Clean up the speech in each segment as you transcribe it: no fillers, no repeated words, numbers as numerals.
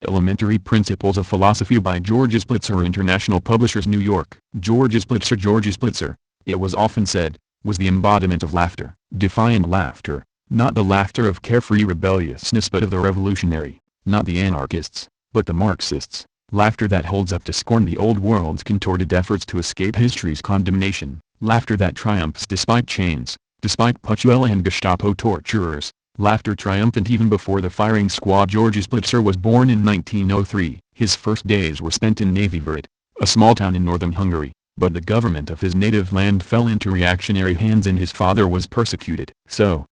Elementary Principles of Philosophy by George Splitzer, International Publishers, New York. George Splitzer, it was often said, was the embodiment of laughter. Defiant laughter, not the laughter of carefree rebelliousness but of the revolutionary, not the anarchists, but the Marxists. Laughter that holds up to scorn the old world's contorted efforts to escape history's condemnation. Laughter that triumphs despite chains, despite Pucciella and Gestapo torturers. Laughter triumphant even before the firing squad. George Splitzer was born in 1903. His first days were spent in Nagyvárad, a small town in northern Hungary, but the government of his native land fell into reactionary hands and his father was persecuted. So,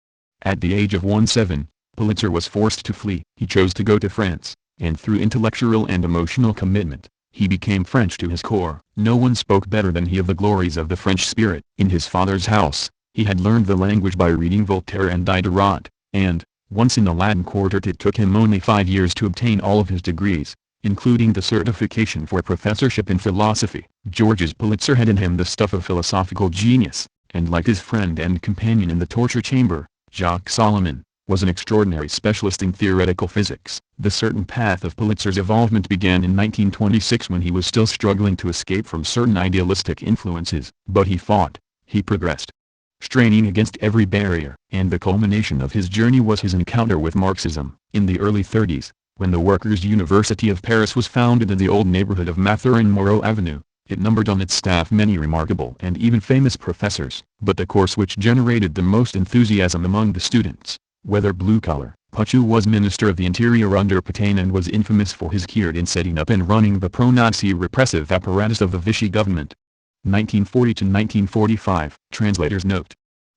at the age of 17, Polizer was forced to flee. He chose to go to France, and through intellectual and emotional commitment, he became French to his core. No one spoke better than he of the glories of the French spirit. In his father's house, he had learned the language by reading Voltaire and Diderot, and, once in the Latin Quartet, it took him only 5 years to obtain all of his degrees, including the certification for professorship in philosophy. George Splitzer had in him the stuff of philosophical genius, and like his friend and companion in the torture chamber, Jacques Solomon, was an extraordinary specialist in theoretical physics. The certain path of Politzer's evolvement began in 1926 when he was still struggling to escape from certain idealistic influences. But he fought, he progressed, straining against every barrier. And the culmination of his journey was his encounter with Marxism. In the early 30s, when the Workers' University of Paris was founded in the old neighborhood of Mathurin-Moreau Avenue, it numbered on its staff many remarkable and even famous professors. But the course which generated the most enthusiasm among the students, whether blue-collar, Pucciu was Minister of the Interior under Pétain and was infamous for his care in setting up and running the pro-Nazi repressive apparatus of the Vichy government. 1940 to 1945. Translator's note.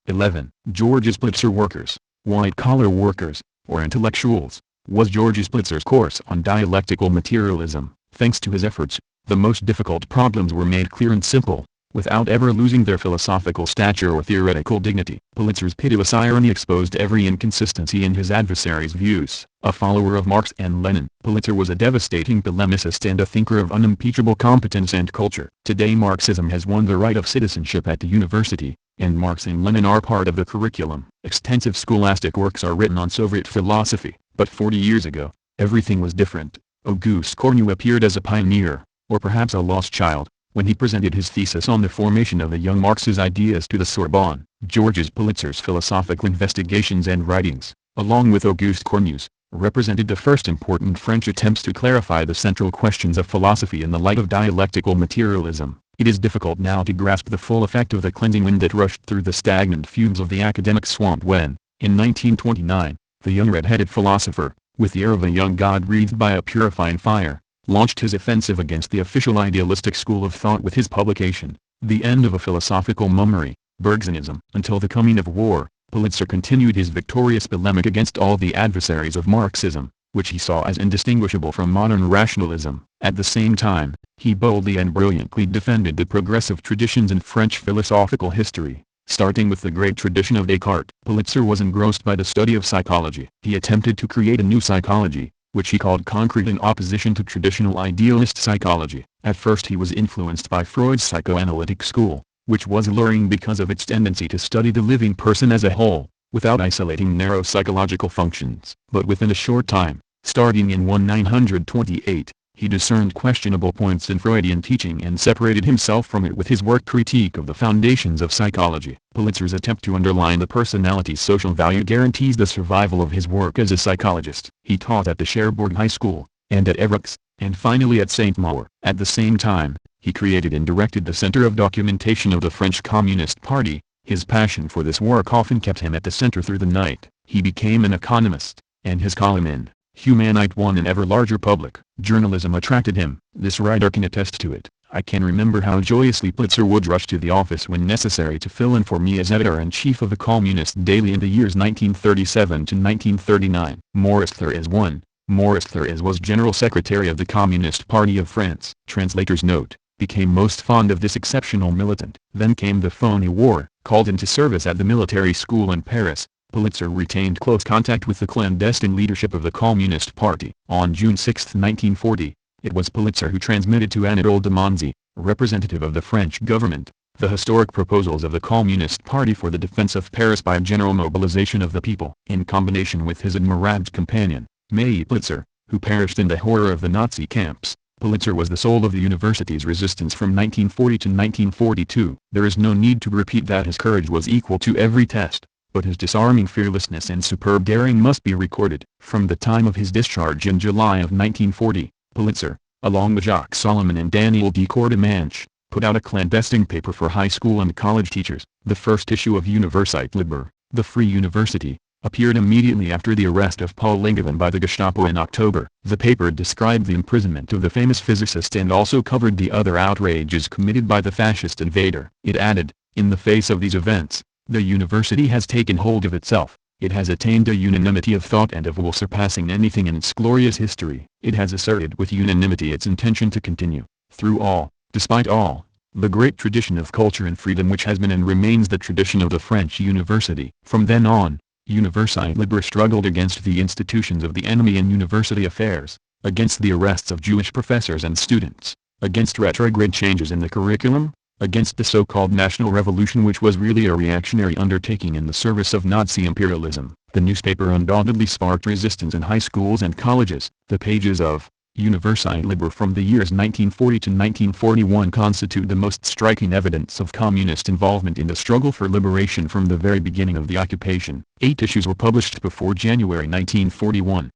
11. George Splitzer. Workers, white-collar workers, or intellectuals, was George Splitzer's course on dialectical materialism. Thanks to his efforts, the most difficult problems were made clear and simple, without ever losing their philosophical stature or theoretical dignity. Politzer's pitiless irony exposed every inconsistency in his adversaries' views. A follower of Marx and Lenin, Polizer was a devastating polemicist and a thinker of unimpeachable competence and culture. Today Marxism has won the right of citizenship at the university, and Marx and Lenin are part of the curriculum. Extensive scholastic works are written on Soviet philosophy, but 40 years ago, everything was different. Auguste Cornu appeared as a pioneer, or perhaps a lost child, when he presented his thesis on the formation of the young Marx's ideas to the Sorbonne. George Splitzer's philosophical investigations and writings, along with Auguste Cornu's, represented the first important French attempts to clarify the central questions of philosophy in the light of dialectical materialism. It is difficult now to grasp the full effect of the cleansing wind that rushed through the stagnant fumes of the academic swamp when, in 1929, the young red-headed philosopher, with the air of a young god breathed by a purifying fire, launched his offensive against the official idealistic school of thought with his publication, The End of a Philosophical Mummery, Bergsonism. Until the coming of war, Polizer continued his victorious polemic against all the adversaries of Marxism, which he saw as indistinguishable from modern rationalism. At the same time, he boldly and brilliantly defended the progressive traditions in French philosophical history, starting with the great tradition of Descartes. Polizer was engrossed by the study of psychology. He attempted to create a new psychology, which he called concrete, in opposition to traditional idealist psychology. At first he was influenced by Freud's psychoanalytic school, which was alluring because of its tendency to study the living person as a whole, without isolating narrow psychological functions. But within a short time, starting in 1928, he discerned questionable points in Freudian teaching and separated himself from it with his work Critique of the Foundations of Psychology. Politzer's attempt to underline the personality's social value guarantees the survival of his work as a psychologist. He taught at the Cherbourg High School, and at Évreux, and finally at Saint Maur. At the same time, he created and directed the Center of Documentation of the French Communist Party. His passion for this work often kept him at the center through the night. He became an economist, and his column in Humanite won an ever larger public. Journalism attracted him. This writer can attest to it. I can remember how joyously Polizer would rush to the office when necessary to fill in for me as editor-in-chief of the Communist Daily in the years 1937 to 1939. Maurice Thorez was General Secretary of the Communist Party of France. Translator's note. Became most fond of this exceptional militant. Then came the phony war. Called into service at the military school in Paris, Polizer retained close contact with the clandestine leadership of the Communist Party. On June 6, 1940, it was Polizer who transmitted to Anatole de Monzy, representative of the French government, the historic proposals of the Communist Party for the defense of Paris by general mobilization of the people. In combination with his admirable companion, May Polizer, who perished in the horror of the Nazi camps. Polizer was the soul of the university's resistance from 1940 to 1942. There is no need to repeat that his courage was equal to every test, but his disarming fearlessness and superb daring must be recorded. From the time of his discharge in July of 1940, Polizer, along with Jacques Solomon and Daniel de Courtemanche, put out a clandestine paper for high school and college teachers. The first issue of Universiteit Liber, the Free University, appeared immediately after the arrest of Paul Langevin by the Gestapo in October. The paper described the imprisonment of the famous physicist and also covered the other outrages committed by the fascist invader. It added, "In the face of these events, the university has taken hold of itself. It has attained a unanimity of thought and of will surpassing anything in its glorious history. It has asserted with unanimity its intention to continue, through all, despite all, the great tradition of culture and freedom which has been and remains the tradition of the French university." From then on, Universiteit Liber struggled against the institutions of the enemy in university affairs, against the arrests of Jewish professors and students, against retrograde changes in the curriculum, against the so-called National Revolution which was really a reactionary undertaking in the service of Nazi imperialism. The newspaper undoubtedly sparked resistance in high schools and colleges. The pages of Universiteit Liber from the years 1940 to 1941 constitute the most striking evidence of communist involvement in the struggle for liberation from the very beginning of the occupation. 8 issues were published before January 1941,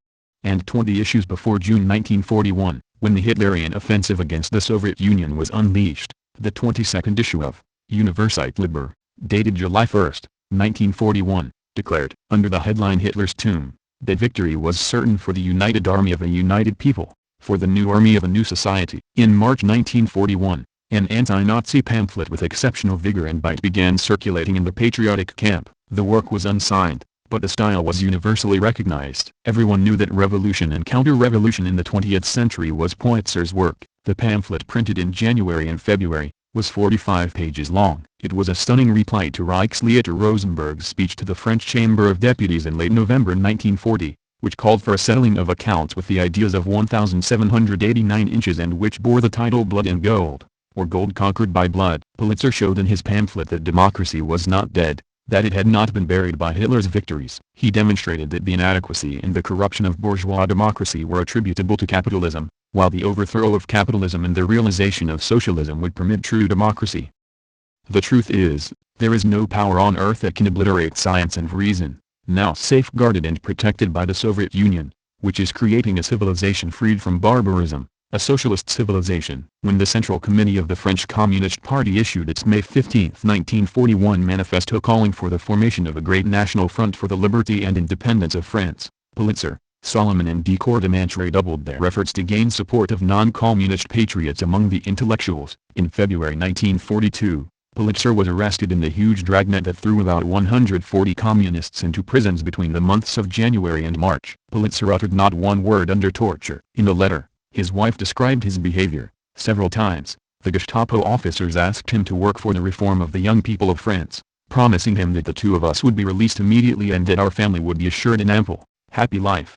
and 20 issues before June 1941, when the Hitlerian offensive against the Soviet Union was unleashed. The 22nd issue of Universiteit Liber, dated July 1, 1941, declared, under the headline Hitler's Tomb, that victory was certain for the united army of a united people, for the new army of a new society. In March 1941, an anti-Nazi pamphlet with exceptional vigor and bite began circulating in the patriotic camp. The work was unsigned, but the style was universally recognized. Everyone knew that revolution and counter-revolution in the 20th century was Polizer's work. The pamphlet, printed in January and February, was 45 pages long. It was a stunning reply to Reichsleiter Rosenberg's speech to the French Chamber of Deputies in late November 1940, which called for a settling of accounts with the ideas of 1,789 inches and which bore the title Blood and Gold, or Gold Conquered by Blood. Polizer showed in his pamphlet that democracy was not dead, that it had not been buried by Hitler's victories. He demonstrated that the inadequacy and the corruption of bourgeois democracy were attributable to capitalism, while the overthrow of capitalism and the realization of socialism would permit true democracy. The truth is, there is no power on earth that can obliterate science and reason, now safeguarded and protected by the Soviet Union, which is creating a civilization freed from barbarism, a socialist civilization. When the Central Committee of the French Communist Party issued its May 15, 1941 manifesto calling for the formation of a great national front for the liberty and independence of France, Polizer, Solomon and de Courtemanche redoubled their efforts to gain support of non-communist patriots among the intellectuals. In February 1942, Polizer was arrested in the huge dragnet that threw about 140 communists into prisons between the months of January and March. Polizer uttered not one word under torture. In the letter, his wife described his behavior. Several times, the Gestapo officers asked him to work for the reform of the young people of France, promising him that the two of us would be released immediately and that our family would be assured an ample, happy life.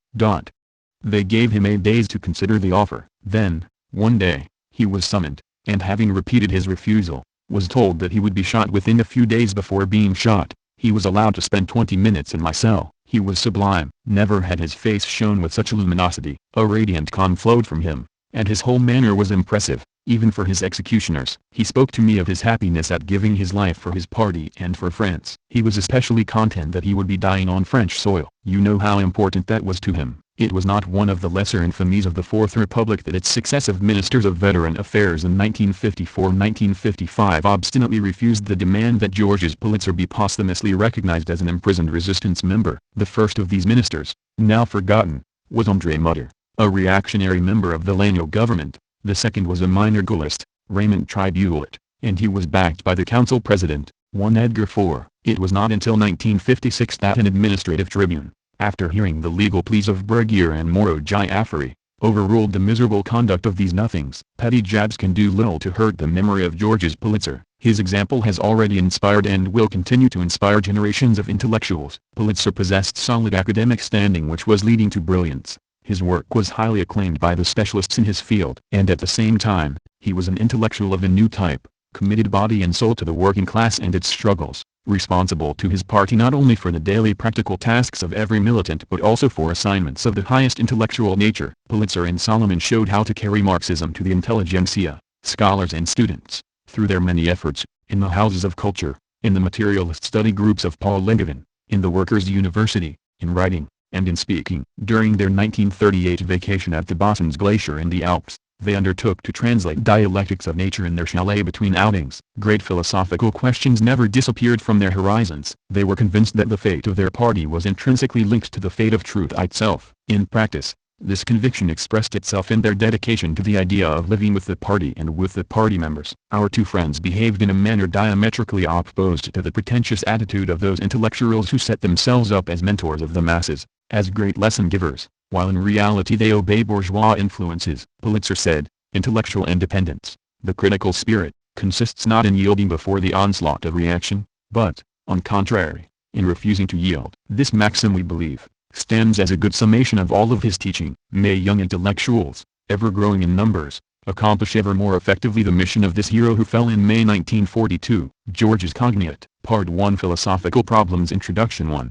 They gave him 8 days to consider the offer. Then, one day, he was summoned, and having repeated his refusal, was told that he would be shot within a few days. Before being shot, he was allowed to spend 20 minutes in my cell. He was sublime. Never had his face shone with such luminosity. A radiant calm flowed from him, and his whole manner was impressive, even for his executioners. He spoke to me of his happiness at giving his life for his party and for France. He was especially content that he would be dying on French soil. You know how important that was to him. It was not one of the lesser infamies of the Fourth Republic that its successive ministers of veteran affairs in 1954-1955 obstinately refused the demand that Georges Polizer be posthumously recognized as an imprisoned resistance member. The first of these ministers, now forgotten, was André Mutter, a reactionary member of the Lannion government. The second was a minor Gaullist, Raymond Triboulet, and he was backed by the council president, one Edgar Faure. It was not until 1956 that an administrative tribune, after hearing the legal pleas of Bergier and Moro Jafari, overruled the miserable conduct of these nothings. Petty jabs can do little to hurt the memory of Georges Polizer. His example has already inspired and will continue to inspire generations of intellectuals. Polizer possessed solid academic standing which was leading to brilliance. His work was highly acclaimed by the specialists in his field. And at the same time, he was an intellectual of a new type, committed body and soul to the working class and its struggles. responsible to his party not only for the daily practical tasks of every militant but also for assignments of the highest intellectual nature. Polizer and Solomon showed how to carry Marxism to the intelligentsia, scholars and students, through their many efforts, in the houses of culture, in the materialist study groups of Paul Langevin, in the Workers' University, in writing, and in speaking. During their 1938 vacation at the Bossons Glacier in the Alps, they undertook to translate dialectics of nature in their chalet between outings. Great philosophical questions never disappeared from their horizons. They were convinced that the fate of their party was intrinsically linked to the fate of truth itself. In practice, this conviction expressed itself in their dedication to the idea of living with the party and with the party members. Our two friends behaved in a manner diametrically opposed to the pretentious attitude of those intellectuals who set themselves up as mentors of the masses, as great lesson givers, while in reality they obey bourgeois influences. Polizer said, "Intellectual independence, the critical spirit, consists not in yielding before the onslaught of reaction, but, on contrary, in refusing to yield." This maxim, we believe, stands as a good summation of all of his teaching. May young intellectuals, ever growing in numbers, accomplish ever more effectively the mission of this hero who fell in May 1942. Georges Cognate, Part 1, Philosophical Problems. Introduction 1.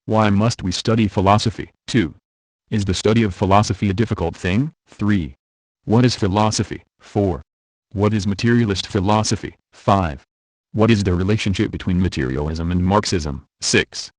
Why must we study philosophy? 2. Is the study of philosophy a difficult thing? 3. What is philosophy? 4. What is materialist philosophy? 5. What is the relationship between materialism and Marxism? 6.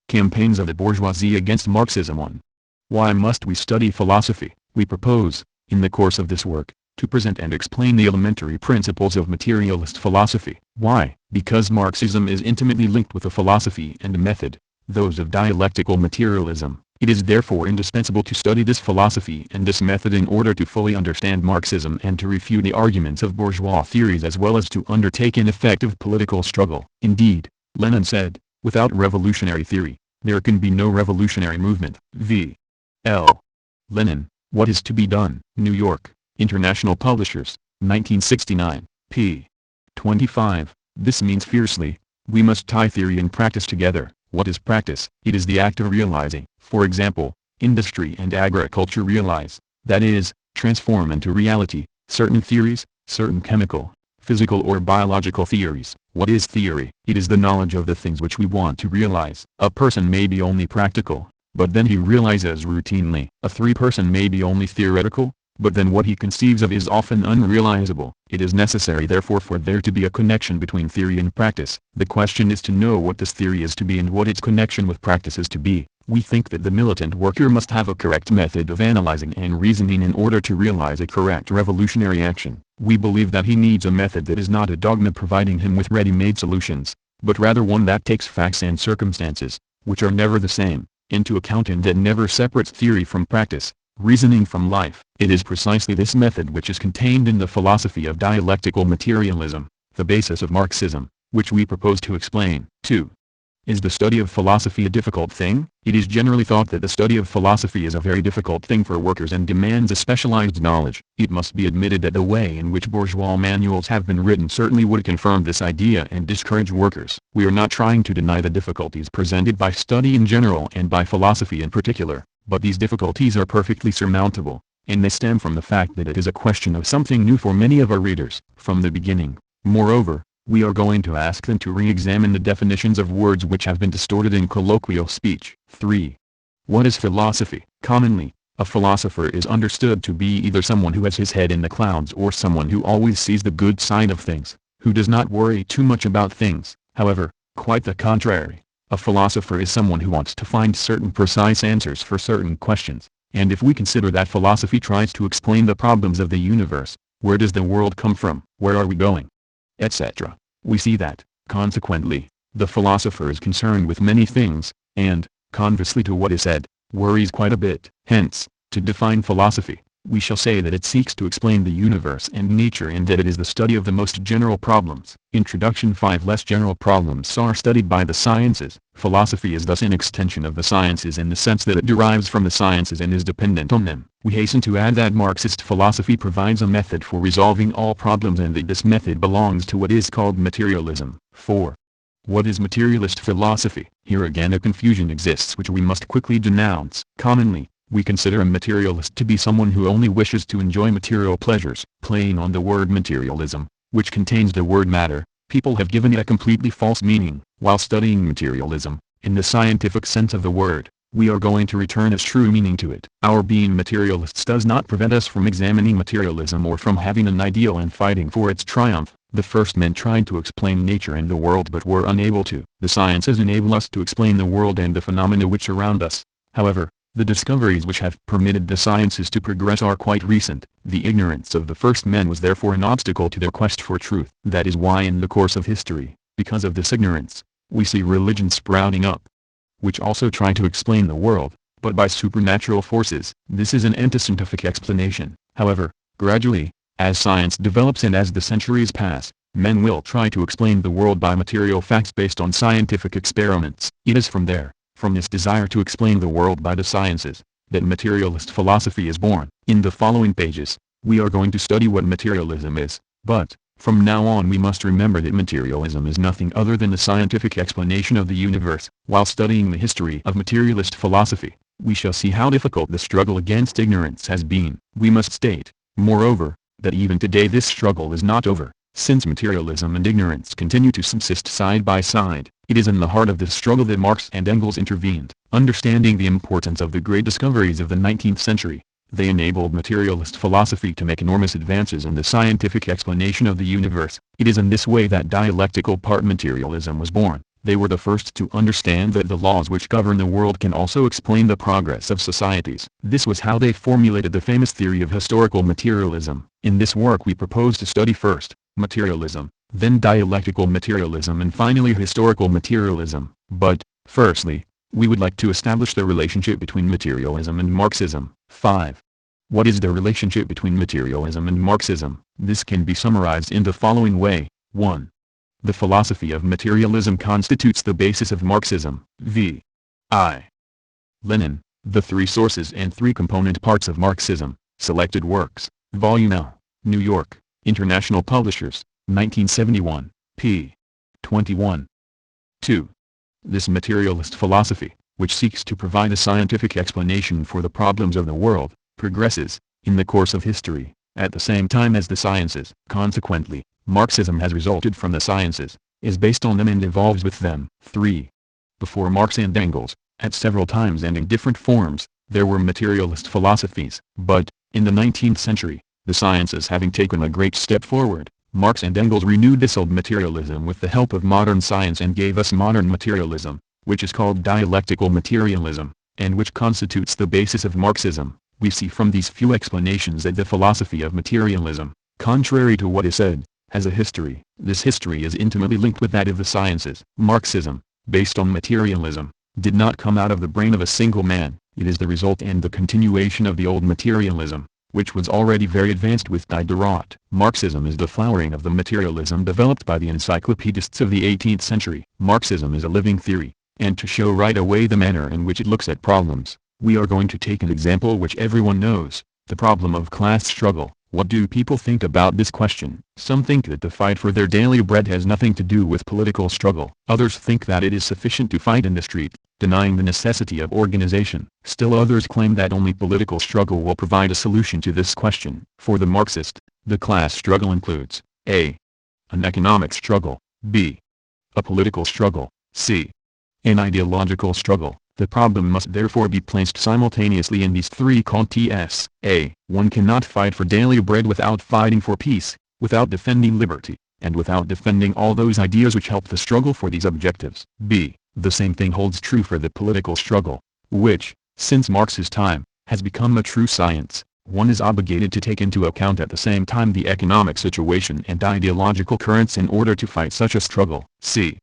Campaigns of the bourgeoisie against Marxism. 1. Why must we study philosophy? We propose, in the course of this work, to present and explain the elementary principles of materialist philosophy. Why? Because Marxism is intimately linked with the philosophy and method, those of dialectical materialism. It is therefore indispensable to study this philosophy and this method in order to fully understand Marxism and to refute the arguments of bourgeois theories as well as to undertake an effective political struggle. Indeed, Lenin said, "Without revolutionary theory, there can be no revolutionary movement." V. L. Lenin, What is to be Done? New York, International Publishers, 1969, p. 25. This means fiercely, we must tie theory and practice together. What is practice? It is the act of realizing. For example, industry and agriculture realize, that is, transform into reality, certain theories, certain chemical, physical or biological theories. What is theory? It is the knowledge of the things which we want to realize. A person may be only practical, but then he realizes routinely. A person may be only theoretical, but then what he conceives of is often unrealizable. It is necessary therefore for there to be a connection between theory and practice. The question is to know what this theory is to be and what its connection with practice is to be. We think that the militant worker must have a correct method of analyzing and reasoning in order to realize a correct revolutionary action. We believe that he needs a method that is not a dogma providing him with ready-made solutions, but rather one that takes facts and circumstances, which are never the same, into account and that never separates theory from practice, reasoning from life. It is precisely this method which is contained in the philosophy of dialectical materialism, the basis of Marxism, which we propose to explain. 2. Is the study of philosophy a difficult thing? It is generally thought that the study of philosophy is a very difficult thing for workers and demands a specialized knowledge. It must be admitted that the way in which bourgeois manuals have been written certainly would confirm this idea and discourage workers. We are not trying to deny the difficulties presented by study in general and by philosophy in particular, but these difficulties are perfectly surmountable, and they stem from the fact that it is a question of something new for many of our readers, from the beginning. Moreover, we are going to ask them to re-examine the definitions of words which have been distorted in colloquial speech. 3. What is philosophy? Commonly, a philosopher is understood to be either someone who has his head in the clouds or someone who always sees the good side of things, who does not worry too much about things. However, quite the contrary. A philosopher is someone who wants to find certain precise answers for certain questions, and if we consider that philosophy tries to explain the problems of the universe, where does the world come from, where are we going, etc., we see that, consequently, the philosopher is concerned with many things, and, conversely to what is said, worries quite a bit. Hence, to define philosophy, we shall say that it seeks to explain the universe and nature and that it is the study of the most general problems. Introduction 5. Less general problems are studied by the sciences. Philosophy is thus an extension of the sciences in the sense that it derives from the sciences and is dependent on them. We hasten to add that Marxist philosophy provides a method for resolving all problems and that this method belongs to what is called materialism. 4. What is materialist philosophy? Here again a confusion exists which we must quickly denounce. Commonly, we consider a materialist to be someone who only wishes to enjoy material pleasures. Playing on the word materialism, which contains the word matter, People have given it a completely false meaning. While studying materialism, in the scientific sense of the word, we are going to return its true meaning to it. Our being materialists does not prevent us from examining materialism or from having an ideal and fighting for its triumph. The first men tried to explain nature and the world but were unable to. The sciences enable us to explain the world and the phenomena which surround us. However, the discoveries which have permitted the sciences to progress are quite recent. The ignorance of the first men was therefore an obstacle to their quest for truth. That is why in the course of history, because of this ignorance, we see religions sprouting up, which also try to explain the world, but by supernatural forces. This is an anti-scientific explanation. However, gradually, as science develops and as the centuries pass, men will try to explain the world by material facts based on scientific experiments. It is from this desire to explain the world by the sciences, that materialist philosophy is born. In the following pages, we are going to study what materialism is, but, from now on we must remember that materialism is nothing other than the scientific explanation of the universe. While studying the history of materialist philosophy, we shall see how difficult the struggle against ignorance has been. We must state, moreover, that even today this struggle is not over, since materialism and ignorance continue to subsist side by side. It is in the heart of this struggle that Marx and Engels intervened. Understanding the importance of the great discoveries of the 19th century, they enabled materialist philosophy to make enormous advances in the scientific explanation of the universe. It is in this way that dialectical part materialism was born. They were the first to understand that the laws which govern the world can also explain the progress of societies. This was how they formulated the famous theory of historical materialism. In this work we propose to study first materialism, then dialectical materialism and finally historical materialism. But, firstly, we would like to establish the relationship between materialism and Marxism. 5. What is the relationship between materialism and Marxism? This can be summarized in the following way. 1. The philosophy of materialism constitutes the basis of Marxism. V. I. Lenin, The Three Sources and Three Component Parts of Marxism, Selected Works, Volume L, New York, International Publishers, 1971, p. 21. 2. This materialist philosophy, which seeks to provide a scientific explanation for the problems of the world, progresses, in the course of history, at the same time as the sciences. Consequently, Marxism has resulted from the sciences, is based on them and evolves with them. 3. Before Marx and Engels, at several times and in different forms, there were materialist philosophies. But, in the 19th century, the sciences having taken a great step forward, Marx and Engels renewed this old materialism with the help of modern science and gave us modern materialism, which is called dialectical materialism, and which constitutes the basis of Marxism. We see from these few explanations that the philosophy of materialism, contrary to what is said, has a history. This history is intimately linked with that of the sciences. Marxism, based on materialism, did not come out of the brain of a single man. It is the result and the continuation of the old materialism, which was already very advanced with Diderot. Marxism is the flowering of the materialism developed by the encyclopedists of the 18th century. Marxism is a living theory, and to show right away the manner in which it looks at problems, we are going to take an example which everyone knows, the problem of class struggle. What do people think about this question? Some think that the fight for their daily bread has nothing to do with political struggle. Others think that it is sufficient to fight in the street, denying the necessity of organization. Still others claim that only political struggle will provide a solution to this question. For the Marxist, the class struggle includes a. an economic struggle, b. a political struggle, c. an ideological struggle. The problem must therefore be placed simultaneously in these three contexts. A. One cannot fight for daily bread without fighting for peace, without defending liberty, and without defending all those ideas which help the struggle for these objectives. B. The same thing holds true for the political struggle, which, since Marx's time, has become a true science. One is obligated to take into account at the same time the economic situation and ideological currents in order to fight such a struggle. C.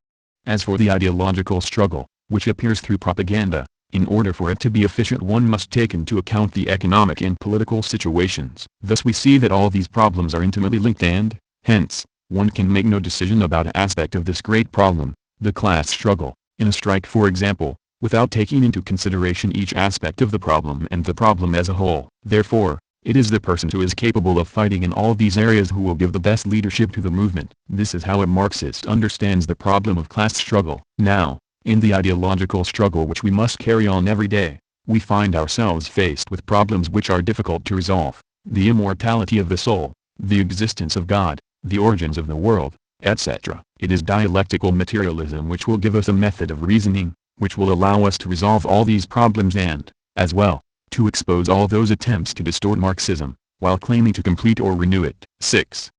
As for the ideological struggle, which appears through propaganda, in order for it to be efficient one must take into account the economic and political situations. Thus we see that all these problems are intimately linked and, hence, one can make no decision about an aspect of this great problem, the class struggle, in a strike for example, without taking into consideration each aspect of the problem and the problem as a whole. Therefore, it is the person who is capable of fighting in all these areas who will give the best leadership to the movement. This is how a Marxist understands the problem of class struggle. Now, in the ideological struggle which we must carry on every day, we find ourselves faced with problems which are difficult to resolve: the immortality of the soul, the existence of God, the origins of the world, etc. It is dialectical materialism which will give us a method of reasoning, which will allow us to resolve all these problems and, as well, to expose all those attempts to distort Marxism, while claiming to complete or renew it. 6.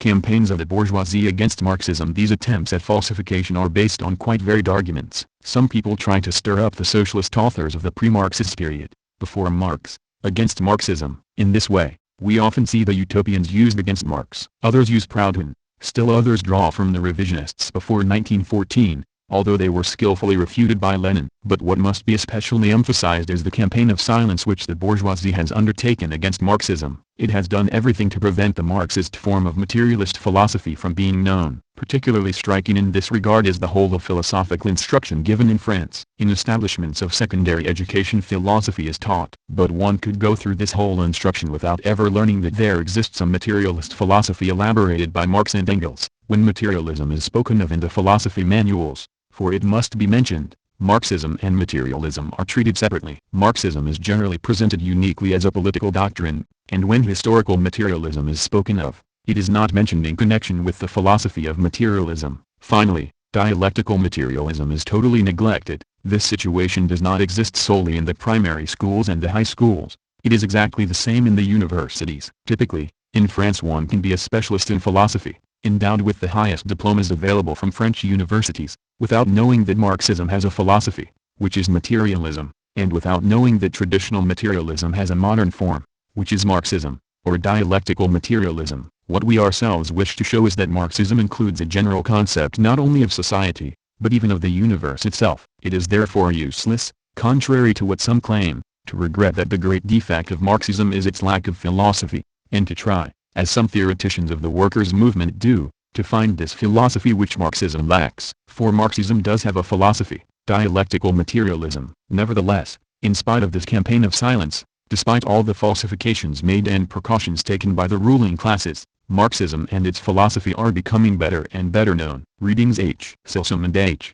Campaigns of the bourgeoisie against Marxism. These attempts at falsification are based on quite varied arguments. Some people try to stir up the socialist authors of the pre-Marxist period, before Marx, against Marxism. In this way, we often see the utopians used against Marx. Others use Proudhon. Still others draw from the revisionists before 1914, although they were skillfully refuted by Lenin. But what must be especially emphasized is the campaign of silence which the bourgeoisie has undertaken against Marxism. It has done everything to prevent the Marxist form of materialist philosophy from being known. Particularly striking in this regard is the whole of philosophical instruction given in France. In establishments of secondary education philosophy is taught, but one could go through this whole instruction without ever learning that there exists a materialist philosophy elaborated by Marx and Engels. When materialism is spoken of in the philosophy manuals, for it must be mentioned, Marxism and materialism are treated separately. Marxism is generally presented uniquely as a political doctrine, and when historical materialism is spoken of, it is not mentioned in connection with the philosophy of materialism. Finally, dialectical materialism is totally neglected. This situation does not exist solely in the primary schools and the high schools. It is exactly the same in the universities. Typically, in France one can be a specialist in philosophy, endowed with the highest diplomas available from French universities, without knowing that Marxism has a philosophy, which is materialism, and without knowing that traditional materialism has a modern form, which is Marxism, or dialectical materialism. What we ourselves wish to show is that Marxism includes a general concept not only of society, but even of the universe itself. It is therefore useless, contrary to what some claim, to regret that the great defect of Marxism is its lack of philosophy, and to try, as some theoreticians of the workers' movement do, to find this philosophy which Marxism lacks. For Marxism does have a philosophy, dialectical materialism. Nevertheless, in spite of this campaign of silence, despite all the falsifications made and precautions taken by the ruling classes, Marxism and its philosophy are becoming better and better known. Readings H. Silsom and H.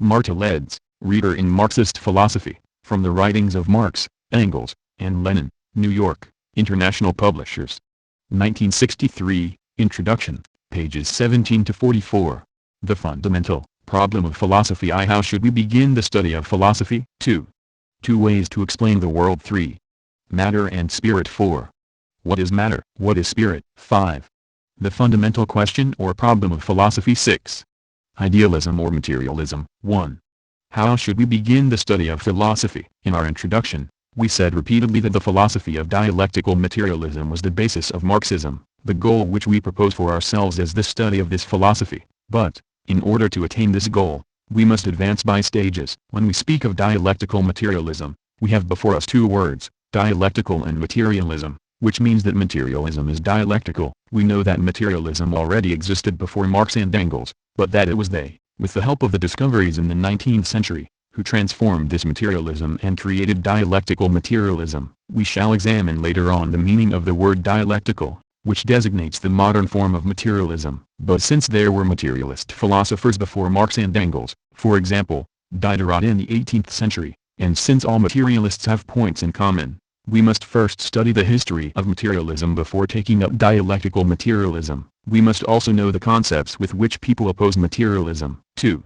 Marteleds, Reader in Marxist Philosophy, from the writings of Marx, Engels, and Lenin, New York, International Publishers. 1963, Introduction, pages 17 to 44. The fundamental problem of philosophy. How should we begin the study of philosophy? 2. Two ways to explain the world. 3. Matter and spirit. 4. What is matter? What is spirit? 5. The fundamental question or problem of philosophy. 6. Idealism or materialism. 1. How should we begin the study of philosophy? In our introduction, we said repeatedly that the philosophy of dialectical materialism was the basis of Marxism. The goal which we propose for ourselves is the study of this philosophy. But, in order to attain this goal, we must advance by stages. When we speak of dialectical materialism, we have before us two words, dialectical and materialism, which means that materialism is dialectical. We know that materialism already existed before Marx and Engels, but that it was they, with the help of the discoveries in the 19th century, who transformed this materialism and created dialectical materialism. We shall examine later on the meaning of the word dialectical, which designates the modern form of materialism. But since there were materialist philosophers before Marx and Engels, for example, Diderot in the 18th century, and since all materialists have points in common, we must first study the history of materialism before taking up dialectical materialism. We must also know the concepts with which people oppose materialism. 2.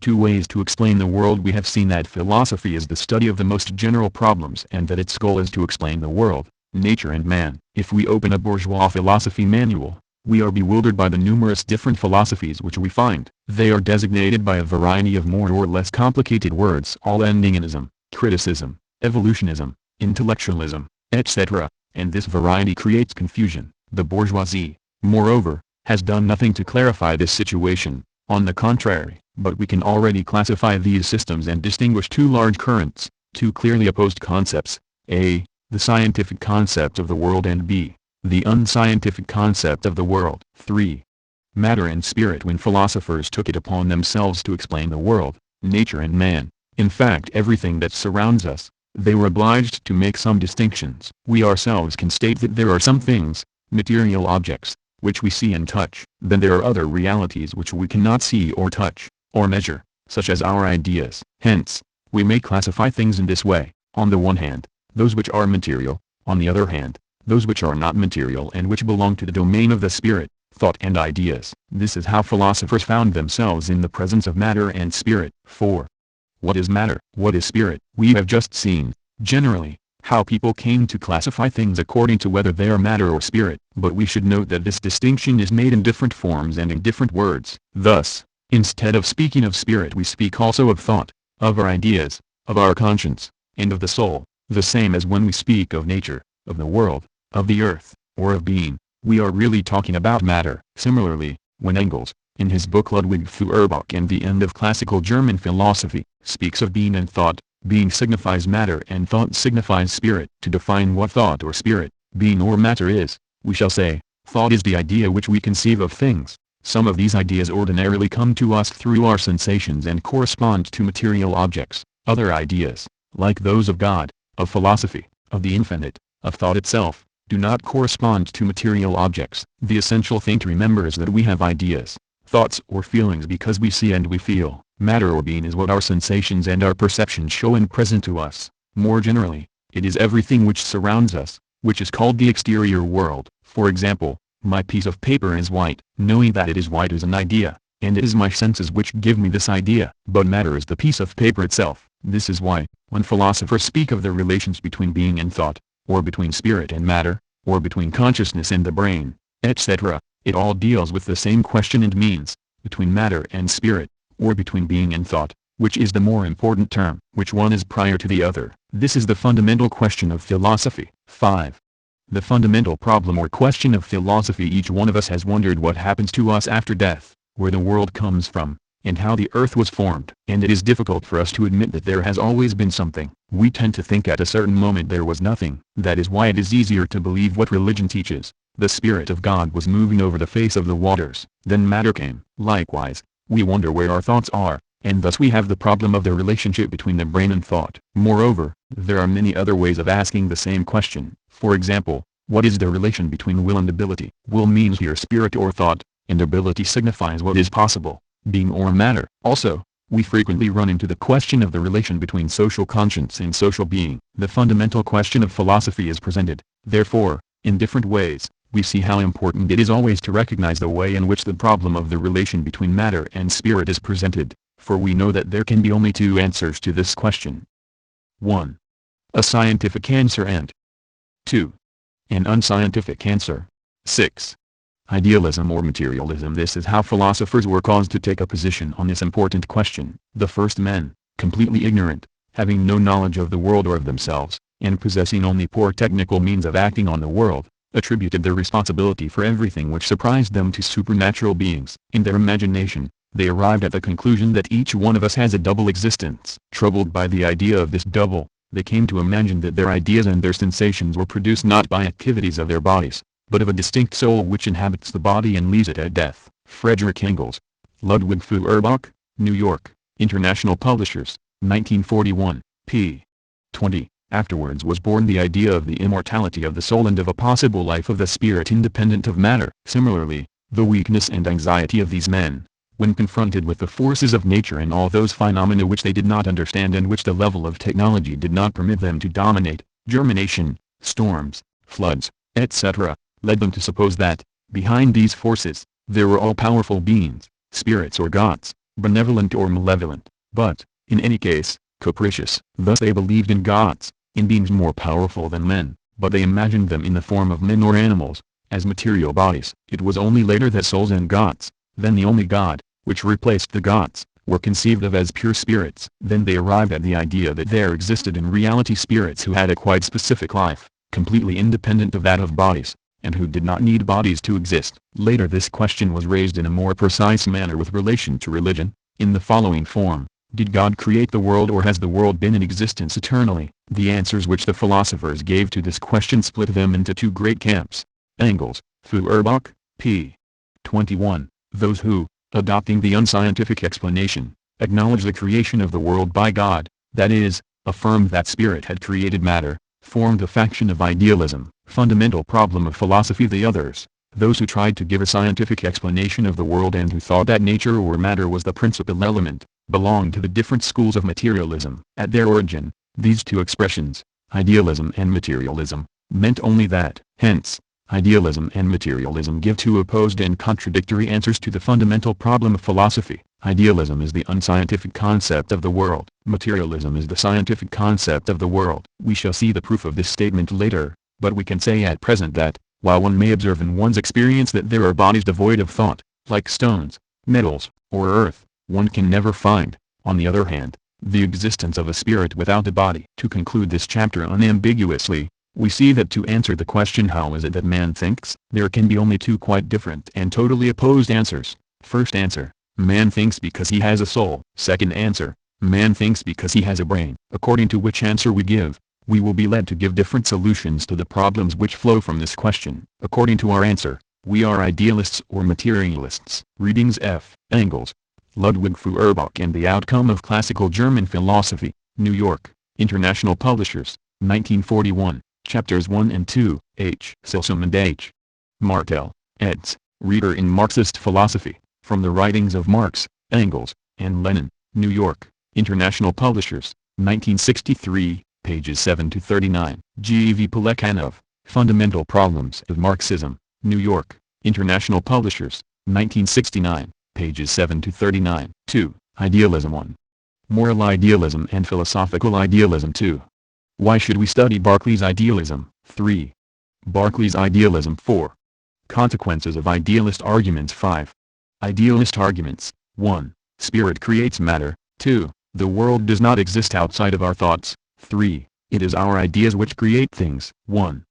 Two ways to explain the world. We have seen that philosophy is the study of the most general problems and that its goal is to explain the world, nature and man. If we open a bourgeois philosophy manual, we are bewildered by the numerous different philosophies which we find. They are designated by a variety of more or less complicated words, all ending in ism, criticism, evolutionism, intellectualism, etc., and this variety creates confusion. The bourgeoisie, moreover, has done nothing to clarify this situation. On the contrary, but we can already classify these systems and distinguish two large currents, two clearly opposed concepts, a. the scientific concept of the world, and b. the unscientific concept of the world. 3. Matter and spirit. When philosophers took it upon themselves to explain the world, nature and man, in fact everything that surrounds us, they were obliged to make some distinctions. We ourselves can state that there are some things, material objects, which we see and touch. Then there are other realities which we cannot see or touch, or measure, such as our ideas. Hence, we may classify things in this way: on the one hand, those which are material; on the other hand, those which are not material and which belong to the domain of the spirit. thought and ideas. This is how philosophers found themselves in the presence of matter and spirit. 4. What is matter? What is spirit? We have just seen, generally, how people came to classify things according to whether they are matter or spirit, but we should note that this distinction is made in different forms and in different words. Thus, instead of speaking of spirit we speak also of thought, of our ideas, of our conscience, and of the soul, the same as when we speak of nature, of the world, of the earth, or of being, we are really talking about matter. Similarly, when Engels, in his book Ludwig Feuerbach and the End of Classical German Philosophy, speaks of being and thought, being signifies matter and thought signifies spirit. To define what thought or spirit, being or matter is, we shall say, thought is the idea which we conceive of things. Some of these ideas ordinarily come to us through our sensations and correspond to material objects. Other ideas, like those of God, of philosophy, of the infinite, of thought itself, do not correspond to material objects. The essential thing to remember is that we have ideas, thoughts or feelings because we see and we feel. Matter or being is what our sensations and our perceptions show and present to us. More generally, it is everything which surrounds us, which is called the exterior world. For example, my piece of paper is white. Knowing that it is white is an idea, and it is my senses which give me this idea. But matter is the piece of paper itself. This is why, when philosophers speak of the relations between being and thought, or between spirit and matter, or between consciousness and the brain, etc., it all deals with the same question and means, between matter and spirit, or between being and thought, which is the more important term, which one is prior to the other. This is the fundamental question of philosophy. 5. The fundamental problem or question of philosophy. Each one of us has wondered what happens to us after death, where the world comes from, and how the earth was formed. And it is difficult for us to admit that there has always been something. We tend to think at a certain moment there was nothing. That is why it is easier to believe what religion teaches. The Spirit of God was moving over the face of the waters. Then matter came. Likewise, we wonder where our thoughts are, and thus we have the problem of the relationship between the brain and thought. Moreover, there are many other ways of asking the same question. For example, what is the relation between will and ability? Will means here spirit or thought, and ability signifies what is possible, being or matter. Also, we frequently run into the question of the relation between social conscience and social being. The fundamental question of philosophy is presented, therefore, in different ways. We see how important it is always to recognize the way in which the problem of the relation between matter and spirit is presented, for we know that there can be only two answers to this question. 1. A scientific answer and 2. An unscientific answer. 6. Idealism or materialism. This is how philosophers were caused to take a position on this important question. The first men, completely ignorant, having no knowledge of the world or of themselves, and possessing only poor technical means of acting on the world, attributed their responsibility for everything which surprised them to supernatural beings. In their imagination, they arrived at the conclusion that each one of us has a double existence. Troubled by the idea of this double, they came to imagine that their ideas and their sensations were produced not by activities of their bodies, but of a distinct soul which inhabits the body and leaves it at death. Frederick Engels, Ludwig Feuerbach, New York, International Publishers, 1941, p. 20. Afterwards was born the idea of the immortality of the soul and of a possible life of the spirit independent of matter. Similarly, the weakness and anxiety of these men, when confronted with the forces of nature and all those phenomena which they did not understand and which the level of technology did not permit them to dominate, germination, storms, floods, etc., led them to suppose that, behind these forces, there were all-powerful beings, spirits or gods, benevolent or malevolent, but, in any case, capricious. Thus they believed in gods, in beings more powerful than men, but they imagined them in the form of men or animals, as material bodies. It was only later that souls and gods, then the only God, which replaced the gods, were conceived of as pure spirits. Then they arrived at the idea that there existed in reality spirits who had a quite specific life, completely independent of that of bodies, and who did not need bodies to exist. Later this question was raised in a more precise manner with relation to religion, in the following form: did God create the world or has the world been in existence eternally? The answers which the philosophers gave to this question split them into two great camps. Engels, Feuerbach, p. 21. Those who, adopting the unscientific explanation, acknowledge the creation of the world by God, that is, affirmed that spirit had created matter, formed a faction of idealism, fundamental problem of philosophy. The others, those who tried to give a scientific explanation of the world and who thought that nature or matter was the principal element, belonged to the different schools of materialism. At their origin, these two expressions, idealism and materialism, meant only that. Hence, Idealism and materialism give two opposed and contradictory answers to the fundamental problem of philosophy. Idealism is the unscientific concept of the world. Materialism is the scientific concept of the world. We shall see the proof of this statement later, but we can say at present that, while one may observe in one's experience that there are bodies devoid of thought, like stones, metals, or earth, one can never find, on the other hand, the existence of a spirit without a body. To conclude this chapter unambiguously, we see that to answer the question how is it that man thinks, there can be only two quite different and totally opposed answers. First answer, man thinks because he has a soul. Second answer, man thinks because he has a brain. According to which answer we give, we will be led to give different solutions to the problems which flow from this question. According to our answer, we are idealists or materialists. Readings F. Engels, Ludwig Feuerbach and the Outcome of Classical German Philosophy, New York, International Publishers, 1941, Chapters 1 and 2, H. Silsum and H. Martel, eds. Reader in Marxist Philosophy, from the Writings of Marx, Engels, and Lenin, New York, International Publishers, 1963, pages 7-39. G. V. Plekhanov, Fundamental Problems of Marxism, New York, International Publishers, 1969, pages 7-39. 2. Idealism 1. Moral Idealism and Philosophical Idealism 2. Why should we study Berkeley's idealism? 3. Berkeley's idealism 4. Consequences of idealist arguments 5. Idealist arguments. 1. Spirit creates matter. 2. The world does not exist outside of our thoughts. 3. It is our ideas which create things. 1.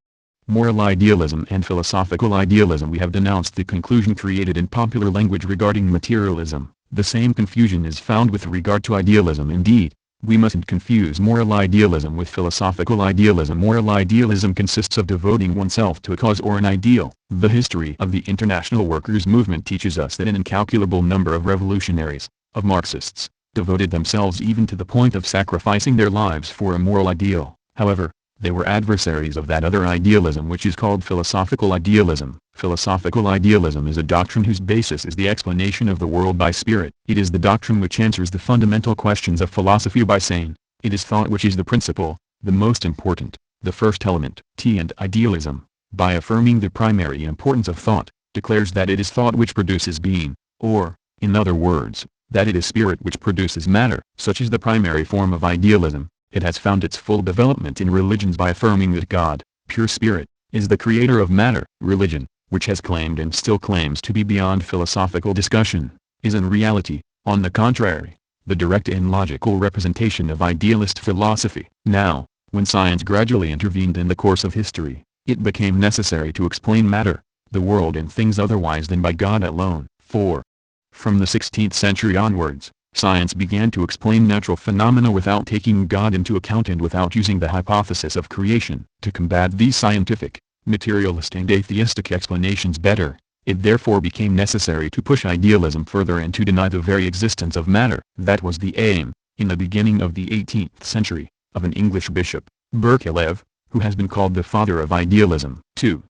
Moral idealism and philosophical idealism. We have denounced the conclusion created in popular language regarding materialism. The same confusion is found with regard to idealism. Indeed, we mustn't confuse moral idealism with philosophical idealism. Moral idealism consists of devoting oneself to a cause or an ideal. The history of the international workers' movement teaches us that an incalculable number of revolutionaries, of Marxists, devoted themselves even to the point of sacrificing their lives for a moral ideal. However, they were adversaries of that other idealism which is called philosophical idealism. Philosophical idealism is a doctrine whose basis is the explanation of the world by spirit. It is the doctrine which answers the fundamental questions of philosophy by saying, it is thought which is the principle, the most important, the first element. And idealism, by affirming the primary importance of thought, declares that it is thought which produces being, or, in other words, that it is spirit which produces matter. Such is the primary form of idealism. It has found its full development in religions by affirming that God, pure spirit, is the creator of matter. Religion, which has claimed and still claims to be beyond philosophical discussion, is in reality, on the contrary, the direct and logical representation of idealist philosophy. Now, when science gradually intervened in the course of history, it became necessary to explain matter, the world and things otherwise than by God alone. 4. From the 16th century onwards, science began to explain natural phenomena without taking God into account and without using the hypothesis of creation. To combat these scientific, materialist and atheistic explanations better, it therefore became necessary to push idealism further and to deny the very existence of matter. That was the aim, in the beginning of the 18th century, of an English bishop, Berkelev, who has been called the father of idealism. 2.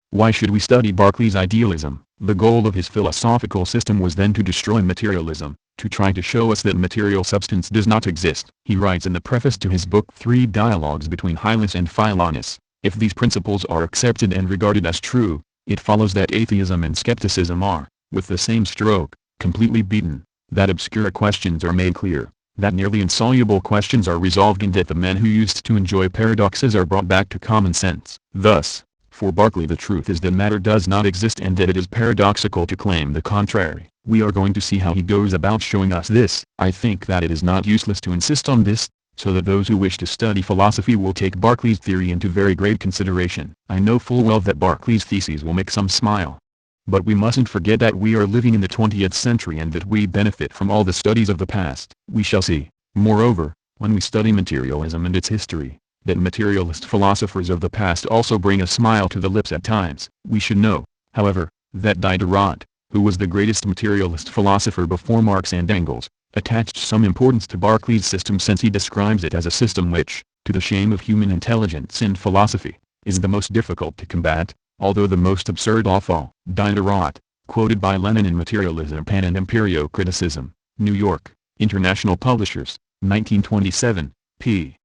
Why should we study Berkeley's idealism? The goal of his philosophical system was then to destroy materialism, to try to show us that material substance does not exist. He writes in the preface to his book Three Dialogues between Hylas and Philonous, if these principles are accepted and regarded as true, it follows that atheism and skepticism are, with the same stroke, completely beaten, that obscure questions are made clear, that nearly insoluble questions are resolved and that the men who used to enjoy paradoxes are brought back to common sense. Thus, for Berkeley the truth is that matter does not exist and that it is paradoxical to claim the contrary. We are going to see how he goes about showing us this. I think that it is not useless to insist on this, so that those who wish to study philosophy will take Berkeley's theory into very great consideration. I know full well that Berkeley's theses will make some smile. But we mustn't forget that we are living in the 20th century and that we benefit from all the studies of the past. We shall see, moreover, when we study materialism and its history, that materialist philosophers of the past also bring a smile to the lips at times. We should know, however, that Diderot, who was the greatest materialist philosopher before Marx and Engels, attached some importance to Berkeley's system since he describes it as a system which, to the shame of human intelligence and philosophy, is the most difficult to combat, although the most absurd of all. Diderot, quoted by Lenin in Materialism Pan and Empirio-Criticism, New York, International Publishers, 1927, p.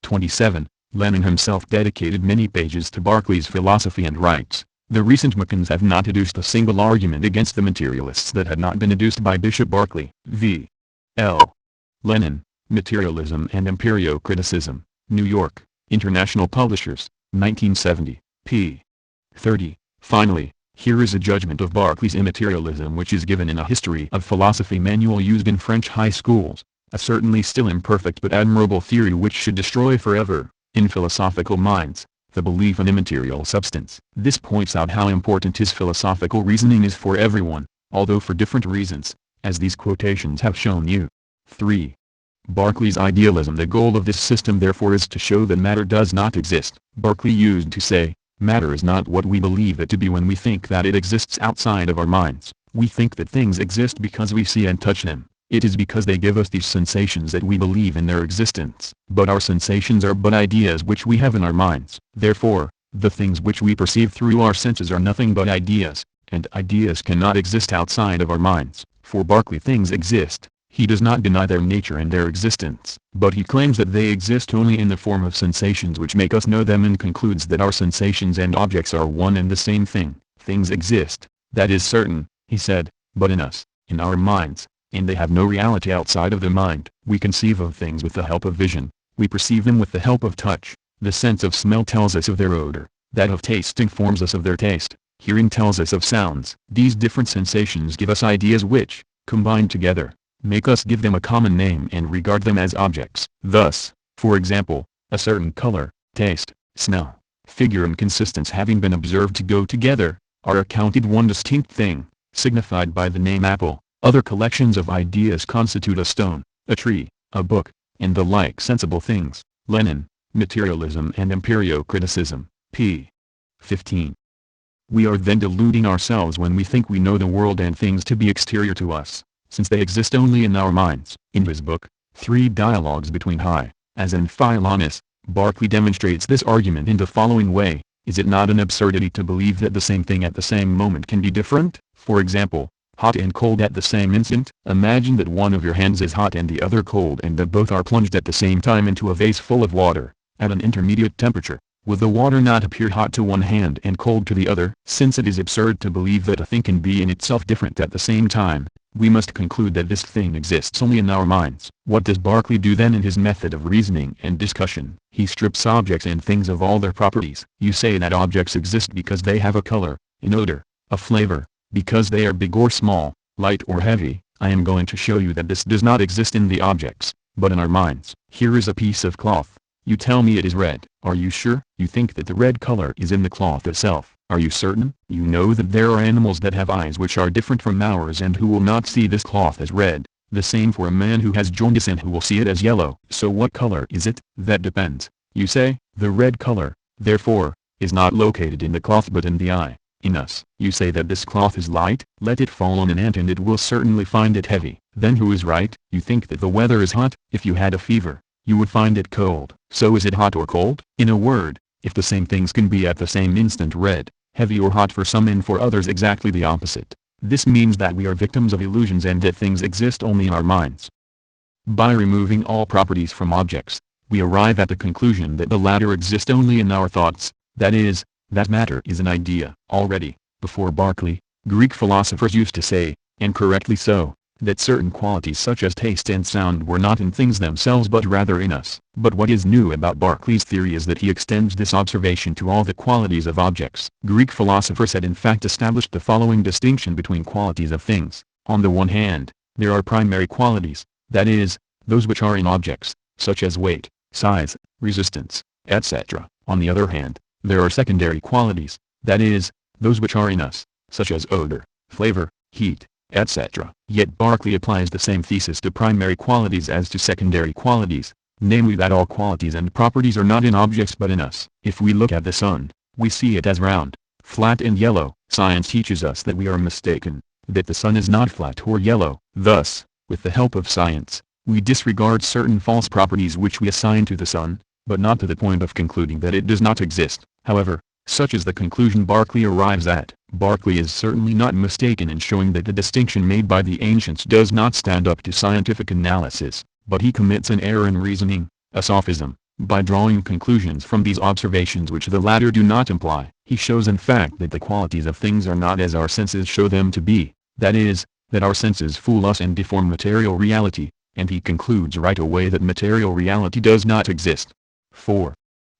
27, Lenin himself dedicated many pages to Berkeley's philosophy and writes, The recent Macans have not adduced a single argument against the materialists that had not been adduced by Bishop Berkeley, v. L. Lenin, Materialism and Empirio-Criticism, New York, International Publishers, 1970, p. 30. Finally, here is a judgment of Berkeley's immaterialism which is given in a History of Philosophy manual used in French high schools, a certainly still imperfect but admirable theory which should destroy forever, in philosophical minds, the belief in immaterial substance. This points out how important his philosophical reasoning is for everyone, although for different reasons, as these quotations have shown you. 3. Berkeley's idealism. The goal of this system therefore is to show that matter does not exist. Berkeley used to say, matter is not what we believe it to be when we think that it exists outside of our minds. We think that things exist because we see and touch them. It is because they give us these sensations that we believe in their existence. But our sensations are but ideas which we have in our minds. Therefore, the things which we perceive through our senses are nothing but ideas, and ideas cannot exist outside of our minds. For Berkeley things exist. He does not deny their nature and their existence, but he claims that they exist only in the form of sensations which make us know them, and concludes that our sensations and objects are one and the same thing. Things exist, that is certain, he said, but in us, in our minds, and they have no reality outside of the mind. We conceive of things with the help of vision, we perceive them with the help of touch, the sense of smell tells us of their odor, that of taste informs us of their taste, hearing tells us of sounds. These different sensations give us ideas which, combined together, make us give them a common name and regard them as objects. Thus, for example, a certain color, taste, smell, figure and consistence having been observed to go together, are accounted one distinct thing, signified by the name apple. Other collections of ideas constitute a stone, a tree, a book, and the like sensible things. Lenin, Materialism and Empirio-Criticism, p. 15. We are then deluding ourselves when we think we know the world and things to be exterior to us, since they exist only in our minds. In his book, Three Dialogues Between High, as in Philonis, Berkeley demonstrates this argument in the following way. Is it not an absurdity to believe that the same thing at the same moment can be different? For example, hot and cold at the same instant. Imagine that one of your hands is hot and the other cold, and that both are plunged at the same time into a vase full of water, at an intermediate temperature. Will the water not appear hot to one hand and cold to the other? Since it is absurd to believe that a thing can be in itself different at the same time, we must conclude that this thing exists only in our minds. What does Berkeley do then in his method of reasoning and discussion? He strips objects and things of all their properties. You say that objects exist because they have a color, an odor, a flavor, because they are big or small, light or heavy. I am going to show you that this does not exist in the objects, but in our minds. Here is a piece of cloth. You tell me it is red. Are you sure? You think that the red color is in the cloth itself. Are you certain? You know that there are animals that have eyes which are different from ours and who will not see this cloth as red. The same for a man who has jaundice and who will see it as yellow. So what color is it? That depends. You say, the red color, therefore, is not located in the cloth but in the eye. In us. You say that this cloth is light. Let it fall on an ant and it will certainly find it heavy. Then who is right? You think that the weather is hot. If you had a fever, you would find it cold. So is it hot or cold? In a word, if the same things can be at the same instant red, heavy or hot for some and for others exactly the opposite, this means that we are victims of illusions and that things exist only in our minds. By removing all properties from objects, we arrive at the conclusion that the latter exist only in our thoughts, that is, that matter is an idea. Already, before Berkeley, Greek philosophers used to say, and correctly so, that certain qualities such as taste and sound were not in things themselves but rather in us. But what is new about Berkeley's theory is that he extends this observation to all the qualities of objects. Greek philosophers had in fact established the following distinction between qualities of things. On the one hand, there are primary qualities, that is, those which are in objects, such as weight, size, resistance, etc. On the other hand, there are secondary qualities, that is, those which are in us, such as odor, flavor, heat, etc. Yet Berkeley applies the same thesis to primary qualities as to secondary qualities, namely that all qualities and properties are not in objects but in us. If we look at the sun, we see it as round, flat and yellow. Science teaches us that we are mistaken, that the sun is not flat or yellow. Thus, with the help of science, we disregard certain false properties which we assign to the sun, but not to the point of concluding that it does not exist. However, such is the conclusion Berkeley arrives at. Berkeley is certainly not mistaken in showing that the distinction made by the ancients does not stand up to scientific analysis, but he commits an error in reasoning, a sophism, by drawing conclusions from these observations which the latter do not imply. He shows in fact that the qualities of things are not as our senses show them to be, that is, that our senses fool us and deform material reality, and he concludes right away that material reality does not exist. 4.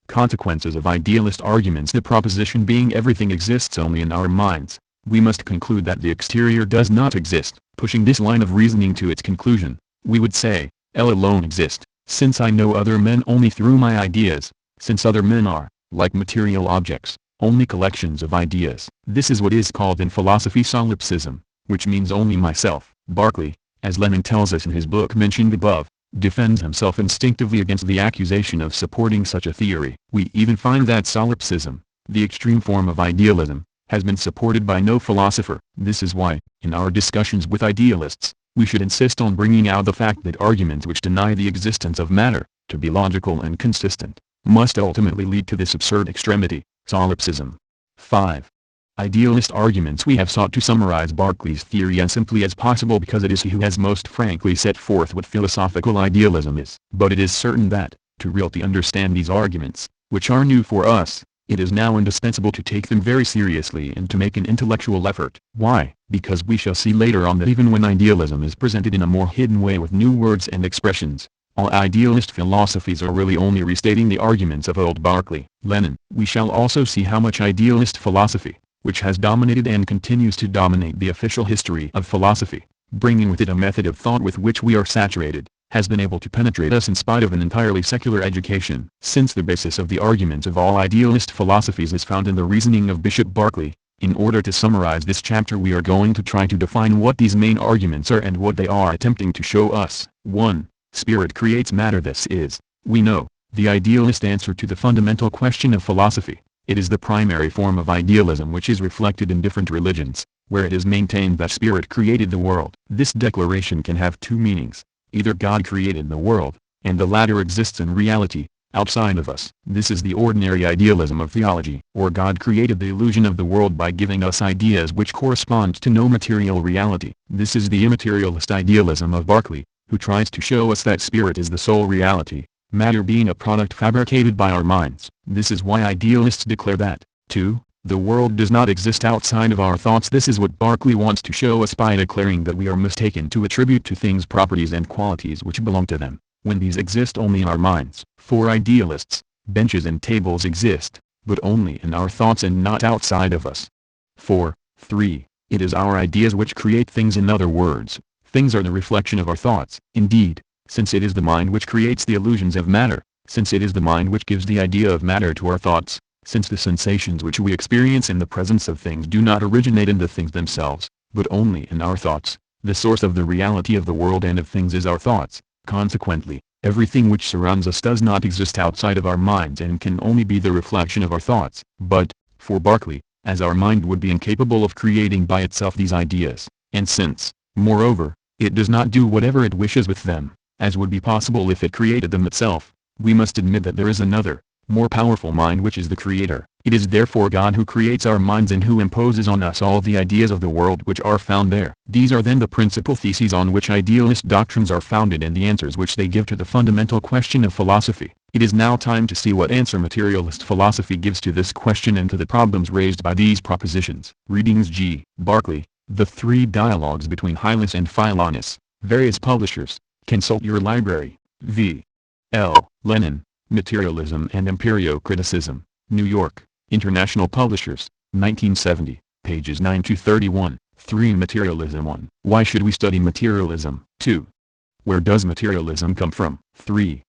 Consequences of idealist arguments. The proposition being everything exists only in our minds, we must conclude that the exterior does not exist. Pushing this line of reasoning to its conclusion, we would say, L alone exist, since I know other men only through my ideas, since other men are, like material objects, only collections of ideas. This is what is called in philosophy solipsism, which means only myself. Berkeley, as Lenin tells us in his book mentioned above, defends himself instinctively against the accusation of supporting such a theory. We even find that solipsism, the extreme form of idealism, has been supported by no philosopher. This is why, in our discussions with idealists, we should insist on bringing out the fact that arguments which deny the existence of matter, to be logical and consistent, must ultimately lead to this absurd extremity, solipsism. 5. Idealist arguments. We have sought to summarize Berkeley's theory as simply as possible because it is he who has most frankly set forth what philosophical idealism is. But it is certain that, to really understand these arguments, which are new for us, it is now indispensable to take them very seriously and to make an intellectual effort. Why? Because we shall see later on that even when idealism is presented in a more hidden way with new words and expressions, all idealist philosophies are really only restating the arguments of old Berkeley. Lenin. We shall also see how much idealist philosophy, which has dominated and continues to dominate the official history of philosophy, bringing with it a method of thought with which we are saturated, has been able to penetrate us in spite of an entirely secular education. Since the basis of the arguments of all idealist philosophies is found in the reasoning of Bishop Berkeley, in order to summarize this chapter we are going to try to define what these main arguments are and what they are attempting to show us. 1. Spirit creates matter. This is, we know, the idealist answer to the fundamental question of philosophy. It is the primary form of idealism which is reflected in different religions, where it is maintained that spirit created the world. This declaration can have two meanings. Either God created the world, and the latter exists in reality, outside of us. This is the ordinary idealism of theology. Or God created the illusion of the world by giving us ideas which correspond to no material reality. This is the immaterialist idealism of Berkeley, who tries to show us that spirit is the sole reality, matter being a product fabricated by our minds. This is why idealists declare that, 2. The world does not exist outside of our thoughts. This is what Berkeley wants to show us by declaring that we are mistaken to attribute to things properties and qualities which belong to them, when these exist only in our minds. For idealists, benches and tables exist, but only in our thoughts and not outside of us. 4. 3. It is our ideas which create things. In other words, things are the reflection of our thoughts. Indeed, since it is the mind which creates the illusions of matter, since it is the mind which gives the idea of matter to our thoughts, since the sensations which we experience in the presence of things do not originate in the things themselves, but only in our thoughts, the source of the reality of the world and of things is our thoughts. Consequently, everything which surrounds us does not exist outside of our minds and can only be the reflection of our thoughts. But, for Berkeley, as our mind would be incapable of creating by itself these ideas, and since, moreover, it does not do whatever it wishes with them, as would be possible if it created them itself, we must admit that there is another, more powerful mind which is the creator. It is therefore God who creates our minds and who imposes on us all the ideas of the world which are found there. These are then the principal theses on which idealist doctrines are founded and the answers which they give to the fundamental question of philosophy. It is now time to see what answer materialist philosophy gives to this question and to the problems raised by these propositions. Readings G. Berkeley, The Three Dialogues Between Hylas and Philonous, various publishers, consult your library. V. L. Lenin, Materialism and Empirio-Criticism, New York, International Publishers, 1970, pages 9-31. 3. Materialism 1. Why should we study materialism? 2. Where does materialism come from? 3.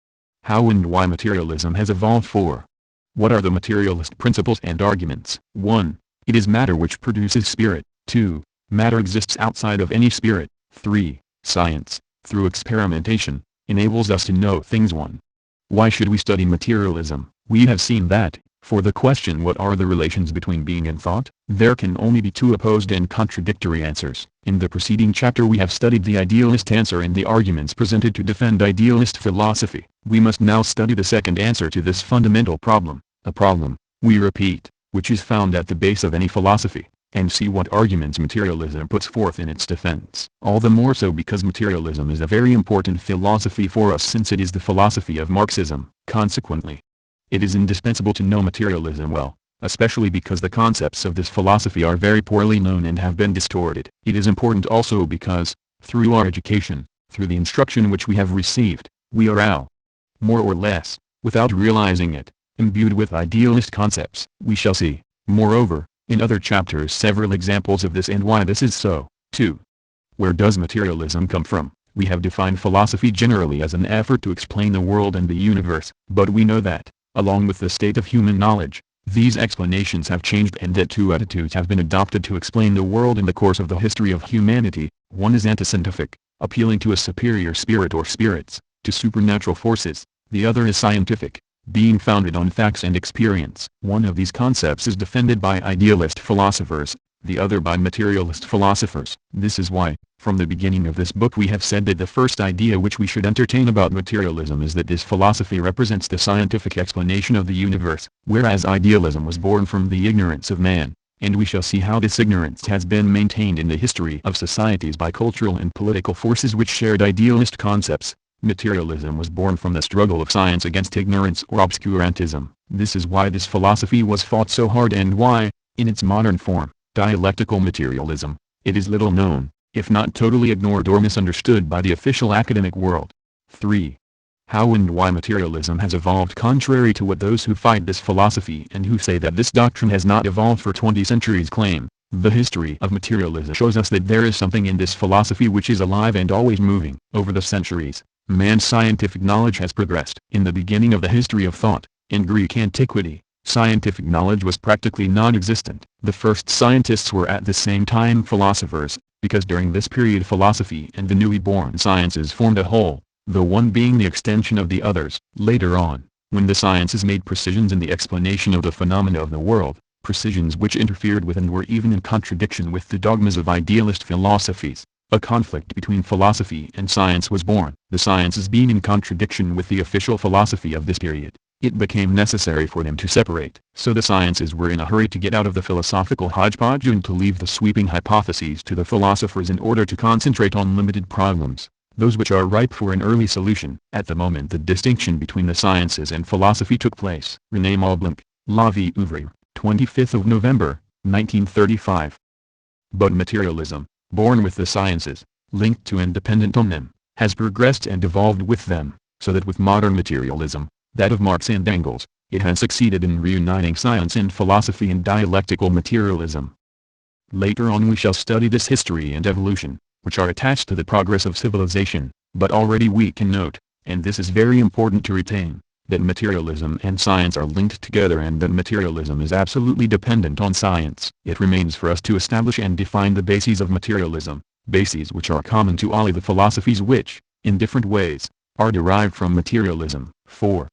How and why materialism has evolved? 4. What are the materialist principles and arguments? 1. It is matter which produces spirit. 2. Matter exists outside of any spirit. 3. Science, through experimentation, enables us to know things. 1. Why should we study materialism? We have seen that, for the question what are the relations between being and thought, there can only be two opposed and contradictory answers. In the preceding chapter we have studied the idealist answer and the arguments presented to defend idealist philosophy. We must now study the second answer to this fundamental problem, a problem, we repeat, which is found at the base of any philosophy, and see what arguments materialism puts forth in its defense. All the more so because materialism is a very important philosophy for us, since it is the philosophy of Marxism. Consequently, it is indispensable to know materialism well, especially because the concepts of this philosophy are very poorly known and have been distorted. It is important also because, through our education, through the instruction which we have received, we are all, more or less, without realizing it, imbued with idealist concepts. We shall see, moreover, in other chapters several examples of this and why this is so. 2. Where does materialism come from? We have defined philosophy generally as an effort to explain the world and the universe, but we know that, along with the state of human knowledge, these explanations have changed and that two attitudes have been adopted to explain the world in the course of the history of humanity. One is anti-scientific, appealing to a superior spirit or spirits, to supernatural forces. The other is scientific, being founded on facts and experience. One of these concepts is defended by idealist philosophers, the other by materialist philosophers. This is why, from the beginning of this book, we have said that the first idea which we should entertain about materialism is that this philosophy represents the scientific explanation of the universe, whereas idealism was born from the ignorance of man, and we shall see how this ignorance has been maintained in the history of societies by cultural and political forces which shared idealist concepts. Materialism was born from the struggle of science against ignorance or obscurantism. This is why this philosophy was fought so hard and why, in its modern form, dialectical materialism, it is little known, if not totally ignored or misunderstood by the official academic world. 3. How and why materialism has evolved contrary to what those who fight this philosophy and who say that this doctrine has not evolved for 20 centuries claim. The history of materialism shows us that there is something in this philosophy which is alive and always moving. Over the centuries, man's scientific knowledge has progressed. In the beginning of the history of thought, in Greek antiquity, scientific knowledge was practically non-existent. The first scientists were at the same time philosophers, because during this period philosophy and the newly born sciences formed a whole, the one being the extension of the others. Later on, when the sciences made precisions in the explanation of the phenomena of the world, precisions which interfered with and were even in contradiction with the dogmas of idealist philosophies, a conflict between philosophy and science was born. The sciences being in contradiction with the official philosophy of this period, it became necessary for them to separate. So the sciences were in a hurry to get out of the philosophical hodgepodge and to leave the sweeping hypotheses to the philosophers in order to concentrate on limited problems, those which are ripe for an early solution. At the moment the distinction between the sciences and philosophy took place. René Maleblanc, La Vie ouvrière, 25th of November, 1935. But materialism, born with the sciences, linked to and dependent on them, has progressed and evolved with them, so that with modern materialism, that of Marx and Engels, it has succeeded in reuniting science and philosophy in dialectical materialism. Later on we shall study this history and evolution, which are attached to the progress of civilization, but already we can note, and this is very important to retain, that materialism and science are linked together and that materialism is absolutely dependent on science. It remains for us to establish and define the bases of materialism, bases which are common to all the philosophies which, in different ways, are derived from materialism. 4.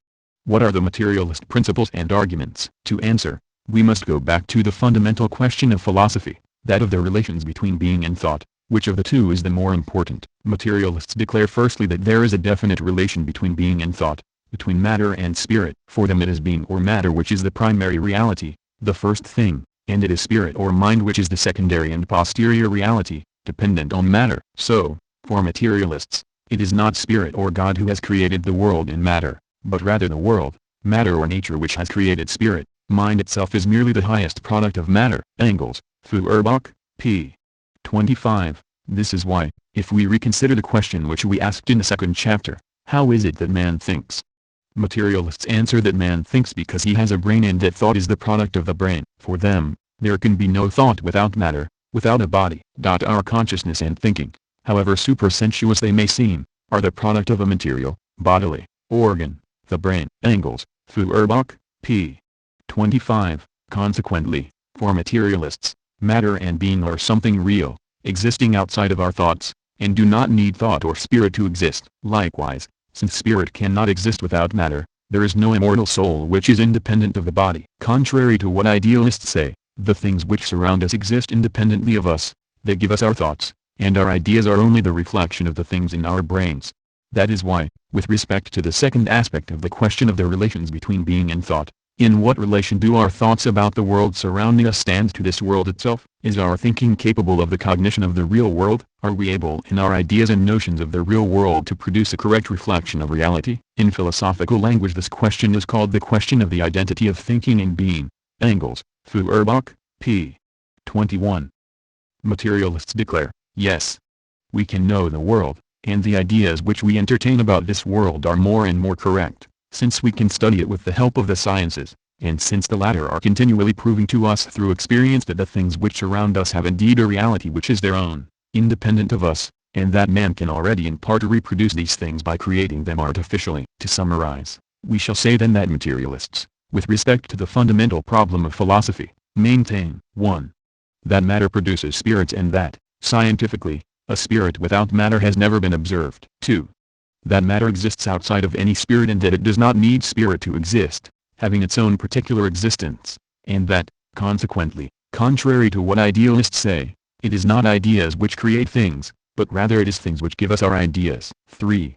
What are the materialist principles and arguments? To answer, we must go back to the fundamental question of philosophy, that of the relations between being and thought. Which of the two is the more important? Materialists declare firstly that there is a definite relation between being and thought, between matter and spirit. For them it is being or matter which is the primary reality, the first thing, and it is spirit or mind which is the secondary and posterior reality, dependent on matter. So, for materialists, it is not spirit or God who has created the world in matter, but rather the world, matter or nature which has created spirit. Mind itself is merely the highest product of matter. Engels, Feuerbach, p. 25. This is why, if we reconsider the question which we asked in the second chapter, how is it that man thinks? Materialists answer that man thinks because he has a brain and that thought is the product of the brain. For them, there can be no thought without matter, without a body. Our consciousness and thinking, however supersensuous they may seem, are the product of a material, bodily, organ, the brain. Engels, Feuerbach, p. 25. Consequently, for materialists, matter and being are something real, existing outside of our thoughts, and do not need thought or spirit to exist. Likewise, since spirit cannot exist without matter, there is no immortal soul which is independent of the body. Contrary to what idealists say, the things which surround us exist independently of us, they give us our thoughts, and our ideas are only the reflection of the things in our brains. That is why, with respect to the second aspect of the question of the relations between being and thought, In what relation do our thoughts about the world surrounding us stand to this world itself? Is our thinking capable of the cognition of the real world? Are we able in our ideas and notions of the real world to produce a correct reflection of reality? In philosophical language this question is called the question of the identity of thinking and being. Engels, Feuerbach, p. 21. Materialists declare, yes, we can know the world, and the ideas which we entertain about this world are more and more correct, since we can study it with the help of the sciences, and since the latter are continually proving to us through experience that the things which surround us have indeed a reality which is their own, independent of us, and that man can already in part reproduce these things by creating them artificially. To summarize, we shall say then that materialists, with respect to the fundamental problem of philosophy, maintain 1. That matter produces spirits and that, scientifically, a spirit without matter has never been observed. 2. That matter exists outside of any spirit and that it does not need spirit to exist, having its own particular existence, and that, consequently, contrary to what idealists say, it is not ideas which create things, but rather it is things which give us our ideas. 3.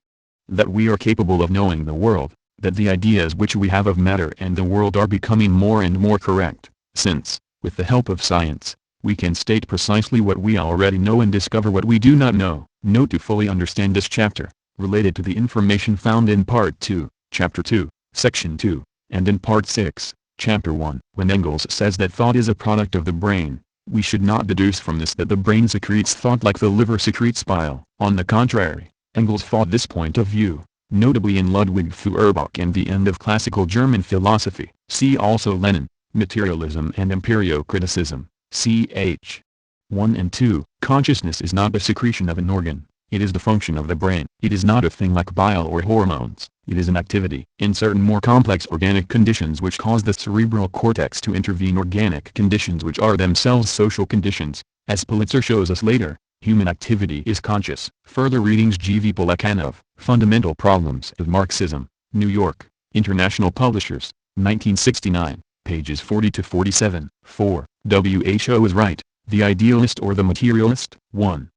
That we are capable of knowing the world, that the ideas which we have of matter and the world are becoming more and more correct, since, with the help of science, we can state precisely what we already know and discover what we do not know. Note: to fully understand this chapter, related to the information found in Part 2, Chapter 2, Section 2, and in Part 6, Chapter 1. When Engels says that thought is a product of the brain, we should not deduce from this that the brain secretes thought like the liver secretes bile. On the contrary, Engels fought this point of view, notably in Ludwig Feuerbach and the End of Classical German Philosophy. See also Lenin, Materialism and Empirio-Criticism, ch. 1 and 2. Consciousness is not the secretion of an organ. It is the function of the brain. It is not a thing like bile or hormones. It is an activity. In certain more complex organic conditions which cause the cerebral cortex to intervene, organic conditions which are themselves social conditions, as Polizer shows us later, human activity is conscious. Further readings: G. V. Plekhanov, Fundamental Problems of Marxism, New York, International Publishers, 1969, pages 40-47. 4. WHO is right, the idealist or the materialist? 1.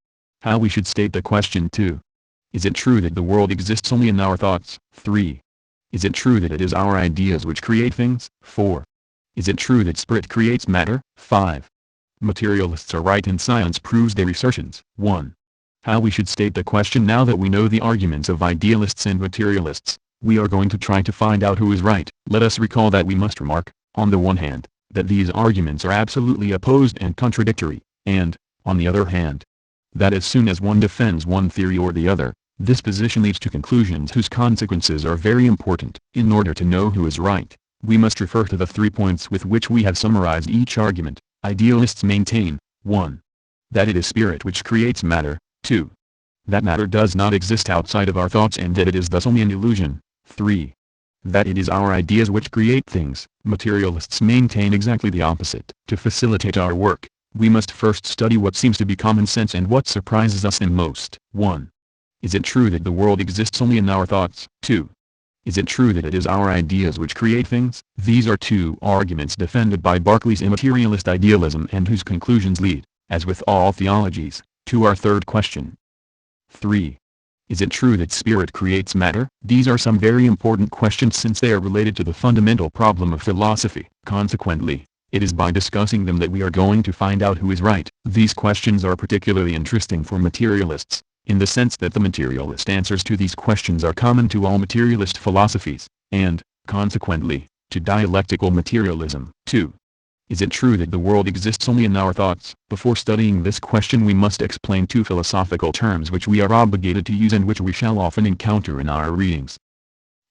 How we should state the question. 2. Is it true that the world exists only in our thoughts? 3. Is it true that it is our ideas which create things? 4. Is it true that spirit creates matter? 5. Materialists are right and science proves their assertions. 1. How we should state the question. Now that we know the arguments of idealists and materialists, we are going to try to find out who is right. Let us recall that we must remark, on the one hand, that these arguments are absolutely opposed and contradictory, and, on the other hand, that as soon as one defends one theory or the other, this position leads to conclusions whose consequences are very important. In order to know who is right, we must refer to the 3 points with which we have summarized each argument. Idealists maintain, 1. That it is spirit which creates matter, 2. That matter does not exist outside of our thoughts and that it is thus only an illusion, 3. That it is our ideas which create things. Materialists maintain exactly the opposite. To facilitate our work, we must first study what seems to be common sense and what surprises us the most. 1. Is it true that the world exists only in our thoughts? 2. Is it true that it is our ideas which create things? These are 2 arguments defended by Berkeley's immaterialist idealism and whose conclusions lead, as with all theologies, to our third question. 3. Is it true that spirit creates matter? These are some very important questions since they are related to the fundamental problem of philosophy. Consequently, it is by discussing them that we are going to find out who is right. These questions are particularly interesting for materialists, in the sense that the materialist answers to these questions are common to all materialist philosophies, and, consequently, to dialectical materialism. 2. Is it true that the world exists only in our thoughts? Before studying this question we must explain 2 philosophical terms which we are obligated to use and which we shall often encounter in our readings.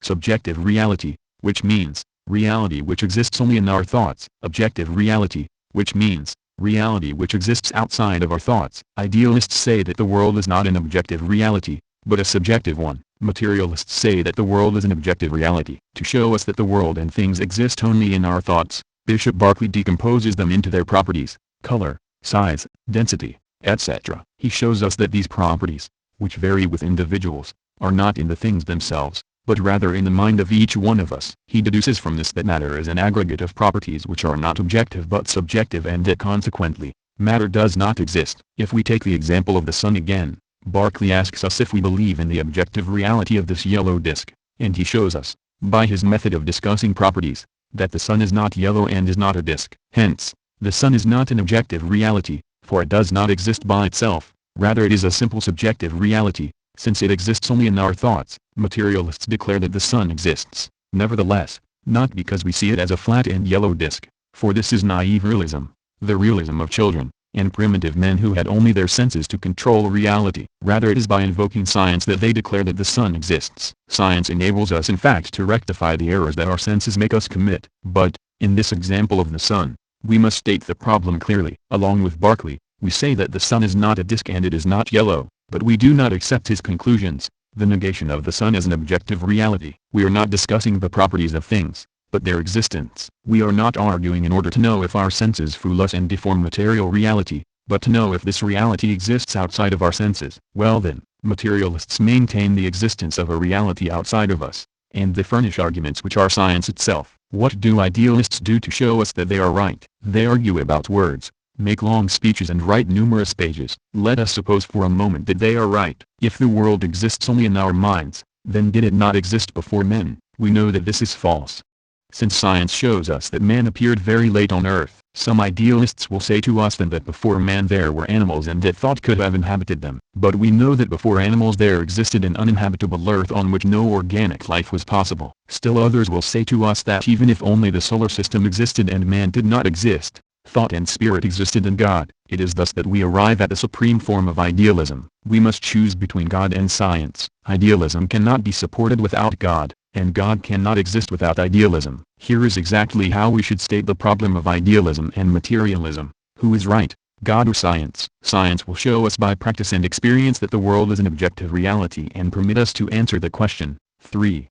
Subjective reality, which means, reality which exists only in our thoughts. Objective reality, which means, reality which exists outside of our thoughts. Idealists say that the world is not an objective reality, but a subjective one. Materialists say that the world is an objective reality. To show us that the world and things exist only in our thoughts, Bishop Berkeley decomposes them into their properties, color, size, density, etc. He shows us that these properties, which vary with individuals, are not in the things themselves, but rather in the mind of each one of us. He deduces from this that matter is an aggregate of properties which are not objective but subjective and that consequently, matter does not exist. If we take the example of the sun again, Berkeley asks us if we believe in the objective reality of this yellow disk, and he shows us, by his method of discussing properties, that the sun is not yellow and is not a disk. Hence, the sun is not an objective reality, for it does not exist by itself, rather it is a simple subjective reality, since it exists only in our thoughts. Materialists declare that the sun exists, nevertheless, not because we see it as a flat and yellow disk, for this is naive realism, the realism of children, and primitive men who had only their senses to control reality. Rather it is by invoking science that they declare that the sun exists. Science enables us in fact to rectify the errors that our senses make us commit. But, in this example of the sun, we must state the problem clearly. Along with Berkeley, we say that the sun is not a disk and it is not yellow, but we do not accept his conclusions, the negation of the sun as an objective reality. We are not discussing the properties of things, but their existence. We are not arguing in order to know if our senses fool us and deform material reality, but to know if this reality exists outside of our senses. Well then, materialists maintain the existence of a reality outside of us, and they furnish arguments which are science itself. What do idealists do to show us that they are right? They argue about words, make long speeches and write numerous pages. Let us suppose for a moment that they are right. If the world exists only in our minds, then did it not exist before men? We know that this is false. Since science shows us that man appeared very late on earth, some idealists will say to us then that before man there were animals and that thought could have inhabited them. But we know that before animals there existed an uninhabitable earth on which no organic life was possible. Still others will say to us that even if only the solar system existed and man did not exist, thought and spirit existed in God. It is thus that we arrive at the supreme form of idealism. We must choose between God and science. Idealism cannot be supported without God, and God cannot exist without idealism. Here is exactly how we should state the problem of idealism and materialism. Who is right, God or science? Science will show us by practice and experience that the world is an objective reality and permit us to answer the question. 3.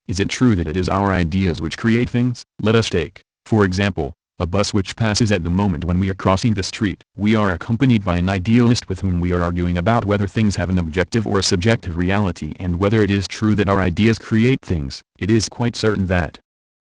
Is it true that it is our ideas which create things? Let us take, for example, a bus which passes at the moment when we are crossing the street. We are accompanied by an idealist with whom we are arguing about whether things have an objective or a subjective reality and whether it is true that our ideas create things. It is quite certain that,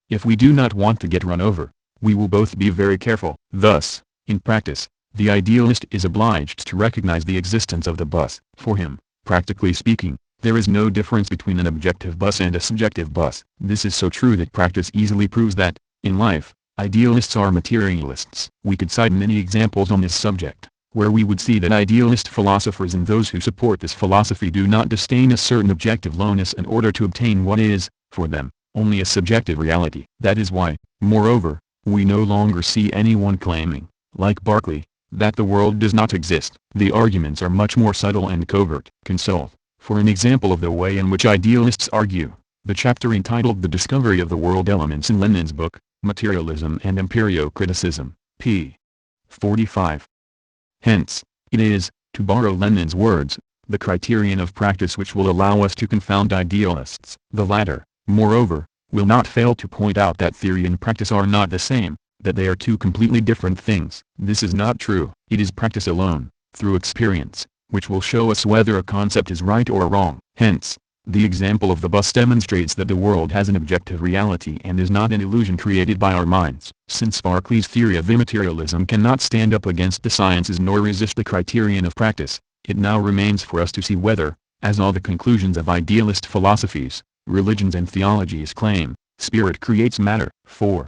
if we do not want to get run over, we will both be very careful. Thus, in practice, the idealist is obliged to recognize the existence of the bus. For him, practically speaking, there is no difference between an objective bus and a subjective bus. This is so true that practice easily proves that, in life, idealists are materialists. We could cite many examples on this subject, where we would see that idealist philosophers and those who support this philosophy do not disdain a certain objective lowness in order to obtain what is, for them, only a subjective reality. That is why, moreover, we no longer see anyone claiming, like Berkeley, that the world does not exist. The arguments are much more subtle and covert. Consult, for an example of the way in which idealists argue, the chapter entitled The Discovery of the World Elements in Lenin's book, Materialism and Empirio-Criticism, p. 45. Hence, it is, to borrow Lenin's words, the criterion of practice which will allow us to confound idealists. The latter, moreover, will not fail to point out that theory and practice are not the same, that they are two completely different things. This is not true. It is practice alone, through experience, which will show us whether a concept is right or wrong. Hence, the example of the bus demonstrates that the world has an objective reality and is not an illusion created by our minds. Since Berkeley's theory of immaterialism cannot stand up against the sciences nor resist the criterion of practice, it now remains for us to see whether, as all the conclusions of idealist philosophies, religions and theologies claim, spirit creates matter. 4.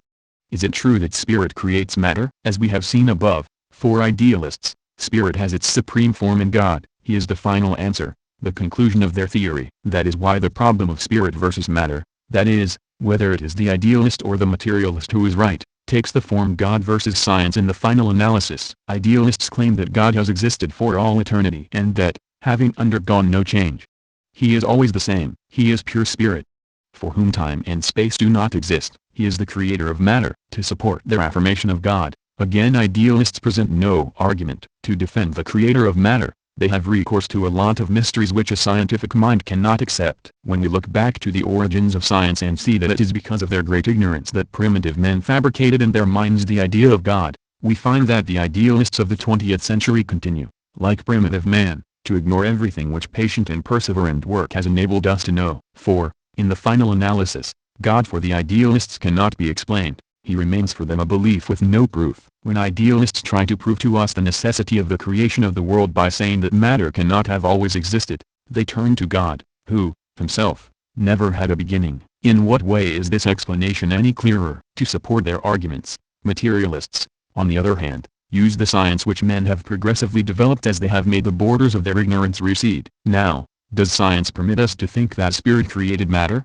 Is it true that spirit creates matter? As we have seen above, for idealists, spirit has its supreme form in God. He is the final answer, the conclusion of their theory. That is why the problem of spirit versus matter, that is, whether it is the idealist or the materialist who is right, takes the form God versus science in the final analysis. Idealists claim that God has existed for all eternity and that, having undergone no change, He is always the same. He is pure spirit, for whom time and space do not exist. He is the creator of matter. To support their affirmation of God, again idealists present no argument. To defend the creator of matter, they have recourse to a lot of mysteries which a scientific mind cannot accept. When we look back to the origins of science and see that it is because of their great ignorance that primitive men fabricated in their minds the idea of God, we find that the idealists of the 20th century continue, like primitive man, to ignore everything which patient and perseverant work has enabled us to know. For, in the final analysis, God for the idealists cannot be explained. He remains for them a belief with no proof. When idealists try to prove to us the necessity of the creation of the world by saying that matter cannot have always existed, they turn to God, who, himself, never had a beginning. In what way is this explanation any clearer? To support their arguments, materialists, on the other hand, use the science which men have progressively developed as they have made the borders of their ignorance recede. Now, does science permit us to think that spirit created matter?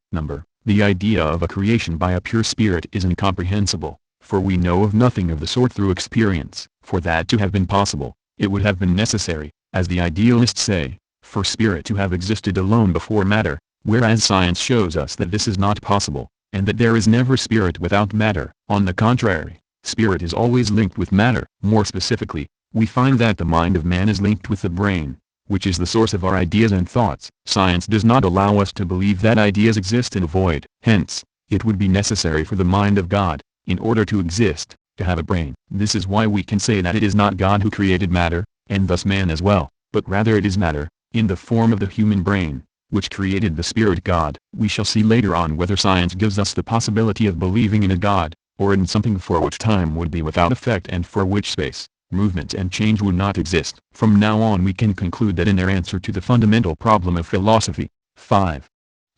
The idea of a creation by a pure spirit is incomprehensible, for we know of nothing of the sort through experience. For that to have been possible, it would have been necessary, as the idealists say, for spirit to have existed alone before matter, whereas science shows us that this is not possible, and that there is never spirit without matter. On the contrary, spirit is always linked with matter. More specifically, we find that the mind of man is linked with the brain, which is the source of our ideas and thoughts. Science does not allow us to believe that ideas exist in a void. Hence, it would be necessary for the mind of God, in order to exist, to have a brain. This is why we can say that it is not God who created matter, and thus man as well, but rather it is matter, in the form of the human brain, which created the spirit God. We shall see later on whether science gives us the possibility of believing in a God, or in something for which time would be without effect and for which space, movement and change would not exist. From now on we can conclude that in their answer to the fundamental problem of philosophy, 5.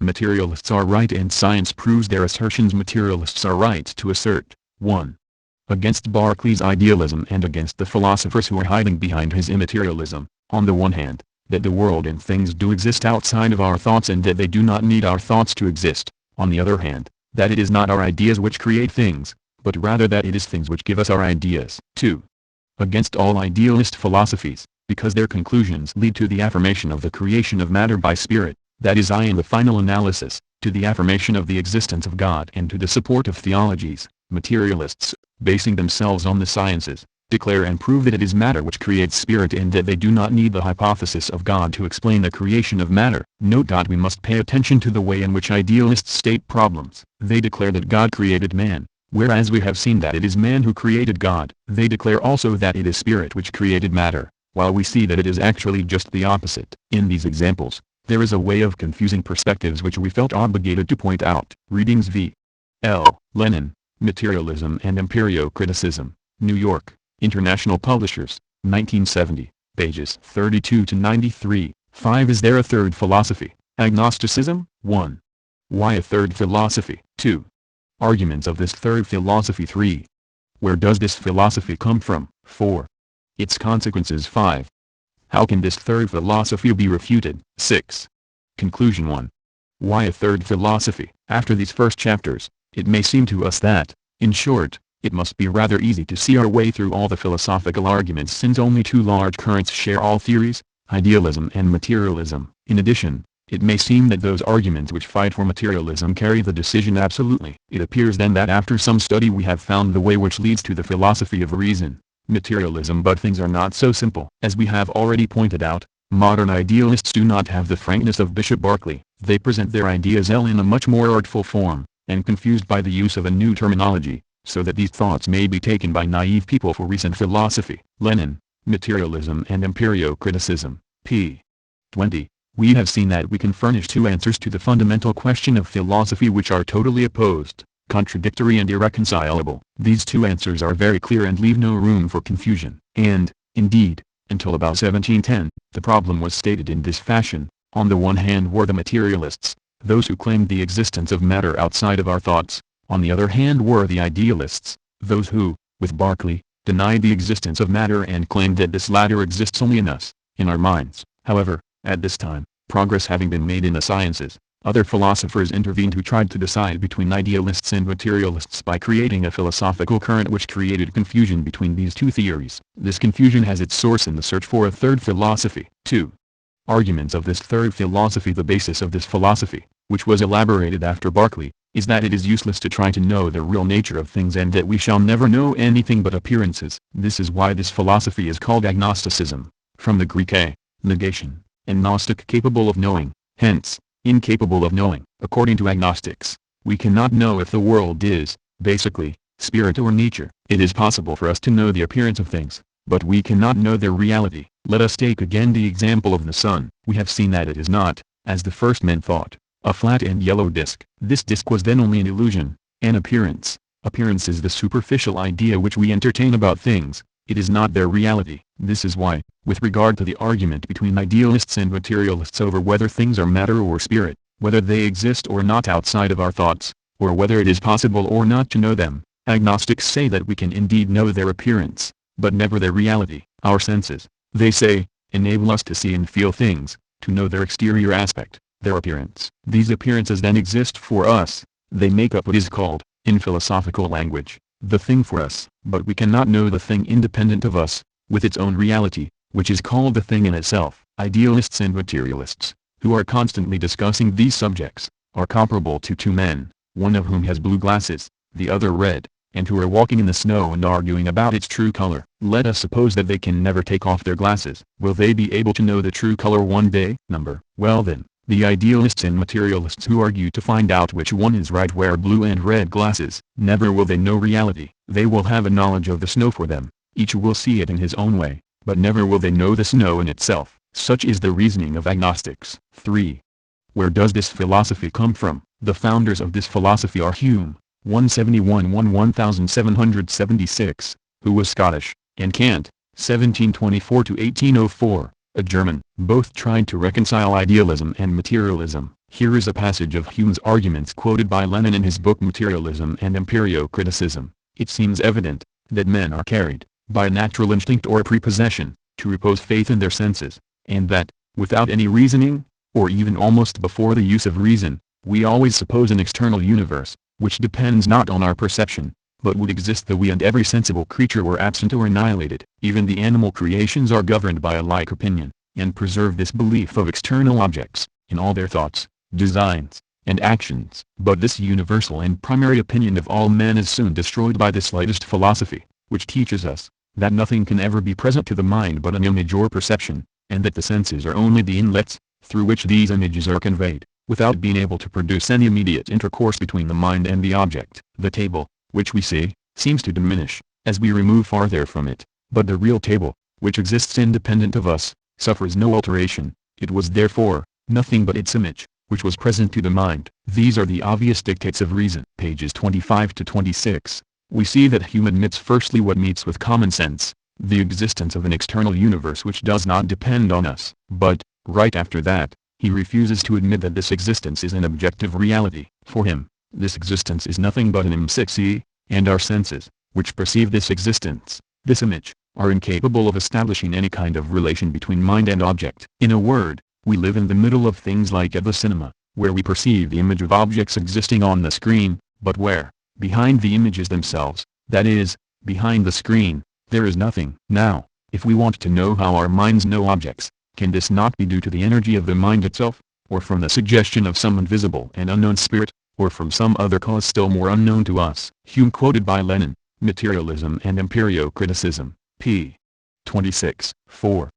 Materialists are right and science proves their assertions. Materialists are right to assert, 1. Against Berkeley's idealism and against the philosophers who are hiding behind his immaterialism, on the one hand, that the world and things do exist outside of our thoughts and that they do not need our thoughts to exist, on the other hand, that it is not our ideas which create things, but rather that it is things which give us our ideas. 2. Against all idealist philosophies, because their conclusions lead to the affirmation of the creation of matter by spirit, that is in the final analysis, to the affirmation of the existence of God and to the support of theologies. Materialists, basing themselves on the sciences, declare and prove that it is matter which creates spirit and that they do not need the hypothesis of God to explain the creation of matter. Note that we must pay attention to the way in which idealists state problems. They declare that God created man, whereas we have seen that it is man who created God. They declare also that it is spirit which created matter, while we see that it is actually just the opposite. In these examples, there is a way of confusing perspectives which we felt obligated to point out. Readings v. L. Lenin, Materialism and Empirio-Criticism, New York, International Publishers, 1970, pages 32 to 93. 5. Is there a third philosophy? Agnosticism. 1. Why a third philosophy? 2. Arguments of this third philosophy. 3. Where does this philosophy come from? 4. Its consequences. 5. How can this third philosophy be refuted? 6. Conclusion. 1. Why a third philosophy? After these first chapters, it may seem to us that, in short, it must be rather easy to see our way through all the philosophical arguments since only two large currents share all theories, idealism and materialism. In addition, it may seem that those arguments which fight for materialism carry the decision absolutely. It appears then that after some study we have found the way which leads to the philosophy of reason, materialism. But things are not so simple. As we have already pointed out, modern idealists do not have the frankness of Bishop Berkeley. They present their ideas in a much more artful form, and confused by the use of a new terminology, so that these thoughts may be taken by naive people for recent philosophy. Lenin, Materialism and Empirio-Criticism, p. 20. We have seen that we can furnish two answers to the fundamental question of philosophy which are totally opposed, contradictory and irreconcilable. These two answers are very clear and leave no room for confusion. And, indeed, until about 1710, the problem was stated in this fashion. On the one hand were the materialists, those who claimed the existence of matter outside of our thoughts. On the other hand were the idealists, those who, with Berkeley, denied the existence of matter and claimed that this latter exists only in us, in our minds. However, at this time, progress having been made in the sciences, other philosophers intervened who tried to decide between idealists and materialists by creating a philosophical current which created confusion between these two theories. This confusion has its source in the search for a third philosophy. 2. Arguments of this third philosophy. The basis of this philosophy, which was elaborated after Berkeley, is that it is useless to try to know the real nature of things and that we shall never know anything but appearances. This is why this philosophy is called agnosticism, from the Greek a, negation, and gnostic, capable of knowing, hence, incapable of knowing. According to agnostics, we cannot know if the world is, basically, spirit or nature. It is possible for us to know the appearance of things, but we cannot know their reality. Let us take again the example of the sun. We have seen that it is not, as the first men thought, a flat and yellow disk. This disk was then only an illusion, an appearance. Appearance is the superficial idea which we entertain about things, it is not their reality. This is why, with regard to the argument between idealists and materialists over whether things are matter or spirit, whether they exist or not outside of our thoughts, or whether it is possible or not to know them. Agnostics say that we can indeed know their appearance, but never their reality. Our senses, they say, enable us to see and feel things, to know their exterior aspect, their appearance. These appearances then exist for us. They make up what is called, in philosophical language, the thing for us. But we cannot know the thing independent of us, with its own reality, which is called the thing in itself. Idealists and materialists, who are constantly discussing these subjects, are comparable to two men, one of whom has blue glasses, the other red, and who are walking in the snow and arguing about its true color. Let us suppose that they can never take off their glasses. Will they be able to know the true color one day? Well then, the idealists and materialists who argue to find out which one is right wear blue and red glasses. Never will they know reality. They will have a knowledge of the snow for them. Each will see it in his own way, but never will they know the snow in itself. Such is the reasoning of agnostics. 3. Where does this philosophy come from? The founders of this philosophy are Hume, 1776, who was Scottish, and Kant, 1724–1804, a German. Both tried to reconcile idealism and materialism. Here is a passage of Hume's arguments quoted by Lenin in his book Materialism and Empirio-Criticism. It seems evident that men are carried, by a natural instinct or prepossession, to repose faith in their senses, and that, without any reasoning, or even almost before the use of reason, we always suppose an external universe, which depends not on our perception, but would exist though we and every sensible creature were absent or annihilated. Even the animal creations are governed by a like opinion, and preserve this belief of external objects, in all their thoughts, designs, and actions. But this universal and primary opinion of all men is soon destroyed by the slightest philosophy, which teaches us, that nothing can ever be present to the mind but an image or perception, and that the senses are only the inlets, through which these images are conveyed, without being able to produce any immediate intercourse between the mind and the object. The table, which we see, seems to diminish, as we remove farther from it, but the real table, which exists independent of us, suffers no alteration. It was therefore, nothing but its image, which was present to the mind. These are the obvious dictates of reason. Pages 25–26, we see that Hume admits firstly what meets with common sense, the existence of an external universe which does not depend on us. But, right after that, he refuses to admit that this existence is an objective reality. For him, this existence is nothing but an image, and our senses, which perceive this existence, this image, are incapable of establishing any kind of relation between mind and object. In a word, we live in the middle of things like at the cinema, where we perceive the image of objects existing on the screen, but where, behind the images themselves, that is, behind the screen, there is nothing. Now, if we want to know how our minds know objects, can this not be due to the energy of the mind itself, or from the suggestion of some invisible and unknown spirit, or from some other cause still more unknown to us? Hume quoted by Lenin, Materialism and Empirio-Criticism, p. 26. 4.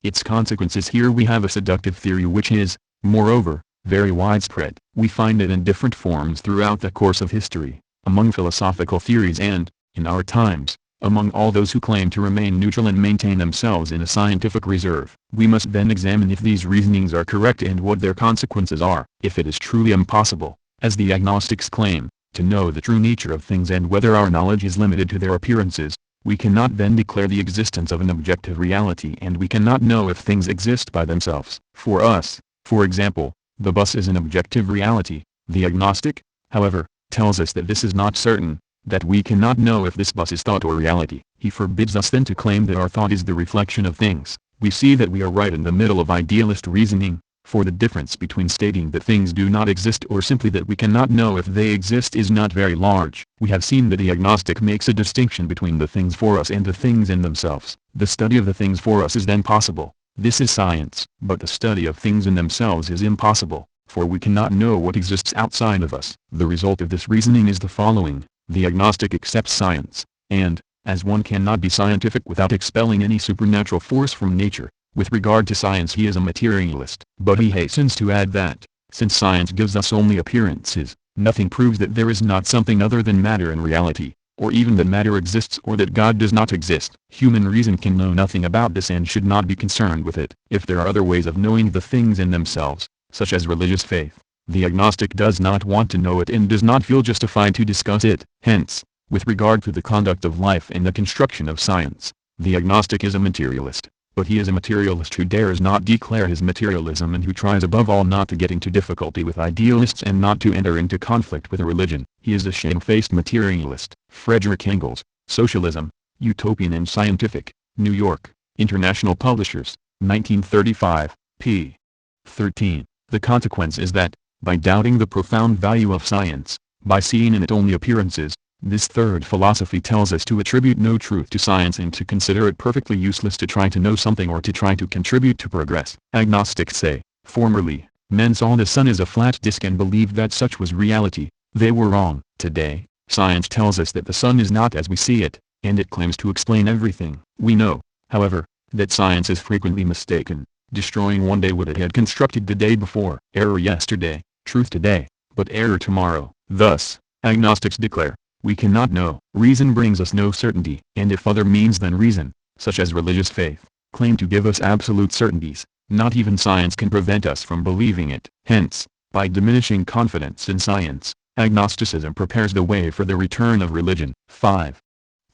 Its consequences. Here we have a seductive theory which is, moreover, very widespread. We find it in different forms throughout the course of history, among philosophical theories and, in our times, among all those who claim to remain neutral and maintain themselves in a scientific reserve. We must then examine if these reasonings are correct and what their consequences are. If it is truly impossible, as the agnostics claim, to know the true nature of things and whether our knowledge is limited to their appearances, we cannot then declare the existence of an objective reality, and we cannot know if things exist by themselves. For us, for example, the bus is an objective reality. The agnostic, however, tells us that this is not certain, that we cannot know if this bus is thought or reality. He forbids us then to claim that our thought is the reflection of things. We see that we are right in the middle of idealist reasoning, for the difference between stating that things do not exist or simply that we cannot know if they exist is not very large. We have seen that the agnostic makes a distinction between the things for us and the things in themselves. The study of the things for us is then possible. This is science. But the study of things in themselves is impossible, for we cannot know what exists outside of us. The result of this reasoning is the following. The agnostic accepts science, and, as one cannot be scientific without expelling any supernatural force from nature, with regard to science he is a materialist. But he hastens to add that, since science gives us only appearances, nothing proves that there is not something other than matter in reality, or even that matter exists or that God does not exist. Human reason can know nothing about this and should not be concerned with it. If there are other ways of knowing the things in themselves, such as religious faith, the agnostic does not want to know it and does not feel justified to discuss it. Hence, with regard to the conduct of life and the construction of science, the agnostic is a materialist. But he is a materialist who dares not declare his materialism and who tries above all not to get into difficulty with idealists and not to enter into conflict with a religion. He is a shamefaced materialist. Frederick Engels, Socialism, Utopian and Scientific, New York, International Publishers, 1935, p. 13. The consequence is that, by doubting the profound value of science, by seeing in it only appearances, this third philosophy tells us to attribute no truth to science and to consider it perfectly useless to try to know something or to try to contribute to progress. Agnostics say, formerly, men saw the sun as a flat disk and believed that such was reality. They were wrong. Today, science tells us that the sun is not as we see it, and it claims to explain everything. We know, however, that science is frequently mistaken, destroying one day what it had constructed the day before. Error yesterday, truth today, but error tomorrow. Thus, agnostics declare, we cannot know. Reason brings us no certainty. And if other means than reason, such as religious faith, claim to give us absolute certainties, not even science can prevent us from believing it. Hence, by diminishing confidence in science, agnosticism prepares the way for the return of religion. 5.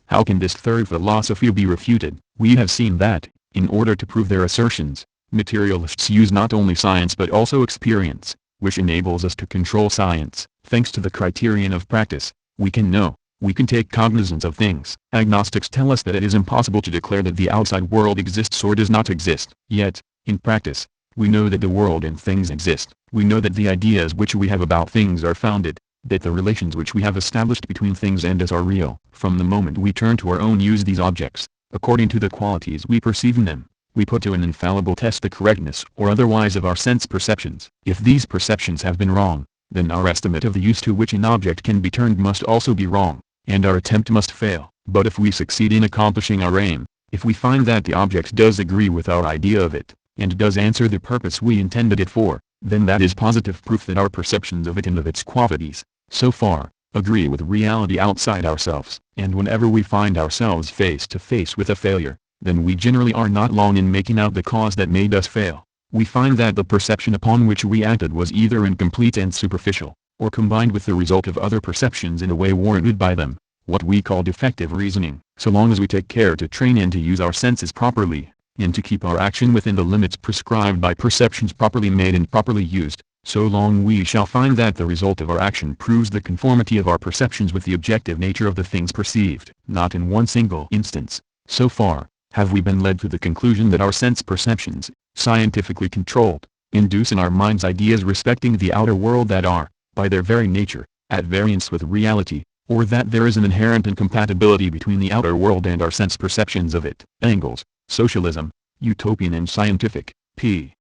How can this third philosophy be refuted? We have seen that, in order to prove their assertions, materialists use not only science but also experience, which enables us to control science. Thanks to the criterion of practice, we can know, we can take cognizance of things. Agnostics tell us that it is impossible to declare that the outside world exists or does not exist. Yet, in practice, we know that the world and things exist. We know that the ideas which we have about things are founded, that the relations which we have established between things and us are real. From the moment we turn to our own use these objects, according to the qualities we perceive in them, we put to an infallible test the correctness or otherwise of our sense perceptions. If these perceptions have been wrong, then our estimate of the use to which an object can be turned must also be wrong, and our attempt must fail. But if we succeed in accomplishing our aim, if we find that the object does agree with our idea of it, and does answer the purpose we intended it for, then that is positive proof that our perceptions of it and of its qualities, so far, agree with reality outside ourselves. And whenever we find ourselves face to face with a failure, then we generally are not long in making out the cause that made us fail. We find that the perception upon which we acted was either incomplete and superficial, or combined with the result of other perceptions in a way warranted by them, what we call defective reasoning. So long as we take care to train and to use our senses properly, and to keep our action within the limits prescribed by perceptions properly made and properly used, so long we shall find that the result of our action proves the conformity of our perceptions with the objective nature of the things perceived. Not in one single instance, so far, have we been led to the conclusion that our sense perceptions, scientifically controlled, induce in our minds ideas respecting the outer world that are, by their very nature, at variance with reality, or that there is an inherent incompatibility between the outer world and our sense perceptions of it. Engels, Socialism, Utopian and Scientific, p.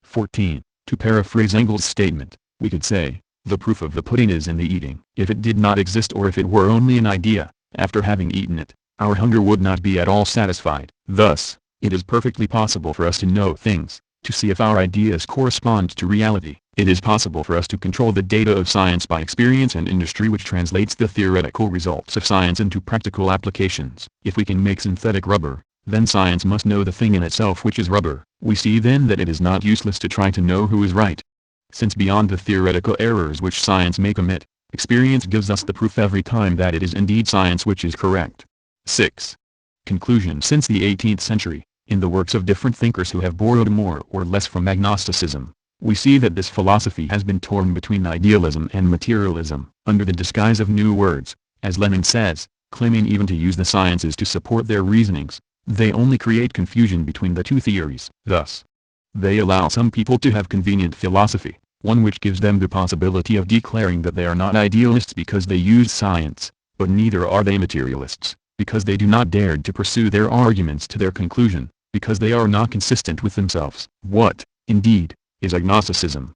14. To paraphrase Engels' statement, we could say, the proof of the pudding is in the eating. If it did not exist or if it were only an idea, after having eaten it, our hunger would not be at all satisfied. Thus, it is perfectly possible for us to know things, to see if our ideas correspond to reality. It is possible for us to control the data of science by experience and industry which translates the theoretical results of science into practical applications. If we can make synthetic rubber, then science must know the thing in itself which is rubber. We see then that it is not useless to try to know who is right. Since beyond the theoretical errors which science may commit, experience gives us the proof every time that it is indeed science which is correct. 6. Conclusion. Since the 18th century, in the works of different thinkers who have borrowed more or less from agnosticism, we see that this philosophy has been torn between idealism and materialism, under the disguise of new words, as Lenin says, claiming even to use the sciences to support their reasonings. They only create confusion between the two theories. Thus, they allow some people to have convenient philosophy, one which gives them the possibility of declaring that they are not idealists because they use science, but neither are they materialists, because they do not dare to pursue their arguments to their conclusion, because they are not consistent with themselves. What, indeed, is agnosticism?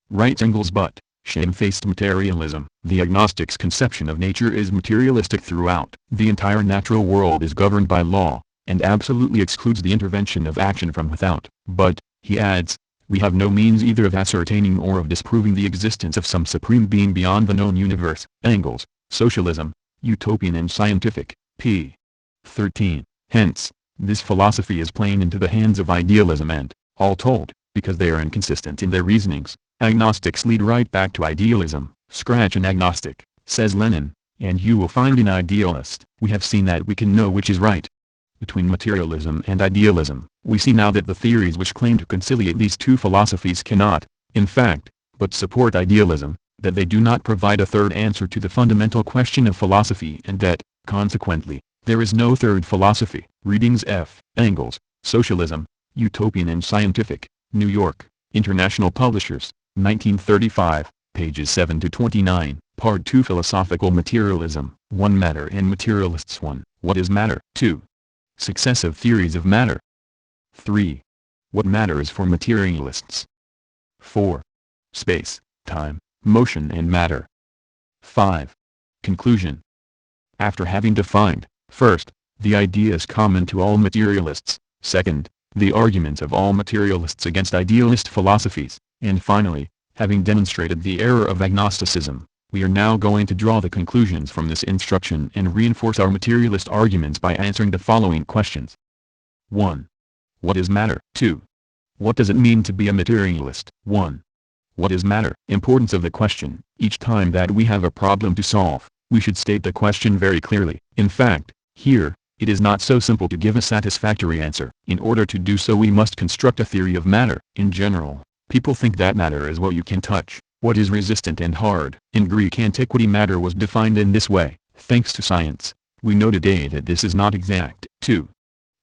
Writes Engels. But, shamefaced materialism. The agnostic's conception of nature is materialistic throughout. The entire natural world is governed by law, and absolutely excludes the intervention of action from without. But, he adds, we have no means either of ascertaining or of disproving the existence of some supreme being beyond the known universe. Engels, Socialism, Utopian and Scientific, p. 13. Hence, this philosophy is playing into the hands of idealism and, all told, because they are inconsistent in their reasonings, agnostics lead right back to idealism. Scratch an agnostic, says Lenin, and you will find an idealist. We have seen that we can know which is right. Between materialism and idealism, We see now that the theories which claim to conciliate these two philosophies cannot, in fact, but support idealism, that they do not provide a third answer to the fundamental question of philosophy, and that, consequently, there is no third philosophy. Readings F. Engels, Socialism, Utopian and Scientific, New York, International Publishers, 1935, pages 7 to 29, Part 2 Philosophical Materialism, 1 Matter and Materialists 1. What is matter? 2. Successive theories of matter. 3. What matter is for materialists. 4. Space, time, motion and matter. 5. Conclusion. After having defined, first, the ideas common to all materialists, second, the arguments of all materialists against idealist philosophies, and finally, having demonstrated the error of agnosticism, we are now going to draw the conclusions from this instruction and reinforce our materialist arguments by answering the following questions. 1. What is matter? 2. What does it mean to be a materialist? 1. What is matter? Importance of the question. Each time that we have a problem to solve, we should state the question very clearly. In fact, here, it is not so simple to give a satisfactory answer. In order to do so, we must construct a theory of matter. In general, people think that matter is what you can touch, what is resistant and hard. In Greek antiquity, matter was defined in this way. Thanks to science, we know today that this is not exact. 2.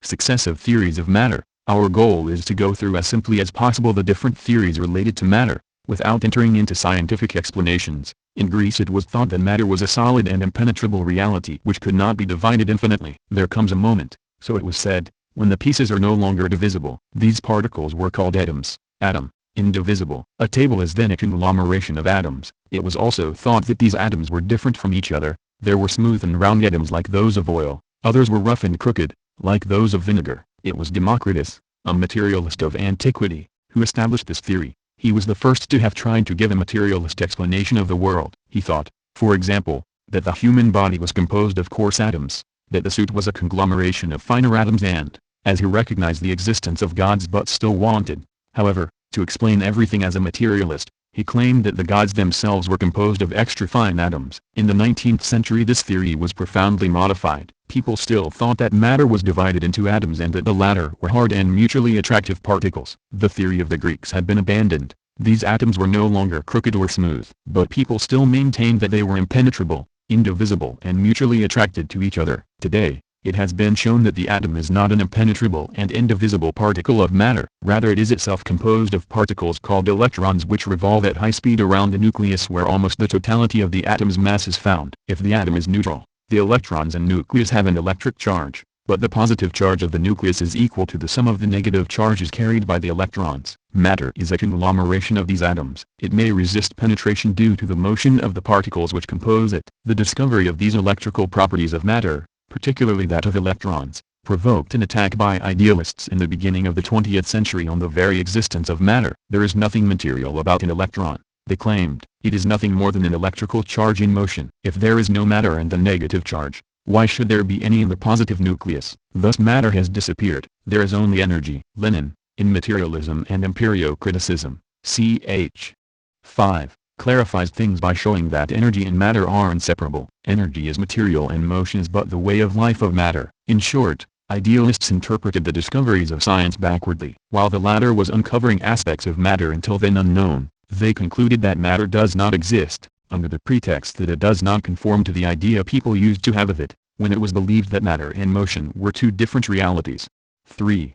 Successive theories of matter. Our goal is to go through as simply as possible the different theories related to matter, without entering into scientific explanations. In Greece it was thought that matter was a solid and impenetrable reality which could not be divided infinitely. There comes a moment, so it was said, when the pieces are no longer divisible. These particles were called atoms. Atom, indivisible. A table is then a conglomeration of atoms. It was also thought that these atoms were different from each other. There were smooth and round atoms like those of oil, others were rough and crooked, like those of vinegar. It was Democritus, a materialist of antiquity, who established this theory. He was the first to have tried to give a materialist explanation of the world. He thought, for example, that the human body was composed of coarse atoms, that the suit was a conglomeration of finer atoms, and, as he recognized the existence of gods but still wanted, however, to explain everything as a materialist, he claimed that the gods themselves were composed of extra-fine atoms. In the 19th century this theory was profoundly modified. People still thought that matter was divided into atoms and that the latter were hard and mutually attractive particles. The theory of the Greeks had been abandoned. These atoms were no longer crooked or smooth, but people still maintained that they were impenetrable, indivisible and mutually attracted to each other. Today, it has been shown that the atom is not an impenetrable and indivisible particle of matter. Rather, it is itself composed of particles called electrons which revolve at high speed around the nucleus where almost the totality of the atom's mass is found. If the atom is neutral, the electrons and nucleus have an electric charge, but the positive charge of the nucleus is equal to the sum of the negative charges carried by the electrons. Matter is a conglomeration of these atoms. It may resist penetration due to the motion of the particles which compose it. The discovery of these electrical properties of matter, particularly that of electrons, provoked an attack by idealists in the beginning of the 20th century on the very existence of matter. There is nothing material about an electron, they claimed. It is nothing more than an electrical charge in motion. If there is no matter and the negative charge, why should there be any in the positive nucleus? Thus matter has disappeared. There is only energy. Lenin, in Materialism and Empirio-Criticism, ch. 5, clarifies things by showing that energy and matter are inseparable. Energy is material and motion is but the way of life of matter. In short, idealists interpreted the discoveries of science backwardly. While the latter was uncovering aspects of matter until then unknown, they concluded that matter does not exist, under the pretext that it does not conform to the idea people used to have of it, when it was believed that matter and motion were two different realities. 3.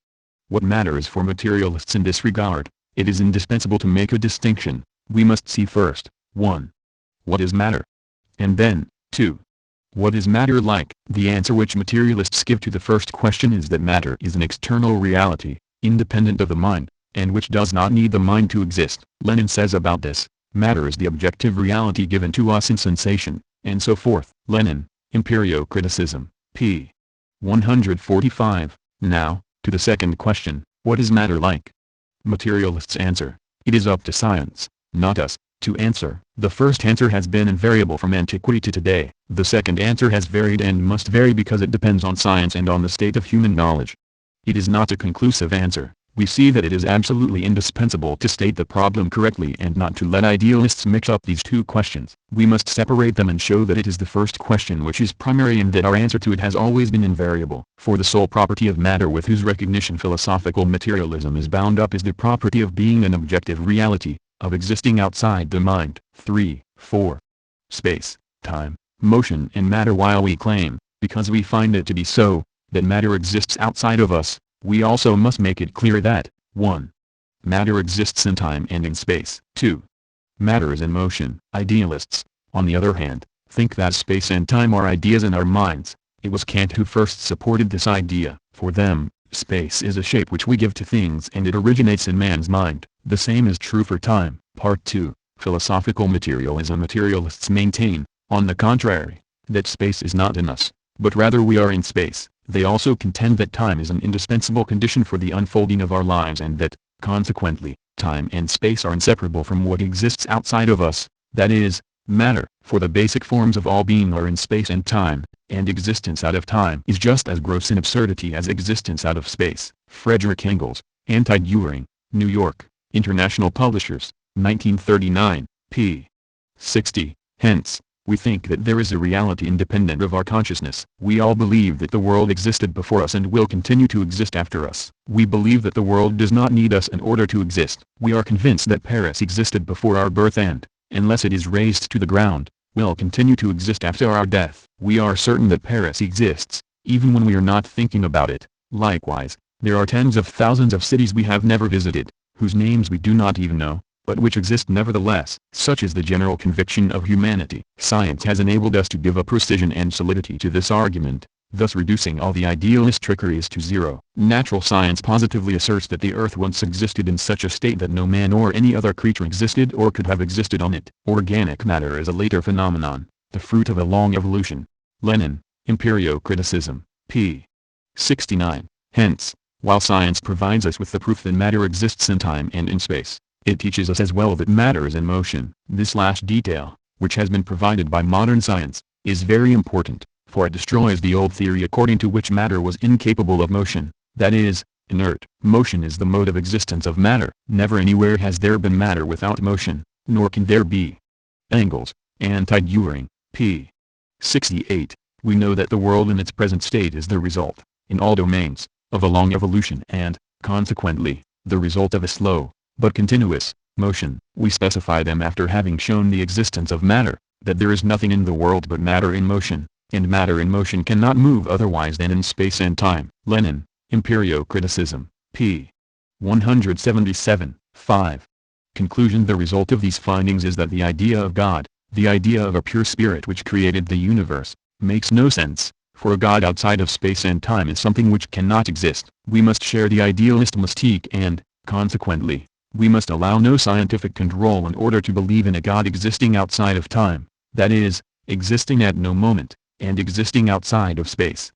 What matter is for materialists in this regard? It is indispensable to make a distinction. We must see first, 1. What is matter? And then, 2. What is matter like? The answer which materialists give to the first question is that matter is an external reality, independent of the mind, and which does not need the mind to exist. Lenin says about this, matter is the objective reality given to us in sensation, and so forth. Lenin, Empirio-Criticism, p. 145. Now, to the second question, what is matter like? Materialists answer, it is up to science, not us, to answer. The first answer has been invariable from antiquity to today. The second answer has varied and must vary because it depends on science and on the state of human knowledge. It is not a conclusive answer, we see that it is absolutely indispensable to state the problem correctly and not to let idealists mix up these two questions. We must separate them and show that it is the first question which is primary and that our answer to it has always been invariable. For the sole property of matter with whose recognition philosophical materialism is bound up is the property of being an objective reality, of existing outside the mind. 3, 4. Space, time, motion and matter. While we claim, because we find it to be so, that matter exists outside of us, we also must make it clear that, 1. Matter exists in time and in space. 2. Matter is in motion. Idealists, on the other hand, think that space and time are ideas in our minds. It was Kant who first supported this idea. For them, space is a shape which we give to things and it originates in man's mind. The same is true for time. Part 2. Philosophical materialism. Materialists maintain, on the contrary, that space is not in us, but rather we are in space. They also contend that time is an indispensable condition for the unfolding of our lives and that, consequently, time and space are inseparable from what exists outside of us, that is, matter. For the basic forms of all being are in space and time, and existence out of time is just as gross in absurdity as existence out of space. Frederick Engels, Anti-During, New York, International Publishers, 1939, p. 60. Hence, we think that there is a reality independent of our consciousness. We all believe that the world existed before us and will continue to exist after us. We believe that the world does not need us in order to exist. We are convinced that Paris existed before our birth and, unless it is razed to the ground, will continue to exist after our death. We are certain that Paris exists, even when we are not thinking about it. Likewise, there are tens of thousands of cities we have never visited, whose names we do not even know, but which exist nevertheless. Such is the general conviction of humanity. Science has enabled us to give a precision and solidity to this argument, thus reducing all the idealist trickeries to zero. Natural science positively asserts that the earth once existed in such a state that no man or any other creature existed or could have existed on it. Organic matter is a later phenomenon, the fruit of a long evolution. Lenin, Empirio-Criticism, p. 69. Hence, while science provides us with the proof that matter exists in time and in space, it teaches us as well that matter is in motion. This last detail, which has been provided by modern science, is very important, for it destroys the old theory according to which matter was incapable of motion, that is, inert. Motion is the mode of existence of matter. Never anywhere has there been matter without motion, nor can there be. Engels, Anti-During, p. 68. We know that the world in its present state is the result, in all domains, of a long evolution and, consequently, the result of a slow, but continuous, motion. We specify them after having shown the existence of matter, that there is nothing in the world but matter in motion, and matter in motion cannot move otherwise than in space and time. Lenin, Empirio-Criticism, p. 177, 5. Conclusion. The result of these findings is that the idea of God, the idea of a pure spirit which created the universe, makes no sense, for a God outside of space and time is something which cannot exist. We must share the idealist mystique and, consequently, we must allow no scientific control in order to believe in a God existing outside of time, that is, existing at no moment, and existing outside of space,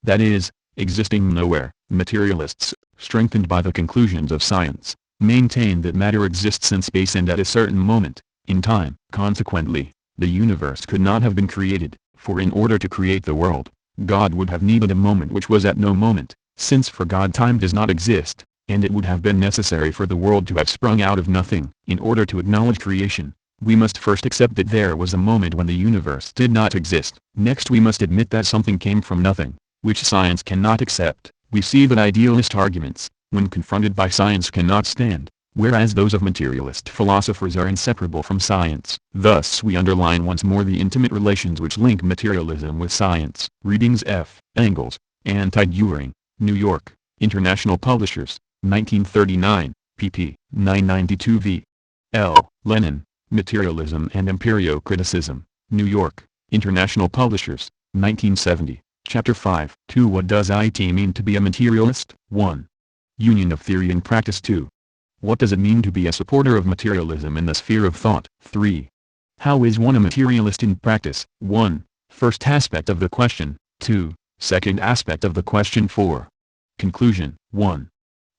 that is, existing nowhere. Materialists, strengthened by the conclusions of science, maintain that matter exists in space and at a certain moment, in time. Consequently, the universe could not have been created, for in order to create the world, God would have needed a moment which was at no moment, since for God time does not exist, and it would have been necessary for the world to have sprung out of nothing. In order to acknowledge creation, we must first accept that there was a moment when the universe did not exist. Next we must admit that something came from nothing, which science cannot accept. We see that idealist arguments, when confronted by science, cannot stand, whereas those of materialist philosophers are inseparable from science. Thus we underline once more the intimate relations which link materialism with science. Readings. F. Engels, Anti-During, New York, International Publishers, 1939, pp. 992 v. L. Lenin, Materialism and Empirio-Criticism, New York, International Publishers, 1970, Chapter 5. 2. What does it mean to be a materialist? 1. Union of theory and practice. 2. What does it mean to be a supporter of materialism in the sphere of thought? 3. How is one a materialist in practice? 1. First aspect of the question. 2. Second aspect of the question. 4. Conclusion. 1.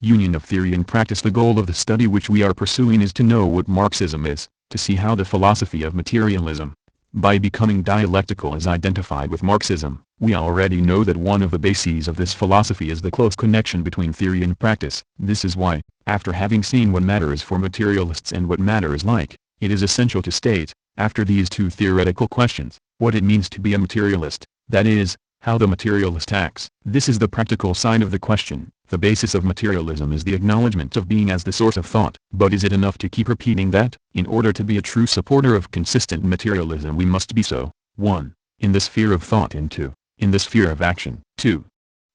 Union of theory and practice. The goal of the study which we are pursuing is to know what Marxism is, to see how the philosophy of materialism, by becoming dialectical, is identified with Marxism, We already know that one of the bases of this philosophy is the close connection between theory and practice. This is why, after having seen what matter is for materialists and what matter is like, it is essential to state, after these two theoretical questions, what it means to be a materialist, that is, how the materialist acts. This is the practical side of the question. The basis of materialism is the acknowledgement of being as the source of thought. But is it enough to keep repeating that? In order to be a true supporter of consistent materialism we must be so, 1. In the sphere of thought, and 2. In the sphere of action. 2.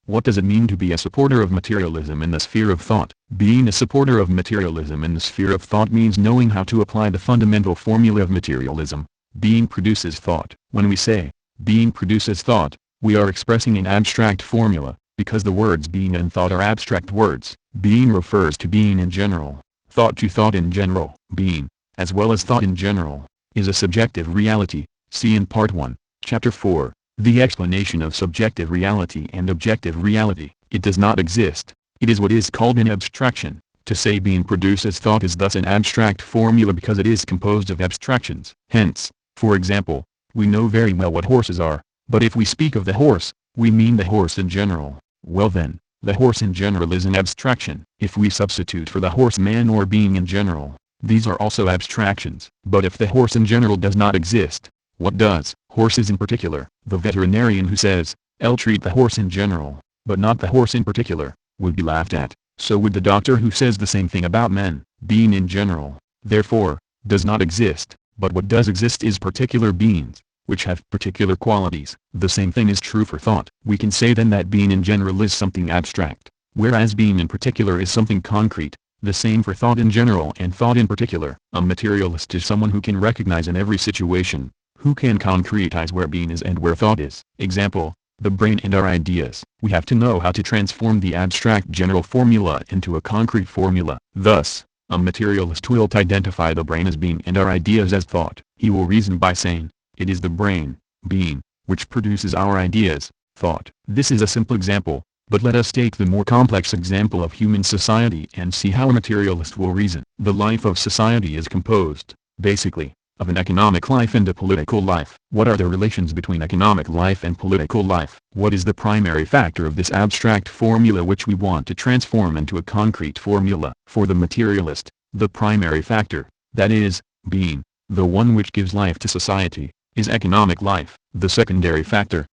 What does it mean to be a supporter of materialism in the sphere of thought? Being a supporter of materialism in the sphere of thought means knowing how to apply the fundamental formula of materialism. Being produces thought. When we say, being produces thought, we are expressing an abstract formula, because the words being and thought are abstract words. Being refers to being in general, thought to thought in general. Being, as well as thought in general, is a subjective reality. See in Part 1, Chapter 4, the explanation of subjective reality and objective reality. It does not exist. It is what is called an abstraction. To say being produces thought is thus an abstract formula because it is composed of abstractions. Hence, for example, we know very well what horses are, but if we speak of the horse, we mean the horse in general. Well then, the horse in general is an abstraction. If we substitute for the horse man or being in general, these are also abstractions. But if the horse in general does not exist, what does? Horses in particular. The veterinarian who says, "I'll treat the horse in general, but not the horse in particular," would be laughed at. So would the doctor who says the same thing about men. Being in general, therefore, does not exist, but what does exist is particular beings, which have particular qualities. The same thing is true for thought. We can say then that being in general is something abstract, whereas being in particular is something concrete. The same for thought in general and thought in particular. A materialist is someone who can recognize in every situation, who can concretize where being is and where thought is. Example, the brain and our ideas. We have to know how to transform the abstract general formula into a concrete formula. Thus, a materialist will identify the brain as being and our ideas as thought. He will reason by saying, it is the brain, being, which produces our ideas, thought. This is a simple example, but let us take the more complex example of human society and see how a materialist will reason. The life of society is composed, basically, of an economic life and a political life. What are the relations between economic life and political life? What is the primary factor of this abstract formula which we want to transform into a concrete formula? For the materialist, the primary factor, that is, being, the one which gives life to society, is economic life. The secondary factor,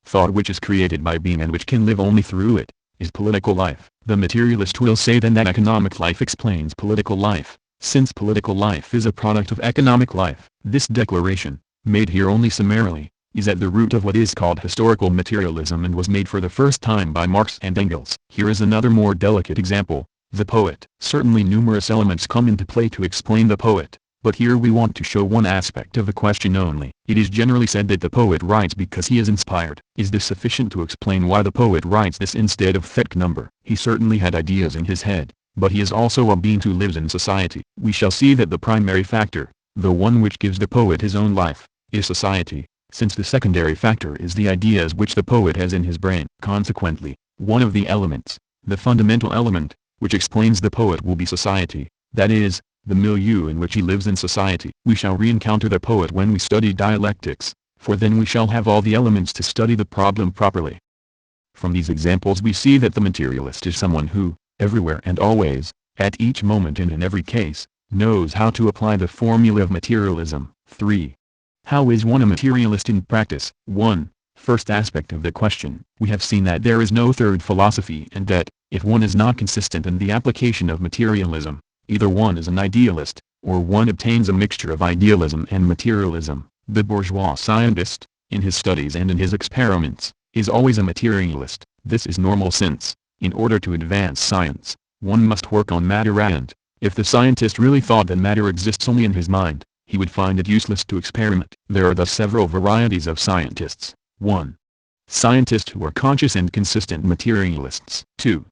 thought which is created by being and which can live only through it, is political life. The materialist will say then that economic life explains political life, since political life is a product of economic life. This declaration, made here only summarily, is at the root of what is called historical materialism and was made for the first time by Marx and Engels. Here is another more delicate example, the poet. Certainly numerous elements come into play to explain the poet, but here we want to show one aspect of the question only. It is generally said that the poet writes because he is inspired. Is this sufficient to explain why the poet writes this instead of that number? He certainly had ideas in his head, but he is also a being who lives in society. We shall see that the primary factor, the one which gives the poet his own life, is society, since the secondary factor is the ideas which the poet has in his brain. Consequently, one of the elements, the fundamental element, which explains the poet will be society, that is, the milieu in which he lives in society. We shall re-encounter the poet when we study dialectics, for then we shall have all the elements to study the problem properly. From these examples we see that the materialist is someone who, everywhere and always, at each moment and in every case, knows how to apply the formula of materialism. 3. How is one a materialist in practice? 1. First aspect of the question. We have seen that there is no third philosophy and that, if one is not consistent in the application of materialism, either one is an idealist, or one obtains a mixture of idealism and materialism. The bourgeois scientist, in his studies and in his experiments, is always a materialist. This is normal since, in order to advance science, one must work on matter and, if the scientist really thought that matter exists only in his mind, he would find it useless to experiment. There are thus several varieties of scientists. 1. Scientists who are conscious and consistent materialists. 2.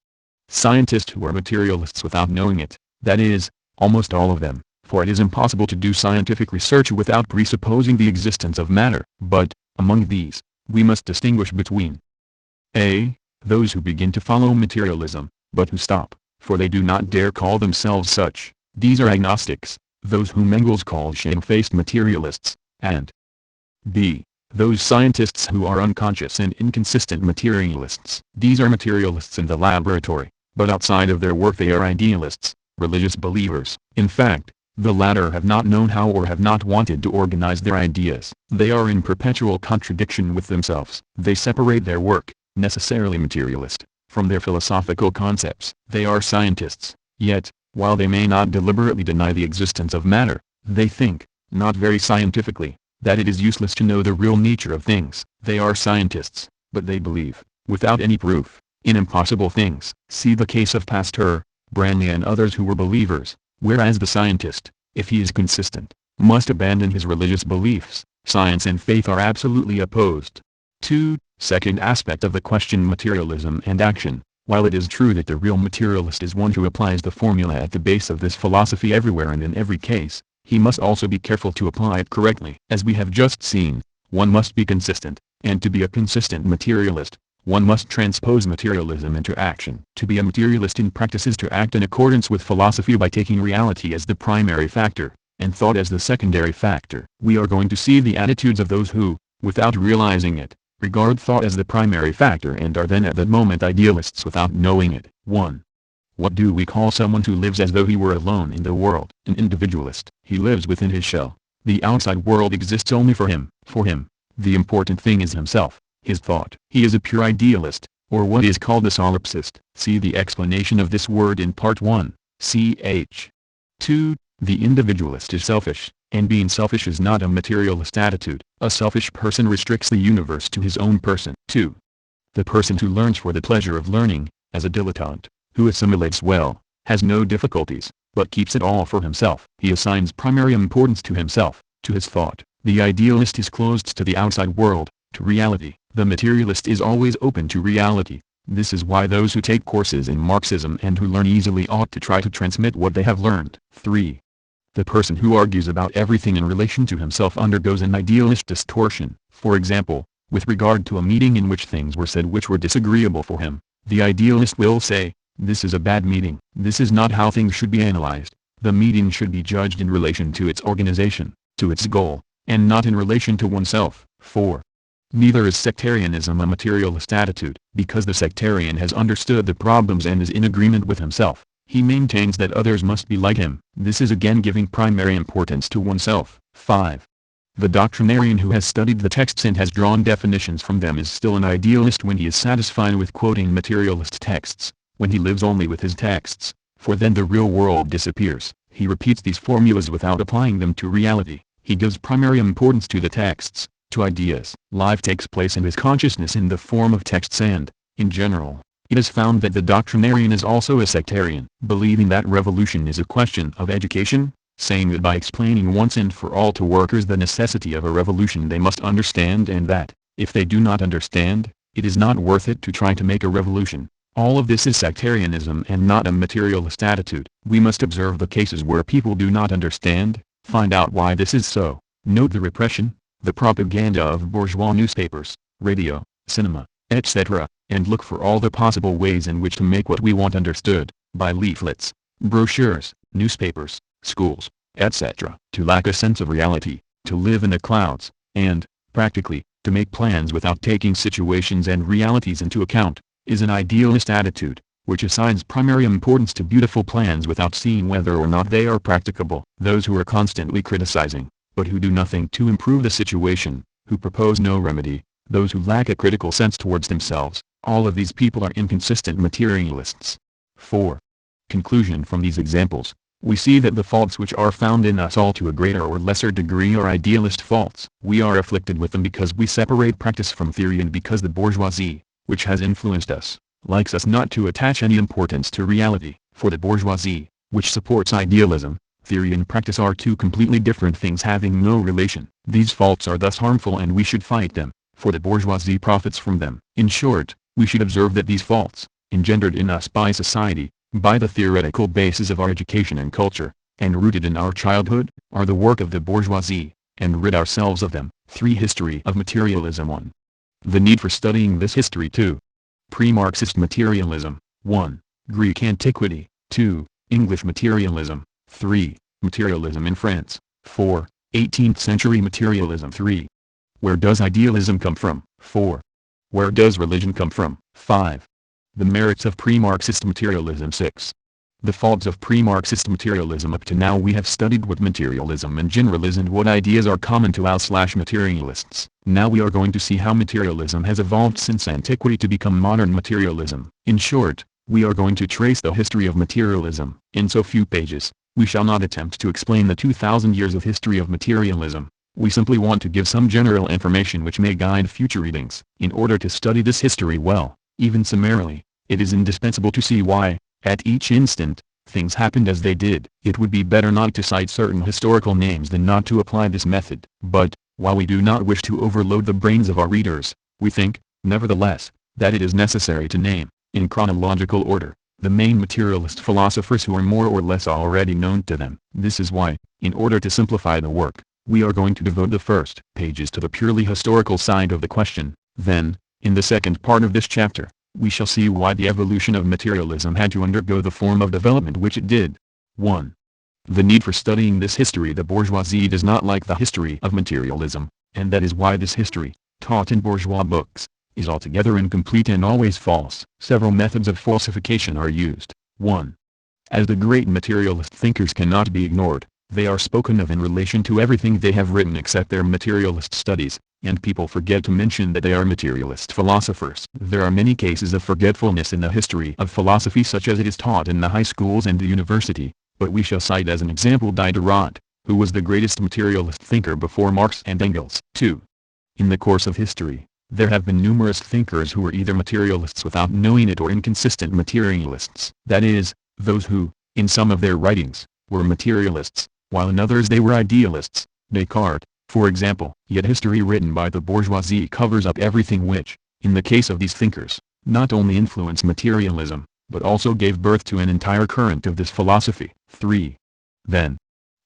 Scientists who are materialists without knowing it. That is, almost all of them, for it is impossible to do scientific research without presupposing the existence of matter. But, among these, we must distinguish between a. Those who begin to follow materialism, but who stop, for they do not dare call themselves such. These are agnostics, those whom Engels called shamefaced materialists, and b. Those scientists who are unconscious and inconsistent materialists. These are materialists in the laboratory, but outside of their work they are idealists, religious believers. In fact, the latter have not known how or have not wanted to organize their ideas. They are in perpetual contradiction with themselves. They separate their work, necessarily materialist, from their philosophical concepts. They are scientists, yet, while they may not deliberately deny the existence of matter, they think, not very scientifically, that it is useless to know the real nature of things. They are scientists, but they believe, without any proof, in impossible things. See the case of Pasteur, Branly and others who were believers, whereas the scientist, if he is consistent, must abandon his religious beliefs. Science and faith are absolutely opposed. 2. Second aspect of the question: materialism and action. While it is true that the real materialist is one who applies the formula at the base of this philosophy everywhere and in every case, he must also be careful to apply it correctly. As we have just seen, one must be consistent, and to be a consistent materialist, one must transpose materialism into action. To be a materialist in practice is to act in accordance with philosophy by taking reality as the primary factor, and thought as the secondary factor. We are going to see the attitudes of those who, without realizing it, regard thought as the primary factor and are then at that moment idealists without knowing it. 1. What do we call someone who lives as though he were alone in the world? An individualist. He lives within his shell. The outside world exists only for him. For him, the important thing is himself, his thought. He is a pure idealist, or what is called a solipsist. See the explanation of this word in Part 1, ch. 2. The individualist is selfish, and being selfish is not a materialist attitude. A selfish person restricts the universe to his own person. 2. The person who learns for the pleasure of learning, as a dilettante, who assimilates well, has no difficulties, but keeps it all for himself. He assigns primary importance to himself, to his thought. The idealist is closed to the outside world, to reality. The materialist is always open to reality. This is why those who take courses in Marxism and who learn easily ought to try to transmit what they have learned. 3. The person who argues about everything in relation to himself undergoes an idealist distortion. For example, with regard to a meeting in which things were said which were disagreeable for him, the idealist will say, "This is a bad meeting." This is not how things should be analyzed. The meeting should be judged in relation to its organization, to its goal, and not in relation to oneself. 4. Neither is sectarianism a materialist attitude. Because the sectarian has understood the problems and is in agreement with himself, he maintains that others must be like him. This is again giving primary importance to oneself. 5. The doctrinarian who has studied the texts and has drawn definitions from them is still an idealist when he is satisfied with quoting materialist texts, when he lives only with his texts, for then the real world disappears. He repeats these formulas without applying them to reality. He gives primary importance to the texts, to ideas. Life takes place in his consciousness in the form of texts and, in general, it is found that the doctrinarian is also a sectarian, believing that revolution is a question of education, saying that by explaining once and for all to workers the necessity of a revolution they must understand, and that, if they do not understand, it is not worth it to try to make a revolution. All of this is sectarianism and not a materialist attitude. We must observe the cases where people do not understand, find out why this is so, note the repression, the propaganda of bourgeois newspapers, radio, cinema, etc., and look for all the possible ways in which to make what we want understood, by leaflets, brochures, newspapers, schools, etc. To lack a sense of reality, to live in the clouds, and, practically, to make plans without taking situations and realities into account, is an idealist attitude, which assigns primary importance to beautiful plans without seeing whether or not they are practicable. Those who are constantly criticizing, but who do nothing to improve the situation, who propose no remedy, those who lack a critical sense towards themselves, all of these people are inconsistent materialists. 4. Conclusion: from these examples, we see that the faults which are found in us all to a greater or lesser degree are idealist faults. We are afflicted with them because we separate practice from theory, and because the bourgeoisie, which has influenced us, likes us not to attach any importance to reality. For the bourgeoisie, which supports idealism, theory and practice are two completely different things having no relation. These faults are thus harmful and we should fight them, for the bourgeoisie profits from them. In short, we should observe that these faults, engendered in us by society, by the theoretical basis of our education and culture, and rooted in our childhood, are the work of the bourgeoisie, and rid ourselves of them. 3. History of materialism. 1. The need for studying this history. 2. Pre-Marxist materialism. 1. Greek antiquity. 2. English materialism. 3. Materialism in France. 4. 18th century materialism. 3. Where does idealism come from? 4. Where does religion come from? 5. The merits of pre-Marxist materialism. 6. The faults of pre-Marxist materialism. Up to now we have studied what materialism in general is and what ideas are common to materialists. Now we are going to see how materialism has evolved since antiquity to become modern materialism. In short, we are going to trace the history of materialism. In so few pages, we shall not attempt to explain the 2000 years of history of materialism. We simply want to give some general information which may guide future readings. In order to study this history well, even summarily, it is indispensable to see why, at each instant, things happened as they did. It would be better not to cite certain historical names than not to apply this method. But, while we do not wish to overload the brains of our readers, we think, nevertheless, that it is necessary to name, in chronological order, the main materialist philosophers who are more or less already known to them. This is why, in order to simplify the work, we are going to devote the first pages to the purely historical side of the question. Then, in the second part of this chapter, we shall see why the evolution of materialism had to undergo the form of development which it did. 1. The need for studying this history. The bourgeoisie does not like the history of materialism, and that is why this history, taught in bourgeois books, is altogether incomplete and always false. Several methods of falsification are used. 1. As the great materialist thinkers cannot be ignored, they are spoken of in relation to everything they have written except their materialist studies, and people forget to mention that they are materialist philosophers. There are many cases of forgetfulness in the history of philosophy such as it is taught in the high schools and the university, but we shall cite as an example Diderot, who was the greatest materialist thinker before Marx and Engels. 2. In the course of history, there have been numerous thinkers who were either materialists without knowing it or inconsistent materialists. That is, those who, in some of their writings, were materialists, while in others they were idealists. Descartes, for example. Yet history written by the bourgeoisie covers up everything which, in the case of these thinkers, not only influenced materialism, but also gave birth to an entire current of this philosophy. 3. Then,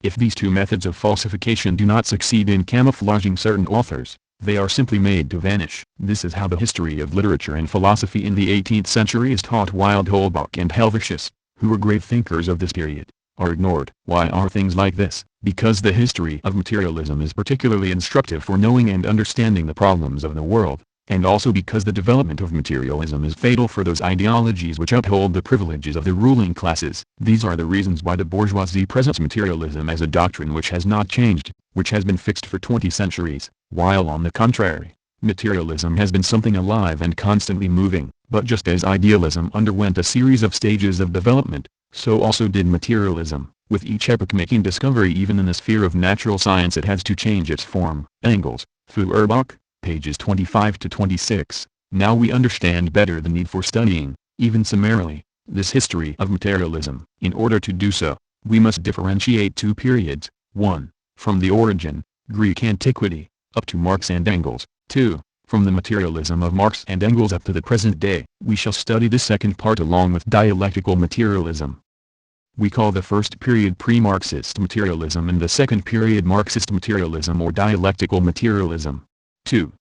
if these two methods of falsification do not succeed in camouflaging certain authors, they are simply made to vanish. This is how the history of literature and philosophy in the 18th century is taught. While Holbach and Helvetius, who were great thinkers of this period, are ignored. Why are things like this? Because the history of materialism is particularly instructive for knowing and understanding the problems of the world, and also because the development of materialism is fatal for those ideologies which uphold the privileges of the ruling classes. These are the reasons why the bourgeoisie presents materialism as a doctrine which has not changed, which has been fixed for 20 centuries, while on the contrary, materialism has been something alive and constantly moving. But just as idealism underwent a series of stages of development, so also did materialism. With each epoch making discovery even in the sphere of natural science it has to change its form. Engels, Feuerbach, pages 25 to 26. Now we understand better the need for studying, even summarily, this history of materialism. In order to do so, we must differentiate two periods. 1. From the origin, Greek antiquity, up to Marx and Engels. 2. From the materialism of Marx and Engels up to the present day. We shall study this second part along with dialectical materialism. We call the first period pre-Marxist materialism and the second period Marxist materialism or dialectical materialism. 2.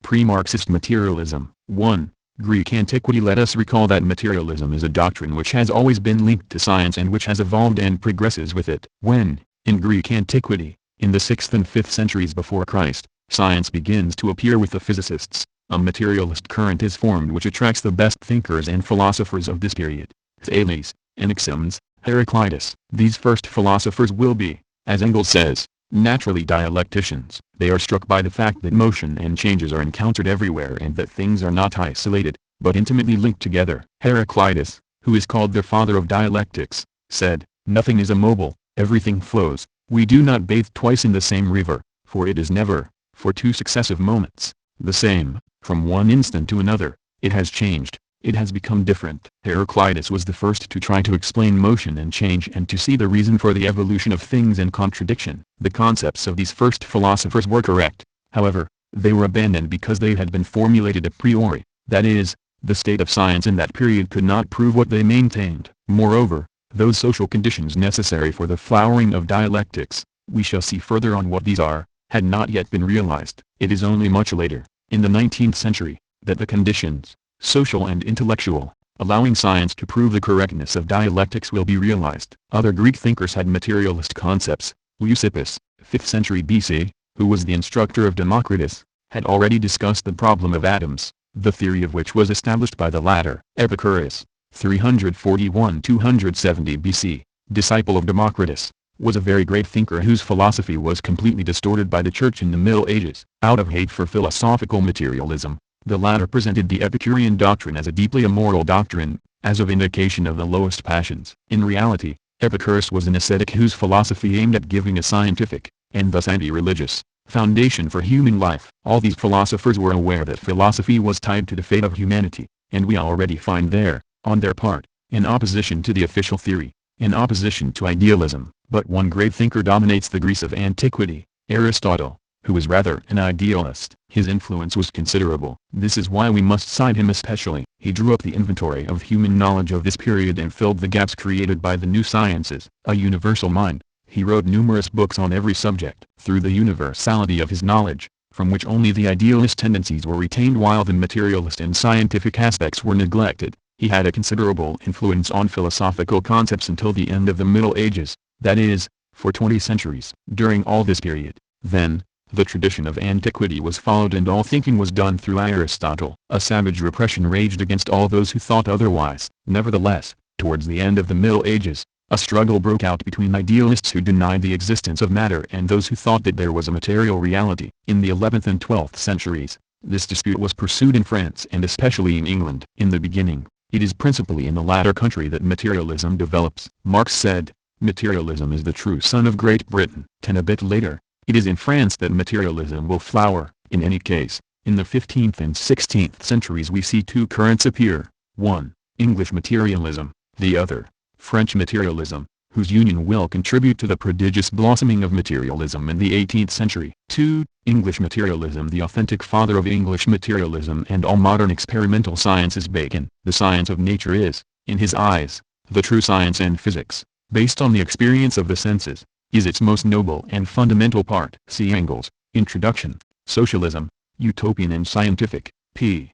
Pre-Marxist materialism. 1. Greek antiquity. Let us recall that materialism is a doctrine which has always been linked to science and which has evolved and progresses with it. When, in Greek antiquity, in the 6th and 5th centuries before Christ, science begins to appear with the physicists, a materialist current is formed which attracts the best thinkers and philosophers of this period. Thales, Anaximes, Heraclitus. These first philosophers will be, as Engels says, naturally dialecticians. They are struck by the fact that motion and changes are encountered everywhere and that things are not isolated, but intimately linked together. Heraclitus, who is called the father of dialectics, said, "Nothing is immobile, everything flows. We do not bathe twice in the same river, for it is never, for 2 successive moments, the same. From one instant to another, it has changed. It has become different." Heraclitus was the first to try to explain motion and change and to see the reason for the evolution of things and contradiction. The concepts of these first philosophers were correct, however, they were abandoned because they had been formulated a priori, that is, the state of science in that period could not prove what they maintained. Moreover, those social conditions necessary for the flowering of dialectics, we shall see further on what these are, had not yet been realized. It is only much later, in the 19th century, that the conditions, social and intellectual, allowing science to prove the correctness of dialectics will be realized. Other Greek thinkers had materialist concepts. Leucippus, 5th century BC, who was the instructor of Democritus, had already discussed the problem of atoms, the theory of which was established by the latter. Epicurus, 341–270 BC, disciple of Democritus, was a very great thinker whose philosophy was completely distorted by the Church in the Middle Ages. Out of hate for philosophical materialism, the latter presented the Epicurean doctrine as a deeply immoral doctrine, as a vindication of the lowest passions. In reality, Epicurus was an ascetic whose philosophy aimed at giving a scientific, and thus anti-religious, foundation for human life. All these philosophers were aware that philosophy was tied to the fate of humanity, and we already find there, on their part, an opposition to the official theory, an opposition to idealism. But one great thinker dominates the Greece of antiquity, Aristotle, who was rather an idealist. His influence was considerable. This is why we must cite him especially. He drew up the inventory of human knowledge of this period and filled the gaps created by the new sciences. A universal mind, he wrote numerous books on every subject. Through the universality of his knowledge, from which only the idealist tendencies were retained while the materialist and scientific aspects were neglected, he had a considerable influence on philosophical concepts until the end of the Middle Ages, that is, for 20 centuries. During all this period, then, the tradition of antiquity was followed and all thinking was done through Aristotle. A savage repression raged against all those who thought otherwise. Nevertheless, towards the end of the Middle Ages, a struggle broke out between idealists who denied the existence of matter and those who thought that there was a material reality. In the 11th and 12th centuries, this dispute was pursued in France and especially in England. In the beginning, it is principally in the latter country that materialism develops. Marx said, "Materialism is the true son of Great Britain." A bit later, it is in France that materialism will flower. In any case, in the 15th and 16th centuries we see two currents appear, one, English materialism, the other, French materialism, whose union will contribute to the prodigious blossoming of materialism in the 18th century. 2. English materialism. The authentic father of English materialism and all modern experimental science is Bacon. The science of nature is, in his eyes, the true science, and physics, based on the experience of the senses, is its most noble and fundamental part. See Engels, Introduction, Socialism, Utopian and Scientific, p.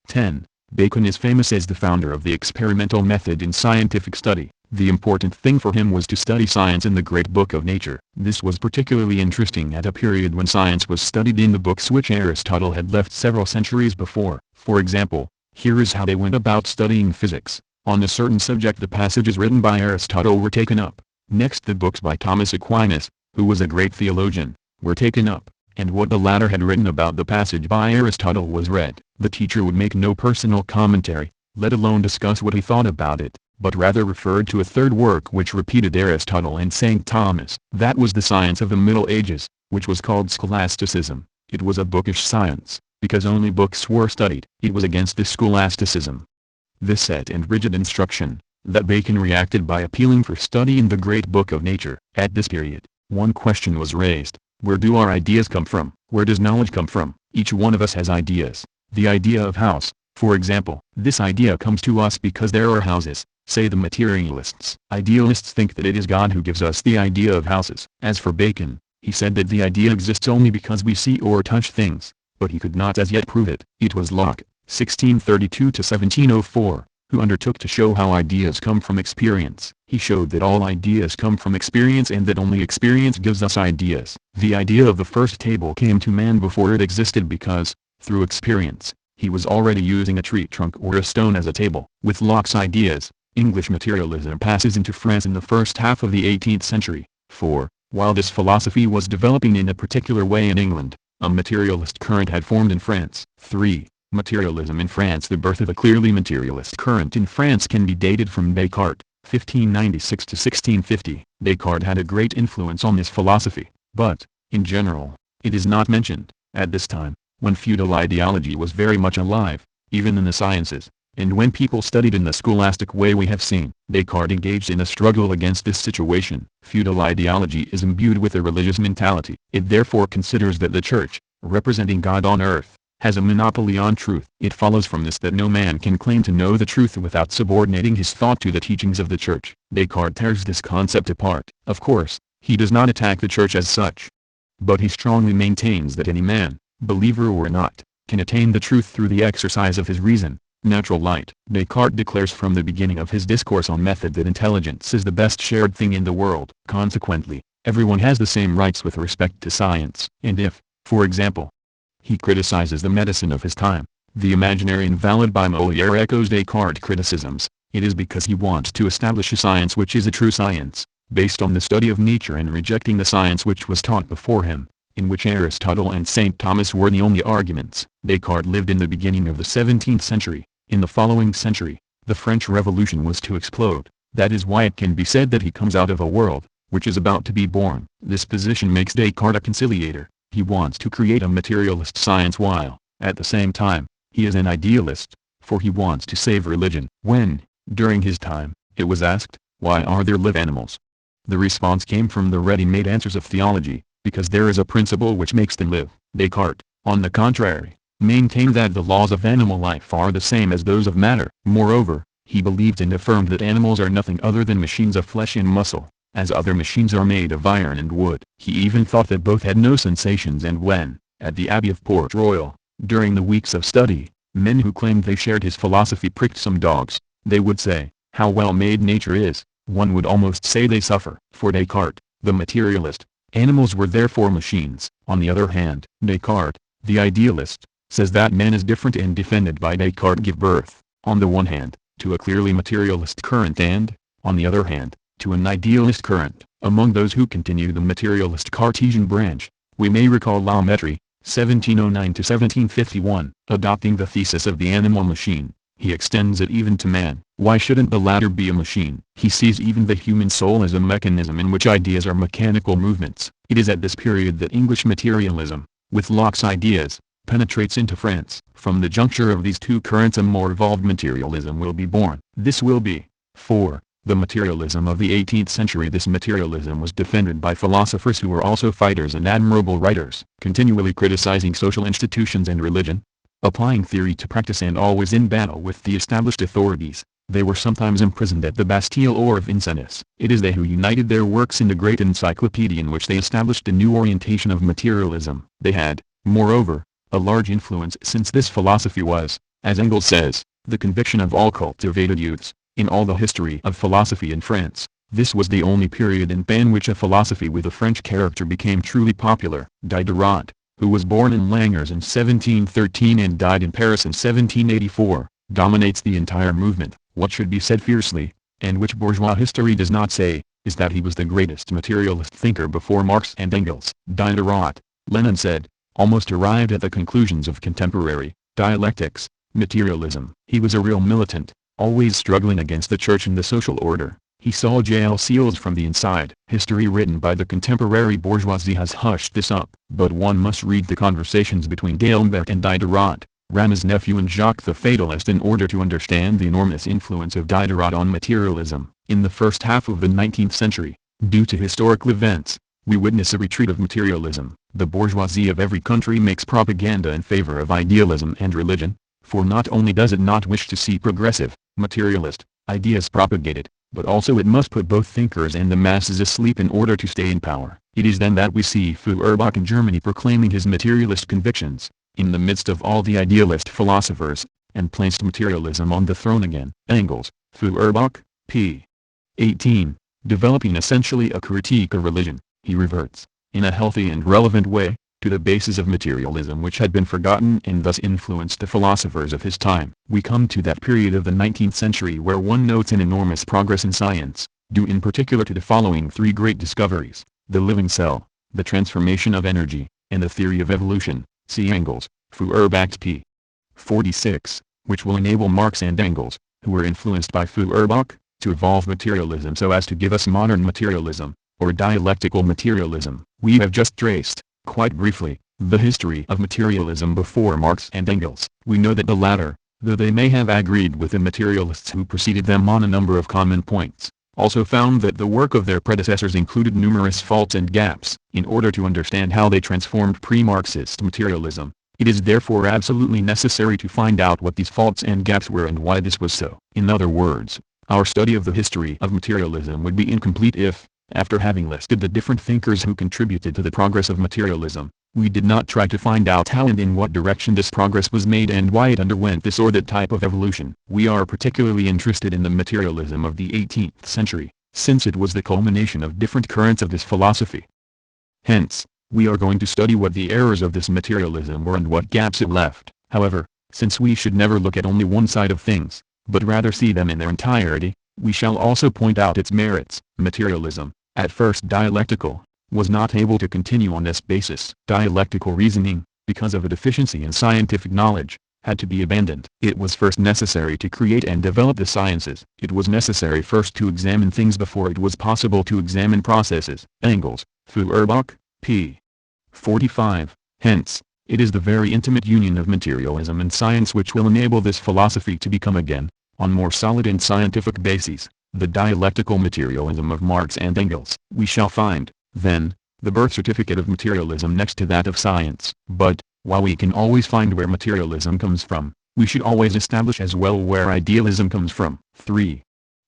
10. Bacon is famous as the founder of the experimental method in scientific study. The important thing for him was to study science in the great book of nature. This was particularly interesting at a period when science was studied in the books which Aristotle had left several centuries before. For example, here is how they went about studying physics. On a certain subject the passages written by Aristotle were taken up. Next the books by Thomas Aquinas, who was a great theologian, were taken up, and what the latter had written about the passage by Aristotle was read. The teacher would make no personal commentary, let alone discuss what he thought about it, but rather referred to a third work which repeated Aristotle and St. Thomas. That was the science of the Middle Ages, which was called scholasticism. It was a bookish science, because only books were studied. It was against this scholasticism, this set and rigid instruction, that Bacon reacted by appealing for study in the great book of nature. At this period, one question was raised: where do our ideas come from? Where does knowledge come from? Each one of us has ideas. The idea of house, for example. This idea comes to us because there are houses, say the materialists. Idealists think that it is God who gives us the idea of houses. As for Bacon, he said that the idea exists only because we see or touch things, but he could not as yet prove it. It was Locke, 1632–1704, who undertook to show how ideas come from experience. He showed that all ideas come from experience and that only experience gives us ideas. The idea of the first table came to man before it existed because, through experience, he was already using a tree trunk or a stone as a table. With Locke's ideas, English materialism passes into France in the first half of the 18th century, for, while this philosophy was developing in a particular way in England, a materialist current had formed in France. 3. Materialism in France. The birth of a clearly materialist current in France can be dated from Descartes, 1596–1650. Descartes had a great influence on this philosophy, but, in general, it is not mentioned. At this time, when feudal ideology was very much alive, even in the sciences, and when people studied in the scholastic way we have seen, Descartes engaged in a struggle against this situation. Feudal ideology is imbued with a religious mentality. It therefore considers that the Church, representing God on earth, has a monopoly on truth. It follows from this that no man can claim to know the truth without subordinating his thought to the teachings of the Church. Descartes tears this concept apart. Of course, he does not attack the Church as such, but he strongly maintains that any man, believer or not, can attain the truth through the exercise of his reason, natural light. Descartes declares from the beginning of his discourse on method that intelligence is the best shared thing in the world. Consequently, everyone has the same rights with respect to science. And if, for example, He criticizes the medicine of his time. The imaginary and valid by Molière echoes Descartes' criticisms. It is because he wants to establish a science which is a true science, based on the study of nature and rejecting the science which was taught before him, in which Aristotle and St. Thomas were the only arguments. Descartes lived in the beginning of the 17th century. In the following century, the French Revolution was to explode. That is why it can be said that he comes out of a world, which is about to be born. This position makes Descartes a conciliator. He wants to create a materialist science while, at the same time, he is an idealist, for he wants to save religion. When, during his time, it was asked, why are there live animals? The response came from the ready-made answers of theology, because there is a principle which makes them live. Descartes, on the contrary, maintained that the laws of animal life are the same as those of matter. Moreover, he believed and affirmed that animals are nothing other than machines of flesh and muscle, as other machines are made of iron and wood. He even thought that both had no sensations, and when, at the Abbey of Port Royal, during the weeks of study, men who claimed they shared his philosophy pricked some dogs, they would say, how well made nature is. One would almost say they suffer. For Descartes, the materialist, animals were therefore machines. On the other hand, Descartes, the idealist, says that man is different, and defended by Descartes give birth, on the one hand, to a clearly materialist current and, on the other hand, to an idealist current. Among those who continue the materialist Cartesian branch, we may recall La Mettrie, 1709–1751. Adopting the thesis of the animal machine, he extends it even to man. Why shouldn't the latter be a machine? He sees even the human soul as a mechanism in which ideas are mechanical movements. It is at this period that English materialism, with Locke's ideas, penetrates into France. From the juncture of these two currents a more evolved materialism will be born. This will be, for, the materialism of the 18th century. This materialism was defended by philosophers who were also fighters and admirable writers, continually criticizing social institutions and religion, applying theory to practice, and always in battle with the established authorities. They were sometimes imprisoned at the Bastille or Vincennes. It is they who united their works in the great encyclopedia in which they established a new orientation of materialism. They had, moreover, a large influence, since this philosophy was, as Engels says, the conviction of all cultivated youths. In all the history of philosophy in France, this was the only period in which a philosophy with a French character became truly popular. Diderot, who was born in Langres in 1713 and died in Paris in 1784, dominates the entire movement. What should be said fiercely, and which bourgeois history does not say, is that he was the greatest materialist thinker before Marx and Engels. Diderot, Lenin said, almost arrived at the conclusions of contemporary dialectics, materialism. He was a real militant, always struggling against the church and the social order. He saw jail seals from the inside. History written by the contemporary bourgeoisie has hushed this up. But one must read the conversations between D'Alembert and Diderot, Rameau's nephew and Jacques the Fatalist, in order to understand the enormous influence of Diderot on materialism. In the first half of the 19th century, due to historical events, we witness a retreat of materialism. The bourgeoisie of every country makes propaganda in favor of idealism and religion, for not only does it not wish to see progressive, materialist, ideas propagated, but also it must put both thinkers and the masses asleep in order to stay in power. It is then that we see Feuerbach in Germany proclaiming his materialist convictions, in the midst of all the idealist philosophers, and placed materialism on the throne again. Engels, Feuerbach, p. 18, developing essentially a critique of religion, he reverts, in a healthy and relevant way, to the basis of materialism which had been forgotten and thus influenced the philosophers of his time. We come to that period of the 19th century where one notes an enormous progress in science, due in particular to the following three great discoveries: the living cell, the transformation of energy, and the theory of evolution. See Engels, Feuerbach p. 46, which will enable Marx and Engels, who were influenced by Feuerbach, to evolve materialism so as to give us modern materialism, or dialectical materialism. We have just traced, quite briefly, the history of materialism before Marx and Engels. We know that the latter, though they may have agreed with the materialists who preceded them on a number of common points, also found that the work of their predecessors included numerous faults and gaps. In order to understand how they transformed pre-Marxist materialism, it is therefore absolutely necessary to find out what these faults and gaps were and why this was so. In other words, our study of the history of materialism would be incomplete if, after having listed the different thinkers who contributed to the progress of materialism, we did not try to find out how and in what direction this progress was made and why it underwent this or that type of evolution. We are particularly interested in the materialism of the 18th century, since it was the culmination of different currents of this philosophy. Hence, We are going to study what the errors of this materialism were and what gaps it left. However, since we should never look at only one side of things, but rather see them in their entirety, we shall also point out its merits. Materialism, at first dialectical, was not able to continue on this basis. Dialectical reasoning, because of a deficiency in scientific knowledge, had to be abandoned. It was first necessary to create and develop the sciences. It was necessary first to examine things before it was possible to examine processes. Engels, Feuerbach, p. 45. Hence, it is the very intimate union of materialism and science which will enable this philosophy to become again, on more solid and scientific bases, the dialectical materialism of Marx and Engels. We shall find, then, the birth certificate of materialism next to that of science. But, while we can always find where materialism comes from, we should always establish as well where idealism comes from. 3.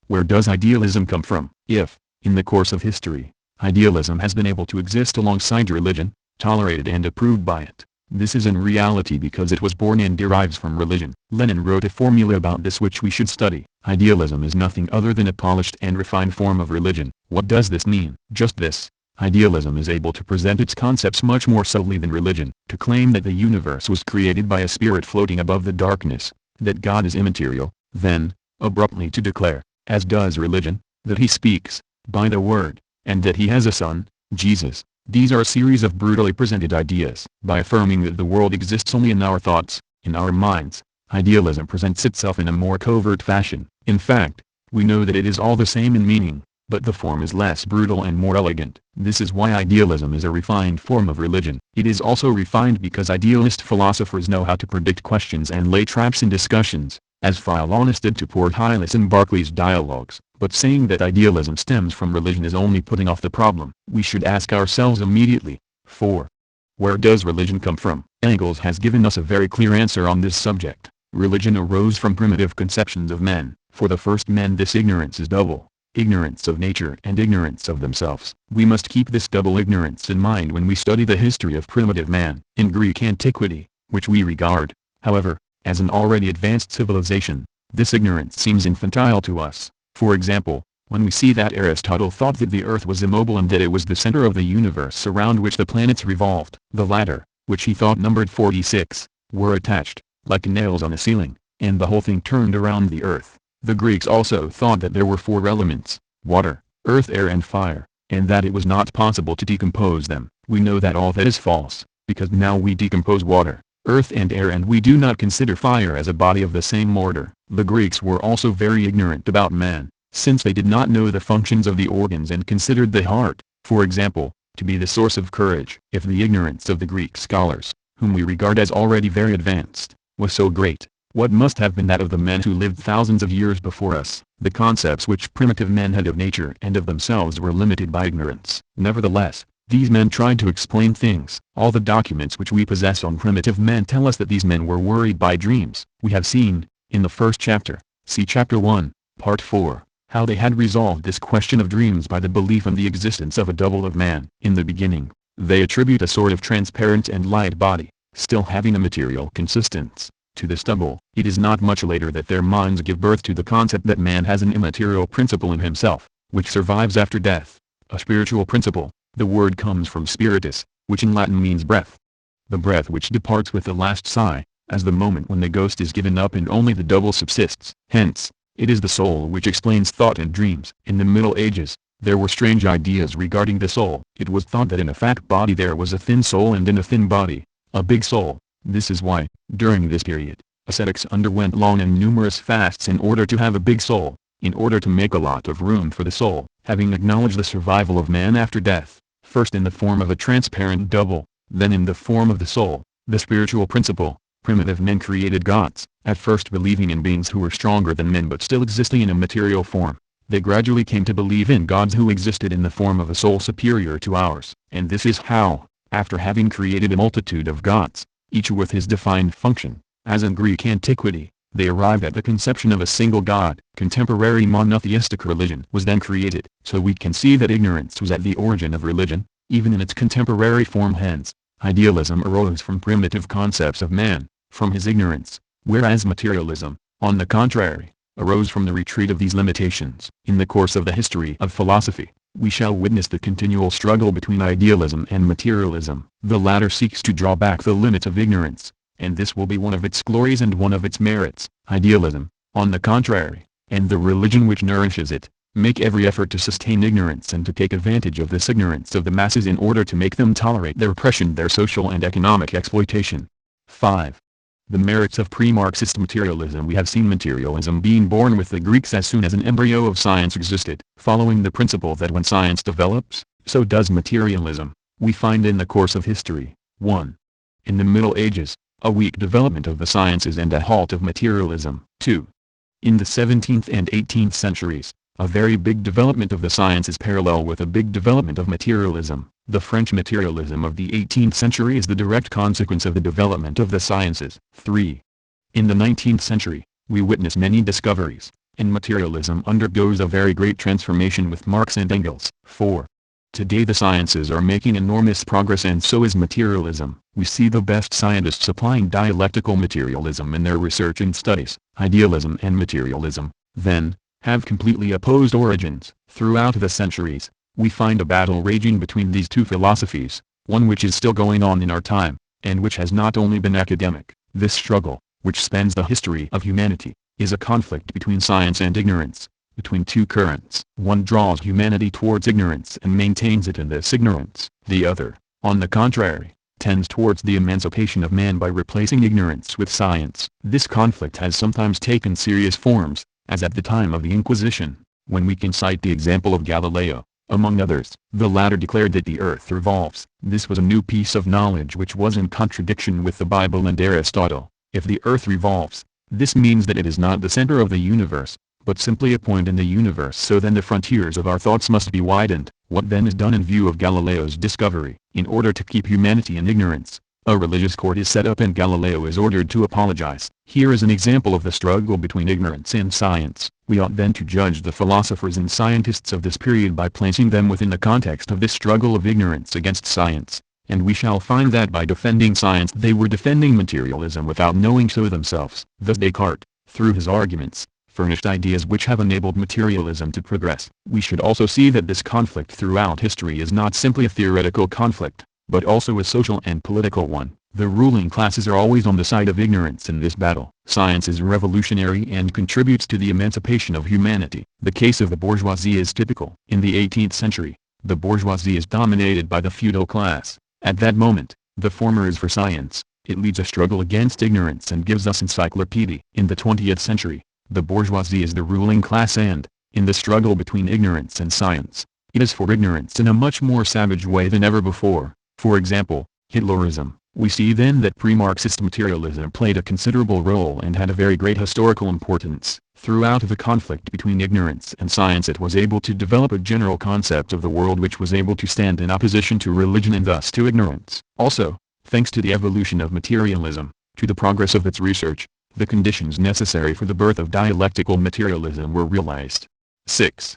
Where does idealism come from? If, in the course of history, idealism has been able to exist alongside religion, tolerated and approved by it, this is in reality because it was born and derives from religion. Lenin wrote a formula about this which we should study. Idealism is nothing other than a polished and refined form of religion. What does this mean? Just this. Idealism is able to present its concepts much more subtly than religion. To claim that the universe was created by a spirit floating above the darkness, that God is immaterial, then, abruptly to declare, as does religion, that he speaks, by the word, and that he has a son, Jesus. These are a series of brutally presented ideas. By affirming that the world exists only in our thoughts, in our minds, idealism presents itself in a more covert fashion. In fact, we know that it is all the same in meaning, but the form is less brutal and more elegant. This is why idealism is a refined form of religion. It is also refined because idealist philosophers know how to predict questions and lay traps in discussions, as Philonous did to poor Hylas in Berkeley's dialogues. But saying that idealism stems from religion is only putting off the problem. We should ask ourselves immediately, 4. Where does religion come from? Engels has given us a very clear answer on this subject. Religion arose from primitive conceptions of men. For the first men this ignorance is double. Ignorance of nature and ignorance of themselves. We must keep this double ignorance in mind when we study the history of primitive man. In Greek antiquity, which we regard, however, as an already advanced civilization, this ignorance seems infantile to us. For example, when we see that Aristotle thought that the earth was immobile and that it was the center of the universe around which the planets revolved, the latter, which he thought numbered 46, were attached, like nails on a ceiling, and the whole thing turned around the earth. The Greeks also thought that there were 4 elements, water, earth, air and fire, and that it was not possible to decompose them. We know that all that is false, because now we decompose water, earth and air, and we do not consider fire as a body of the same order. The Greeks were also very ignorant about man, since they did not know the functions of the organs and considered the heart, for example, to be the source of courage. If the ignorance of the Greek scholars, whom we regard as already very advanced, was so great, what must have been that of the men who lived thousands of years before us? The concepts which primitive men had of nature and of themselves were limited by ignorance. Nevertheless, these men tried to explain things. All the documents which we possess on primitive men tell us that these men were worried by dreams. We have seen, in the first chapter, see chapter 1, part 4, how they had resolved this question of dreams by the belief in the existence of a double of man. In the beginning, they attribute a sort of transparent and light body, still having a material consistence, to this double. It is not much later that their minds give birth to the concept that man has an immaterial principle in himself, which survives after death, a spiritual principle. The word comes from spiritus, which in Latin means breath. The breath which departs with the last sigh, as the moment when the ghost is given up and only the double subsists. Hence, it is the soul which explains thought and dreams. In the Middle Ages, there were strange ideas regarding the soul. It was thought that in a fat body there was a thin soul and in a thin body, a big soul. This is why, during this period, ascetics underwent long and numerous fasts in order to have a big soul, in order to make a lot of room for the soul. Having acknowledged the survival of man after death, first in the form of a transparent double, then in the form of the soul, the spiritual principle, primitive men created gods, at first believing in beings who were stronger than men but still existing in a material form. They gradually came to believe in gods who existed in the form of a soul superior to ours. And this is how, after having created a multitude of gods, each with his defined function, as in Greek antiquity, they arrived at the conception of a single god. Contemporary monotheistic religion was then created. So we can see that ignorance was at the origin of religion, even in its contemporary form. Hence, idealism arose from primitive concepts of man, from his ignorance, whereas materialism, on the contrary, arose from the retreat of these limitations. In the course of the history of philosophy, we shall witness the continual struggle between idealism and materialism. The latter seeks to draw back the limits of ignorance, and this will be one of its glories and one of its merits. Idealism, on the contrary, and the religion which nourishes it, make every effort to sustain ignorance and to take advantage of this ignorance of the masses in order to make them tolerate their oppression, their social and economic exploitation. 5. The merits of pre-Marxist materialism. We have seen materialism being born with the Greeks as soon as an embryo of science existed. Following the principle that when science develops, so does materialism, we find in the course of history, 1. In the Middle Ages, a weak development of the sciences and a halt of materialism. 2. In the 17th and 18th centuries, a very big development of the sciences parallel with a big development of materialism. The French materialism of the 18th century is the direct consequence of the development of the sciences. 3. In the 19th century, we witness many discoveries, and materialism undergoes a very great transformation with Marx and Engels. 4. Today the sciences are making enormous progress and so is materialism. We see the best scientists applying dialectical materialism in their research and studies. Idealism and materialism, then, have completely opposed origins. Throughout the centuries, we find a battle raging between these two philosophies, one which is still going on in our time, and which has not only been academic. This struggle, which spans the history of humanity, is a conflict between science and ignorance, between two currents. One draws humanity towards ignorance and maintains it in this ignorance. The other, on the contrary, tends towards the emancipation of man by replacing ignorance with science. This conflict has sometimes taken serious forms, as at the time of the Inquisition, when we can cite the example of Galileo. Among others, the latter declared that the earth revolves. This was a new piece of knowledge which was in contradiction with the Bible and Aristotle. If the earth revolves, this means that it is not the center of the universe, but simply a point in the universe. So then the frontiers of our thoughts must be widened. What then is done in view of Galileo's discovery? In order to keep humanity in ignorance, a religious court is set up and Galileo is ordered to apologize. Here is an example of the struggle between ignorance and science. We ought then to judge the philosophers and scientists of this period by placing them within the context of this struggle of ignorance against science, and we shall find that by defending science they were defending materialism without knowing so themselves. Thus Descartes, through his arguments, furnished ideas which have enabled materialism to progress. We should also see that this conflict throughout history is not simply a theoretical conflict, but also a social and political one. The ruling classes are always on the side of ignorance in this battle. Science is revolutionary and contributes to the emancipation of humanity. The case of the bourgeoisie is typical. In the 18th century, the bourgeoisie is dominated by the feudal class. At that moment, the former is for science. It leads a struggle against ignorance and gives us encyclopedia. In the 20th century, the bourgeoisie is the ruling class and, in the struggle between ignorance and science, it is for ignorance in a much more savage way than ever before. For example, Hitlerism. We see then that pre-Marxist materialism played a considerable role and had a very great historical importance. Throughout the conflict between ignorance and science it was able to develop a general concept of the world which was able to stand in opposition to religion and thus to ignorance. Also, thanks to the evolution of materialism, to the progress of its research, the conditions necessary for the birth of dialectical materialism were realized. 6.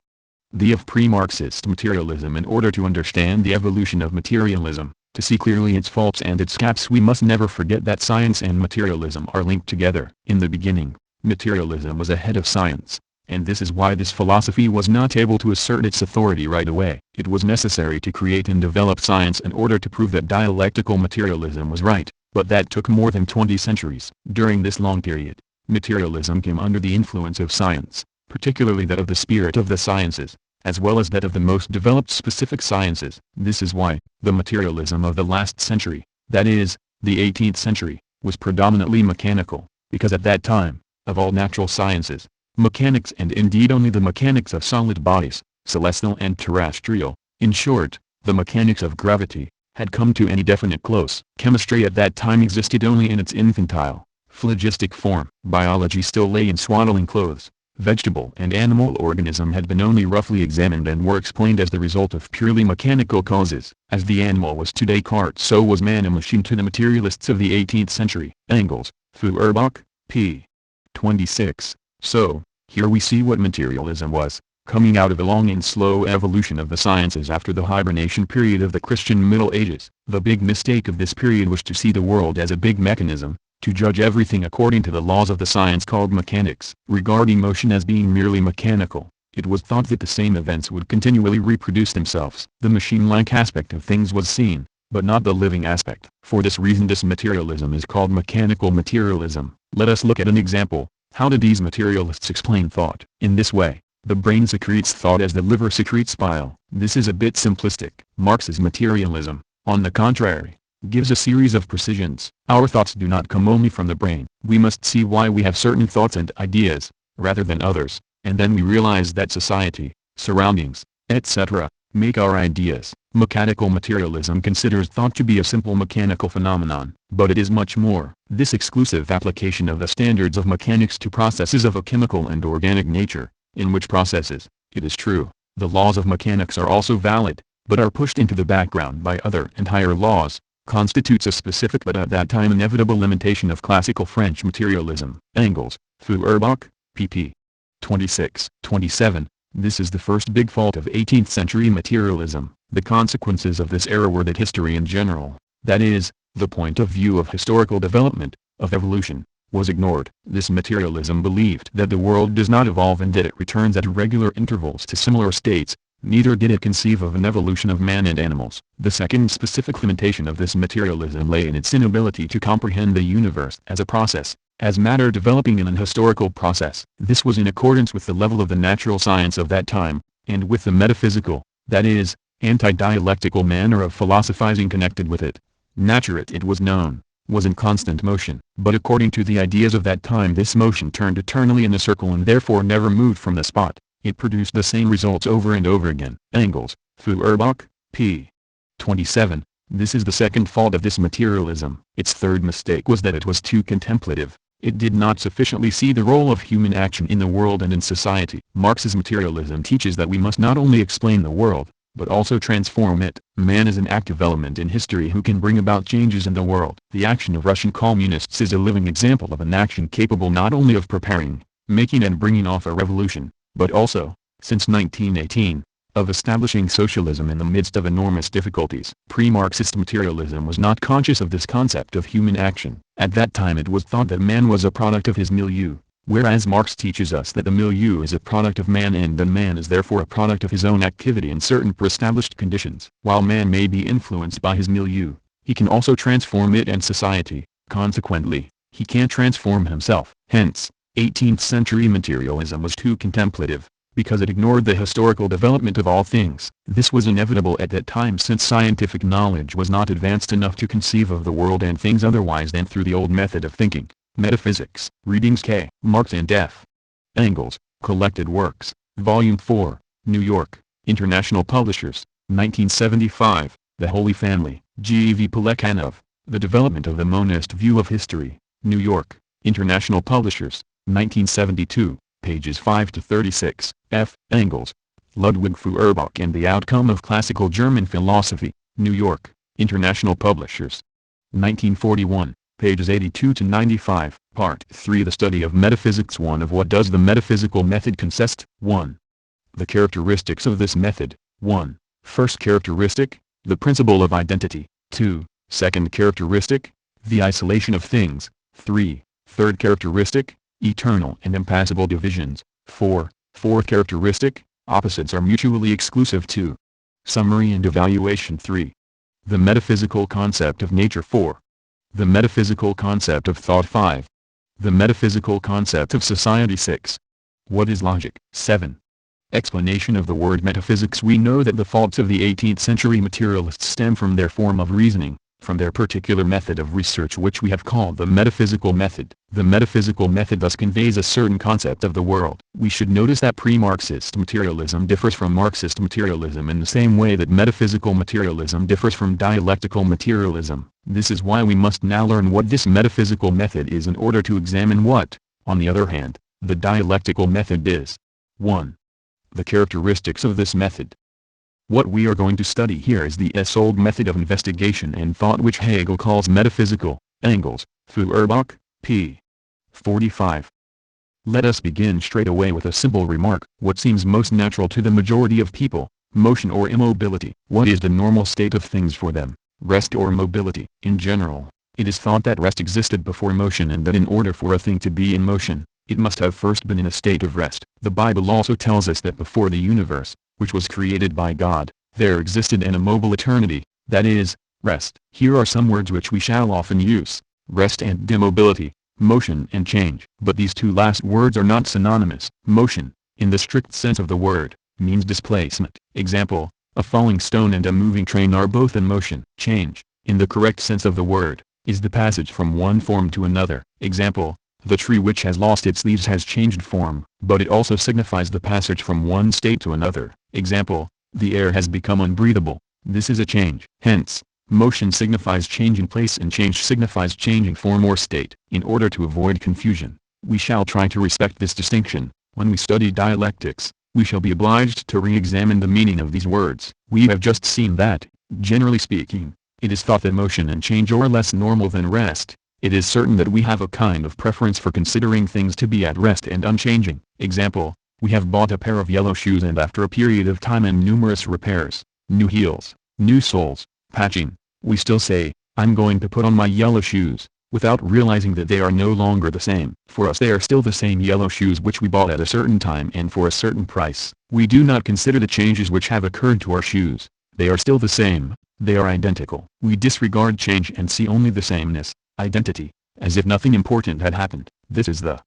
The of pre-Marxist materialism. In order to understand the evolution of materialism, to see clearly its faults and its gaps, we must never forget that science and materialism are linked together. In the beginning, materialism was ahead of science, and this is why this philosophy was not able to assert its authority right away. It was necessary to create and develop science in order to prove that dialectical materialism was right, but that took more than 20 centuries. During this long period, materialism came under the influence of science, particularly that of the spirit of the sciences, as well as that of the most developed specific sciences. This is why, the materialism of the last century, that is, the 18th century, was predominantly mechanical, because at that time, of all natural sciences, mechanics and indeed only the mechanics of solid bodies, celestial and terrestrial, in short, the mechanics of gravity, had come to any definite close. Chemistry at that time existed only in its infantile, phlogistic form. Biology still lay in swaddling clothes. Vegetable and animal organism had been only roughly examined and were explained as the result of purely mechanical causes. As the animal was to Descartes, so was man a machine to the materialists of the 18th century. Engels, Feuerbach, p. 26. So, here we see what materialism was, coming out of a long and slow evolution of the sciences after the hibernation period of the Christian Middle Ages. The big mistake of this period was to see the world as a big mechanism, to judge everything according to the laws of the science called mechanics. Regarding motion as being merely mechanical, It was thought that the same events would continually reproduce themselves. The machine-like aspect of things was seen, but not the living aspect. For this reason this materialism is called mechanical materialism. Let us look at an example. How did these materialists explain thought? In this way, the brain secretes thought as the liver secretes bile. This is a bit simplistic. Marx's materialism, on the contrary, gives a series of precisions. Our thoughts do not come only from the brain. We must see why we have certain thoughts and ideas, rather than others, and then we realize that society, surroundings, etc., make our ideas. Mechanical materialism considers thought to be a simple mechanical phenomenon, but it is much more. This exclusive application of the standards of mechanics to processes of a chemical and organic nature, in which processes, it is true, the laws of mechanics are also valid, but are pushed into the background by other and higher laws, constitutes a specific but at that time inevitable limitation of classical French materialism. Engels, Feuerbach, pp. 26-27. This is the first big fault of 18th-century materialism. The consequences of this error were that history in general, that is, the point of view of historical development, of evolution, was ignored. This materialism believed that the world does not evolve and that it returns at regular intervals to similar states, neither did it conceive of an evolution of man and animals. The second specific limitation of this materialism lay in its inability to comprehend the universe as a process, as matter developing in an historical process. This was in accordance with the level of the natural science of that time, and with the metaphysical, that is, anti-dialectical manner of philosophizing connected with it. Nature, it was known, was in constant motion, but according to the ideas of that time this motion turned eternally in a circle and therefore never moved from the spot. It produced the same results over and over again. Engels, Feuerbach, p. 27. This is the second fault of this materialism. Its third mistake was that it was too contemplative. It did not sufficiently see the role of human action in the world and in society. Marx's materialism teaches that we must not only explain the world, but also transform it. Man is an active element in history who can bring about changes in the world. The action of Russian communists is a living example of an action capable not only of preparing, making and bringing off a revolution, but also, since 1918, of establishing socialism in the midst of enormous difficulties. Pre-Marxist materialism was not conscious of this concept of human action. At that time it was thought that man was a product of his milieu, whereas Marx teaches us that the milieu is a product of man and that man is therefore a product of his own activity in certain pre-established conditions. While man may be influenced by his milieu, he can also transform it and society. Consequently, he can't transform himself. Hence, 18th century materialism was too contemplative, because it ignored the historical development of all things. This was inevitable at that time since scientific knowledge was not advanced enough to conceive of the world and things otherwise than through the old method of thinking, metaphysics. Readings K. Marx and F. Engels, Collected Works, Volume 4, New York, International Publishers, 1975, The Holy Family, G. V. Plekhanov, The Development of the Monist View of History, New York, International Publishers, 1972, pages 5-36, F. Engels, Ludwig Feuerbach and the Outcome of Classical German Philosophy, New York, International Publishers. 1941, pages 82-95, Part 3 The Study of Metaphysics 1 of what does the metaphysical method consist? 1. The characteristics of this method. 1. First characteristic, the principle of identity. 2. Second characteristic, the isolation of things. 3. Third characteristic, eternal and impassable divisions. 4. Fourth characteristic, opposites are mutually exclusive. 2. Summary and evaluation. 3. The metaphysical concept of nature. 4. The metaphysical concept of thought. 5. The metaphysical concept of society. 6. What is logic? 7. Explanation of the word metaphysics. We know that the faults of the 18th century materialists stem from their form of reasoning, from their particular method of research which we have called the metaphysical method. The metaphysical method thus conveys a certain concept of the world. We should notice that pre-Marxist materialism differs from Marxist materialism in the same way that metaphysical materialism differs from dialectical materialism. This is why we must now learn what this metaphysical method is in order to examine what, on the other hand, the dialectical method is. 1. The characteristics of this method. What we are going to study here is the old method of investigation and thought which Hegel calls metaphysical. Engels, Feuerbach, p. 45. Let us begin straight away with a simple remark. What seems most natural to the majority of people, motion or immobility? What is the normal state of things for them, rest or mobility? In general, it is thought that rest existed before motion and that in order for a thing to be in motion, it must have first been in a state of rest. The Bible also tells us that before the universe, which was created by God, there existed an immobile eternity, that is, rest. Here are some words which we shall often use: rest and immobility, motion and change. But these two last words are not synonymous. Motion, in the strict sense of the word, means displacement. Example, a falling stone and a moving train are both in motion. Change, in the correct sense of the word, is the passage from one form to another. Example, the tree which has lost its leaves has changed form. But it also signifies the passage from one state to another. Example, the air has become unbreathable. This is a change. Hence, motion signifies change in place and change signifies changing form or state. In order to avoid confusion, we shall try to respect this distinction. When we study dialectics, we shall be obliged to re-examine the meaning of these words. We have just seen that, generally speaking, it is thought that motion and change are less normal than rest. It is certain that we have a kind of preference for considering things to be at rest and unchanging. Example, we have bought a pair of yellow shoes and after a period of time and numerous repairs, new heels, new soles, patching, we still say, "I'm going to put on my yellow shoes," without realizing that they are no longer the same. For us they are still the same yellow shoes which we bought at a certain time and for a certain price. We do not consider the changes which have occurred to our shoes. They are still the same, they are identical. We disregard change and see only the sameness, identity, as if nothing important had happened. This is the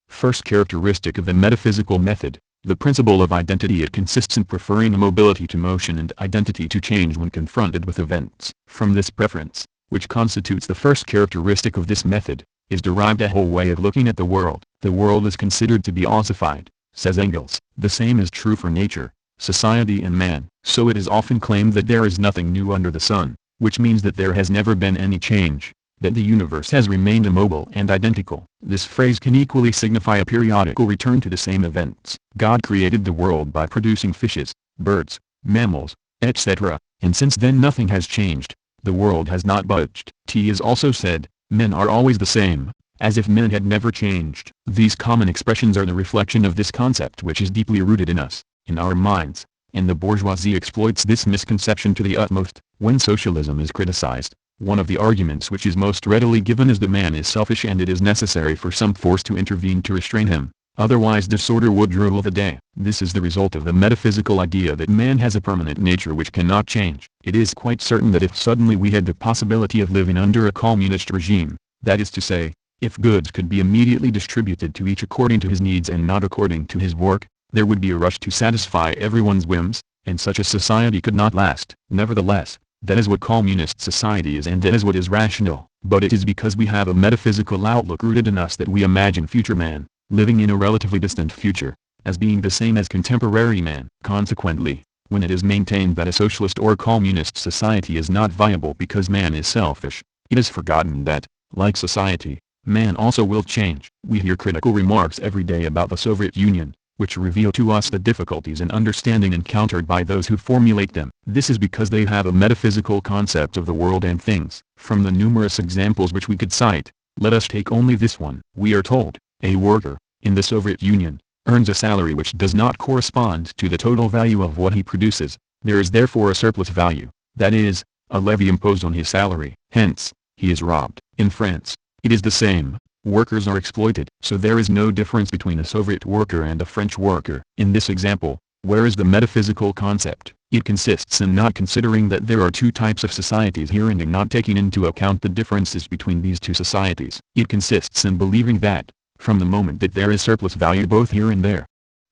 first characteristic of the metaphysical method, the principle of identity. It consists in preferring immobility to motion and identity to change when confronted with events. From this preference, which constitutes the first characteristic of this method, is derived a whole way of looking at the world. The world is considered to be ossified, says Engels. The same is true for nature, society and man. So it is often claimed that there is nothing new under the sun, which means that there has never been any change, that the universe has remained immobile and identical. This phrase can equally signify a periodical return to the same events. God created the world by producing fishes, birds, mammals, etc., and since then nothing has changed. The world has not budged. T is also said, men are always the same, as if men had never changed. These common expressions are the reflection of this concept which is deeply rooted in us, in our minds, and the bourgeoisie exploits this misconception to the utmost. When socialism is criticized, one of the arguments which is most readily given is that man is selfish and it is necessary for some force to intervene to restrain him, otherwise disorder would rule the day. This is the result of the metaphysical idea that man has a permanent nature which cannot change. It is quite certain that if suddenly we had the possibility of living under a communist regime, that is to say, if goods could be immediately distributed to each according to his needs and not according to his work, there would be a rush to satisfy everyone's whims, and such a society could not last. Nevertheless, that is what communist society is and that is what is rational. But it is because we have a metaphysical outlook rooted in us that we imagine future man, living in a relatively distant future, as being the same as contemporary man. Consequently, when it is maintained that a socialist or communist society is not viable because man is selfish, it is forgotten that, like society, man also will change. We hear critical remarks every day about the Soviet Union, which reveal to us the difficulties in understanding encountered by those who formulate them. This is because they have a metaphysical concept of the world and things. From the numerous examples which we could cite, let us take only this one. We are told, a worker, in the Soviet Union, earns a salary which does not correspond to the total value of what he produces. There is therefore a surplus value, that is, a levy imposed on his salary. Hence, he is robbed. In France, it is the same. Workers are exploited. So there is no difference between a Soviet worker and a French worker. In this example, where is the metaphysical concept? It consists in not considering that there are two types of societies here and in not taking into account the differences between these two societies. It consists in believing that, from the moment that there is surplus value both here and there,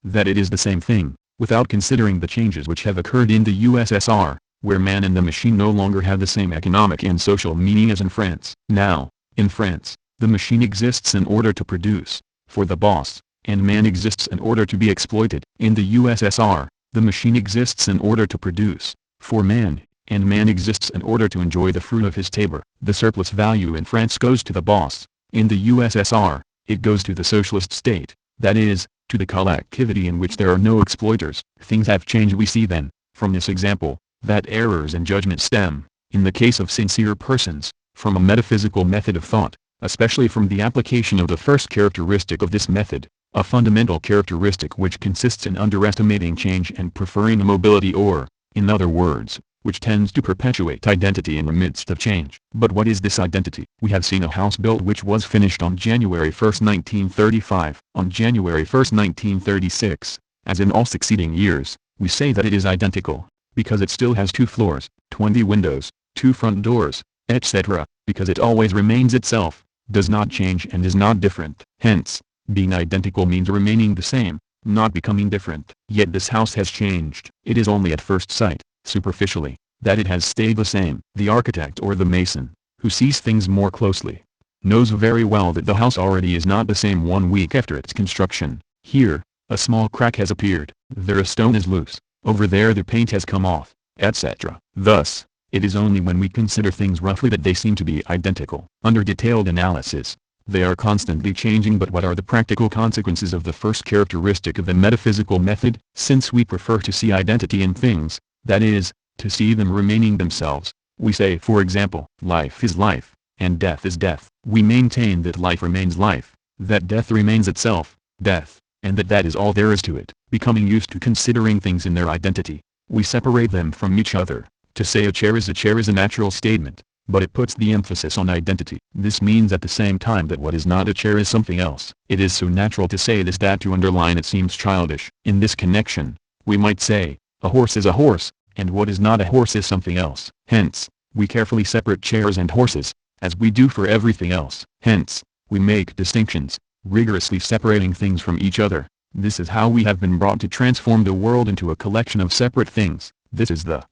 that it is the same thing, without considering the changes which have occurred in the USSR, where man and the machine no longer have the same economic and social meaning as in France. Now, in France, the machine exists in order to produce, for the boss, and man exists in order to be exploited. In the USSR, the machine exists in order to produce, for man, and man exists in order to enjoy the fruit of his labor. The surplus value in France goes to the boss. In the USSR, it goes to the socialist state, that is, to the collectivity in which there are no exploiters. Things have changed. We see then, from this example, that errors in judgment stem, in the case of sincere persons, from a metaphysical method of thought, especially from the application of the first characteristic of this method, a fundamental characteristic which consists in underestimating change and preferring immobility or, in other words, which tends to perpetuate identity in the midst of change. But what is this identity? We have seen a house built which was finished on January 1, 1935. On January 1, 1936, as in all succeeding years, we say that it is identical, because it still has 2 floors, 20 windows, 2 front doors, etc., because it always remains itself, does not change and is not different. Hence, being identical means remaining the same, not becoming different. Yet this house has changed. It is only at first sight, superficially, that it has stayed the same. The architect or the mason, who sees things more closely, knows very well that the house already is not the same 1 week after its construction. Here, a small crack has appeared, there a stone is loose, over there the paint has come off, etc. Thus, it is only when we consider things roughly that they seem to be identical. Under detailed analysis, they are constantly changing. But what are the practical consequences of the first characteristic of the metaphysical method? Since we prefer to see identity in things, that is, to see them remaining themselves, we say, for example, life is life, and death is death. We maintain that life remains life, that death remains itself, death, and that is all there is to it. Becoming used to considering things in their identity, we separate them from each other. To say a chair is a natural statement, but it puts the emphasis on identity. This means at the same time that what is not a chair is something else. It is so natural to say this that to underline it seems childish. In this connection, we might say, a horse is a horse, and what is not a horse is something else. Hence, we carefully separate chairs and horses, as we do for everything else. Hence, we make distinctions, rigorously separating things from each other. This is how we have been brought to transform the world into a collection of separate things. This is the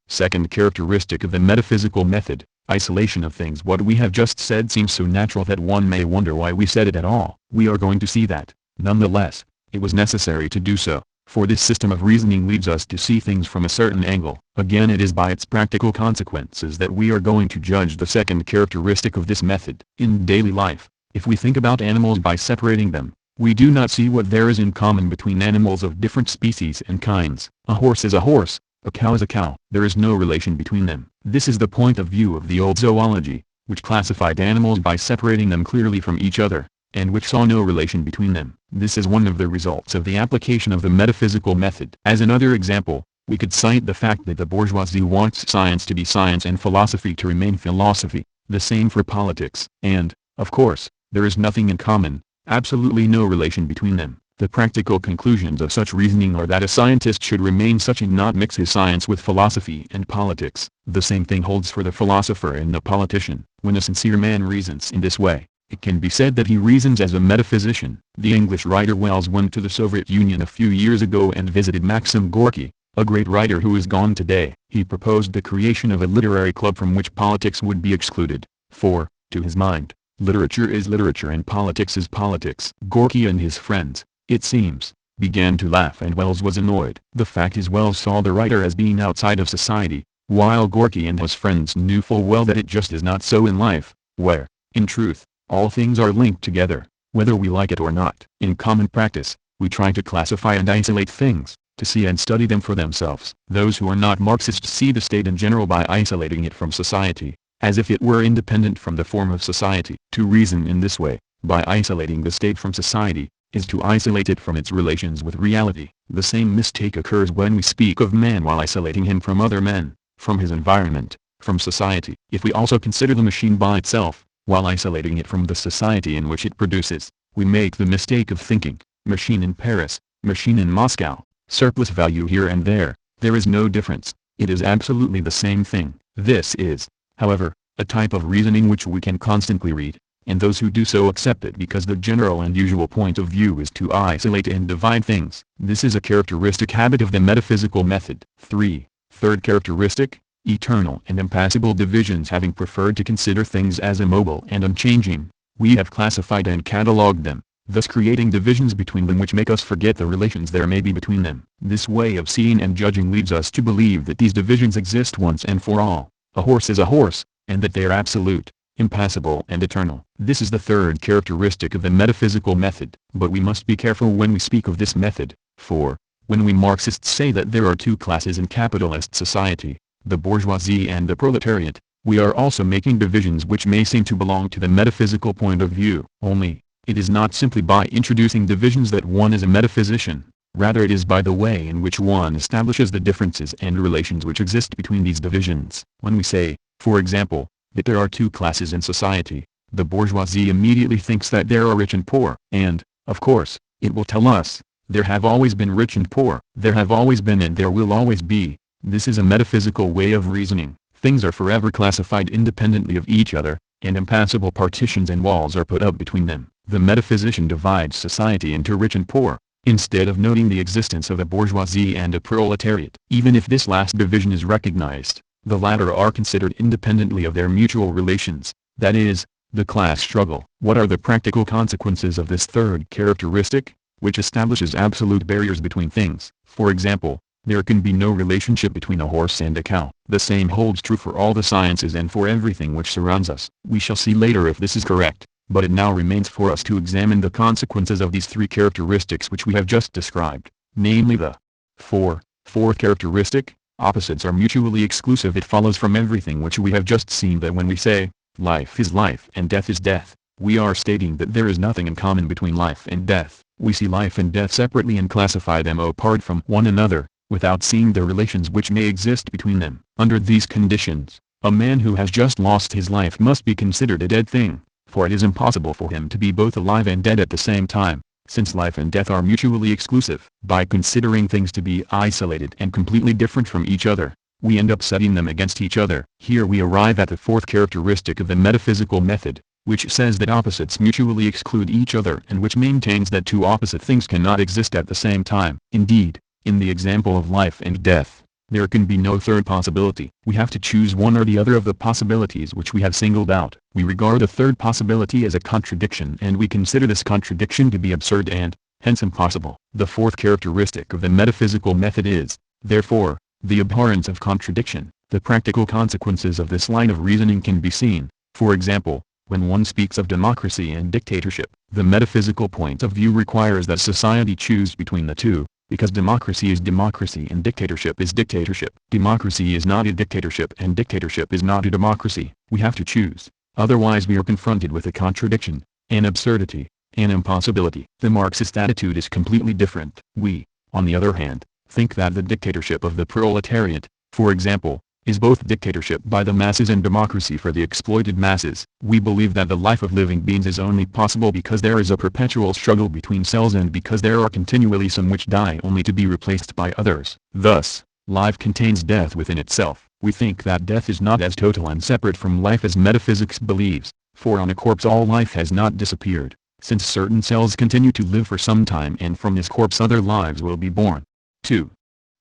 second characteristic of the metaphysical method, isolation of things. What we have just said seems so natural that one may wonder why we said it at all. We are going to see that, nonetheless, it was necessary to do so, for this system of reasoning leads us to see things from a certain angle. Again, it is by its practical consequences that we are going to judge the second characteristic of this method. In daily life, if we think about animals by separating them, we do not see what there is in common between animals of different species and kinds. A horse is a horse, a cow is a cow. There is no relation between them. This is the point of view of the old zoology, which classified animals by separating them clearly from each other, and which saw no relation between them. This is one of the results of the application of the metaphysical method. As another example, we could cite the fact that the bourgeoisie wants science to be science and philosophy to remain philosophy, the same for politics. And, of course, there is nothing in common, absolutely no relation between them. The practical conclusions of such reasoning are that a scientist should remain such and not mix his science with philosophy and politics. The same thing holds for the philosopher and the politician. When a sincere man reasons in this way, it can be said that he reasons as a metaphysician. The English writer Wells went to the Soviet Union a few years ago and visited Maxim Gorky, a great writer who is gone today. He proposed the creation of a literary club from which politics would be excluded, for, to his mind, literature is literature and politics is politics. Gorky and his friends, it seems, began to laugh and Wells was annoyed. The fact is Wells saw the writer as being outside of society, while Gorky and his friends knew full well that it just is not so in life, where, in truth, all things are linked together, whether we like it or not. In common practice, we try to classify and isolate things, to see and study them for themselves. Those who are not Marxists see the state in general by isolating it from society, as if it were independent from the form of society. To reason in this way, by isolating the state from society, is to isolate it from its relations with reality. The same mistake occurs when we speak of man while isolating him from other men, from his environment, from society. If we also consider the machine by itself, while isolating it from the society in which it produces, we make the mistake of thinking, machine in Paris, machine in Moscow, surplus value here and there is no difference, it is absolutely the same thing. This is, however, a type of reasoning which we can constantly read, and those who do so accept it because the general and usual point of view is to isolate and divide things. This is a characteristic habit of the metaphysical method. Third characteristic, eternal and impassible divisions. Having preferred to consider things as immobile and unchanging, we have classified and catalogued them, thus creating divisions between them which make us forget the relations there may be between them. This way of seeing and judging leads us to believe that these divisions exist once and for all. A horse is a horse, and that they are absolute, impassible and eternal. This is the third characteristic of the metaphysical method. But we must be careful when we speak of this method, for, when we Marxists say that there are two classes in capitalist society, the bourgeoisie and the proletariat, we are also making divisions which may seem to belong to the metaphysical point of view. Only, it is not simply by introducing divisions that one is a metaphysician, Rather it is by the way in which one establishes the differences and relations which exist between these divisions. When we say, for example, that there are two classes in society, the bourgeoisie immediately thinks that there are rich and poor, and, of course, it will tell us, there have always been rich and poor. There have always been and there will always be. This is a metaphysical way of reasoning. Things are forever classified independently of each other, and impassable partitions and walls are put up between them. The metaphysician divides society into rich and poor, instead of noting the existence of a bourgeoisie and a proletariat. Even if this last division is recognized, the latter are considered independently of their mutual relations, that is, the class struggle. What are the practical consequences of this third characteristic, which establishes absolute barriers between things? For example, there can be no relationship between a horse and a cow. The same holds true for all the sciences and for everything which surrounds us. We shall see later if this is correct, but it now remains for us to examine the consequences of these three characteristics which we have just described, namely the fourth characteristic, opposites are mutually exclusive. It follows from everything which we have just seen that when we say, life is life and death is death, we are stating that there is nothing in common between life and death. We see life and death separately and classify them apart from one another, without seeing the relations which may exist between them. Under these conditions, a man who has just lost his life must be considered a dead thing, for it is impossible for him to be both alive and dead at the same time, since life and death are mutually exclusive. By considering things to be isolated and completely different from each other, we end up setting them against each other. Here we arrive at the fourth characteristic of the metaphysical method, which says that opposites mutually exclude each other and which maintains that two opposite things cannot exist at the same time. Indeed, in the example of life and death, there can be no third possibility. We have to choose one or the other of the possibilities which we have singled out. We regard a third possibility as a contradiction and we consider this contradiction to be absurd and, hence impossible. The fourth characteristic of the metaphysical method is, therefore, the abhorrence of contradiction. The practical consequences of this line of reasoning can be seen, for example, when one speaks of democracy and dictatorship. The metaphysical point of view requires that society choose between the two, because democracy is democracy and dictatorship is dictatorship. Democracy is not a dictatorship and dictatorship is not a democracy. We have to choose, otherwise we are confronted with a contradiction, an absurdity, an impossibility. The Marxist attitude is completely different. We, on the other hand, think that the dictatorship of the proletariat, for example, is both dictatorship by the masses and democracy for the exploited masses. We believe that the life of living beings is only possible because there is a perpetual struggle between cells and because there are continually some which die only to be replaced by others. Thus, life contains death within itself. We think that death is not as total and separate from life as metaphysics believes, for on a corpse all life has not disappeared, since certain cells continue to live for some time and from this corpse other lives will be born. 2.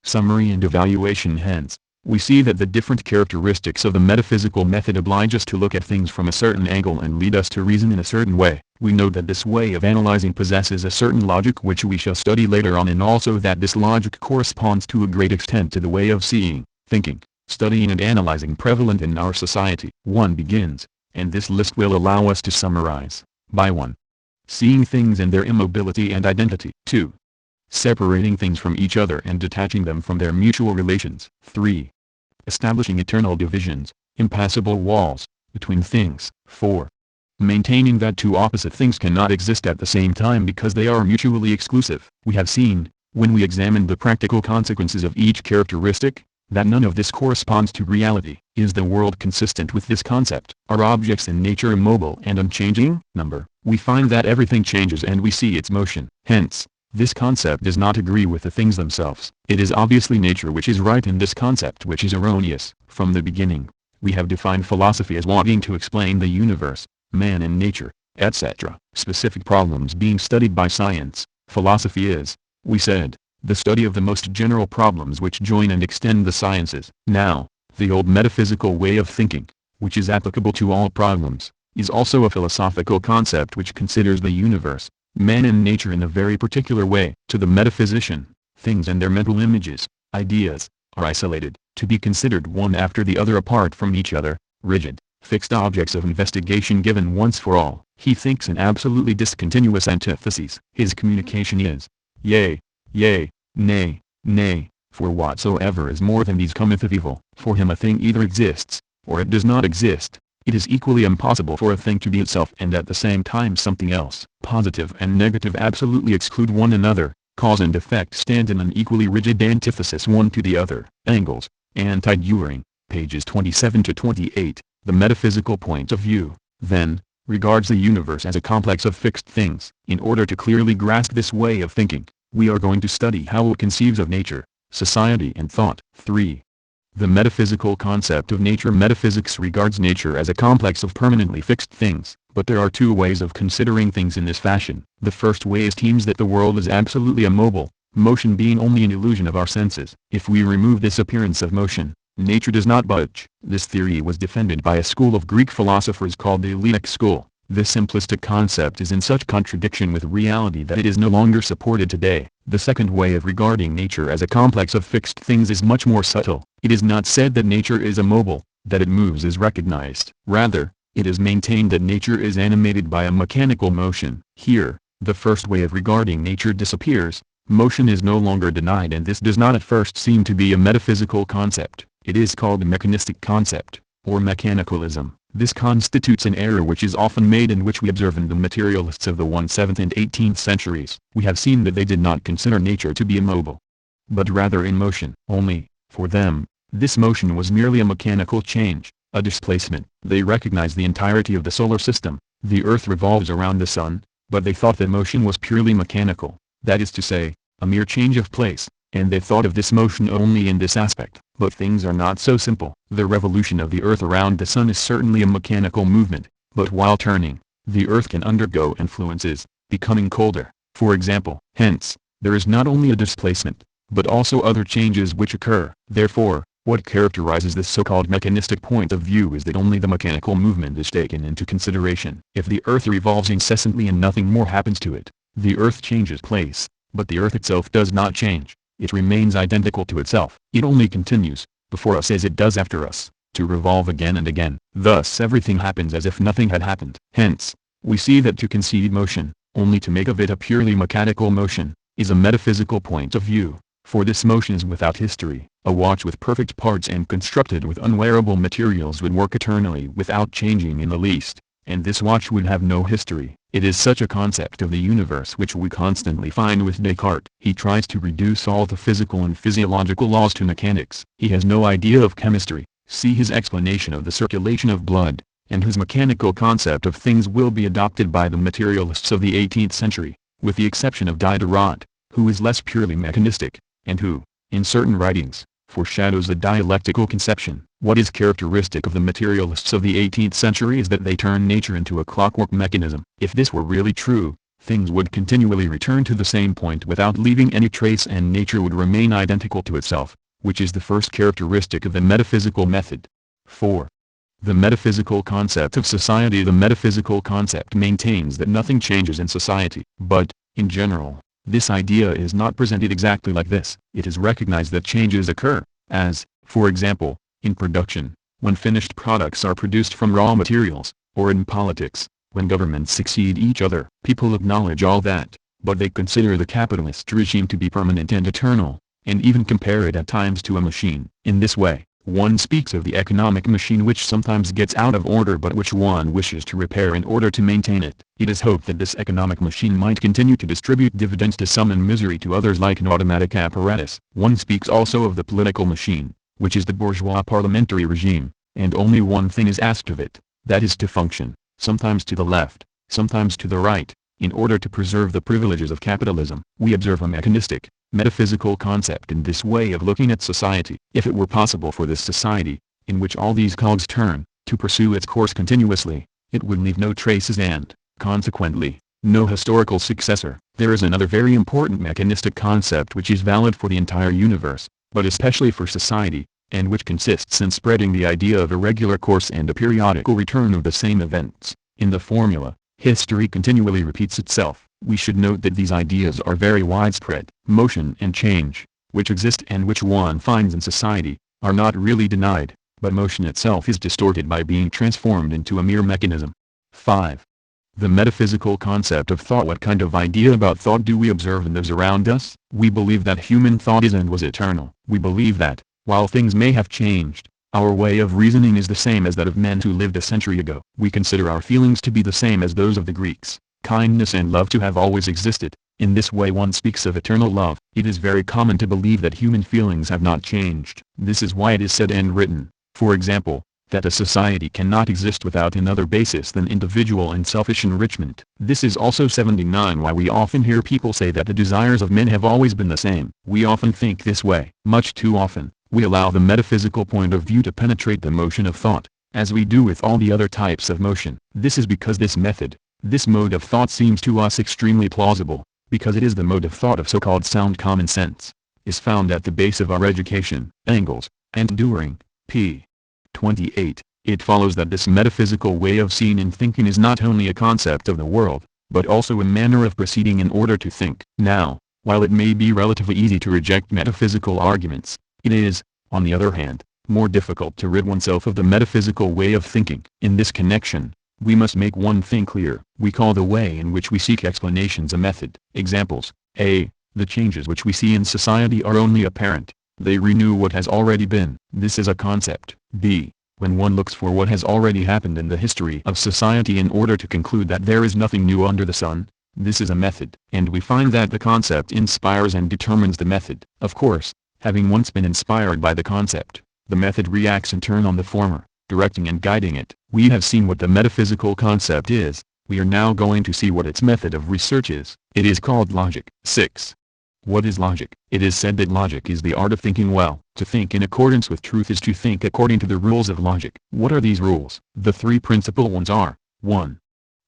Summary and evaluation. Hence, we see that the different characteristics of the metaphysical method oblige us to look at things from a certain angle and lead us to reason in a certain way. We know that this way of analyzing possesses a certain logic which we shall study later on, and also that this logic corresponds to a great extent to the way of seeing, thinking, studying and analyzing prevalent in our society. 1 begins, and this list will allow us to summarize, by 1. Seeing things in their immobility and identity. 2. Separating things from each other and detaching them from their mutual relations. 3. Establishing eternal divisions, impassable walls, between things. 4. Maintaining that two opposite things cannot exist at the same time because they are mutually exclusive. We have seen, when we examined the practical consequences of each characteristic, that none of this corresponds to reality. Is the world consistent with this concept? Are objects in nature immobile and unchanging? Number. We find that everything changes and we see its motion. Hence, this concept does not agree with the things themselves. It is obviously nature which is right and this concept which is erroneous. From the beginning, we have defined philosophy as wanting to explain the universe, man and nature, etc. Specific problems being studied by science. Philosophy is, we said, the study of the most general problems which join and extend the sciences. Now, the old metaphysical way of thinking, which is applicable to all problems, is also a philosophical concept which considers the universe, man and nature in a very particular way. To the metaphysician, things and their mental images, ideas, are isolated, to be considered one after the other apart from each other, rigid, fixed objects of investigation given once for all. He thinks in absolutely discontinuous antitheses. His communication is, yea, yea, nay, nay, for whatsoever is more than these cometh of evil. For him a thing either exists, or it does not exist. It is equally impossible for a thing to be itself and at the same time something else. Positive and negative absolutely exclude one another. cause and effect stand in an equally rigid antithesis one to the other. Engels, Anti-Dühring, pages 27 to 28. The metaphysical point of view, then, regards the universe as a complex of fixed things. In order to clearly grasp this way of thinking, we are going to study how it conceives of nature, society and thought. 3. The metaphysical concept of nature. Metaphysics regards nature as a complex of permanently fixed things, but there are two ways of considering things in this fashion. The first way esteems that the world is absolutely immobile, motion being only an illusion of our senses. If we remove this appearance of motion, nature does not budge. This theory was defended by a school of Greek philosophers called the Eleatic school. This simplistic concept is in such contradiction with reality that it is no longer supported today. The second way of regarding nature as a complex of fixed things is much more subtle. It is not said that nature is immobile, that it moves is recognized. Rather, it is maintained that nature is animated by a mechanical motion. Here, the first way of regarding nature disappears. Motion is no longer denied, and this does not at first seem to be a metaphysical concept. It is called a mechanistic concept, or mechanicalism. This constitutes an error which is often made and which we observe in the materialists of the 17th and 18th centuries. We have seen that they did not consider nature to be immobile, but rather in motion. Only, for them, this motion was merely a mechanical change, a displacement. They recognized the entirety of the solar system. The earth revolves around the sun, but they thought that motion was purely mechanical, that is to say, a mere change of place, and they thought of this motion only in this aspect. But things are not so simple. The revolution of the earth around the sun is certainly a mechanical movement, but while turning, the earth can undergo influences, becoming colder, for example. Hence, there is not only a displacement, but also other changes which occur. Therefore, what characterizes this so-called mechanistic point of view is that only the mechanical movement is taken into consideration. If the earth revolves incessantly and nothing more happens to it, the earth changes place, but the earth itself does not change. It remains identical to itself. It only continues, before us as it does after us, to revolve again and again. Thus everything happens as if nothing had happened. Hence, we see that to concede motion, only to make of it a purely mechanical motion, is a metaphysical point of view, for this motion is without history. A watch with perfect parts and constructed with unwearable materials would work eternally without changing in the least, and this watch would have no history. It is such a concept of the universe which we constantly find with Descartes. He tries to reduce all the physical and physiological laws to mechanics. He has no idea of chemistry. See his explanation of the circulation of blood, and his mechanical concept of things will be adopted by the materialists of the 18th century, with the exception of Diderot, who is less purely mechanistic, and who, in certain writings, foreshadows a dialectical conception. What is characteristic of the materialists of the 18th century is that they turn nature into a clockwork mechanism. If this were really true, things would continually return to the same point without leaving any trace, and nature would remain identical to itself, which is the first characteristic of the metaphysical method. 4. The metaphysical concept of society. The metaphysical concept maintains that nothing changes in society. But, in general, this idea is not presented exactly like this. It is recognized that changes occur, as, for example, in production, when finished products are produced from raw materials, or in politics, when governments succeed each other. People acknowledge all that, but they consider the capitalist regime to be permanent and eternal, and even compare it at times to a machine. In this way, one speaks of the economic machine which sometimes gets out of order but which one wishes to repair in order to maintain it. It is hoped that this economic machine might continue to distribute dividends to some and misery to others like an automatic apparatus. One speaks also of the political machine, which is the bourgeois parliamentary regime, and only one thing is asked of it, that is to function, sometimes to the left, sometimes to the right, in order to preserve the privileges of capitalism. We observe a mechanistic, metaphysical concept in this way of looking at society. If it were possible for this society, in which all these cogs turn, to pursue its course continuously, it would leave no traces and, consequently, no historical successor. There is another very important mechanistic concept which is valid for the entire universe, but especially for society, and which consists in spreading the idea of a regular course and a periodical return of the same events. In the formula, history continually repeats itself. We should note that these ideas are very widespread. Motion and change, which exist and which one finds in society, are not really denied, but motion itself is distorted by being transformed into a mere mechanism. 5. The metaphysical concept of thought. What kind of idea about thought do we observe in those around us? We believe that human thought is and was eternal. We believe that, while things may have changed, our way of reasoning is the same as that of men who lived a century ago. We consider our feelings to be the same as those of the Greeks, kindness and love to have always existed, In this way one speaks of eternal love. It is very common to believe that human feelings have not changed. This is why it is said and written, for example, that a society cannot exist without another basis than individual and selfish enrichment. This is also 79 why we often hear people say that the desires of men have always been the same. We often think this way. Much too often, we allow the metaphysical point of view to penetrate the motion of thought, as we do with all the other types of motion. This is because this mode of thought seems to us extremely plausible, because it is the mode of thought of so-called sound common sense, is found at the base of our education, Engels, and Dühring, p. 28. It follows that this metaphysical way of seeing and thinking is not only a concept of the world, but also a manner of proceeding in order to think. Now, while it may be relatively easy to reject metaphysical arguments, it is, on the other hand, more difficult to rid oneself of the metaphysical way of thinking. In this connection, we must make one thing clear. We call the way in which we seek explanations a method. Examples: a. The changes which we see in society are only apparent. They renew what has already been. This is a concept. b. When one looks for what has already happened in the history of society in order to conclude that there is nothing new under the sun, this is a method. And we find that the concept inspires and determines the method. Of course, having once been inspired by the concept, the method reacts in turn on the former, directing and guiding it. We have seen what the metaphysical concept is. We are now going to see what its method of research is. It is called logic. 6. What is logic? It is said that logic is the art of thinking well. To think in accordance with truth is to think according to the rules of logic. What are these rules? The three principal ones are: 1.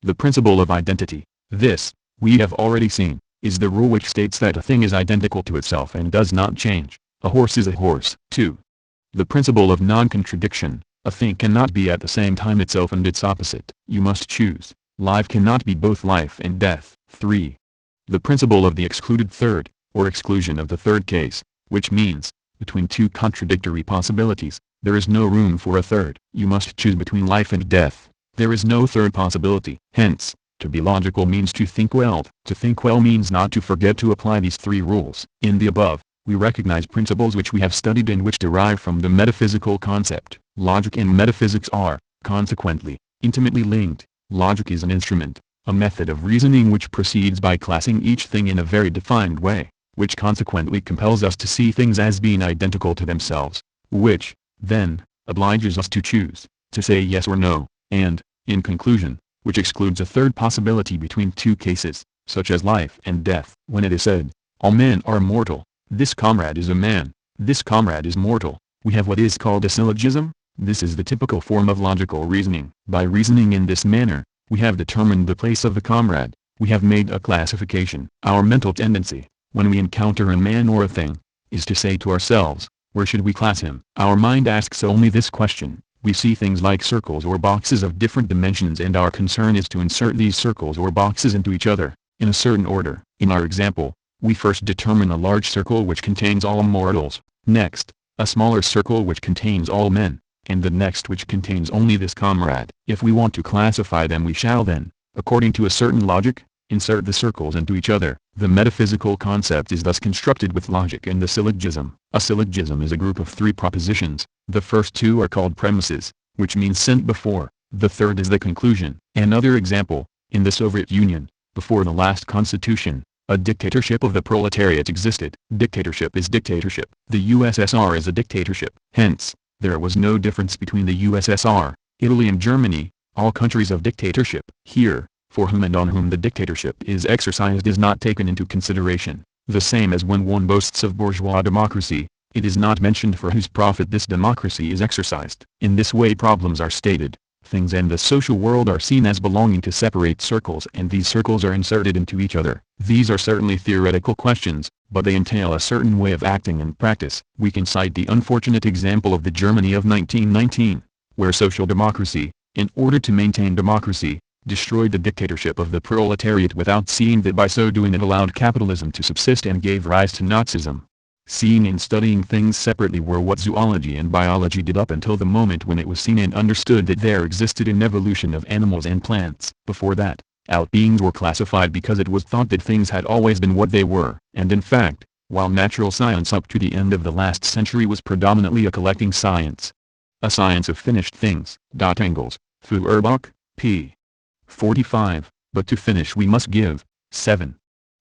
The principle of identity. This, we have already seen, is the rule which states that a thing is identical to itself and does not change. A horse is a horse. 2. The principle of non-contradiction. A thing cannot be at the same time itself and its opposite. You must choose. Life cannot be both life and death. 3. The principle of the excluded third, or exclusion of the third case, which means, between two contradictory possibilities, there is no room for a third. You must choose between life and death. There is no third possibility. Hence, to be logical means to think well. To think well means not to forget to apply these three rules. In the above, we recognize principles which we have studied and which derive from the metaphysical concept. Logic and metaphysics are, consequently, intimately linked. Logic is an instrument, a method of reasoning which proceeds by classing each thing in a very defined way, which consequently compels us to see things as being identical to themselves, which, then, obliges us to choose, to say yes or no, and, in conclusion, which excludes a third possibility between two cases, such as life and death. When it is said, all men are mortal, this comrade is a man, this comrade is mortal, we have what is called a syllogism. This is the typical form of logical reasoning. By reasoning in this manner, we have determined the place of the comrade, we have made a classification. Our mental tendency, when we encounter a man or a thing, is to say to ourselves, where should we class him? Our mind asks only this question. We see things like circles or boxes of different dimensions and our concern is to insert these circles or boxes into each other, in a certain order. In our example, we first determine a large circle which contains all mortals, next, a smaller circle which contains all men, and the next which contains only this comrade. If we want to classify them we shall then, according to a certain logic, insert the circles into each other. The metaphysical concept is thus constructed with logic and the syllogism. A syllogism is a group of three propositions. The first two are called premises, which means sent before. The third is the conclusion. Another example, in the Soviet Union, before the last constitution, a dictatorship of the proletariat existed. Dictatorship is dictatorship. The USSR is a dictatorship. Hence, there was no difference between the USSR, Italy and Germany, all countries of dictatorship. Here, for whom and on whom the dictatorship is exercised is not taken into consideration. The same as when one boasts of bourgeois democracy, it is not mentioned for whose profit this democracy is exercised. In this way problems are stated. Things and the social world are seen as belonging to separate circles and these circles are inserted into each other. These are certainly theoretical questions, but they entail a certain way of acting in practice. We can cite the unfortunate example of the Germany of 1919, where social democracy, in order to maintain democracy, destroyed the dictatorship of the proletariat without seeing that by so doing it allowed capitalism to subsist and gave rise to Nazism. Seeing and studying things separately were what zoology and biology did up until the moment when it was seen and understood that there existed an evolution of animals and plants. Before that, outbeings were classified because it was thought that things had always been what they were. And in fact, while natural science up to the end of the last century was predominantly a collecting science, a science of finished things. Engels, Feuerbach, p. 45, but to finish we must give. 7.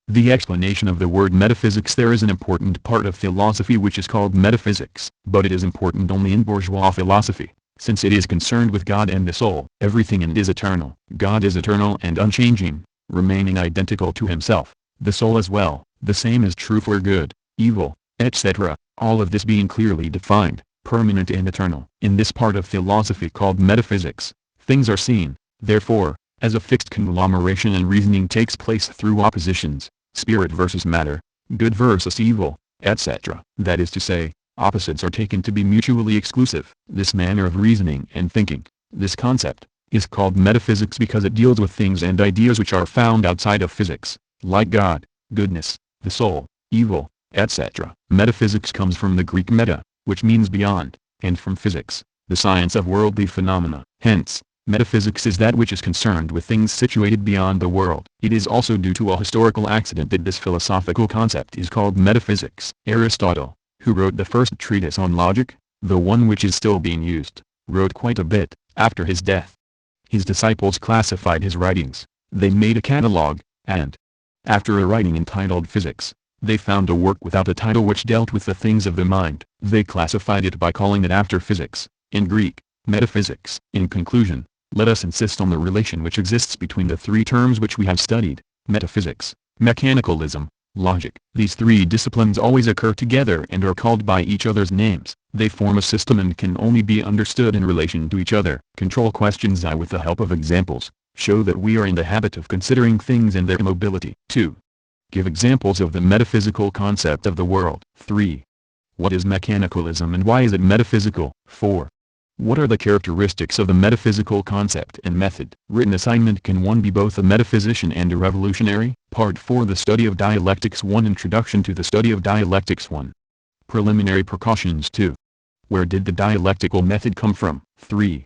The explanation of the word metaphysics. There is an important part of philosophy which is called metaphysics, but it is important only in bourgeois philosophy, since it is concerned with God and the soul. Everything in it is eternal. God is eternal and unchanging, remaining identical to himself, the soul as well. The same is true for good, evil, etc., all of this being clearly defined, permanent and eternal. In this part of philosophy called metaphysics, things are seen, therefore, as a fixed conglomeration, and reasoning takes place through oppositions, spirit versus matter, good versus evil, etc. That is to say, opposites are taken to be mutually exclusive. This manner of reasoning and thinking, this concept, is called metaphysics because it deals with things and ideas which are found outside of physics, like God, goodness, the soul, evil, etc. Metaphysics comes from the Greek meta, which means beyond, and from physics, the science of worldly phenomena. Hence, metaphysics is that which is concerned with things situated beyond the world. It is also due to a historical accident that this philosophical concept is called metaphysics. Aristotle, who wrote the first treatise on logic, the one which is still being used, wrote quite a bit after his death. His disciples classified his writings, they made a catalogue, and after a writing entitled Physics, they found a work without a title which dealt with the things of the mind. They classified it by calling it after physics, in Greek, metaphysics. In conclusion, let us insist on the relation which exists between the three terms which we have studied: metaphysics, mechanicalism, logic. These three disciplines always occur together and are called by each other's names. They form a system and can only be understood in relation to each other. Control questions I with the help of examples, show that we are in the habit of considering things and their immobility. 2. Give examples of the metaphysical concept of the world. 3. What is mechanicalism and why is it metaphysical? 4. What are the characteristics of the metaphysical concept and method? Written assignment: can one be both a metaphysician and a revolutionary? Part 4. The study of dialectics. 1. Introduction to the study of dialectics. 1. Preliminary precautions. 2. Where did the dialectical method come from? 3.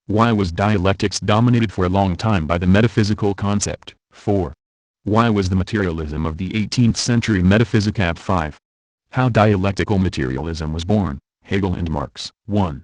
Why was dialectics dominated for a long time by the metaphysical concept? 4. Why was the materialism of the 18th century metaphysic apt? 5. How dialectical materialism was born. Hegel and Marx. 1.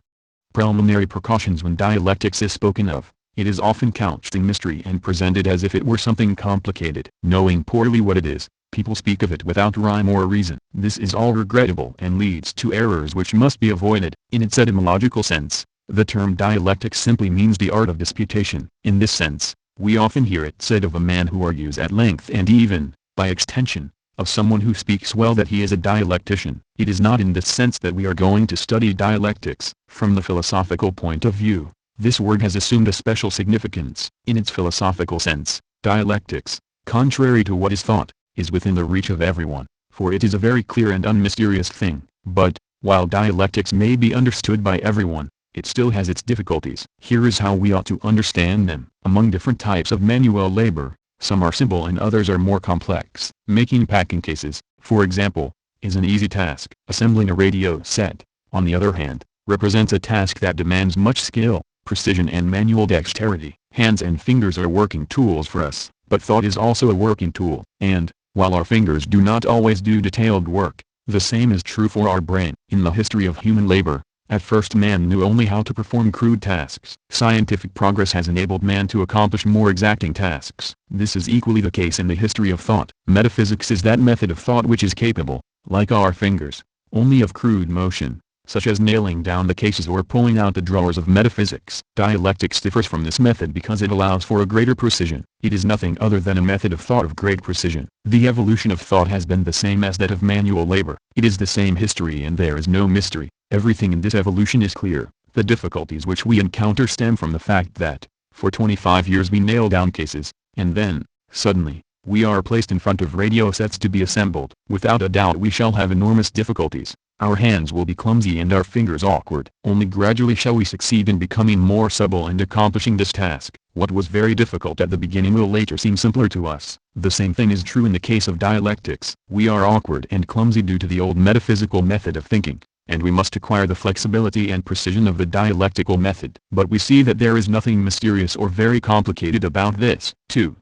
Preliminary precautions. When dialectics is spoken of, it is often couched in mystery and presented as if it were something complicated. Knowing poorly what it is, people speak of it without rhyme or reason. This is all regrettable and leads to errors which must be avoided. In its etymological sense, the term dialectics simply means the art of disputation. In this sense, we often hear it said of a man who argues at length, and even, by extension, of someone who speaks well, that he is a dialectician. It is not in this sense that we are going to study dialectics. From the philosophical point of view, this word has assumed a special significance. In its philosophical sense, dialectics, contrary to what is thought, is within the reach of everyone, for it is a very clear and unmysterious thing. But, while dialectics may be understood by everyone, it still has its difficulties. Here is how we ought to understand them. Among different types of manual labor, some are simple and others are more complex. Making packing cases, for example, is an easy task. Assembling a radio set, on the other hand, represents a task that demands much skill, precision and manual dexterity. Hands and fingers are working tools for us, but thought is also a working tool. And, while our fingers do not always do detailed work, the same is true for our brain. In the history of human labor, at first man knew only how to perform crude tasks. Scientific progress has enabled man to accomplish more exacting tasks. This is equally the case in the history of thought. Metaphysics is that method of thought which is capable, like our fingers, only of crude motion, such as nailing down the cases or pulling out the drawers of metaphysics. Dialectics differs from this method because it allows for a greater precision. It is nothing other than a method of thought of great precision. The evolution of thought has been the same as that of manual labor. It is the same history and there is no mystery. Everything in this evolution is clear. The difficulties which we encounter stem from the fact that, for 25 years we nail down cases, and then, suddenly, we are placed in front of radio sets to be assembled. Without a doubt we shall have enormous difficulties. Our hands will be clumsy and our fingers awkward. Only gradually shall we succeed in becoming more supple and accomplishing this task. What was very difficult at the beginning will later seem simpler to us. The same thing is true in the case of dialectics. We are awkward and clumsy due to the old metaphysical method of thinking, and we must acquire the flexibility and precision of the dialectical method. But we see that there is nothing mysterious or very complicated about this. 2.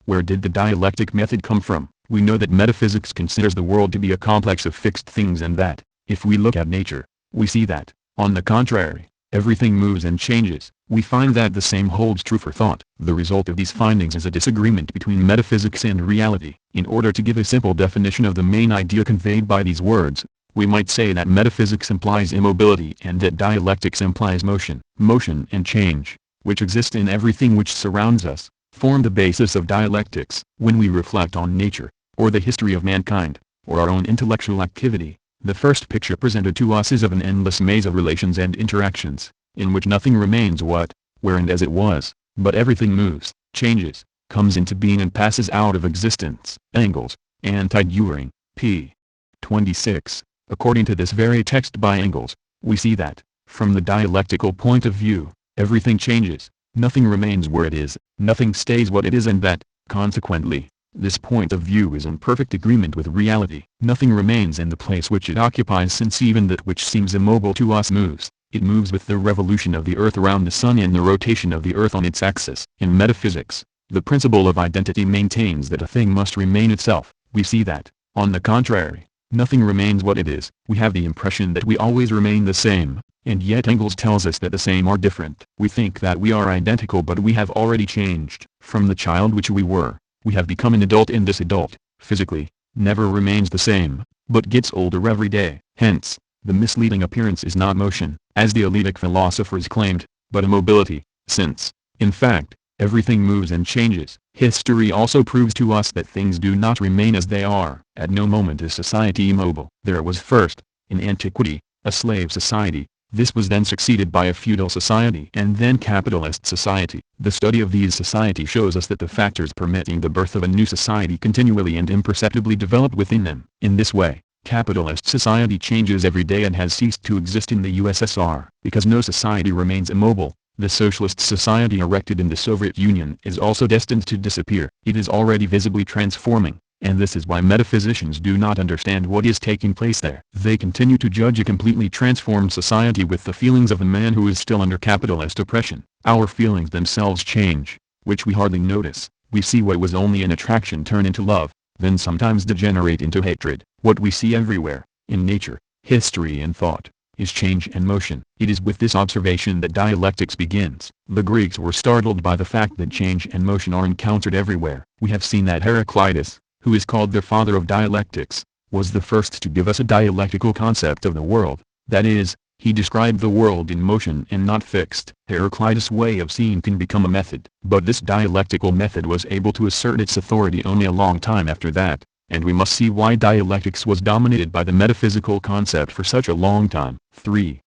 Where did the dialectic method come from? We know that metaphysics considers the world to be a complex of fixed things and that, if we look at nature, we see that, on the contrary, everything moves and changes. We find that the same holds true for thought. The result of these findings is a disagreement between metaphysics and reality. In order to give a simple definition of the main idea conveyed by these words, we might say that metaphysics implies immobility and that dialectics implies motion. Motion and change, which exist in everything which surrounds us, form the basis of dialectics. When we reflect on nature, or the history of mankind, or our own intellectual activity, the first picture presented to us is of an endless maze of relations and interactions, in which nothing remains what, where and as it was, but everything moves, changes, comes into being and passes out of existence. Engels, Anti-Dühring, p. 26. According to this very text by Engels, we see that, from the dialectical point of view, everything changes, nothing remains where it is, nothing stays what it is, and that, consequently, this point of view is in perfect agreement with reality. Nothing remains in the place which it occupies, since even that which seems immobile to us moves. It moves with the revolution of the earth around the sun and the rotation of the earth on its axis. In metaphysics, the principle of identity maintains that a thing must remain itself. We see that, on the contrary, nothing remains what it is. We have the impression that we always remain the same, and yet Engels tells us that the same are different. We think that we are identical, but we have already changed. From the child which we were, we have become an adult, and this adult, physically, never remains the same, but gets older every day. Hence, the misleading appearance is not motion, as the Eleatic philosophers claimed, but immobility, since, in fact, everything moves and changes. History also proves to us that things do not remain as they are. At no moment is society immobile. There was first, in antiquity, a slave society. This was then succeeded by a feudal society and then capitalist society. The study of these societies shows us that the factors permitting the birth of a new society continually and imperceptibly develop within them. In this way, capitalist society changes every day and has ceased to exist in the USSR. Because no society remains immobile, the socialist society erected in the Soviet Union is also destined to disappear. It is already visibly transforming, and this is why metaphysicians do not understand what is taking place there. They continue to judge a completely transformed society with the feelings of a man who is still under capitalist oppression. Our feelings themselves change, which we hardly notice. We see what was only an attraction turn into love, then sometimes degenerate into hatred. What we see everywhere, in nature, history and thought, is change and motion. It is with this observation that dialectics begins. The Greeks were startled by the fact that change and motion are encountered everywhere. We have seen that Heraclitus, who is called the father of dialectics, was the first to give us a dialectical concept of the world. That is, he described the world in motion and not fixed. Heraclitus' way of seeing can become a method. But this dialectical method was able to assert its authority only a long time after that, and we must see why dialectics was dominated by the metaphysical concept for such a long time. 3.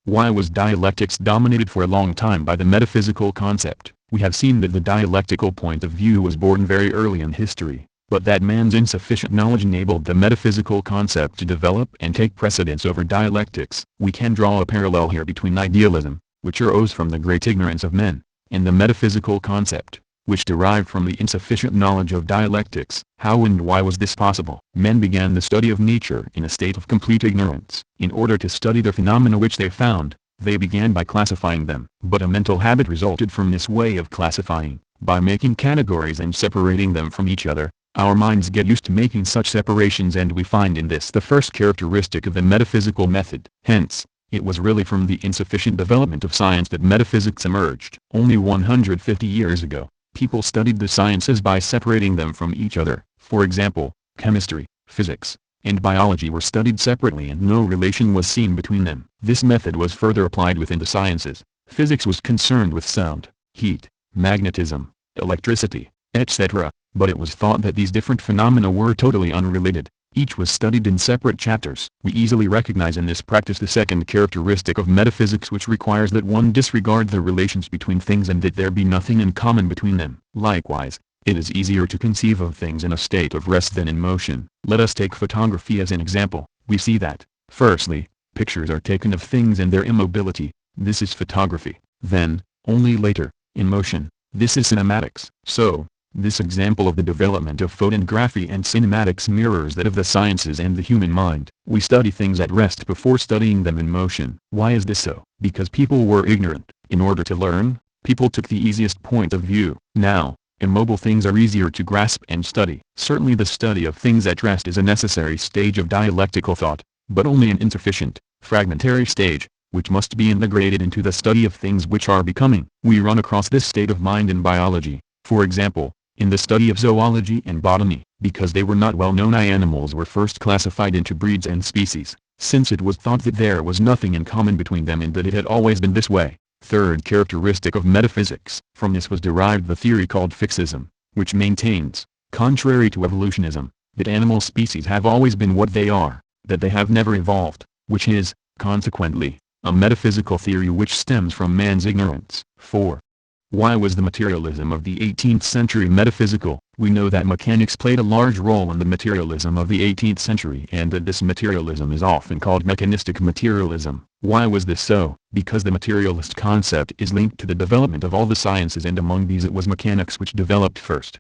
Why was dialectics dominated for a long time by the metaphysical concept? We have seen that the dialectical point of view was born very early in history, but that man's insufficient knowledge enabled the metaphysical concept to develop and take precedence over dialectics. We can draw a parallel here between idealism, which arose from the great ignorance of men, and the metaphysical concept, which derived from the insufficient knowledge of dialectics. How and why was this possible? Men began the study of nature in a state of complete ignorance. In order to study the phenomena which they found, they began by classifying them. But a mental habit resulted from this way of classifying. By making categories and separating them from each other, our minds get used to making such separations, and we find in this the first characteristic of the metaphysical method. Hence, it was really from the insufficient development of science that metaphysics emerged. Only 150 years ago, people studied the sciences by separating them from each other. For example, chemistry, physics, and biology were studied separately and no relation was seen between them. This method was further applied within the sciences. Physics was concerned with sound, heat, magnetism, electricity, etc., but it was thought that these different phenomena were totally unrelated. Each was studied in separate chapters. We easily recognize in this practice the second characteristic of metaphysics, which requires that one disregard the relations between things and that there be nothing in common between them. Likewise, it is easier to conceive of things in a state of rest than in motion. Let us take photography as an example. We see that, firstly, pictures are taken of things and their immobility. This is photography. Then, only later, in motion, this is cinematics. So, this example of the development of photography and cinematics mirrors that of the sciences and the human mind. We study things at rest before studying them in motion. Why is this so? Because people were ignorant. In order to learn, people took the easiest point of view. Now, immobile things are easier to grasp and study. Certainly the study of things at rest is a necessary stage of dialectical thought, but only an insufficient, fragmentary stage. which must be integrated into the study of things which are becoming. We run across this state of mind in biology, for example, in the study of zoology and botany, because they were not well-known animals were first classified into breeds and species, since it was thought that there was nothing in common between them and that it had always been this way. Third characteristic of metaphysics. From this was derived the theory called fixism, which maintains, contrary to evolutionism, that animal species have always been what they are, that they have never evolved, which is, consequently, a metaphysical theory which stems from man's ignorance. 4. Why was the materialism of the 18th century metaphysical? We know that mechanics played a large role in the materialism of the 18th century and that this materialism is often called mechanistic materialism. Why was this so? Because the materialist concept is linked to the development of all the sciences, and among these it was mechanics which developed first.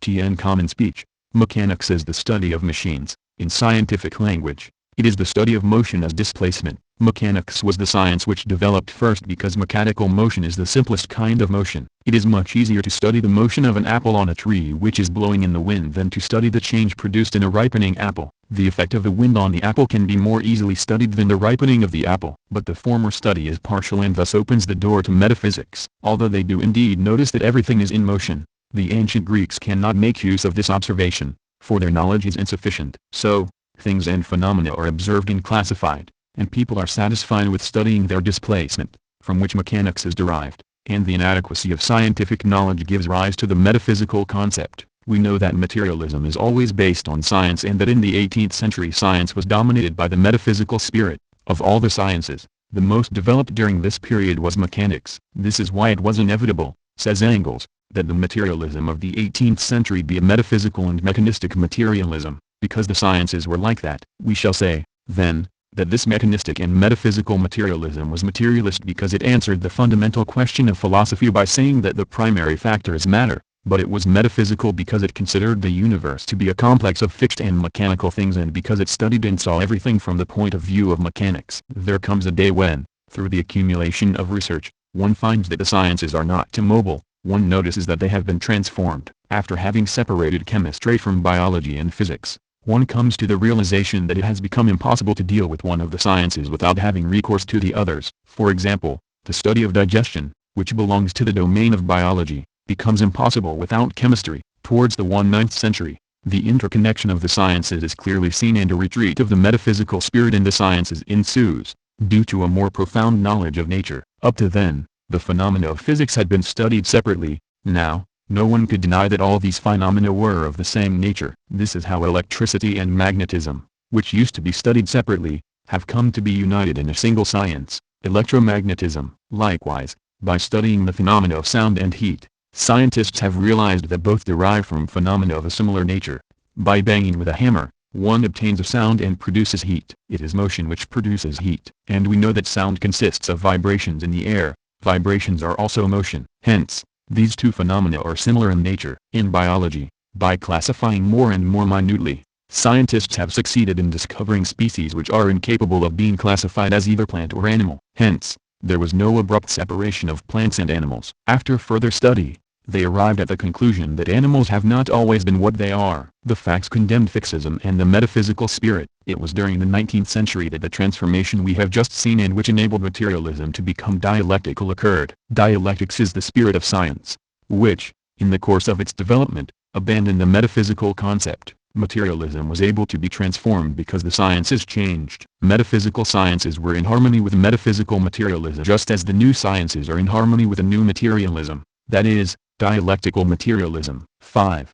In common speech, mechanics is the study of machines. In scientific language, it is the study of motion as displacement. Mechanics was the science which developed first because mechanical motion is the simplest kind of motion. It is much easier to study the motion of an apple on a tree which is blowing in the wind than to study the change produced in a ripening apple. The effect of the wind on the apple can be more easily studied than the ripening of the apple, but the former study is partial and thus opens the door to metaphysics. Although they do indeed notice that everything is in motion, the ancient Greeks cannot make use of this observation, for their knowledge is insufficient. So, things and phenomena are observed and classified, and people are satisfied with studying their displacement, from which mechanics is derived, and the inadequacy of scientific knowledge gives rise to the metaphysical concept. We know that materialism is always based on science and that in the 18th century science was dominated by the metaphysical spirit. Of all the sciences, the most developed during this period was mechanics. This is why it was inevitable, says Engels, that the materialism of the 18th century be a metaphysical and mechanistic materialism, because the sciences were like that. We shall say, then, that this mechanistic and metaphysical materialism was materialist because it answered the fundamental question of philosophy by saying that the primary factor is matter, but it was metaphysical because it considered the universe to be a complex of fixed and mechanical things and because it studied and saw everything from the point of view of mechanics. There comes a day when, through the accumulation of research, one finds that the sciences are not immobile. One notices that they have been transformed. After having separated chemistry from biology and physics, one comes to the realization that it has become impossible to deal with one of the sciences without having recourse to the others. For example, the study of digestion, which belongs to the domain of biology, becomes impossible without chemistry. Towards the 19th century, the interconnection of the sciences is clearly seen and a retreat of the metaphysical spirit in the sciences ensues, due to a more profound knowledge of nature. Up to then, the phenomena of physics had been studied separately. Now, no one could deny that all these phenomena were of the same nature. This is how electricity and magnetism, which used to be studied separately, have come to be united in a single science, electromagnetism. Likewise, by studying the phenomena of sound and heat, scientists have realized that both derive from phenomena of a similar nature. By banging with a hammer, one obtains a sound and produces heat. It is motion which produces heat. And we know that sound consists of vibrations in the air. Vibrations are also motion. Hence, these two phenomena are similar in nature. In biology, by classifying more and more minutely, scientists have succeeded in discovering species which are incapable of being classified as either plant or animal. Hence, there was no abrupt separation of plants and animals. After further study, they arrived at the conclusion that animals have not always been what they are. The facts condemned fixism and the metaphysical spirit. It was during the 19th century that the transformation we have just seen and which enabled materialism to become dialectical occurred. Dialectics is the spirit of science, which, in the course of its development, abandoned the metaphysical concept. Materialism was able to be transformed because the sciences changed. Metaphysical sciences were in harmony with metaphysical materialism just as the new sciences are in harmony with the new materialism, that is, dialectical materialism. 5.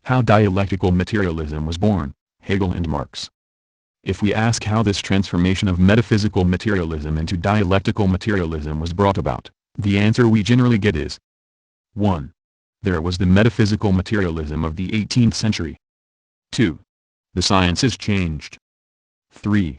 How dialectical materialism was born. Hegel and Marx. If we ask how this transformation of metaphysical materialism into dialectical materialism was brought about, the answer we generally get is 1. There was the metaphysical materialism of the 18th century. 2. The sciences changed. 3.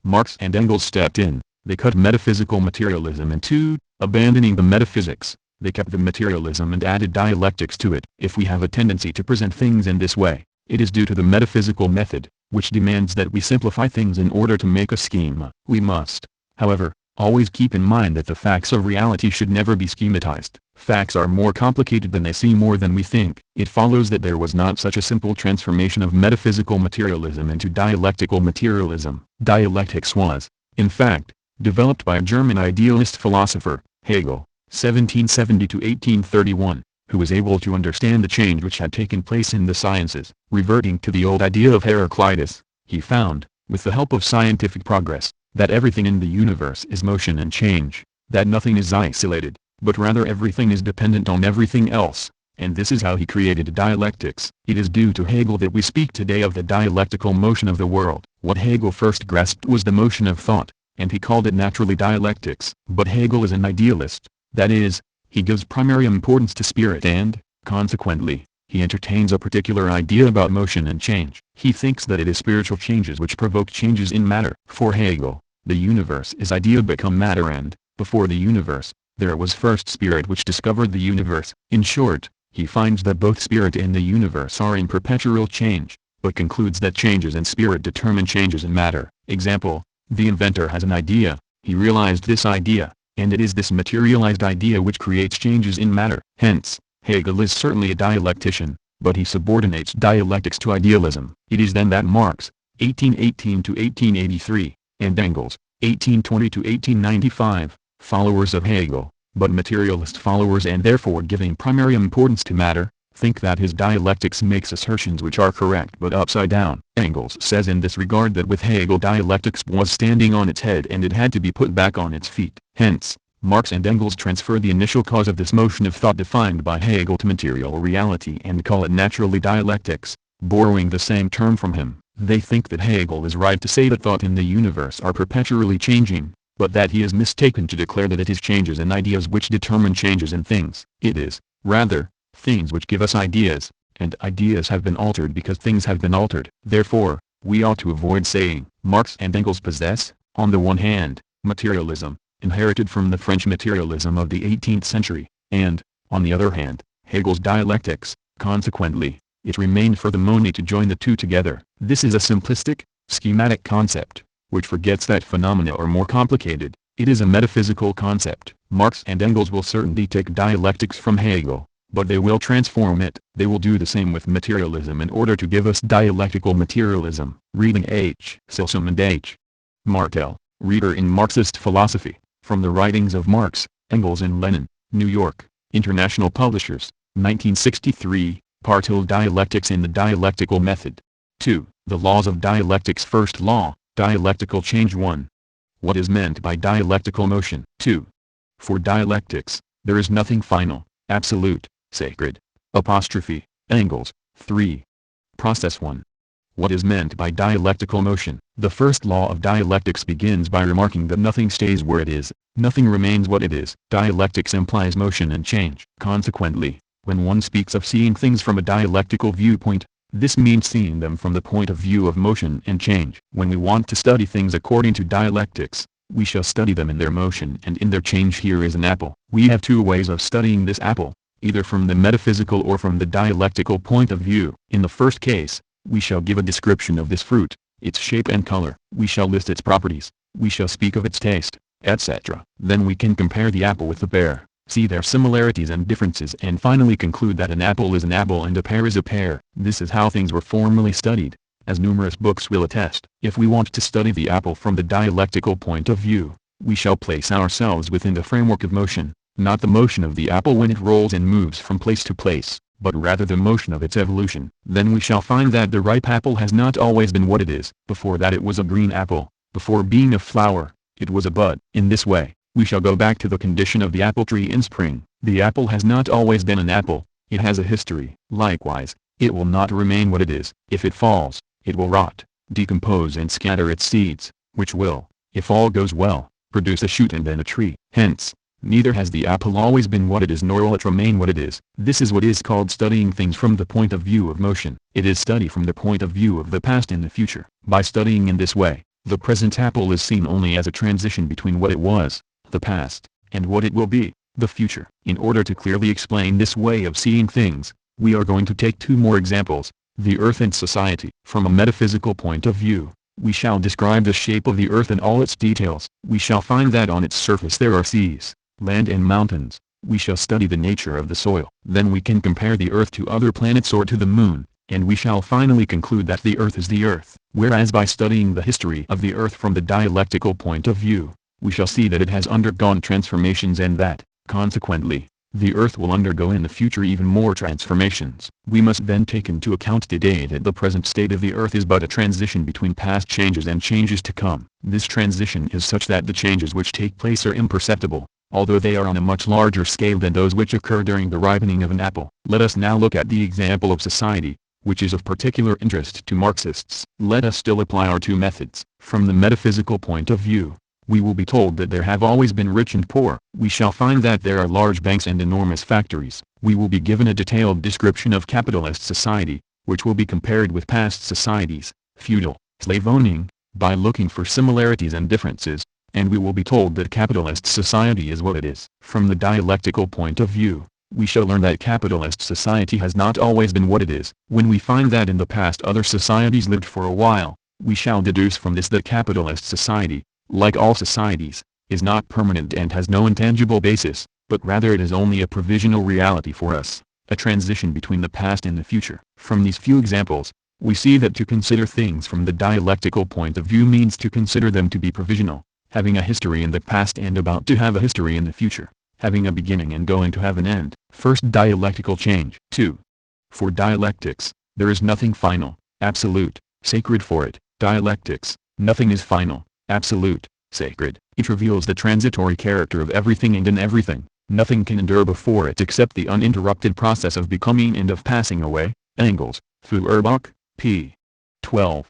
Marx and Engels stepped in. They cut metaphysical materialism in two, abandoning the metaphysics. They kept the materialism and added dialectics to it. If we have a tendency to present things in this way, it is due to the metaphysical method, which demands that we simplify things in order to make a schema. We must, however, always keep in mind that the facts of reality should never be schematized. Facts are more complicated than they seem, more than we think. It follows that there was not such a simple transformation of metaphysical materialism into dialectical materialism. Dialectics was, in fact, developed by a German idealist philosopher, Hegel, 1770 to 1831, who was able to understand the change which had taken place in the sciences. Reverting to the old idea of Heraclitus, he found, with the help of scientific progress, that everything in the universe is motion and change, that nothing is isolated, but rather everything is dependent on everything else, and this is how he created dialectics. It is due to Hegel that we speak today of the dialectical motion of the world. What Hegel first grasped was the motion of thought, and he called it naturally dialectics. But Hegel is an idealist, that is, he gives primary importance to spirit and, consequently, he entertains a particular idea about motion and change. He thinks that it is spiritual changes which provoke changes in matter. For Hegel, the universe is idea become matter and, before the universe, there was first spirit which discovered the universe. In short, he finds that both spirit and the universe are in perpetual change, but concludes that changes in spirit determine changes in matter. Example, the inventor has an idea, he realized this idea, and it is this materialized idea which creates changes in matter. Hence, Hegel is certainly a dialectician, but he subordinates dialectics to idealism. It is then that Marx, 1818 to 1883, and Engels, 1820 to 1895, followers of Hegel, but materialist followers and therefore giving primary importance to matter, think that his dialectics makes assertions which are correct but upside down. Engels says in this regard that with Hegel dialectics was standing on its head and it had to be put back on its feet. Hence, Marx and Engels transfer the initial cause of this motion of thought defined by Hegel to material reality and call it naturally dialectics, borrowing the same term from him. They think that Hegel is right to say that thought in the universe are perpetually changing, but that he is mistaken to declare that it is changes in ideas which determine changes in things. It is, rather, things which give us ideas, and ideas have been altered because things have been altered. Therefore, we ought to avoid saying, Marx and Engels possess, on the one hand, materialism, inherited from the French materialism of the 18th century, and, on the other hand, Hegel's dialectics. Consequently, it remained for the money to join the two together. This is a simplistic, schematic concept, which forgets that phenomena are more complicated. It is a metaphysical concept. Marx and Engels will certainly take dialectics from Hegel, but they will transform it. They will do the same with materialism in order to give us dialectical materialism. Reading H. Silsom and H. Martel, Reader in Marxist Philosophy, from the writings of Marx, Engels and Lenin, New York, International Publishers, 1963, Partial Dialectics in the Dialectical Method. 2. The Laws of Dialectics. First Law, Dialectical Change. 1. What is meant by dialectical motion? 2. For dialectics, there is nothing final, absolute, sacred. Apostrophe, Engels, 3. Process 1. What is meant by dialectical motion? The first law of dialectics begins by remarking that nothing stays where it is, nothing remains what it is. Dialectics implies motion and change. Consequently, when one speaks of seeing things from a dialectical viewpoint, this means seeing them from the point of view of motion and change. When we want to study things according to dialectics, we shall study them in their motion and in their change. Here is an apple. We have two ways of studying this apple, either from the metaphysical or from the dialectical point of view. In the first case, we shall give a description of this fruit, its shape and color. We shall list its properties, we shall speak of its taste, etc. Then we can compare the apple with the pear, see their similarities and differences, and finally conclude that an apple is an apple and a pear is a pear. This is how things were formerly studied, as numerous books will attest. If we want to study the apple from the dialectical point of view, we shall place ourselves within the framework of motion, not the motion of the apple when it rolls and moves from place to place, but rather the motion of its evolution. Then we shall find that the ripe apple has not always been what it is. Before that it was a green apple, before being a flower, it was a bud. In this way, we shall go back to the condition of the apple tree in spring. The apple has not always been an apple, it has a history. Likewise, it will not remain what it is. If it falls, it will rot, decompose and scatter its seeds, which will, if all goes well, produce a shoot and then a tree. Hence, neither has the apple always been what it is nor will it remain what it is. This is what is called studying things from the point of view of motion. It is study from the point of view of the past and the future. By studying in this way, the present apple is seen only as a transition between what it was, the past, and what it will be, the future. In order to clearly explain this way of seeing things, we are going to take two more examples, the earth and society. From a metaphysical point of view, we shall describe the shape of the earth in all its details. We shall find that on its surface there are seas, land and mountains. We shall study the nature of the soil. Then we can compare the earth to other planets or to the moon, and we shall finally conclude that the earth is the earth. Whereas by studying the history of the earth from the dialectical point of view, we shall see that it has undergone transformations and that, consequently, the earth will undergo in the future even more transformations. We must then take into account today that the present state of the earth is but a transition between past changes and changes to come. This transition is such that the changes which take place are imperceptible, although they are on a much larger scale than those which occur during the ripening of an apple. Let us now look at the example of society, which is of particular interest to Marxists. Let us still apply our two methods. From the metaphysical point of view, we will be told that there have always been rich and poor. We shall find that there are large banks and enormous factories. We will be given a detailed description of capitalist society, which will be compared with past societies, feudal, slave-owning, by looking for similarities and differences, and we will be told that capitalist society is what it is. From the dialectical point of view, we shall learn that capitalist society has not always been what it is. When we find that in the past other societies lived for a while, we shall deduce from this that capitalist society, like all societies, is not permanent and has no intangible basis, but rather it is only a provisional reality for us, a transition between the past and the future. From these few examples, we see that to consider things from the dialectical point of view means to consider them to be provisional, having a history in the past and about to have a history in the future, having a beginning and going to have an end. First dialectical change. 2. For dialectics, there is nothing final, absolute, sacred for it. Dialectics, nothing is final, absolute, sacred. It reveals the transitory character of everything and in everything. Nothing can endure before it except the uninterrupted process of becoming and of passing away. Engels, Feuerbach, p. 12.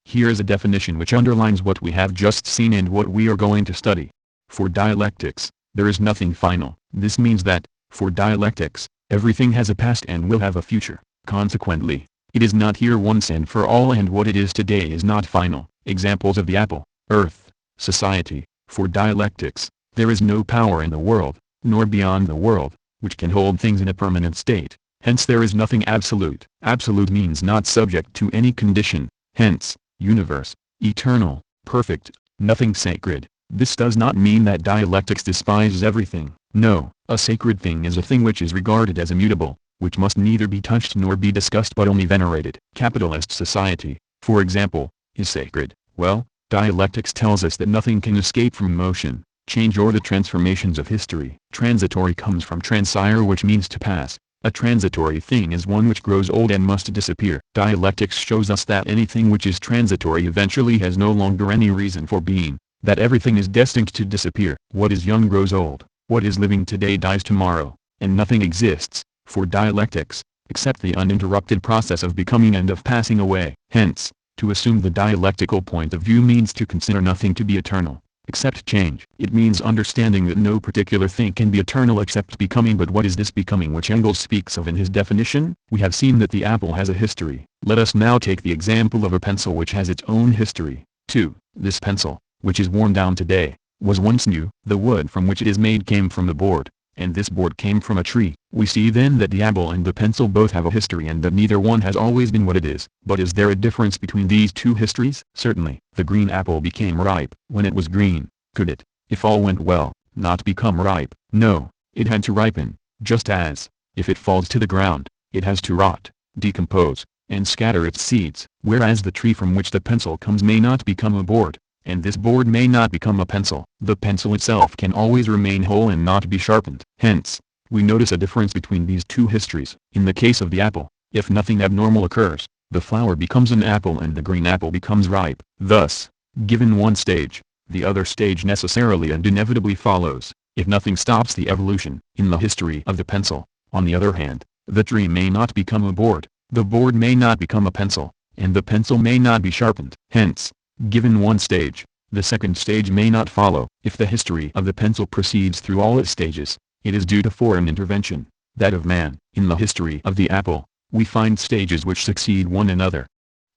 Here is a definition which underlines what we have just seen and what we are going to study. For dialectics, there is nothing final. This means that, for dialectics, everything has a past and will have a future. Consequently, it is not here once and for all, and what it is today is not final. Examples of the apple, earth, society. For dialectics, there is no power in the world, nor beyond the world, which can hold things in a permanent state. Hence there is nothing absolute. Absolute means not subject to any condition, hence, universe, eternal, perfect, nothing sacred. This does not mean that dialectics despises everything. No, a sacred thing is a thing which is regarded as immutable, which must neither be touched nor be discussed but only venerated. Capitalist society, for example, is sacred. Well, dialectics tells us that nothing can escape from motion, change or the transformations of history. Transitory comes from transire, which means to pass. A transitory thing is one which grows old and must disappear. Dialectics shows us that anything which is transitory eventually has no longer any reason for being, that everything is destined to disappear. What is young grows old, what is living today dies tomorrow, and nothing exists, for dialectics, except the uninterrupted process of becoming and of passing away. Hence, to assume the dialectical point of view means to consider nothing to be eternal, except change. It means understanding that no particular thing can be eternal except becoming. But what is this becoming which Engels speaks of in his definition? We have seen that the apple has a history. Let us now take the example of a pencil which has its own history. 2. This pencil, which is worn down today, was once new. The wood from which it is made came from the board, and this board came from a tree. We see then that the apple and the pencil both have a history and that neither one has always been what it is. But is there a difference between these two histories? Certainly. The green apple became ripe when it was green. Could it, if all went well, not become ripe? No, it had to ripen, just as, if it falls to the ground, it has to rot, decompose, and scatter its seeds. Whereas the tree from which the pencil comes may not become a board, and this board may not become a pencil. The pencil itself can always remain whole and not be sharpened. Hence, we notice a difference between these two histories. In the case of the apple, if nothing abnormal occurs, the flower becomes an apple and the green apple becomes ripe. Thus, given one stage, the other stage necessarily and inevitably follows, if nothing stops the evolution. In the history of the pencil, on the other hand, the tree may not become a board, the board may not become a pencil, and the pencil may not be sharpened. Hence, given one stage, the second stage may not follow. If the history of the pencil proceeds through all its stages, it is due to foreign intervention, that of man. In the history of the apple, we find stages which succeed one another,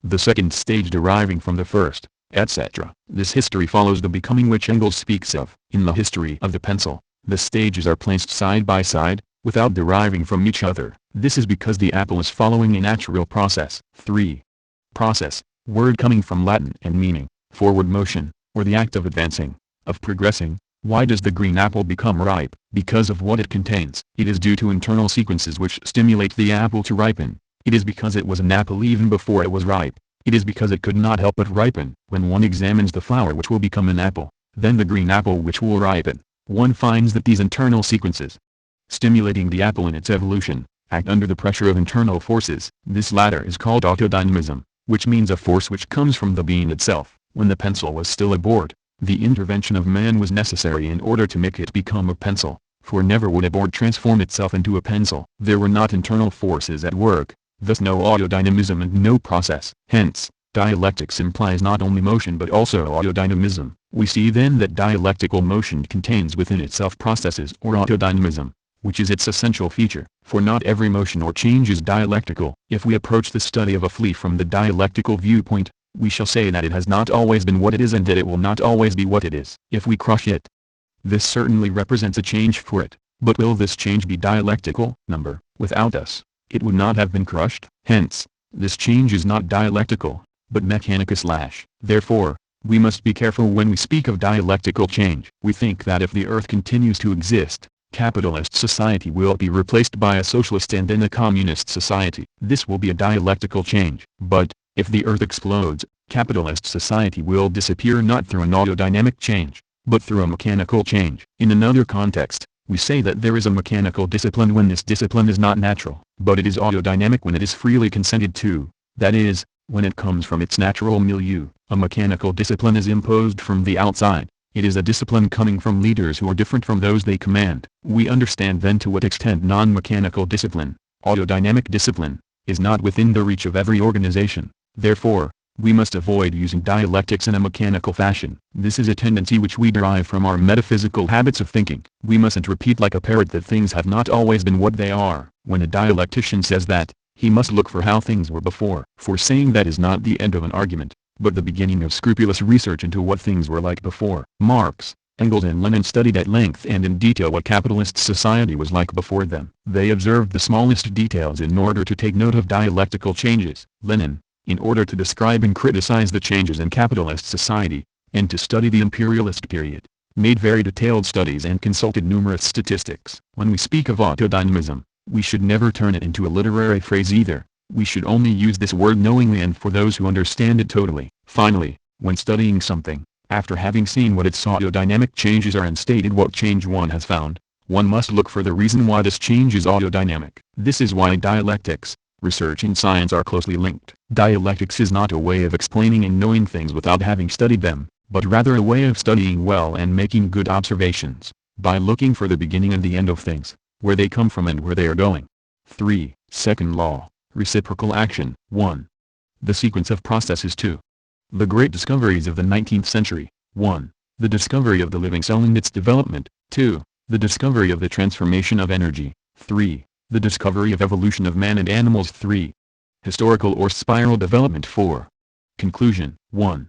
the second stage deriving from the first, etc. This history follows the becoming which Engels speaks of. In the history of the pencil, the stages are placed side by side, without deriving from each other. This is because the apple is following a natural process. 3. Process, word coming from Latin and meaning, forward motion, or the act of advancing, of progressing. Why does the green apple become ripe? Because of what it contains. It is due to internal sequences which stimulate the apple to ripen. It is because it was an apple even before it was ripe. It is because it could not help but ripen. When one examines the flower which will become an apple, then the green apple which will ripen. One finds that these internal sequences, stimulating the apple in its evolution, act under the pressure of internal forces. This latter is called autodynamism, which means a force which comes from the being itself. When the pencil was still a board, the intervention of man was necessary in order to make it become a pencil, for never would a board transform itself into a pencil. There were not internal forces at work, thus no autodynamism and no process. Hence, dialectics implies not only motion but also autodynamism. We see then that dialectical motion contains within itself processes or autodynamism, which is its essential feature, for not every motion or change is dialectical. If we approach the study of a flea from the dialectical viewpoint, we shall say that it has not always been what it is and that it will not always be what it is. If we crush it, this certainly represents a change for it, but will this change be dialectical? Number, without us, it would not have been crushed. Hence, this change is not dialectical, but mechanical. Therefore, we must be careful when we speak of dialectical change. We think that if the earth continues to exist, capitalist society will be replaced by a socialist and then a communist society. This will be a dialectical change. But, if the earth explodes, capitalist society will disappear not through an autodynamic change, but through a mechanical change. In another context, we say that there is a mechanical discipline when this discipline is not natural, but it is autodynamic when it is freely consented to, that is, when it comes from its natural milieu. A mechanical discipline is imposed from the outside. It is a discipline coming from leaders who are different from those they command. We understand then to what extent non-mechanical discipline, autodynamic discipline, is not within the reach of every organization. Therefore, we must avoid using dialectics in a mechanical fashion. This is a tendency which we derive from our metaphysical habits of thinking. We mustn't repeat like a parrot that things have not always been what they are. When a dialectician says that, he must look for how things were before. For saying that is not the end of an argument, but the beginning of scrupulous research into what things were like before. Marx, Engels and Lenin studied at length and in detail what capitalist society was like before them. They observed the smallest details in order to take note of dialectical changes. Lenin, in order to describe and criticize the changes in capitalist society, and to study the imperialist period, made very detailed studies and consulted numerous statistics. When we speak of autodynamism, we should never turn it into a literary phrase either. We should only use this word knowingly and for those who understand it totally. Finally, when studying something, after having seen what its autodynamic changes are and stated what change one has found, one must look for the reason why this change is autodynamic. This is why dialectics, research and science are closely linked. Dialectics is not a way of explaining and knowing things without having studied them, but rather a way of studying well and making good observations, by looking for the beginning and the end of things, where they come from and where they are going. 3. Second law. Reciprocal action. 1. The sequence of processes. 2. The great discoveries of the 19th century. 1. The discovery of the living cell and its development. 2. The discovery of the transformation of energy. 3. The discovery of evolution of man and animals. 3. Historical or spiral development. 4. Conclusion. 1.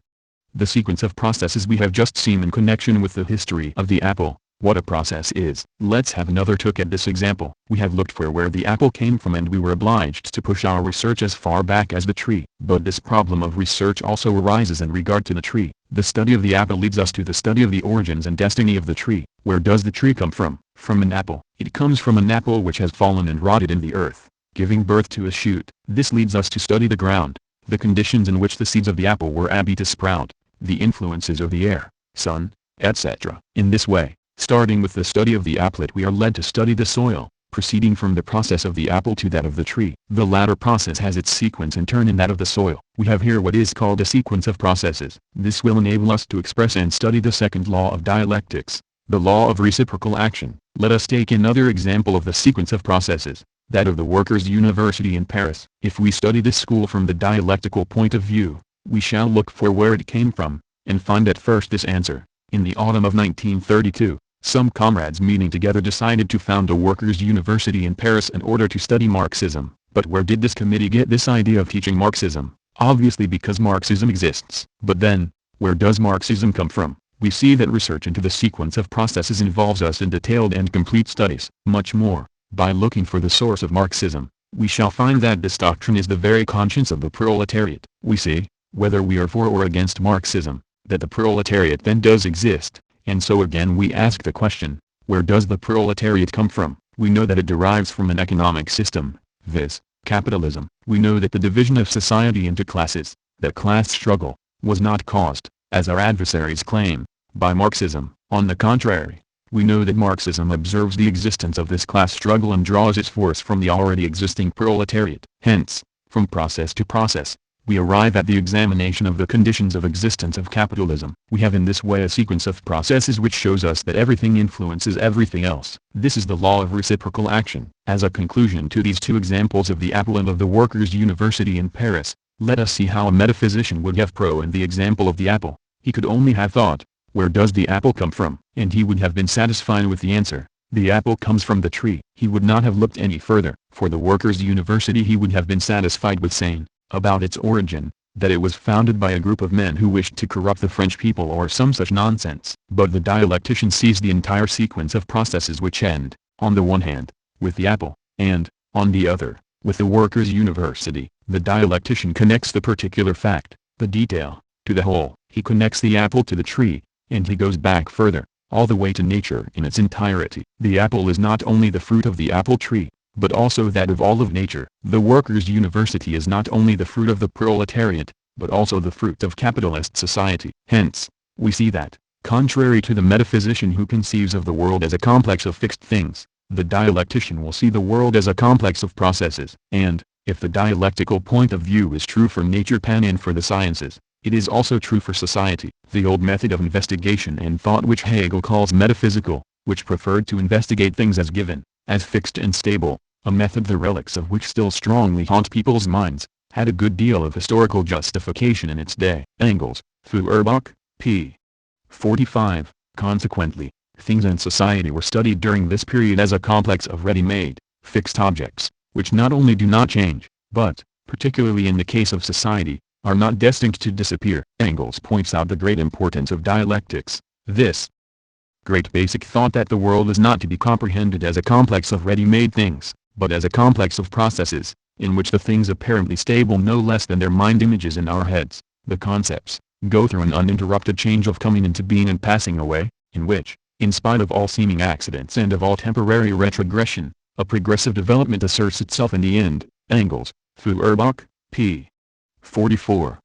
The sequence of processes we have just seen in connection with the history of the apple. What a process is. Let's have another look at this example. We have looked for where the apple came from and we were obliged to push our research as far back as the tree. But this problem of research also arises in regard to the tree. The study of the apple leads us to the study of the origins and destiny of the tree. Where does the tree come from? From an apple. It comes from an apple which has fallen and rotted in the earth, giving birth to a shoot. This leads us to study the ground, the conditions in which the seeds of the apple were able to sprout, the influences of the air, sun, etc. In this way, starting with the study of the applet, we are led to study the soil, proceeding from the process of the apple to that of the tree. The latter process has its sequence in turn in that of the soil. We have here what is called a sequence of processes. This will enable us to express and study the second law of dialectics, the law of reciprocal action. Let us take another example of the sequence of processes, that of the Workers' University in Paris. If we study this school from the dialectical point of view, we shall look for where it came from, and find at first this answer. In the autumn of 1932, some comrades meeting together decided to found a workers' university in Paris in order to study Marxism. But where did this committee get this idea of teaching Marxism? Obviously because Marxism exists. But then, where does Marxism come from? We see that research into the sequence of processes involves us in detailed and complete studies. Much more, by looking for the source of Marxism, we shall find that this doctrine is the very conscience of the proletariat. We see, whether we are for or against Marxism, that the proletariat then does exist. And so again we ask the question, where does the proletariat come from? We know that it derives from an economic system, viz., capitalism. We know that the division of society into classes, that class struggle, was not caused, as our adversaries claim, by Marxism. On the contrary, we know that Marxism observes the existence of this class struggle and draws its force from the already existing proletariat. Hence, from process to process, we arrive at the examination of the conditions of existence of capitalism. We have in this way a sequence of processes which shows us that everything influences everything else. This is the law of reciprocal action. As a conclusion to these two examples of the apple and of the Workers' University in Paris, let us see how a metaphysician would have in the example of the apple. He could only have thought, where does the apple come from? And he would have been satisfied with the answer, the apple comes from the tree. He would not have looked any further. For the Workers' University he would have been satisfied with saying, about its origin, that it was founded by a group of men who wished to corrupt the French people or some such nonsense. But the dialectician sees the entire sequence of processes which end, on the one hand, with the apple, and, on the other, with the Workers' University. The dialectician connects the particular fact, the detail, to the whole. He connects the apple to the tree, and he goes back further, all the way to nature in its entirety. The apple is not only the fruit of the apple tree, but also that of all of nature. The Workers' University is not only the fruit of the proletariat, but also the fruit of capitalist society. Hence, we see that, contrary to the metaphysician who conceives of the world as a complex of fixed things, the dialectician will see the world as a complex of processes. And, if the dialectical point of view is true for nature and for the sciences, it is also true for society. The old method of investigation and thought which Hegel calls metaphysical, which preferred to investigate things as given, as fixed and stable, a method the relics of which still strongly haunt people's minds, had a good deal of historical justification in its day. Engels, Feuerbach, p. 45. Consequently, things and society were studied during this period as a complex of ready-made, fixed objects, which not only do not change, but, particularly in the case of society, are not destined to disappear. Engels points out the great importance of dialectics, this great basic thought that the world is not to be comprehended as a complex of ready-made things, but as a complex of processes, in which the things apparently stable no less than their mind images in our heads, the concepts, go through an uninterrupted change of coming into being and passing away, in which, in spite of all seeming accidents and of all temporary retrogression, a progressive development asserts itself in the end. Engels, Feuerbach, p. 44.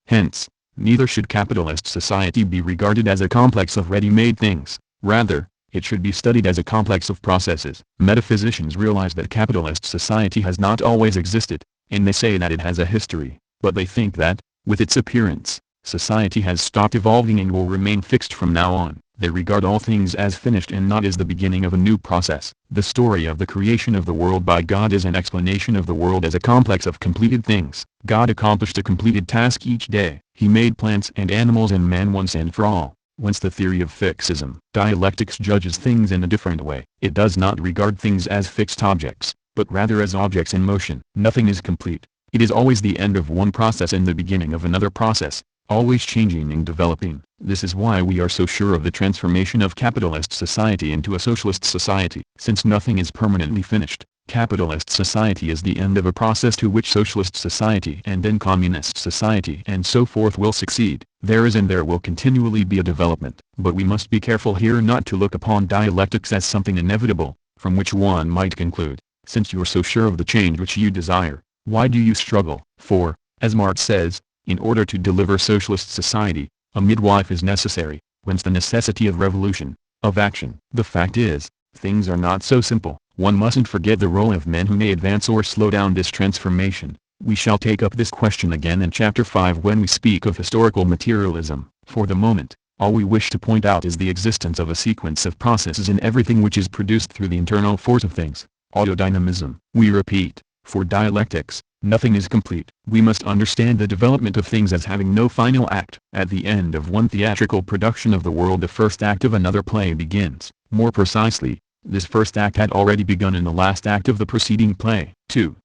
Hence, neither should capitalist society be regarded as a complex of ready-made things, rather, it should be studied as a complex of processes. Metaphysicians realize that capitalist society has not always existed, and they say that it has a history, but they think that, with its appearance, society has stopped evolving and will remain fixed from now on. They regard all things as finished and not as the beginning of a new process. The story of the creation of the world by God is an explanation of the world as a complex of completed things. God accomplished a completed task each day. He made plants and animals and man once and for all. Whence the theory of fixism. Dialectics judges things in a different way. It does not regard things as fixed objects, but rather as objects in motion. Nothing is complete. It is always the end of one process and the beginning of another process, always changing and developing. This is why we are so sure of the transformation of capitalist society into a socialist society. Since nothing is permanently finished, capitalist society is the end of a process to which socialist society and then communist society and so forth will succeed. There is and there will continually be a development. But we must be careful here not to look upon dialectics as something inevitable, from which one might conclude, since you are so sure of the change which you desire, why do you struggle? For, as Marx says, in order to deliver socialist society, a midwife is necessary, whence the necessity of revolution, of action. The fact is, things are not so simple. One mustn't forget the role of men who may advance or slow down this transformation. We shall take up this question again in Chapter 5 when we speak of historical materialism. For the moment, all we wish to point out is the existence of a sequence of processes in everything which is produced through the internal force of things, autodynamism. We repeat, for dialectics, nothing is complete. We must understand the development of things as having no final act. At the end of one theatrical production of the world, the first act of another play begins. More precisely, this first act had already begun in the last act of the preceding play. 2.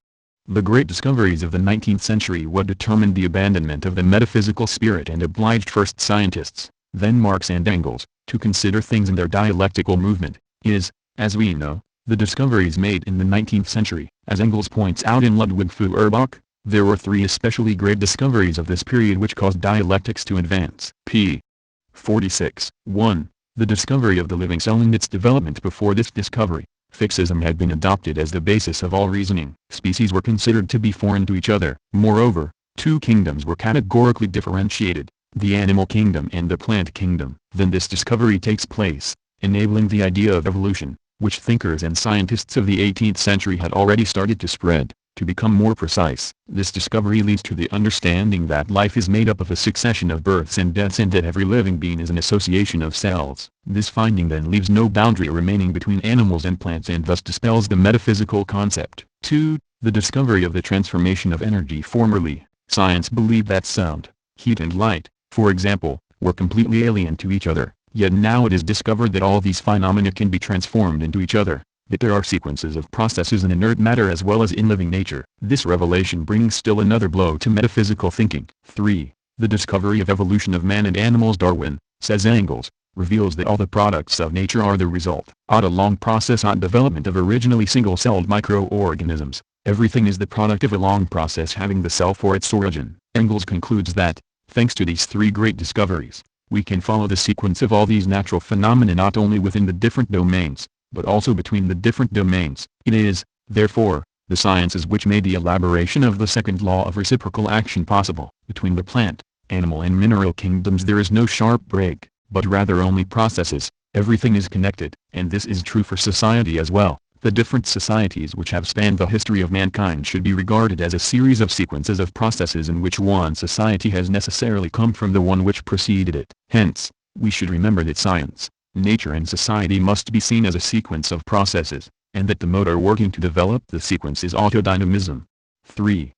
The great discoveries of the 19th century what determined the abandonment of the metaphysical spirit and obliged first scientists, then Marx and Engels, to consider things in their dialectical movement, is, as we know, the discoveries made in the 19th century. As Engels points out in Ludwig Feuerbach, there were three especially great discoveries of this period which caused dialectics to advance. p. 46. 1. The discovery of the living cell and its development. Before this discovery, fixism had been adopted as the basis of all reasoning. Species were considered to be foreign to each other. Moreover, two kingdoms were categorically differentiated, the animal kingdom and the plant kingdom. Then this discovery takes place, enabling the idea of evolution, which thinkers and scientists of the 18th century had already started to spread. To become more precise, this discovery leads to the understanding that life is made up of a succession of births and deaths and that every living being is an association of cells. This finding then leaves no boundary remaining between animals and plants and thus dispels the metaphysical concept. 2. The discovery of the transformation of energy. Formerly, science believed that sound, heat and light, for example, were completely alien to each other, yet now it is discovered that all these phenomena can be transformed into each other, that there are sequences of processes in inert matter as well as in living nature. This revelation brings still another blow to metaphysical thinking. 3. The discovery of evolution of man and animals. Darwin, says Engels, reveals that all the products of nature are the result of a long process of development of originally single-celled microorganisms. Everything is the product of a long process having the cell for its origin. Engels concludes that, thanks to these three great discoveries, we can follow the sequence of all these natural phenomena not only within the different domains, but also between the different domains. It is, therefore, the sciences which made the elaboration of the second law of reciprocal action possible. Between the plant, animal and mineral kingdoms there is no sharp break, but rather only processes. Everything is connected, and this is true for society as well. The different societies which have spanned the history of mankind should be regarded as a series of sequences of processes in which one society has necessarily come from the one which preceded it. Hence, we should remember that science, nature and society must be seen as a sequence of processes, and that the motor working to develop the sequence is autodynamism. 3.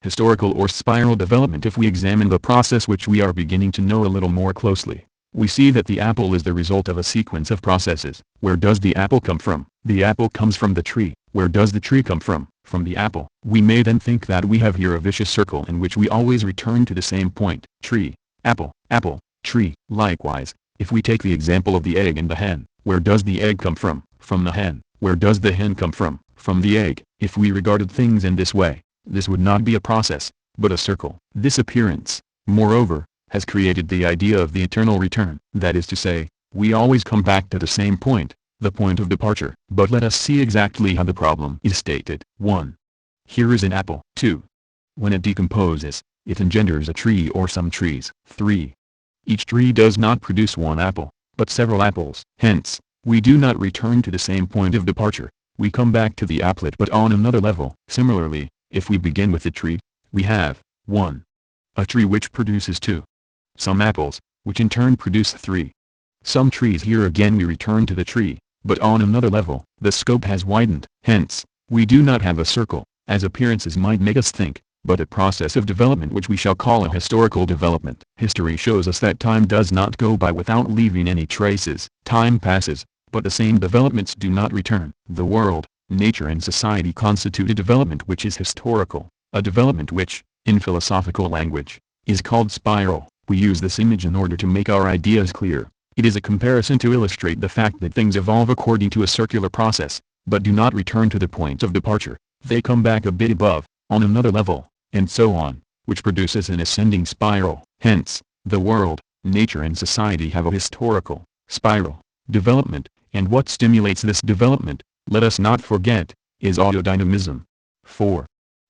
Historical or spiral development. If we examine the process which we are beginning to know a little more closely, we see that the apple is the result of a sequence of processes. Where does the apple come from? The apple comes from the tree. Where does the tree come from? From the apple. We may then think that we have here a vicious circle in which we always return to the same point. Tree, apple, tree. Likewise, if we take the example of the egg and the hen, where does the egg come from? From the hen. Where does the hen come from? From the egg. If we regarded things in this way, this would not be a process, but a circle. This appearance, moreover, has created the idea of the eternal return. That is to say, we always come back to the same point, the point of departure. But let us see exactly how the problem is stated. 1. Here is an apple. 2. When it decomposes, it engenders a tree or some trees. 3. Each tree does not produce one apple, but several apples. Hence, we do not return to the same point of departure, we come back to the applet but on another level. Similarly, if we begin with the tree, we have 1. A tree which produces 2. Some apples, which in turn produce 3. Some trees. Here again we return to the tree, but on another level. The scope has widened. Hence, we do not have a circle, as appearances might make us think, but a process of development which we shall call a historical development. History shows us that time does not go by without leaving any traces. Time passes, but the same developments do not return. The world, nature and society constitute a development which is historical, a development which, in philosophical language, is called spiral. We use this image in order to make our ideas clear. It is a comparison to illustrate the fact that things evolve according to a circular process, but do not return to the point of departure. They come back a bit above, on another level, and so on, which produces an ascending spiral. Hence, the world, nature and society have a historical, spiral, development, and what stimulates this development, let us not forget, is autodynamism. 4.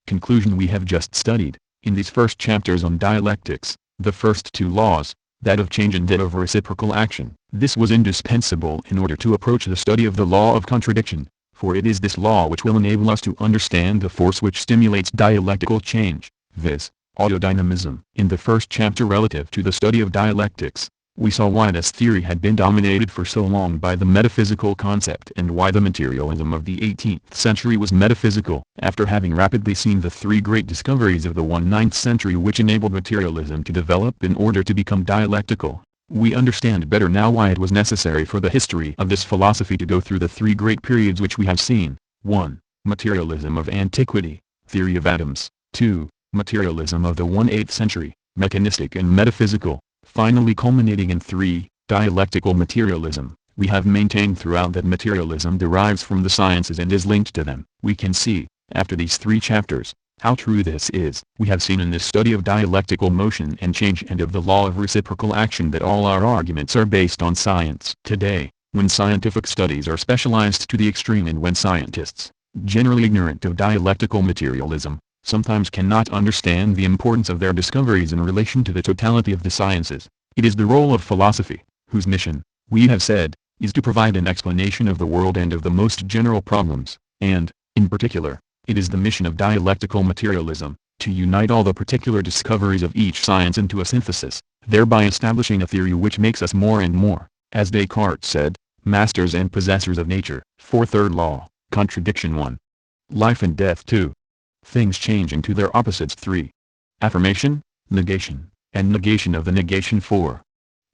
Conclusion. We have just studied, in these first chapters on dialectics, the first two laws, that of change and that of reciprocal action. This was indispensable in order to approach the study of the law of contradiction, for it is this law which will enable us to understand the force which stimulates dialectical change, viz., autodynamism. In the first chapter relative to the study of dialectics, we saw why this theory had been dominated for so long by the metaphysical concept and why the materialism of the 18th century was metaphysical. After having rapidly seen the three great discoveries of the 19th century which enabled materialism to develop in order to become dialectical, we understand better now why it was necessary for the history of this philosophy to go through the three great periods which we have seen. 1. Materialism of antiquity, theory of atoms. 2. Materialism of the 18th century, mechanistic and metaphysical, finally culminating in 3. Dialectical materialism. We have maintained throughout that materialism derives from the sciences and is linked to them. We can see, after these 3 chapters, how true this is. We have seen in this study of dialectical motion and change and of the law of reciprocal action that all our arguments are based on science. Today, when scientific studies are specialized to the extreme and when scientists, generally ignorant of dialectical materialism, sometimes cannot understand the importance of their discoveries in relation to the totality of the sciences. It is the role of philosophy, whose mission, we have said, is to provide an explanation of the world and of the most general problems, and, in particular, it is the mission of dialectical materialism, to unite all the particular discoveries of each science into a synthesis, thereby establishing a theory which makes us more and more, as Descartes said, masters and possessors of nature. For third law, contradiction 1. Life and death 2. Things changing to their opposites 3. Affirmation, negation, and negation of the negation 4.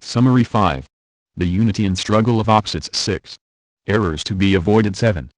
Summary 5. The unity and struggle of opposites 6. Errors to be avoided 7.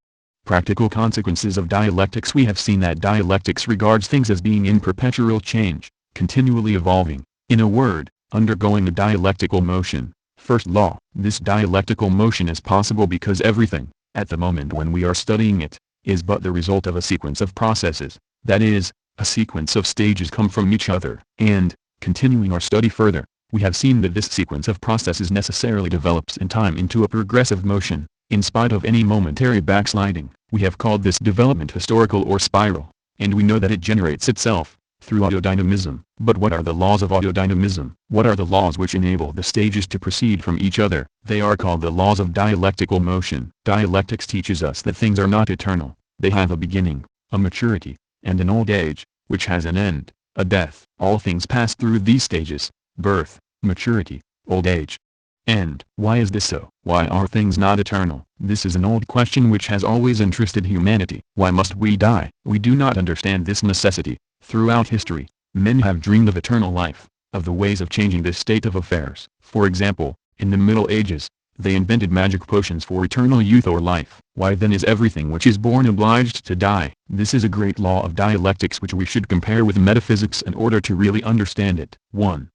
Practical consequences of dialectics. We have seen that dialectics regards things as being in perpetual change, continually evolving, in a word, undergoing a dialectical motion. First law. This dialectical motion is possible because everything, at the moment when we are studying it, is but the result of a sequence of processes, that is, a sequence of stages come from each other. And, continuing our study further, we have seen that this sequence of processes necessarily develops in time into a progressive motion, in spite of any momentary backsliding. We have called this development historical or spiral, and we know that it generates itself, through autodynamism. But what are the laws of autodynamism? What are the laws which enable the stages to proceed from each other? They are called the laws of dialectical motion. Dialectics teaches us that things are not eternal. They have a beginning, a maturity, and an old age, which has an end, a death. All things pass through these stages: birth, maturity, old age, end. Why is this so? Why are things not eternal? This is an old question which has always interested humanity. Why must we die? We do not understand this necessity. Throughout history, men have dreamed of eternal life, of the ways of changing this state of affairs. For example, in the Middle Ages, they invented magic potions for eternal youth or life. Why then is everything which is born obliged to die? This is a great law of dialectics which we should compare with metaphysics in order to really understand it. 1.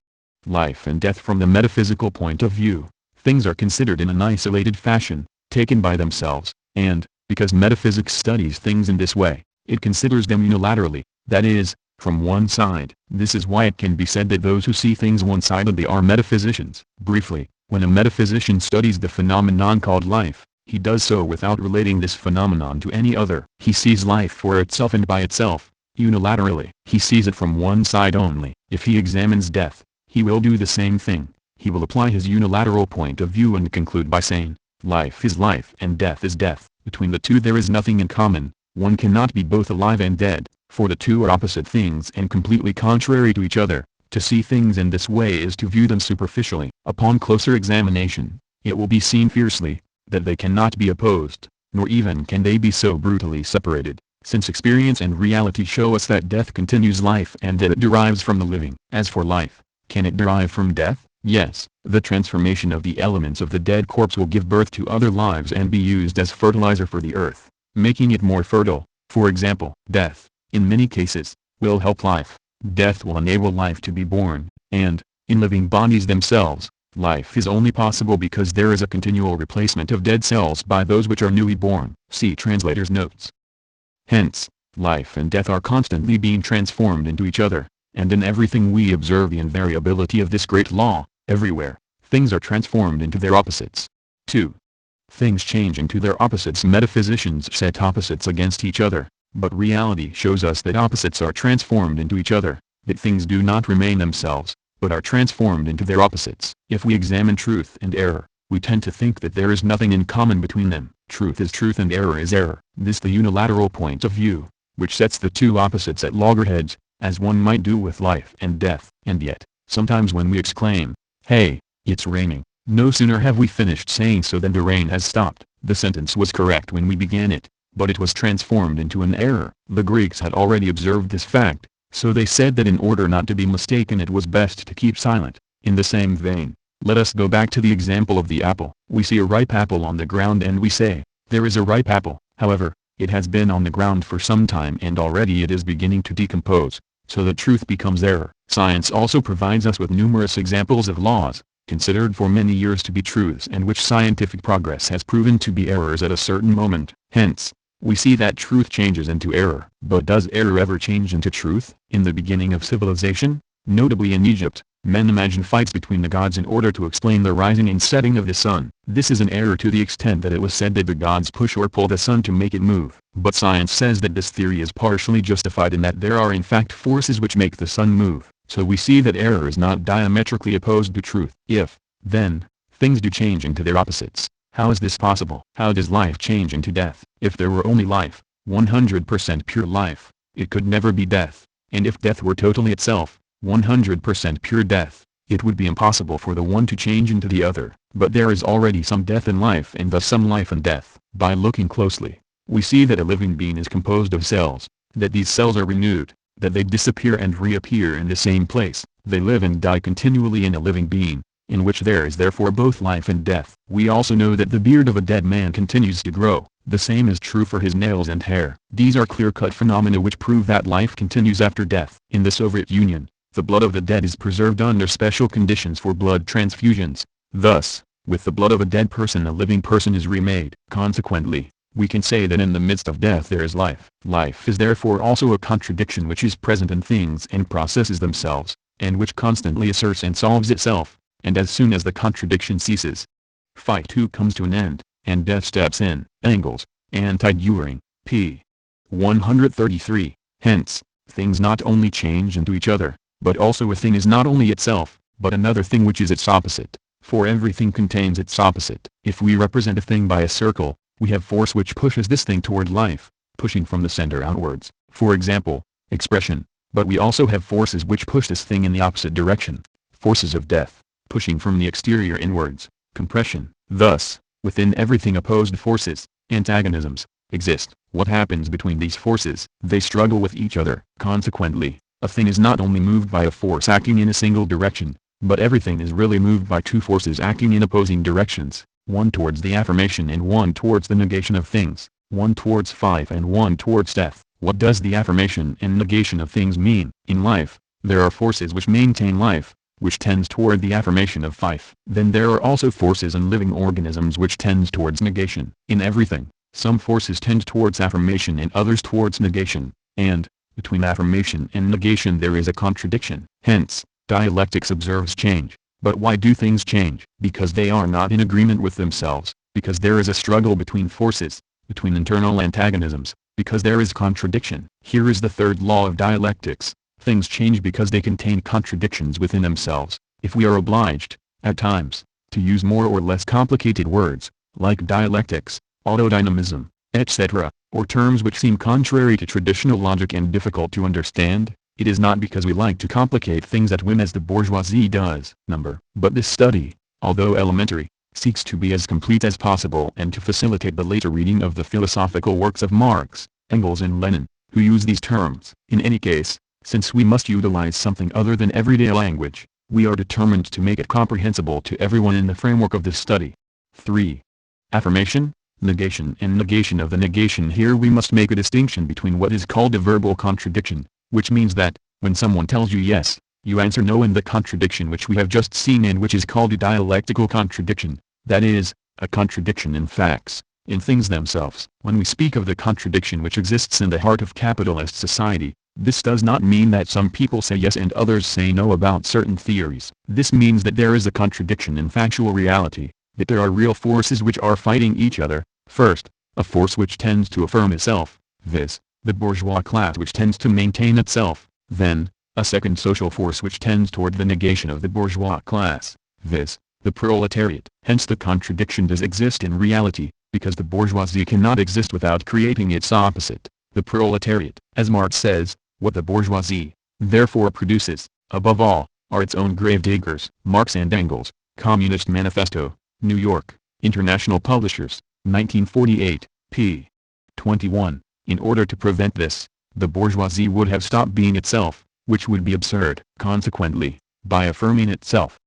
Life and death. From the metaphysical point of view, things are considered in an isolated fashion, taken by themselves, and, because metaphysics studies things in this way, it considers them unilaterally, that is, from one side. This is why it can be said that those who see things one-sidedly are metaphysicians. Briefly, when a metaphysician studies the phenomenon called life, he does so without relating this phenomenon to any other. He sees life for itself and by itself, unilaterally. He sees it from one side only. If he examines death, he will do the same thing. He will apply his unilateral point of view and conclude by saying, life is life and death is death. Between the two there is nothing in common. One cannot be both alive and dead, for the two are opposite things and completely contrary to each other. To see things in this way is to view them superficially. Upon closer examination, it will be seen fiercely, that they cannot be opposed, nor even can they be so brutally separated, since experience and reality show us that death continues life and that it derives from the living. As for life, can it derive from death? Yes. The transformation of the elements of the dead corpse will give birth to other lives and be used as fertilizer for the earth, making it more fertile. For example, death, in many cases, will help life. Death will enable life to be born, and, in living bodies themselves, life is only possible because there is a continual replacement of dead cells by those which are newly born. See translator's notes. Hence, life and death are constantly being transformed into each other, and in everything we observe the invariability of this great law. Everywhere, things are transformed into their opposites. 2. Things changing to their opposites. Metaphysicians set opposites against each other, but reality shows us that opposites are transformed into each other, that things do not remain themselves, but are transformed into their opposites. If we examine truth and error, we tend to think that there is nothing in common between them. Truth is truth and error is error. This the unilateral point of view, which sets the two opposites at loggerheads, as one might do with life and death. And yet, sometimes when we exclaim, "Hey, it's raining," no sooner have we finished saying so than the rain has stopped. The sentence was correct when we began it, but it was transformed into an error. The Greeks had already observed this fact, so they said that in order not to be mistaken it was best to keep silent. In the same vein, let us go back to the example of the apple. We see a ripe apple on the ground and we say, "There is a ripe apple." However, it has been on the ground for some time and already it is beginning to decompose, so the truth becomes error. Science also provides us with numerous examples of laws, considered for many years to be truths and which scientific progress has proven to be errors at a certain moment. Hence, we see that truth changes into error. But does error ever change into truth? In the beginning of civilization, notably in Egypt, Men imagine fights between the gods in order to explain the rising and setting of the sun. This is an error to the extent that it was said that the gods push or pull the sun to make it move. But science says that this theory is partially justified in that there are in fact forces which make the sun move. So we see that error is not diametrically opposed to truth. If, then, things do change into their opposites, how is this possible? How does life change into death? If there were only life, 100% pure life, it could never be death. And if death were totally itself, 100% pure death, it would be impossible for the one to change into the other. But there is already some death in life and thus some life in death. By looking closely, we see that a living being is composed of cells, that these cells are renewed, that they disappear and reappear in the same place. They live and die continually in a living being, in which there is therefore both life and death. We also know that the beard of a dead man continues to grow. The same is true for his nails and hair. These are clear-cut phenomena which prove that life continues after death. In the Soviet Union, the blood of the dead is preserved under special conditions for blood transfusions. Thus, with the blood of a dead person a living person is remade. Consequently, we can say that in the midst of death there is life. Life is therefore also a contradiction which is present in things and processes themselves, and which constantly asserts and solves itself, and as soon as the contradiction ceases, fight too comes to an end, and death steps in. Engels, Anti-During, p. 133. Hence, things not only change into each other, but also a thing is not only itself, but another thing which is its opposite, for everything contains its opposite. If we represent a thing by a circle, we have force which pushes this thing toward life, pushing from the center outwards, for example, expression, but we also have forces which push this thing in the opposite direction, forces of death, pushing from the exterior inwards, compression. Thus, within everything opposed forces, antagonisms, exist. What happens between these forces? They struggle with each other. Consequently, a thing is not only moved by a force acting in a single direction, but everything is really moved by two forces acting in opposing directions, one towards the affirmation and one towards the negation of things, one towards life and one towards death. What does the affirmation and negation of things mean? In life, there are forces which maintain life, which tends toward the affirmation of life. Then there are also forces in living organisms which tends towards negation. In everything, some forces tend towards affirmation and others towards negation, and, between affirmation and negation there is a contradiction. Hence, dialectics observes change. But why do things change? Because they are not in agreement with themselves, because there is a struggle between forces, between internal antagonisms, because there is contradiction. Here is the third law of dialectics. Things change because they contain contradictions within themselves. If we are obliged, at times, to use more or less complicated words, like dialectics, autodynamism, etc., or terms which seem contrary to traditional logic and difficult to understand, it is not because we like to complicate things at whim as the bourgeoisie does. But this study, although elementary, seeks to be as complete as possible and to facilitate the later reading of the philosophical works of Marx, Engels and Lenin, who use these terms. In any case, since we must utilize something other than everyday language, we are determined to make it comprehensible to everyone in the framework of this study. 3. Affirmation, negation and negation of the negation. Here we must make a distinction between what is called a verbal contradiction, which means that, when someone tells you yes, you answer no, and the contradiction which we have just seen and which is called a dialectical contradiction, that is, a contradiction in facts, in things themselves. When we speak of the contradiction which exists in the heart of capitalist society, this does not mean that some people say yes and others say no about certain theories. This means that there is a contradiction in factual reality, that there are real forces which are fighting each other. First, a force which tends to affirm itself, viz., the bourgeois class which tends to maintain itself. Then, a second social force which tends toward the negation of the bourgeois class, viz., the proletariat. Hence the contradiction does exist in reality, because the bourgeoisie cannot exist without creating its opposite, the proletariat. As Marx says, what the bourgeoisie, therefore, produces, above all, are its own gravediggers. Marx and Engels, Communist Manifesto, New York, International Publishers, 1948, p. 21. In order to prevent this, the bourgeoisie would have stopped being itself, which would be absurd. Consequently, by affirming itself,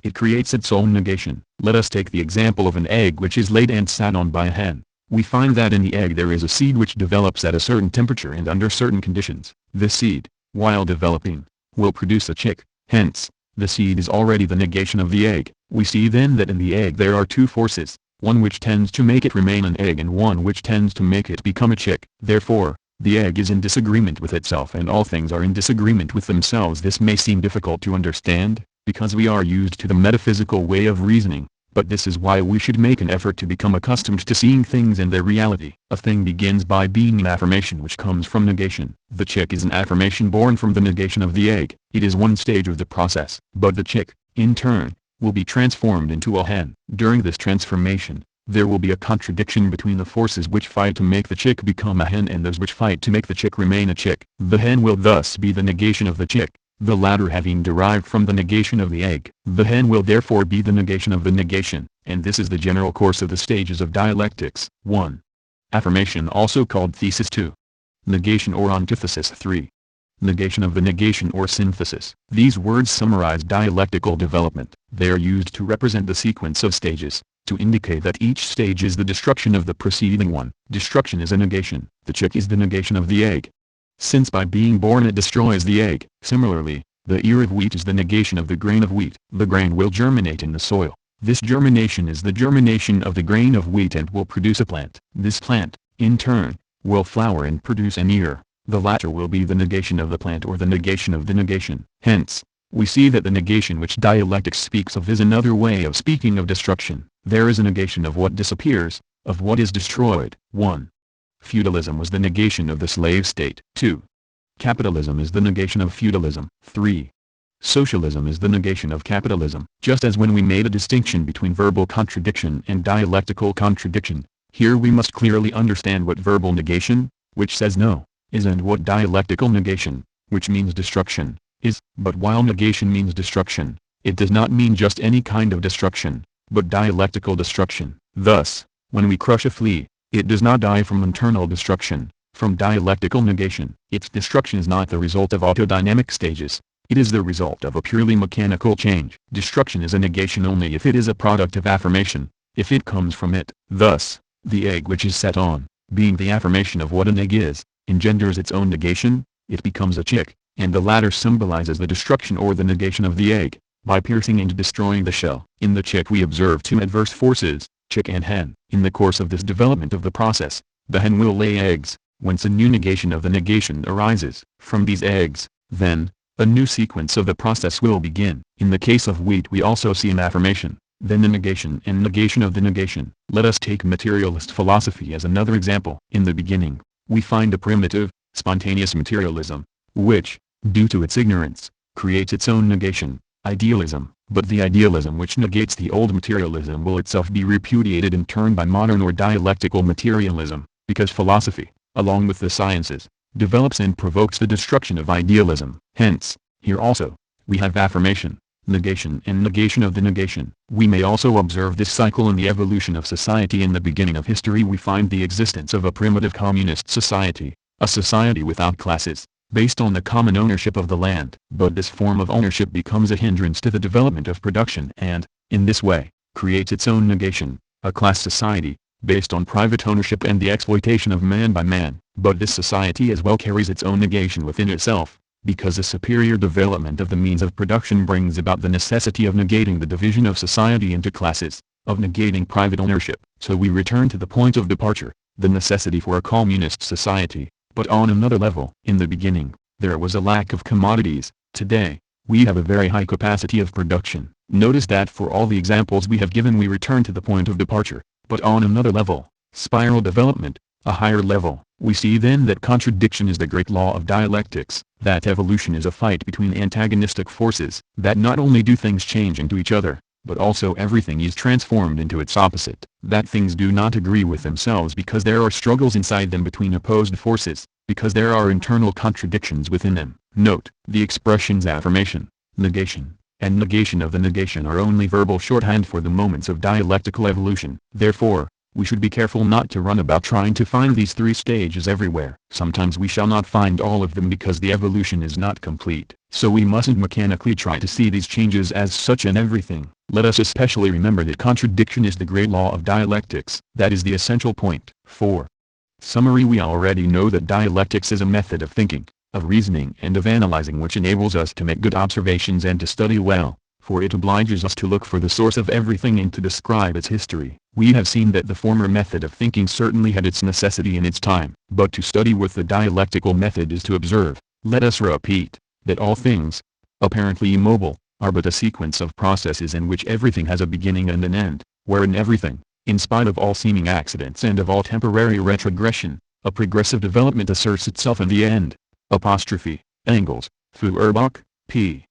it creates its own negation. Let us take the example of an egg which is laid and sat on by a hen. We find that in the egg there is a seed which develops at a certain temperature and under certain conditions. This seed, while developing, will produce a chick. Hence, the seed is already the negation of the egg. We see then that in the egg there are two forces, one which tends to make it remain an egg and one which tends to make it become a chick. Therefore, the egg is in disagreement with itself and all things are in disagreement with themselves. This may seem difficult to understand, because we are used to the metaphysical way of reasoning. But this is why we should make an effort to become accustomed to seeing things in their reality. A thing begins by being an affirmation which comes from negation. The chick is an affirmation born from the negation of the egg. It is one stage of the process. But the chick, in turn, will be transformed into a hen. During this transformation, there will be a contradiction between the forces which fight to make the chick become a hen and those which fight to make the chick remain a chick. The hen will thus be the negation of the chick, the latter having derived from the negation of the egg. The hen will therefore be the negation of the negation, and this is the general course of the stages of dialectics. 1. Affirmation, also called thesis. 2. Negation or antithesis. 3. Negation of the negation or synthesis. These words summarize dialectical development. They are used to represent the sequence of stages, to indicate that each stage is the destruction of the preceding one. Destruction is a negation. The chick is the negation of the egg, since by being born it destroys the egg. Similarly, the ear of wheat is the negation of the grain of wheat. The grain will germinate in the soil. This germination is the germination of the grain of wheat and will produce a plant. This plant, in turn, will flower and produce an ear. The latter will be the negation of the plant or the negation of the negation. Hence, we see that the negation which dialectics speaks of is another way of speaking of destruction. There is a negation of what disappears, of what is destroyed. 1. Feudalism was the negation of the slave state. 2. Capitalism is the negation of feudalism. 3. Socialism is the negation of capitalism. Just as when we made a distinction between verbal contradiction and dialectical contradiction, here we must clearly understand what verbal negation, which says no, is and what dialectical negation, which means destruction, is. But while negation means destruction, it does not mean just any kind of destruction, but dialectical destruction. Thus, when we crush a flea, it does not die from internal destruction, from dialectical negation. Its destruction is not the result of autodynamic stages, it is the result of a purely mechanical change. Destruction is a negation only if it is a product of affirmation, if it comes from it. Thus, the egg which is set on, being the affirmation of what an egg is, engenders its own negation, it becomes a chick, and the latter symbolizes the destruction or the negation of the egg, by piercing and destroying the shell. In the chick we observe two adverse forces, chick and hen. In the course of this development of the process, the hen will lay eggs, whence a new negation of the negation arises. From these eggs, then, a new sequence of the process will begin. In the case of wheat we also see an affirmation, then the negation and negation of the negation. Let us take materialist philosophy as another example. In the beginning, we find a primitive, spontaneous materialism, which, due to its ignorance, creates its own negation, idealism. But the idealism which negates the old materialism will itself be repudiated in turn by modern or dialectical materialism, because philosophy, along with the sciences, develops and provokes the destruction of idealism. Hence, here also, we have affirmation, negation and negation of the negation. We may also observe this cycle in the evolution of society. In the beginning of history we find the existence of a primitive communist society, a society without classes, based on the common ownership of the land. But this form of ownership becomes a hindrance to the development of production and, in this way, creates its own negation, a class society, based on private ownership and the exploitation of man by man. But this society as well carries its own negation within itself, because a superior development of the means of production brings about the necessity of negating the division of society into classes, of negating private ownership. So we return to the point of departure, the necessity for a communist society. But on another level. In the beginning, there was a lack of commodities. Today, we have a very high capacity of production. Notice that for all the examples we have given we return to the point of departure. But on another level, spiral development, a higher level, we see then that contradiction is the great law of dialectics, that evolution is a fight between antagonistic forces, that not only do things change into each other, but also everything is transformed into its opposite, that things do not agree with themselves because there are struggles inside them between opposed forces, because there are internal contradictions within them. Note, the expressions affirmation, negation, and negation of the negation are only verbal shorthand for the moments of dialectical evolution. Therefore, we should be careful not to run about trying to find these three stages everywhere. Sometimes we shall not find all of them because the evolution is not complete. So we mustn't mechanically try to see these changes as such in everything. Let us especially remember that contradiction is the great law of dialectics. That is the essential point. 4. Summary. We already know that dialectics is a method of thinking, of reasoning and of analyzing which enables us to make good observations and to study well, for it obliges us to look for the source of everything and to describe its history. We have seen that the former method of thinking certainly had its necessity in its time, but to study with the dialectical method is to observe. Let us repeat, that all things, apparently immobile, are but a sequence of processes in which everything has a beginning and an end, wherein everything, in spite of all seeming accidents and of all temporary retrogression, a progressive development asserts itself in the end. Engels, Feuerbach, p.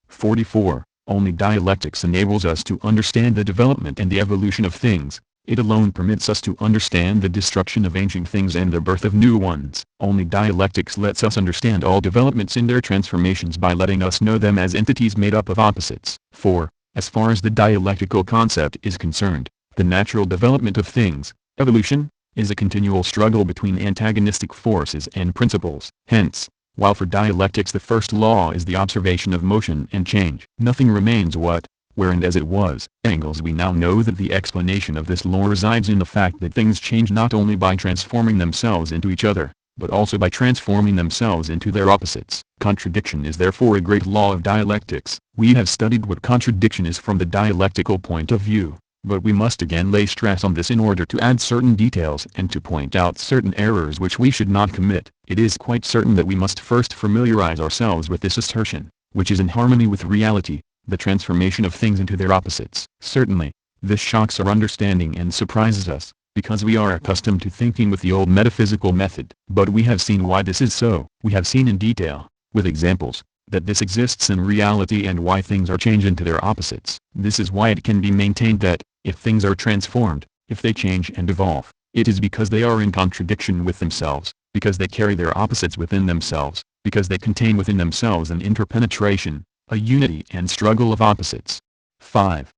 44. Only dialectics enables us to understand the development and the evolution of things. It alone permits us to understand the destruction of ancient things and the birth of new ones. Only dialectics lets us understand all developments in their transformations by letting us know them as entities made up of opposites. For, as far as the dialectical concept is concerned, the natural development of things, evolution, is a continual struggle between antagonistic forces and principles. Hence, while for dialectics the first law is the observation of motion and change, nothing remains what, where and as it was. Engels. We now know that the explanation of this law resides in the fact that things change not only by transforming themselves into each other, but also by transforming themselves into their opposites. Contradiction is therefore a great law of dialectics. We have studied what contradiction is from the dialectical point of view, but we must again lay stress on this in order to add certain details and to point out certain errors which we should not commit. It is quite certain that we must first familiarize ourselves with this assertion, which is in harmony with reality, the transformation of things into their opposites. Certainly, this shocks our understanding and surprises us, because we are accustomed to thinking with the old metaphysical method. But we have seen why this is so. We have seen in detail, with examples, that this exists in reality and why things are changed into their opposites. This is why it can be maintained that, if things are transformed, if they change and evolve, it is because they are in contradiction with themselves, because they carry their opposites within themselves, because they contain within themselves an interpenetration, a unity and struggle of opposites. 5.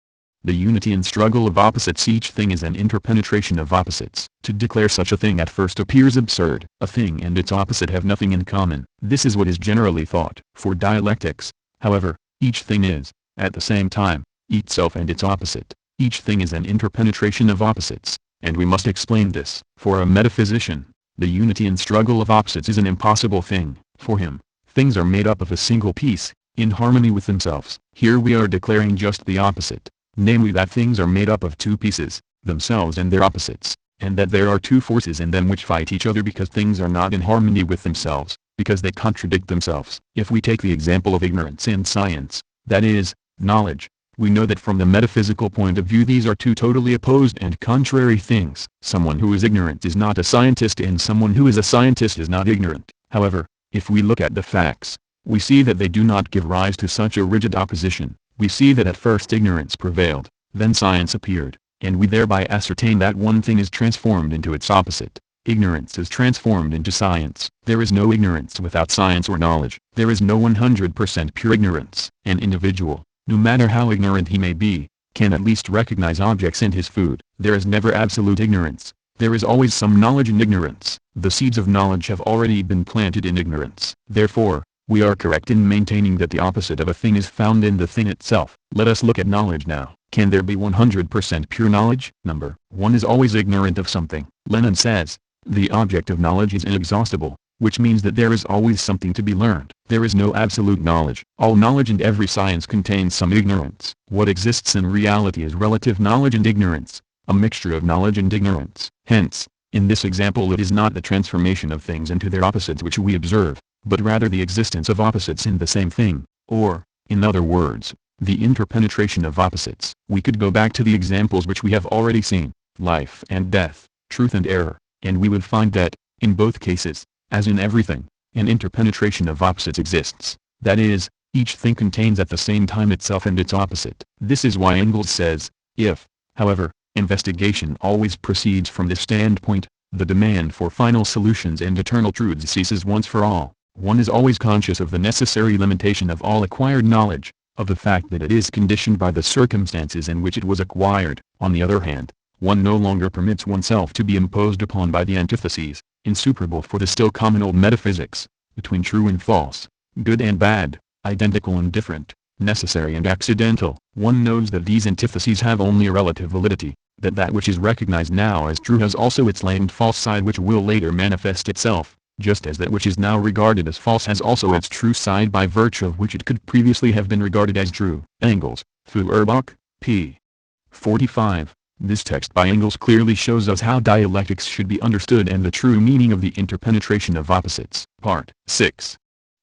The unity and struggle of opposites. Each thing is an interpenetration of opposites. To declare such a thing at first appears absurd. A thing and its opposite have nothing in common. This is what is generally thought. For dialectics, however, each thing is, at the same time, itself and its opposite. Each thing is an interpenetration of opposites, and we must explain this. For a metaphysician, the unity and struggle of opposites is an impossible thing. For him, things are made up of a single piece, in harmony with themselves. Here we are declaring just the opposite, namely that things are made up of two pieces, themselves and their opposites, and that there are two forces in them which fight each other because things are not in harmony with themselves, because they contradict themselves. If we take the example of ignorance and science, that is, knowledge, we know that from the metaphysical point of view these are two totally opposed and contrary things. Someone who is ignorant is not a scientist and someone who is a scientist is not ignorant. However, if we look at the facts, we see that they do not give rise to such a rigid opposition. We see that at first ignorance prevailed, then science appeared, and we thereby ascertain that one thing is transformed into its opposite. Ignorance is transformed into science. There is no ignorance without science or knowledge. There is no 100% pure ignorance. An individual, no matter how ignorant he may be, can at least recognize objects in his food. There is never absolute ignorance. There is always some knowledge in ignorance. The seeds of knowledge have already been planted in ignorance. Therefore, we are correct in maintaining that the opposite of a thing is found in the thing itself. Let us look at knowledge now. Can there be 100% pure knowledge? Number 1 is always ignorant of something. Lenin says, the object of knowledge is inexhaustible, which means that there is always something to be learned. There is no absolute knowledge. All knowledge and every science contains some ignorance. What exists in reality is relative knowledge and ignorance, a mixture of knowledge and ignorance. Hence, in this example it is not the transformation of things into their opposites which we observe, but rather the existence of opposites in the same thing, or, in other words, the interpenetration of opposites. We could go back to the examples which we have already seen, life and death, truth and error, and we would find that, in both cases, as in everything, an interpenetration of opposites exists. That is, each thing contains at the same time itself and its opposite. This is why Engels says, if, however, investigation always proceeds from this standpoint, the demand for final solutions and eternal truths ceases once for all. One is always conscious of the necessary limitation of all acquired knowledge, of the fact that it is conditioned by the circumstances in which it was acquired. On the other hand, one no longer permits oneself to be imposed upon by the antitheses, insuperable for the still common old metaphysics, between true and false, good and bad, identical and different, necessary and accidental. One knows that these antitheses have only a relative validity, that that which is recognized now as true has also its latent false side which will later manifest itself, just as that which is now regarded as false has also its true side by virtue of which it could previously have been regarded as true. Engels, Feuerbach, p. 45. This text by Engels clearly shows us how dialectics should be understood and the true meaning of the interpenetration of opposites. Part 6.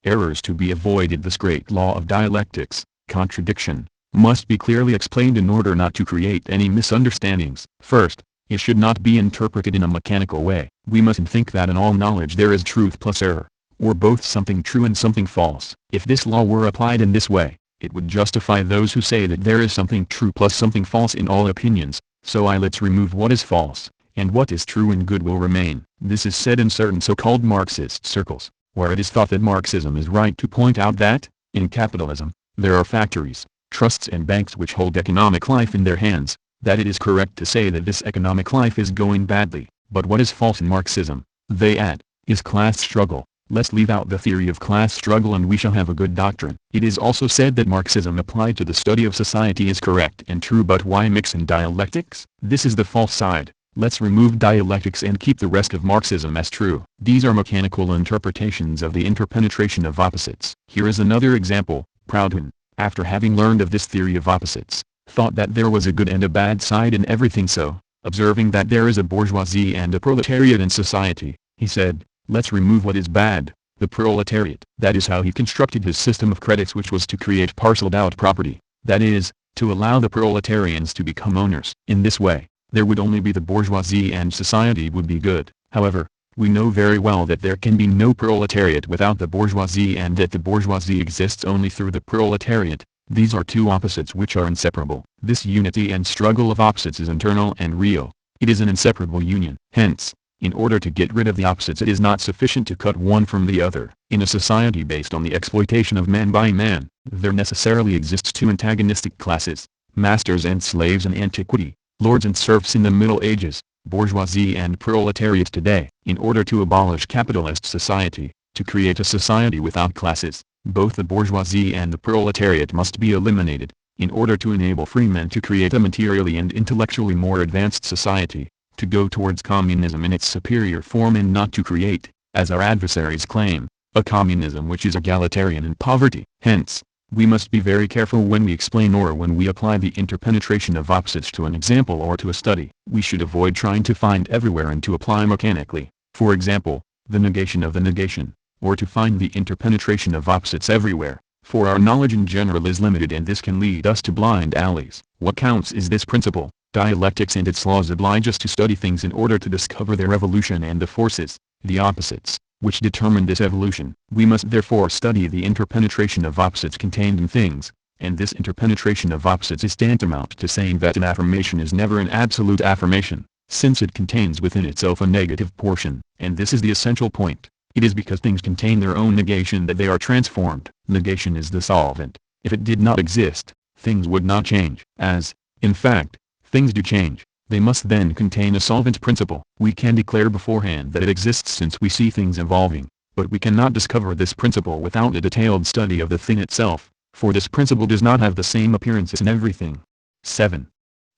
Errors to be avoided. This great law of dialectics, contradiction, must be clearly explained in order not to create any misunderstandings. First, it should not be interpreted in a mechanical way. We mustn't think that in all knowledge there is truth plus error, or both something true and something false. If this law were applied in this way, it would justify those who say that there is something true plus something false in all opinions. So let's remove what is false, and what is true and good will remain. This is said in certain so-called Marxist circles, where it is thought that Marxism is right to point out that, in capitalism, there are factories, trusts and banks which hold economic life in their hands, that it is correct to say that this economic life is going badly. But what is false in Marxism, they add, is class struggle. Let's leave out the theory of class struggle and we shall have a good doctrine. It is also said that Marxism applied to the study of society is correct and true, but why mix in dialectics? This is the false side. Let's remove dialectics and keep the rest of Marxism as true. These are mechanical interpretations of the interpenetration of opposites. Here is another example. Proudhon, after having learned of this theory of opposites, thought that there was a good and a bad side in everything, so, observing that there is a bourgeoisie and a proletariat in society, he said, let's remove what is bad, the proletariat. That is how he constructed his system of credits, which was to create parceled out property, that is, to allow the proletarians to become owners. In this way, there would only be the bourgeoisie and society would be good. However, we know very well that there can be no proletariat without the bourgeoisie and that the bourgeoisie exists only through the proletariat. These are two opposites which are inseparable. This unity and struggle of opposites is internal and real. It is an inseparable union. Hence, in order to get rid of the opposites, it is not sufficient to cut one from the other. In a society based on the exploitation of man by man, there necessarily exists two antagonistic classes, masters and slaves in antiquity, lords and serfs in the Middle Ages, bourgeoisie and proletariat today. In order to abolish capitalist society, to create a society without classes, both the bourgeoisie and the proletariat must be eliminated. In order to enable free men to create a materially and intellectually more advanced society, to go towards communism in its superior form, and not to create, as our adversaries claim, a communism which is egalitarian in poverty. Hence, we must be very careful when we explain or when we apply the interpenetration of opposites to an example or to a study. We should avoid trying to find everywhere and to apply mechanically, for example, the negation of the negation, or to find the interpenetration of opposites everywhere, for our knowledge in general is limited and this can lead us to blind alleys. What counts is this principle. Dialectics and its laws oblige us to study things in order to discover their evolution and the forces, the opposites, which determine this evolution. We must therefore study the interpenetration of opposites contained in things, and this interpenetration of opposites is tantamount to saying that an affirmation is never an absolute affirmation, since it contains within itself a negative portion, and this is the essential point. It is because things contain their own negation that they are transformed. Negation is the solvent. If it did not exist, things would not change. As, in fact, things do change, they must then contain a solvent principle. We can declare beforehand that it exists since we see things evolving, but we cannot discover this principle without a detailed study of the thing itself, for this principle does not have the same appearances in everything. 7.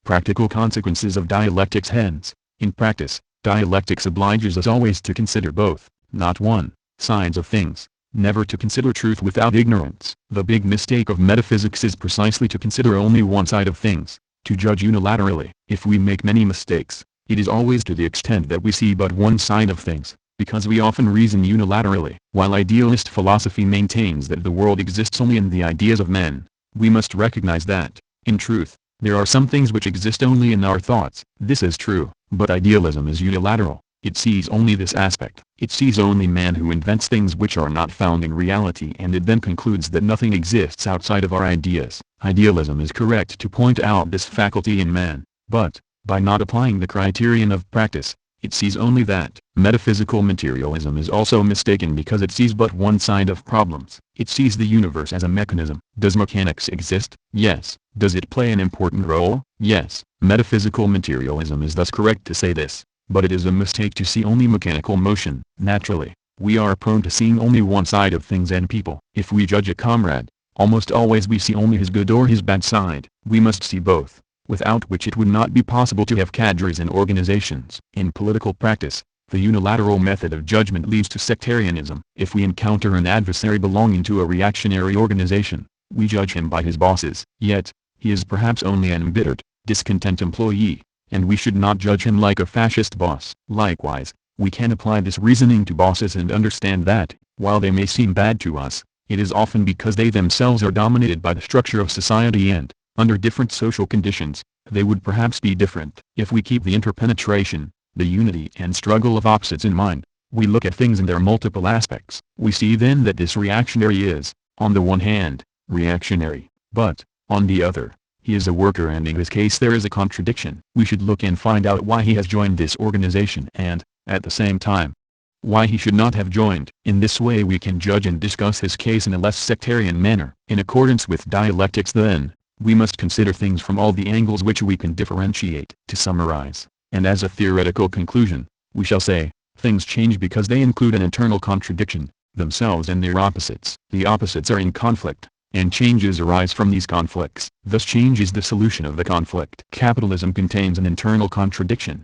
Practical consequences of dialectics. Hence, in practice, dialectics obliges us always to consider both, not one, sides of things, never to consider truth without ignorance. The big mistake of metaphysics is precisely to consider only one side of things, to judge unilaterally. If we make many mistakes, it is always to the extent that we see but one side of things, because we often reason unilaterally. While idealist philosophy maintains that the world exists only in the ideas of men, we must recognize that, in truth, there are some things which exist only in our thoughts. This is true, but idealism is unilateral. It sees only this aspect. It sees only man who invents things which are not found in reality, and it then concludes that nothing exists outside of our ideas. Idealism is correct to point out this faculty in man, but, by not applying the criterion of practice, it sees only that. Metaphysical materialism is also mistaken because it sees but one side of problems. It sees the universe as a mechanism. Does mechanics exist? Yes. Does it play an important role? Yes. Metaphysical materialism is thus correct to say this, but it is a mistake to see only mechanical motion. Naturally, we are prone to seeing only one side of things and people. If we judge a comrade, almost always we see only his good or his bad side. We must see both, without which it would not be possible to have cadres and organizations. In political practice, the unilateral method of judgment leads to sectarianism. If we encounter an adversary belonging to a reactionary organization, we judge him by his bosses. Yet, he is perhaps only an embittered, discontent employee, and we should not judge him like a fascist boss. Likewise, we can apply this reasoning to bosses and understand that, while they may seem bad to us, It is often because they themselves are dominated by the structure of society and, under different social conditions, they would perhaps be different. If we keep the interpenetration, the unity and struggle of opposites in mind, we look at things in their multiple aspects. We see then that this reactionary is, on the one hand, reactionary, but, on the other, he is a worker, and in his case there is a contradiction. We should look and find out why he has joined this organization and, at the same time, why he should not have joined. In this way we can judge and discuss his case in a less sectarian manner. In accordance with dialectics then, we must consider things from all the angles which we can differentiate. To summarize, and as a theoretical conclusion, we shall say, things change because they include an internal contradiction, themselves and their opposites. The opposites are in conflict, and changes arise from these conflicts. Thus change is the solution of the conflict. Capitalism contains an internal contradiction.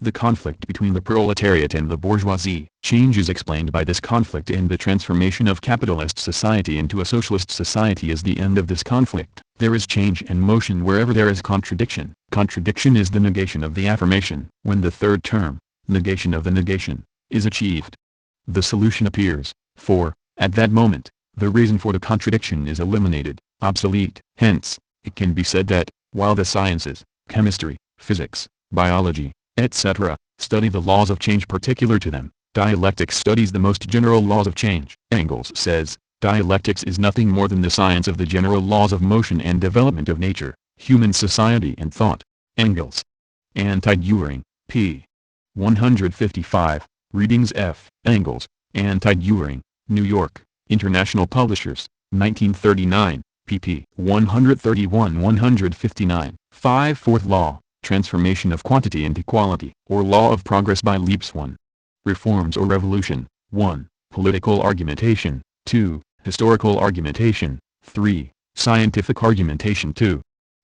The conflict between the proletariat and the bourgeoisie. Change is explained by this conflict, and the transformation of capitalist society into a socialist society is the end of this conflict. There is change and motion wherever there is contradiction. Contradiction is the negation of the affirmation. When the third term, negation of the negation, is achieved, the solution appears, for, at that moment, the reason for the contradiction is eliminated, obsolete. Hence, it can be said that, while the sciences, chemistry, physics, biology, etc., study the laws of change particular to them, dialectics studies the most general laws of change. Engels says, dialectics is nothing more than the science of the general laws of motion and development of nature, human society and thought. Engels. Anti-Dühring, p. 155, Readings F. Engels, Anti-Dühring, New York, International Publishers, 1939, pp. 131-159. 5. Fourth law, transformation of quantity into quality, or law of progress by leaps. 1. Reforms or revolution. 1. Political argumentation. 2. Historical argumentation. 3. Scientific argumentation. 2.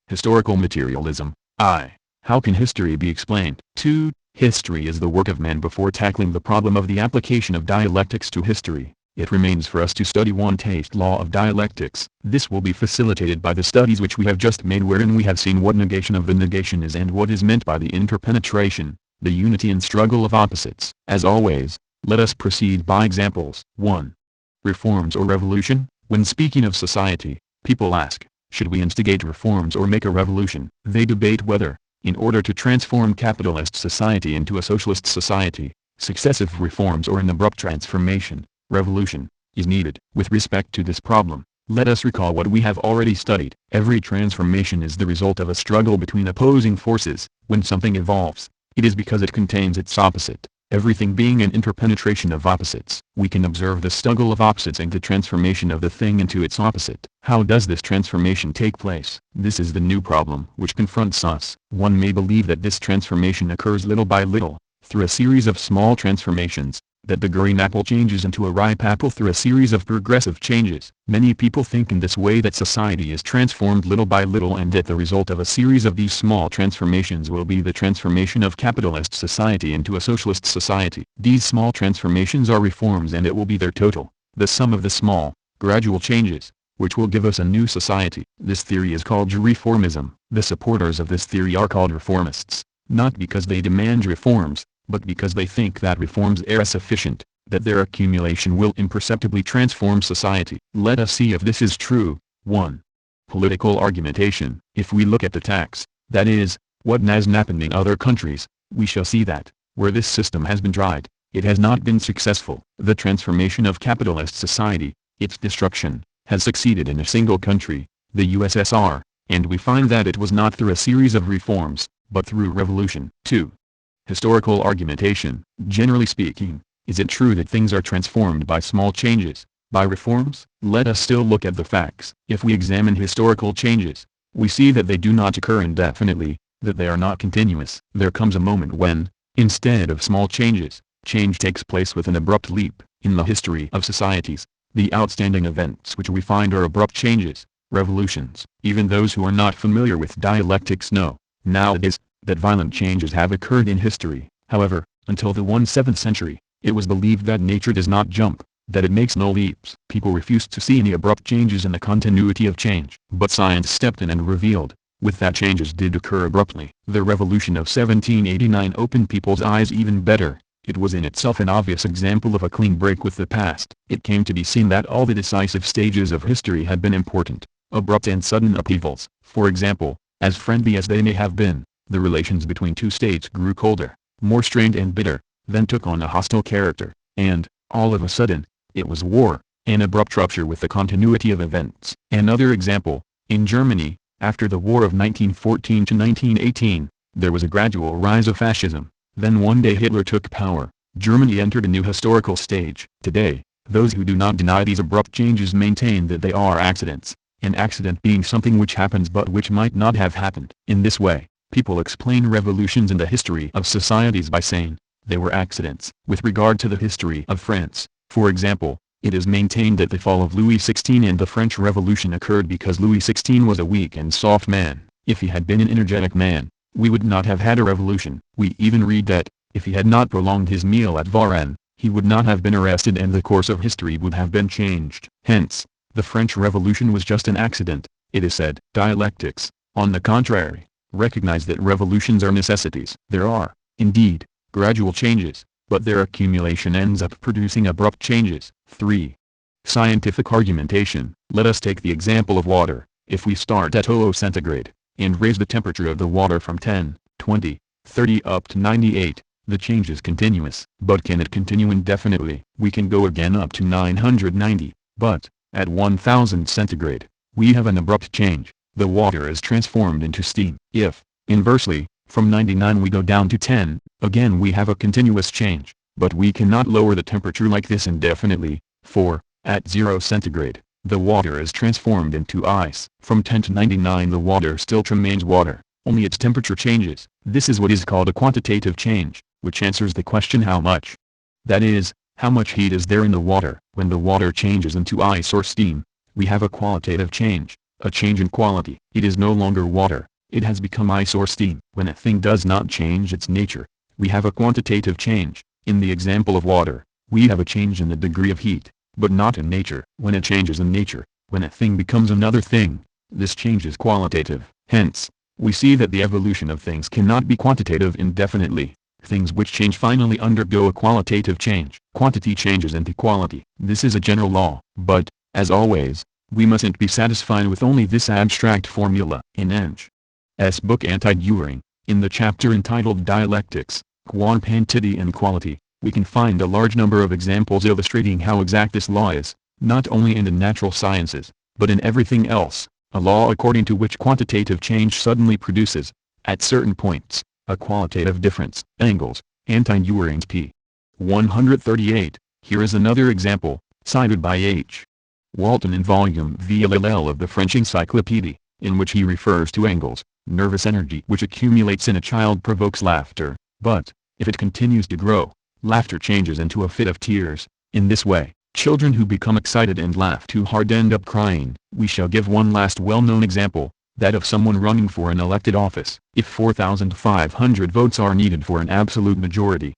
Historical materialism. I. How can history be explained? 2. History is the work of man. Before tackling the problem of the application of dialectics to history, it remains for us to study one taste law of dialectics. This will be facilitated by the studies which we have just made, wherein we have seen what negation of the negation is and what is meant by the interpenetration, the unity and struggle of opposites. As always, let us proceed by examples. 1. Reforms or revolution. When speaking of society, people ask, should we instigate reforms or make a revolution? They debate whether, in order to transform capitalist society into a socialist society, successive reforms or an abrupt transformation, revolution, is needed. With respect to this problem, let us recall what we have already studied. Every transformation is the result of a struggle between opposing forces. When something evolves, it is because it contains its opposite, everything being an interpenetration of opposites. We can observe the struggle of opposites and the transformation of the thing into its opposite. How does this transformation take place? This is the new problem which confronts us. One may believe that this transformation occurs little by little, through a series of small transformations, that the green apple changes into a ripe apple through a series of progressive changes. Many people think in this way, that society is transformed little by little, and that the result of a series of these small transformations will be the transformation of capitalist society into a socialist society. These small transformations are reforms, and it will be their total, the sum of the small, gradual changes, which will give us a new society. This theory is called reformism. The supporters of this theory are called reformists, not because they demand reforms, but because they think that reforms are sufficient, that their accumulation will imperceptibly transform society. Let us see if this is true. 1. Political argumentation. If we look at the tax, that is, what has happened in other countries, we shall see that, where this system has been tried, it has not been successful. The transformation of capitalist society, its destruction, has succeeded in a single country, the USSR, and we find that it was not through a series of reforms, but through revolution. 2. Historical argumentation. Generally speaking, is it true that things are transformed by small changes, by reforms? Let us still look at the facts. If we examine historical changes, we see that they do not occur indefinitely, that they are not continuous. There comes a moment when, instead of small changes, change takes place with an abrupt leap. In the history of societies, the outstanding events which we find are abrupt changes, revolutions. Even those who are not familiar with dialectics know, nowadays, that violent changes have occurred in history. However, until the 17th century, it was believed that nature does not jump, that it makes no leaps. People refused to see any abrupt changes in the continuity of change. But science stepped in and revealed, with that changes did occur abruptly. The revolution of 1789 opened people's eyes even better. It was in itself an obvious example of a clean break with the past. It came to be seen that all the decisive stages of history had been important, abrupt and sudden upheavals. For example, as friendly as they may have been, the relations between two states grew colder, more strained and bitter, then took on a hostile character, and, all of a sudden, it was war, an abrupt rupture with the continuity of events. Another example, in Germany, after the war of 1914 to 1918, there was a gradual rise of fascism. Then one day Hitler took power. Germany entered a new historical stage. Today, those who do not deny these abrupt changes maintain that they are accidents, an accident being something which happens but which might not have happened. In this way, people explain revolutions in the history of societies by saying, they were accidents. With regard to the history of France, for example, it is maintained that the fall of Louis XVI and the French Revolution occurred because Louis XVI was a weak and soft man. If he had been an energetic man, we would not have had a revolution. We even read that, if he had not prolonged his meal at Varennes, he would not have been arrested and the course of history would have been changed. Hence, the French Revolution was just an accident, it is said. Dialectics, on the contrary, recognize that revolutions are necessities. There are, indeed, gradual changes, but their accumulation ends up producing abrupt changes. 3. Scientific argumentation. Let us take the example of water. If we start at 00 centigrade, and raise the temperature of the water from 10, 20, 30 up to 98, the change is continuous. But can it continue indefinitely? We can go again up to 990, but, at 1000 centigrade, we have an abrupt change. The water is transformed into steam. If, inversely, from 99 we go down to 10, again we have a continuous change, but we cannot lower the temperature like this indefinitely, for, at 0 centigrade, the water is transformed into ice. From 10 to 99 the water still remains water, only its temperature changes. This is what is called a quantitative change, which answers the question how much. That is, how much heat is there in the water. When the water changes into ice or steam, we have a qualitative change, a change in quality. It is no longer water, it has become ice or steam. When a thing does not change its nature, we have a quantitative change. In the example of water, we have a change in the degree of heat, but not in nature. When it changes in nature, when a thing becomes another thing, this change is qualitative. Hence, we see that the evolution of things cannot be quantitative indefinitely. Things which change finally undergo a qualitative change. Quantity changes into quality. This is a general law. But, as always, we mustn't be satisfied with only this abstract formula. In Ng.'s book Anti-During, in the chapter entitled Dialectics, Quantity and Quality, we can find a large number of examples illustrating how exact this law is, not only in the natural sciences, but in everything else, a law according to which quantitative change suddenly produces, at certain points, a qualitative difference. Engels, Anti-During p. 138. Here is another example, cited by H. Walton in volume VLL of the French Encyclopedia, in which he refers to Engels. Nervous energy which accumulates in a child provokes laughter, but, if it continues to grow, laughter changes into a fit of tears. In this way, children who become excited and laugh too hard end up crying. We shall give one last well-known example, that of someone running for an elected office. If 4,500 votes are needed for an absolute majority,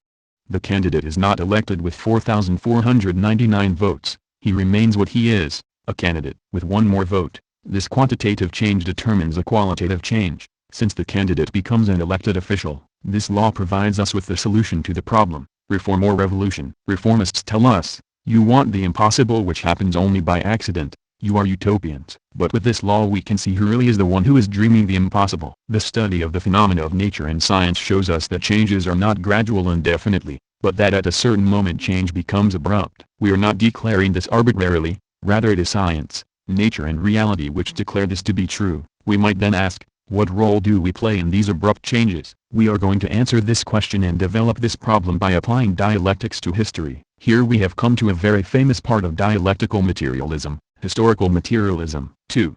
the candidate is not elected with 4,499 votes, he remains what he is, a candidate. With one more vote, this quantitative change determines a qualitative change, since the candidate becomes an elected official. This law provides us with the solution to the problem, reform or revolution. Reformists tell us, you want the impossible which happens only by accident, you are utopians. But with this law we can see who really is the one who is dreaming the impossible. The study of the phenomena of nature and science shows us that changes are not gradual indefinitely, but that at a certain moment change becomes abrupt. We are not declaring this arbitrarily, rather it is science, nature and reality which declare this to be true. We might then ask, what role do we play in these abrupt changes? We are going to answer this question and develop this problem by applying dialectics to history. Here we have come to a very famous part of dialectical materialism, historical materialism. 2.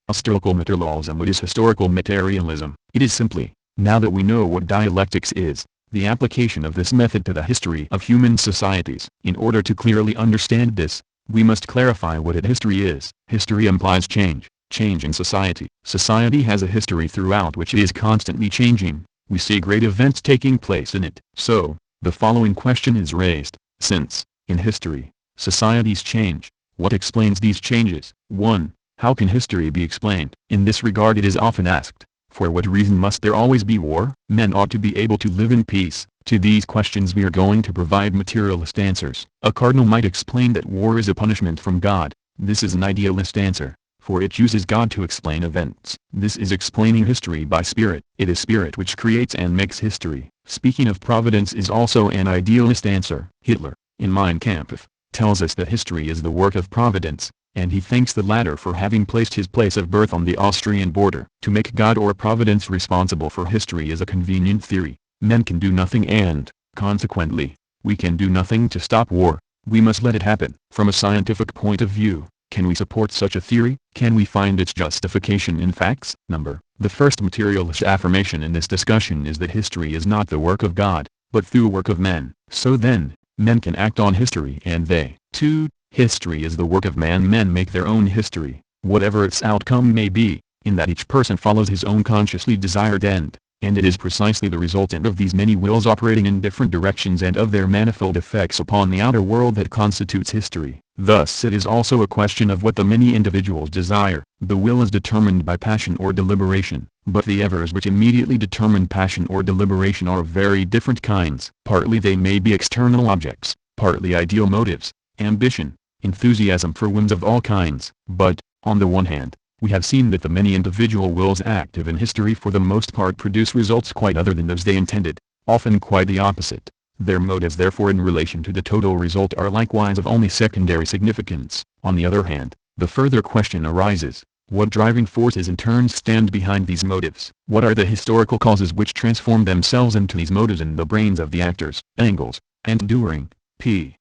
Historical materialism. What is historical materialism? It is simply, now that we know what dialectics is, the application of this method to the history of human societies. In order to clearly understand this, we must clarify what history is. History implies change in society. Society has a history throughout which it is constantly changing. We see great events taking place in it. So, the following question is raised, since, in history, societies change, what explains these changes? 1. How can history be explained? In this regard it is often asked, For what reason must there always be war? Men ought to be able to live in peace. To these questions we are going to provide materialist answers. A cardinal might explain that war is a punishment from God. This is an idealist answer, for it uses God to explain events. This is explaining history by spirit. It is spirit which creates and makes history. Speaking of providence is also an idealist answer. Hitler, in Mein Kampf, tells us that history is the work of providence, and he thanks the latter for having placed his place of birth on the Austrian border. To make God or providence responsible for history is a convenient theory. Men can do nothing and, consequently, we can do nothing to stop war. We must let it happen. From a scientific point of view, can we support such a theory? Can we find its justification in facts? The first materialist affirmation in this discussion is that history is not the work of God, but the work of men. So then, men can act on history and they, too, history is the work of man. Men make their own history, whatever its outcome may be, in that each person follows his own consciously desired end, and it is precisely the resultant of these many wills operating in different directions and of their manifold effects upon the outer world that constitutes history. Thus it is also a question of what the many individuals desire. The will is determined by passion or deliberation, but the evers which immediately determine passion or deliberation are of very different kinds. Partly they may be external objects, partly ideal motives, ambition, enthusiasm for whims of all kinds. But, on the one hand, we have seen that the many individual wills active in history for the most part produce results quite other than those they intended, often quite the opposite. Their motives therefore in relation to the total result are likewise of only secondary significance. On the other hand, the further question arises, what driving forces in turn stand behind these motives? What are the historical causes which transform themselves into these motives in the brains of the actors? Engels, and Dühring, p.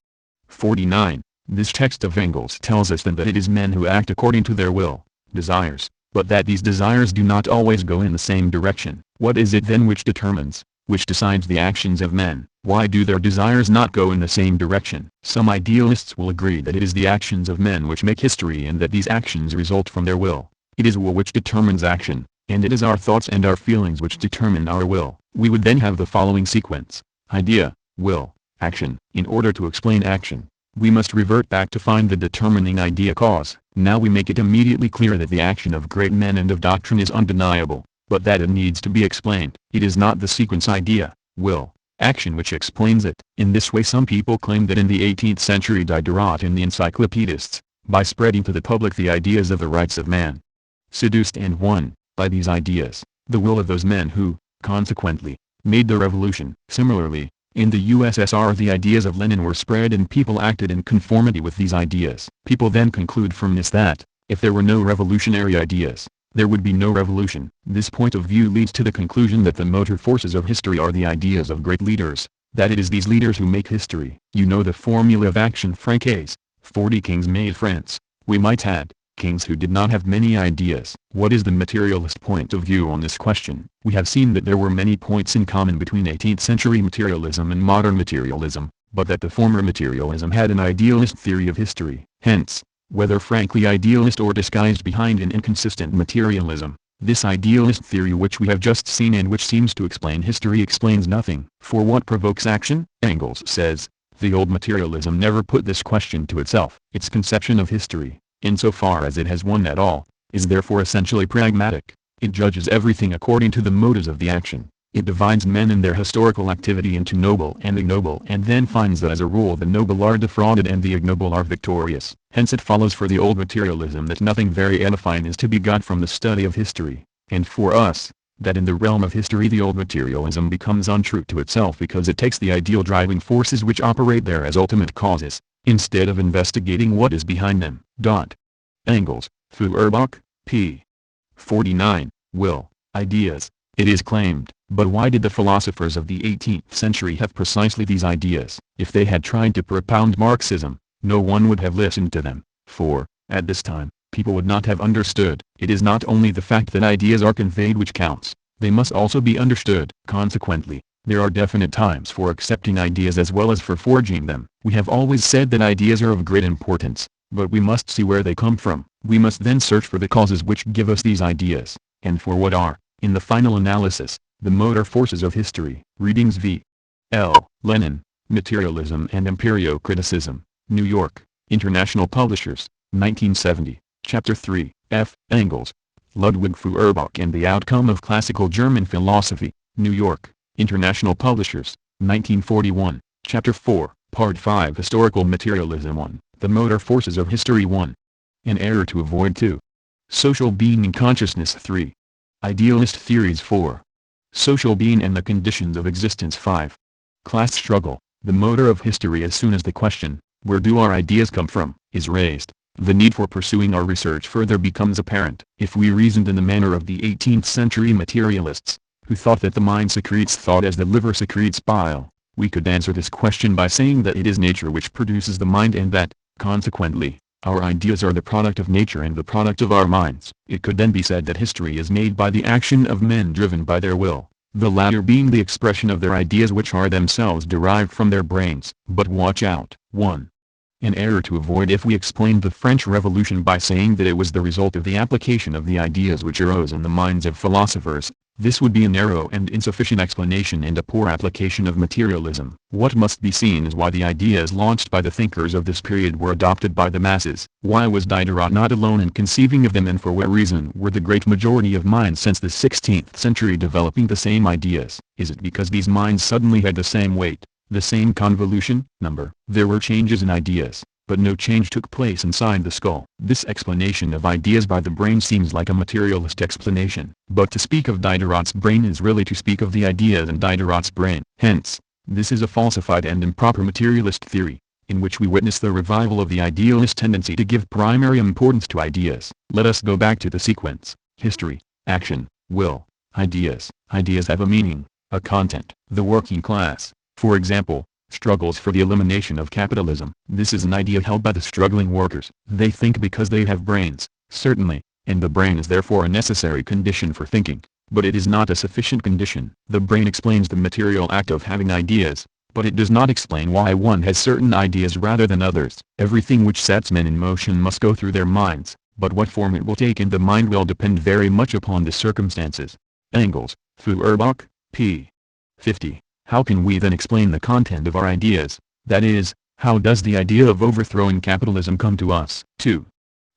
49. This text of Engels tells us then that it is men who act according to their will, desires, but that these desires do not always go in the same direction. What is it then which determines, which decides the actions of men? Why do their desires not go in the same direction? Some idealists will agree that it is the actions of men which make history and that these actions result from their will. It is will which determines action, and it is our thoughts and our feelings which determine our will. We would then have the following sequence: idea, will, action. In order to explain action, we must revert back to find the determining idea cause. Now we make it immediately clear that the action of great men and of doctrine is undeniable, but that it needs to be explained. It is not the sequence idea, will, action which explains it. In this way some people claim that in the 18th century Diderot and the encyclopedists, by spreading to the public the ideas of the rights of man, seduced and won, by these ideas, the will of those men who, consequently, made the revolution. Similarly, in the USSR the ideas of Lenin were spread and people acted in conformity with these ideas. People then conclude from this that, if there were no revolutionary ideas, there would be no revolution. This point of view leads to the conclusion that the motor forces of history are the ideas of great leaders, that it is these leaders who make history. You know the formula of action Francaise, 40 kings made France. We might add, kings who did not have many ideas. What is the materialist point of view on this question? We have seen that there were many points in common between 18th century materialism and modern materialism, but that the former materialism had an idealist theory of history. Hence, whether frankly idealist or disguised behind an inconsistent materialism, this idealist theory which we have just seen and which seems to explain history explains nothing. For what provokes action? Engels says, the old materialism never put this question to itself. Its conception of history, insofar as it has one at all, is therefore essentially pragmatic. It judges everything according to the motives of the action. It divides men in their historical activity into noble and ignoble and then finds that as a rule the noble are defrauded and the ignoble are victorious. Hence it follows for the old materialism that nothing very edifying is to be got from the study of history, and for us, that in the realm of history the old materialism becomes untrue to itself because it takes the ideal driving forces which operate there as ultimate causes, instead of investigating what is behind them. Engels, Feuerbach, p. 49, will, ideas, it is claimed. But why did the philosophers of the 18th century have precisely these ideas? If they had tried to propound Marxism, no one would have listened to them, for, at this time, people would not have understood. It is not only the fact that ideas are conveyed which counts, they must also be understood. Consequently, there are definite times for accepting ideas as well as for forging them. We have always said that ideas are of great importance, but we must see where they come from. We must then search for the causes which give us these ideas, and for what are, in the final analysis, the motor forces of history. Readings v. L. Lenin, Materialism and Empirio-Criticism, New York, International Publishers, 1970, Chapter 3, F. Engels, Ludwig Feuerbach and the Outcome of Classical German Philosophy, New York, International Publishers, 1941, Chapter 4, Part 5 Historical Materialism 1, The Motor Forces of History 1. An Error to Avoid 2. Social Being and Consciousness 3. Idealist Theories 4. Social Being and the Conditions of Existence 5. Class Struggle, the motor of history. As soon as the question, where do our ideas come from, is raised, the need for pursuing our research further becomes apparent. If we reasoned in the manner of the 18th century materialists, who thought that the mind secretes thought as the liver secretes bile, we could answer this question by saying that it is nature which produces the mind and that, consequently, our ideas are the product of nature and the product of our minds. It could then be said that history is made by the action of men driven by their will, the latter being the expression of their ideas which are themselves derived from their brains. But watch out. 1. An error to avoid. If we explained the French Revolution by saying that it was the result of the application of the ideas which arose in the minds of philosophers, this would be a narrow and insufficient explanation and a poor application of materialism. What must be seen is why the ideas launched by the thinkers of this period were adopted by the masses. Why was Diderot not alone in conceiving of them, and for what reason were the great majority of minds since the 16th century developing the same ideas? Is it because these minds suddenly had the same weight, the same convolution, number? There were changes in ideas, but no change took place inside the skull. This explanation of ideas by the brain seems like a materialist explanation, but to speak of Diderot's brain is really to speak of the ideas in Diderot's brain. Hence, this is a falsified and improper materialist theory, in which we witness the revival of the idealist tendency to give primary importance to ideas. Let us go back to the sequence: history, action, will, ideas. Ideas have a meaning, a content. The working class, for example, struggles for the elimination of capitalism. This is an idea held by the struggling workers. They think because they have brains, certainly, and the brain is therefore a necessary condition for thinking, but it is not a sufficient condition. The brain explains the material act of having ideas, but it does not explain why one has certain ideas rather than others. Everything which sets men in motion must go through their minds, but what form it will take in the mind will depend very much upon the circumstances. Engels, Feuerbach, p. 50. How can we then explain the content of our ideas? That is, how does the idea of overthrowing capitalism come to us? 2.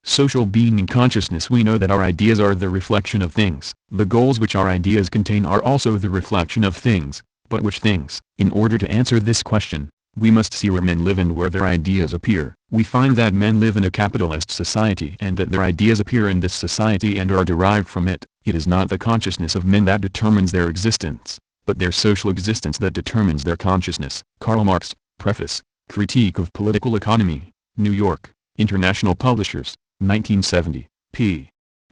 Social being and consciousness. We know that our ideas are the reflection of things. The goals which our ideas contain are also the reflection of things, but which things? In order to answer this question, we must see where men live and where their ideas appear. We find that men live in a capitalist society and that their ideas appear in this society and are derived from it. It is not the consciousness of men that determines their existence, but their social existence that determines their consciousness. Karl Marx, Preface, Critique of Political Economy, New York, International Publishers, 1970, p.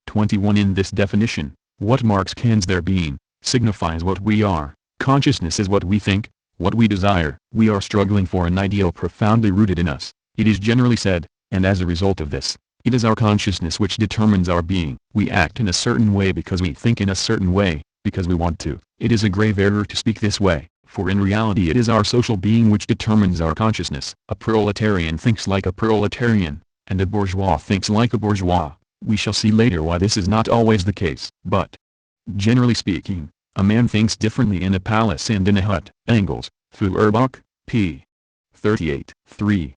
21. In this definition, what Marx cans their being, signifies what we are. Consciousness is what we think, what we desire. We are struggling for an ideal profoundly rooted in us, it is generally said, and as a result of this, it is our consciousness which determines our being. We act in a certain way because we think in a certain way, because we want to. It is a grave error to speak this way, for in reality it is our social being which determines our consciousness. A proletarian thinks like a proletarian, and a bourgeois thinks like a bourgeois. We shall see later why this is not always the case. But, generally speaking, a man thinks differently in a palace and in a hut. Engels, Feuerbach, p. 38. 3.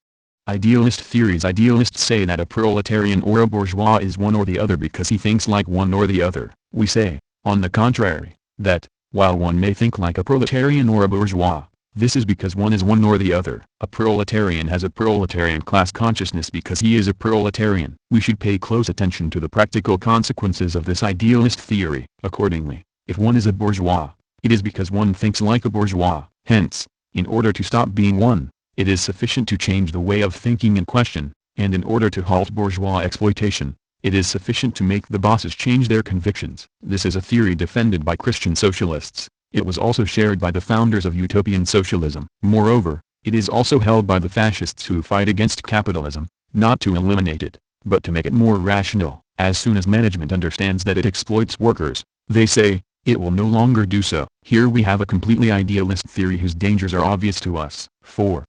Idealist theories. Idealists say that a proletarian or a bourgeois is one or the other because he thinks like one or the other. We say, on the contrary, that, while one may think like a proletarian or a bourgeois, this is because one is one or the other. A proletarian has a proletarian class consciousness because he is a proletarian. We should pay close attention to the practical consequences of this idealist theory. Accordingly, if one is a bourgeois, it is because one thinks like a bourgeois. Hence, in order to stop being one, it is sufficient to change the way of thinking in question, and in order to halt bourgeois exploitation, it is sufficient to make the bosses change their convictions. This is a theory defended by Christian socialists. It was also shared by the founders of utopian socialism. Moreover, it is also held by the fascists who fight against capitalism, not to eliminate it, but to make it more rational. As soon as management understands that it exploits workers, they say, it will no longer do so. Here we have a completely idealist theory whose dangers are obvious to us. 4.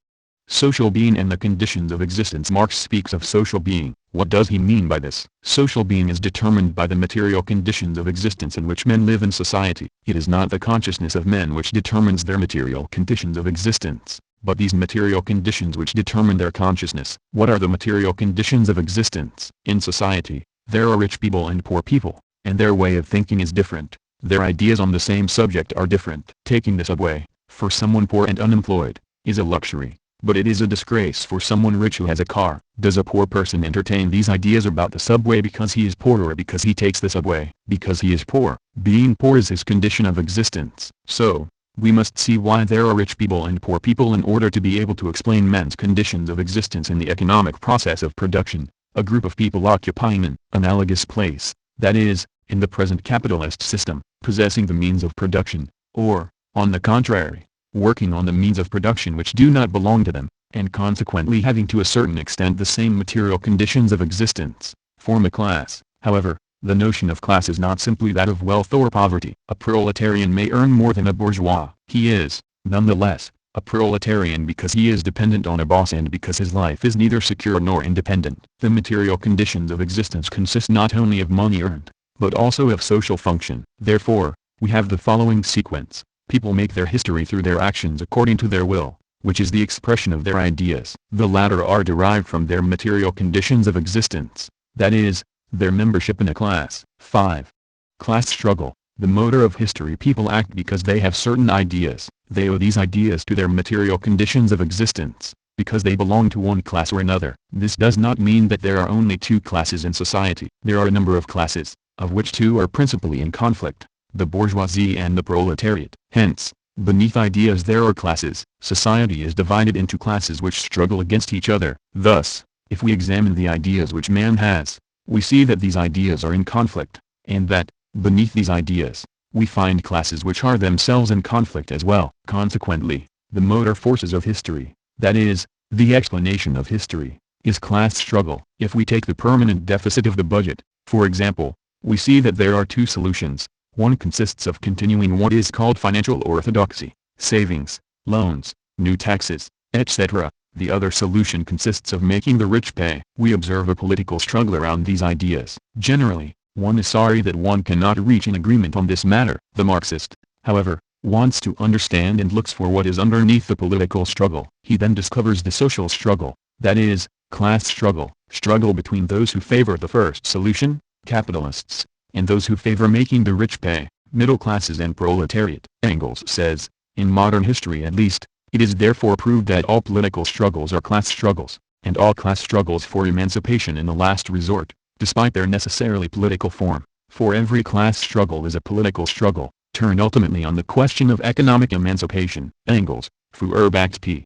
Social being and the conditions of existence. Marx speaks of social being. What does he mean by this? Social being is determined by the material conditions of existence in which men live in society. It is not the consciousness of men which determines their material conditions of existence, but these material conditions which determine their consciousness. What are the material conditions of existence? In society, there are rich people and poor people. and their way of thinking is different. Their ideas on the same subject are different. Taking the subway, for someone poor and unemployed, is a luxury, but it is a disgrace for someone rich who has a car. Does a poor person entertain these ideas about the subway because he is poor or because he takes the subway? Because he is poor. Being poor is his condition of existence. So, we must see why there are rich people and poor people in order to be able to explain men's conditions of existence in the economic process of production. A group of people occupying an analogous place, that is, in the present capitalist system, possessing the means of production, or, on the contrary, working on the means of production which do not belong to them, and consequently having to a certain extent the same material conditions of existence, form a class. However, the notion of class is not simply that of wealth or poverty. A proletarian may earn more than a bourgeois. He is, nonetheless, a proletarian because he is dependent on a boss and because his life is neither secure nor independent. The material conditions of existence consist not only of money earned, but also of social function. Therefore, we have the following sequence. People make their history through their actions according to their will, which is the expression of their ideas. The latter are derived from their material conditions of existence, that is, their membership in a class. 5. Class struggle. The motor of history. People act because they have certain ideas. They owe these ideas to their material conditions of existence, because they belong to one class or another. This does not mean that there are only two classes in society. There are a number of classes, of which two are principally in conflict, the bourgeoisie and the proletariat. Hence, beneath ideas there are classes. Society is divided into classes which struggle against each other. Thus, if we examine the ideas which man has, we see that these ideas are in conflict, and that, beneath these ideas, we find classes which are themselves in conflict as well. Consequently, the motor forces of history, that is, the explanation of history, is class struggle. If we take the permanent deficit of the budget, for example, we see that there are two solutions. One consists of continuing what is called financial orthodoxy, savings, loans, new taxes, etc. The other solution consists of making the rich pay. We observe a political struggle around these ideas. Generally, one is sorry that one cannot reach an agreement on this matter. The Marxist, however, wants to understand and looks for what is underneath the political struggle. He then discovers the social struggle, that is, class struggle. Struggle between those who favor the first solution, capitalists, and those who favor making the rich pay, middle classes and proletariat. Engels says, in modern history at least, it is therefore proved that all political struggles are class struggles, and all class struggles for emancipation in the last resort, despite their necessarily political form. For every class struggle is a political struggle, turned ultimately on the question of economic emancipation. Engels, Feuerbach p.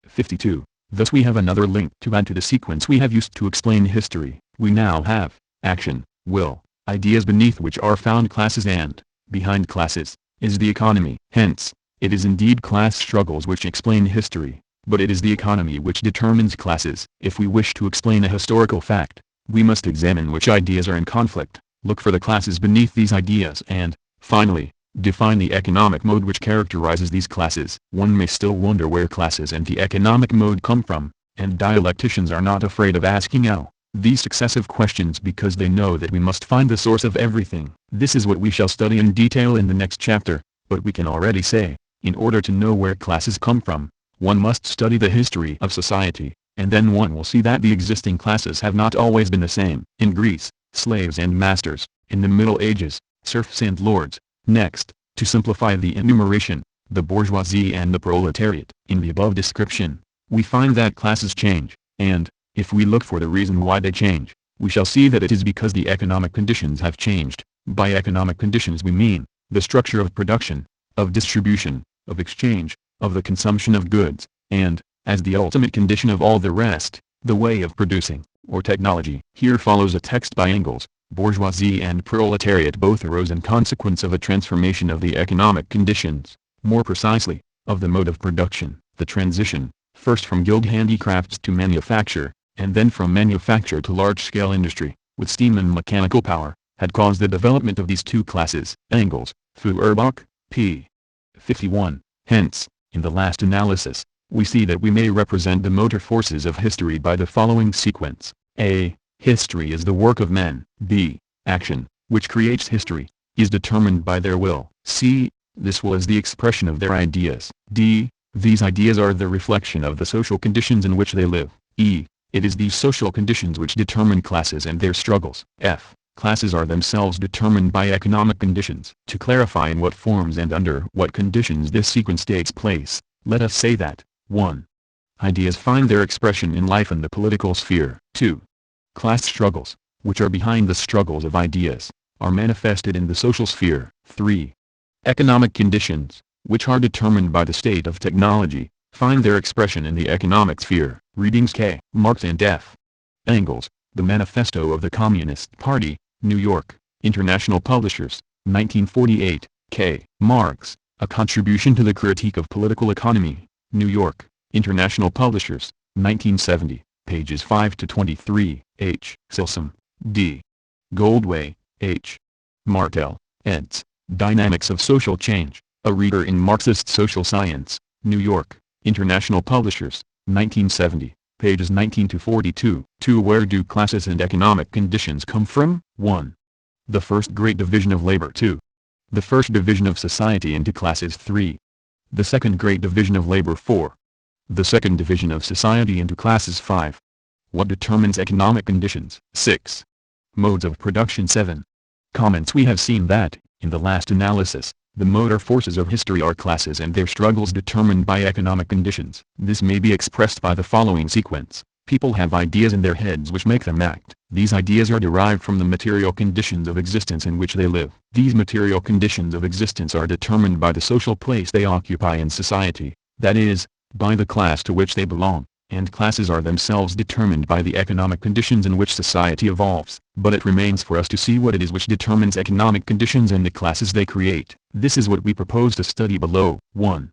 52. Thus we have another link to add to the sequence we have used to explain history. We now have action, will, ideas beneath which are found classes, and, behind classes, is the economy. Hence, it is indeed class struggles which explain history, but it is the economy which determines classes. If we wish to explain a historical fact, we must examine which ideas are in conflict, look for the classes beneath these ideas and, finally, define the economic mode which characterizes these classes. One may still wonder where classes and the economic mode come from, and dialecticians are not afraid of asking how these successive questions because they know that we must find the source of everything. This is what we shall study in detail in the next chapter, but we can already say, in order to know where classes come from, one must study the history of society, and then one will see that the existing classes have not always been the same. In Greece, slaves and masters; in the Middle Ages, serfs and lords; next, to simplify the enumeration, the bourgeoisie and the proletariat. In the above description, we find that classes change, and, if we look for the reason why they change, we shall see that it is because the economic conditions have changed. By economic conditions we mean, the structure of production, of distribution, of exchange, of the consumption of goods, and, as the ultimate condition of all the rest, the way of producing, or technology. Here follows a text by Engels. Bourgeoisie and proletariat both arose in consequence of a transformation of the economic conditions, more precisely, of the mode of production. The transition, first from guild handicrafts to manufacture, and then from manufacture to large-scale industry, with steam and mechanical power, had caused the development of these two classes. Engels, Feuerbach, p. 51. Hence, in the last analysis, we see that we may represent the motor forces of history by the following sequence. A. History is the work of men. B. Action, which creates history, is determined by their will. C. This will is the expression of their ideas. D. These ideas are the reflection of the social conditions in which they live. E. It is these social conditions which determine classes and their struggles. F. Classes are themselves determined by economic conditions. To clarify in what forms and under what conditions this sequence takes place, let us say that 1. Ideas find their expression in life and the political sphere. 2. Class struggles, which are behind the struggles of ideas, are manifested in the social sphere. 3. Economic conditions, which are determined by the state of technology, find their expression in the economic sphere. Readings K. Marx and F. Engels, The Manifesto of the Communist Party, New York, International Publishers, 1948, K. Marx, A Contribution to the Critique of Political Economy, New York, International Publishers, 1970, pages 5 to 23, H. Silsom, D. Goldway, H. Martel, eds. Dynamics of Social Change, A Reader in Marxist Social Science, New York, International Publishers, 1970, pages 19 to 42. 2. Where do classes and economic conditions come from? 1. The first great division of labor. 2. The first division of society into classes. 3. The second great division of labor. 4. The second division of society into classes. 5. What determines economic conditions? 6. Modes of production. 7. Comments. We have seen that, in the last analysis, the motor forces of history are classes and their struggles determined by economic conditions. This may be expressed by the following sequence. People have ideas in their heads which make them act. These ideas are derived from the material conditions of existence in which they live. These material conditions of existence are determined by the social place they occupy in society, that is, by the class to which they belong, and classes are themselves determined by the economic conditions in which society evolves. But it remains for us to see what it is which determines economic conditions and the classes they create. This is what we propose to study below. 1.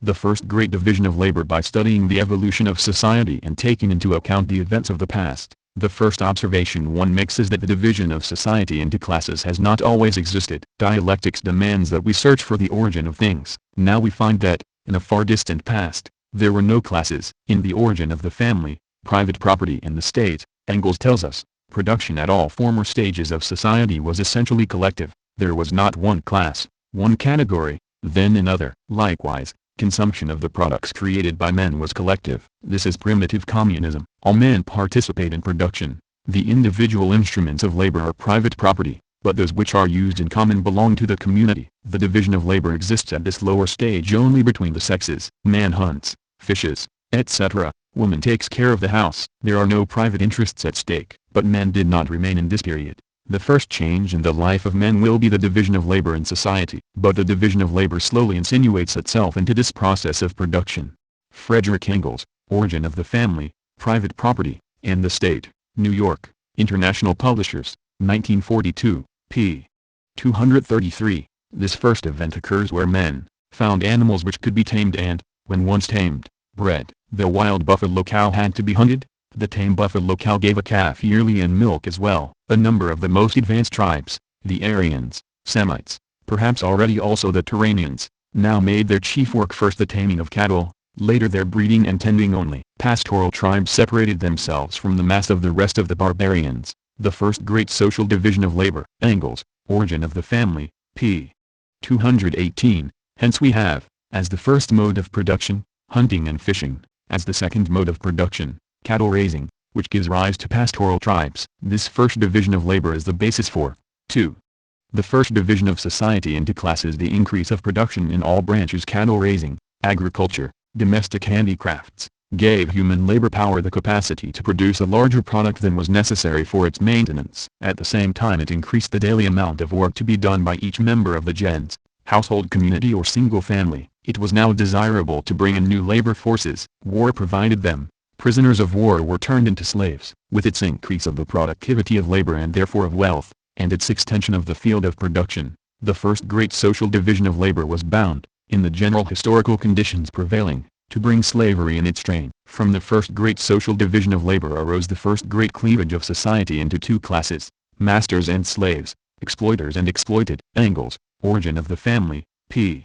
The first great division of labor. By studying the evolution of society and taking into account the events of the past, the first observation one makes is that the division of society into classes has not always existed. Dialectics demands that we search for the origin of things. Now we find that, in a far distant past, there were no classes. In the origin of the family, private property and the state, Engels tells us, production at all former stages of society was essentially collective. There was not one class, one category, then another. Likewise, consumption of the products created by men was collective. This is primitive communism. All men participate in production. The individual instruments of labor are private property, but those which are used in common belong to the community. The division of labor exists at this lower stage only between the sexes. Man hunts, fishes, etc. Woman takes care of the house. There are no private interests at stake. But men did not remain in this period. The first change in the life of men will be the division of labor in society. But the division of labor slowly insinuates itself into this process of production. Frederick Engels, Origin of the Family, Private Property, and the State, New York, International Publishers, 1942, p. 233. This first event occurs where men found animals which could be tamed and, when once tamed, bred. The wild buffalo cow had to be hunted. The tame buffalo cow gave a calf yearly and milk as well. A number of the most advanced tribes, the Aryans, Semites, perhaps already also the Turanians, now made their chief work first the taming of cattle, later their breeding and tending only. Pastoral tribes separated themselves from the mass of the rest of the barbarians. The first great social division of labor. Engels, Origin of the Family, p. 218. Hence we have, as the first mode of production, hunting and fishing; as the second mode of production, cattle raising, which gives rise to pastoral tribes. This first division of labor is the basis for 2. The first division of society into classes. The increase of production in all branches, cattle raising, agriculture, domestic handicrafts, gave human labor power the capacity to produce a larger product than was necessary for its maintenance. At the same time it increased the daily amount of work to be done by each member of the gens, household, community or single family. It was now desirable to bring in new labor forces. War provided them. Prisoners of war were turned into slaves. With its increase of the productivity of labor and therefore of wealth, and its extension of the field of production, the first great social division of labor was bound, in the general historical conditions prevailing, to bring slavery in its train. From the first great social division of labor arose the first great cleavage of society into two classes, masters and slaves, exploiters and exploited. Engels, Origin of the Family, p.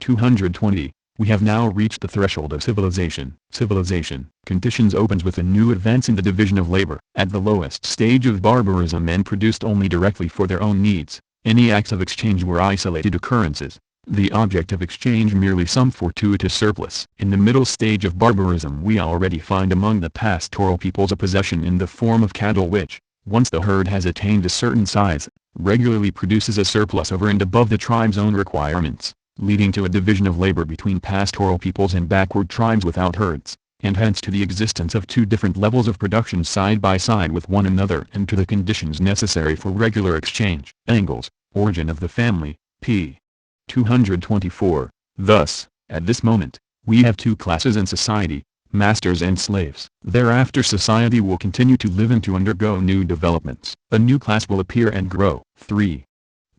220. We have now reached the threshold of civilization. Civilization conditions opens with a new advance in the division of labor. At the lowest stage of barbarism men produced only directly for their own needs. Any acts of exchange were isolated occurrences, the object of exchange merely some fortuitous surplus. In the middle stage of barbarism we already find among the pastoral peoples a possession in the form of cattle which, once the herd has attained a certain size, regularly produces a surplus over and above the tribe's own requirements, leading to a division of labor between pastoral peoples and backward tribes without herds, and hence to the existence of two different levels of production side by side with one another and to the conditions necessary for regular exchange. Engels, Origin of the Family, p. 224. Thus, at this moment, we have two classes in society, masters and slaves. Thereafter society will continue to live and to undergo new developments. A new class will appear and grow. 3.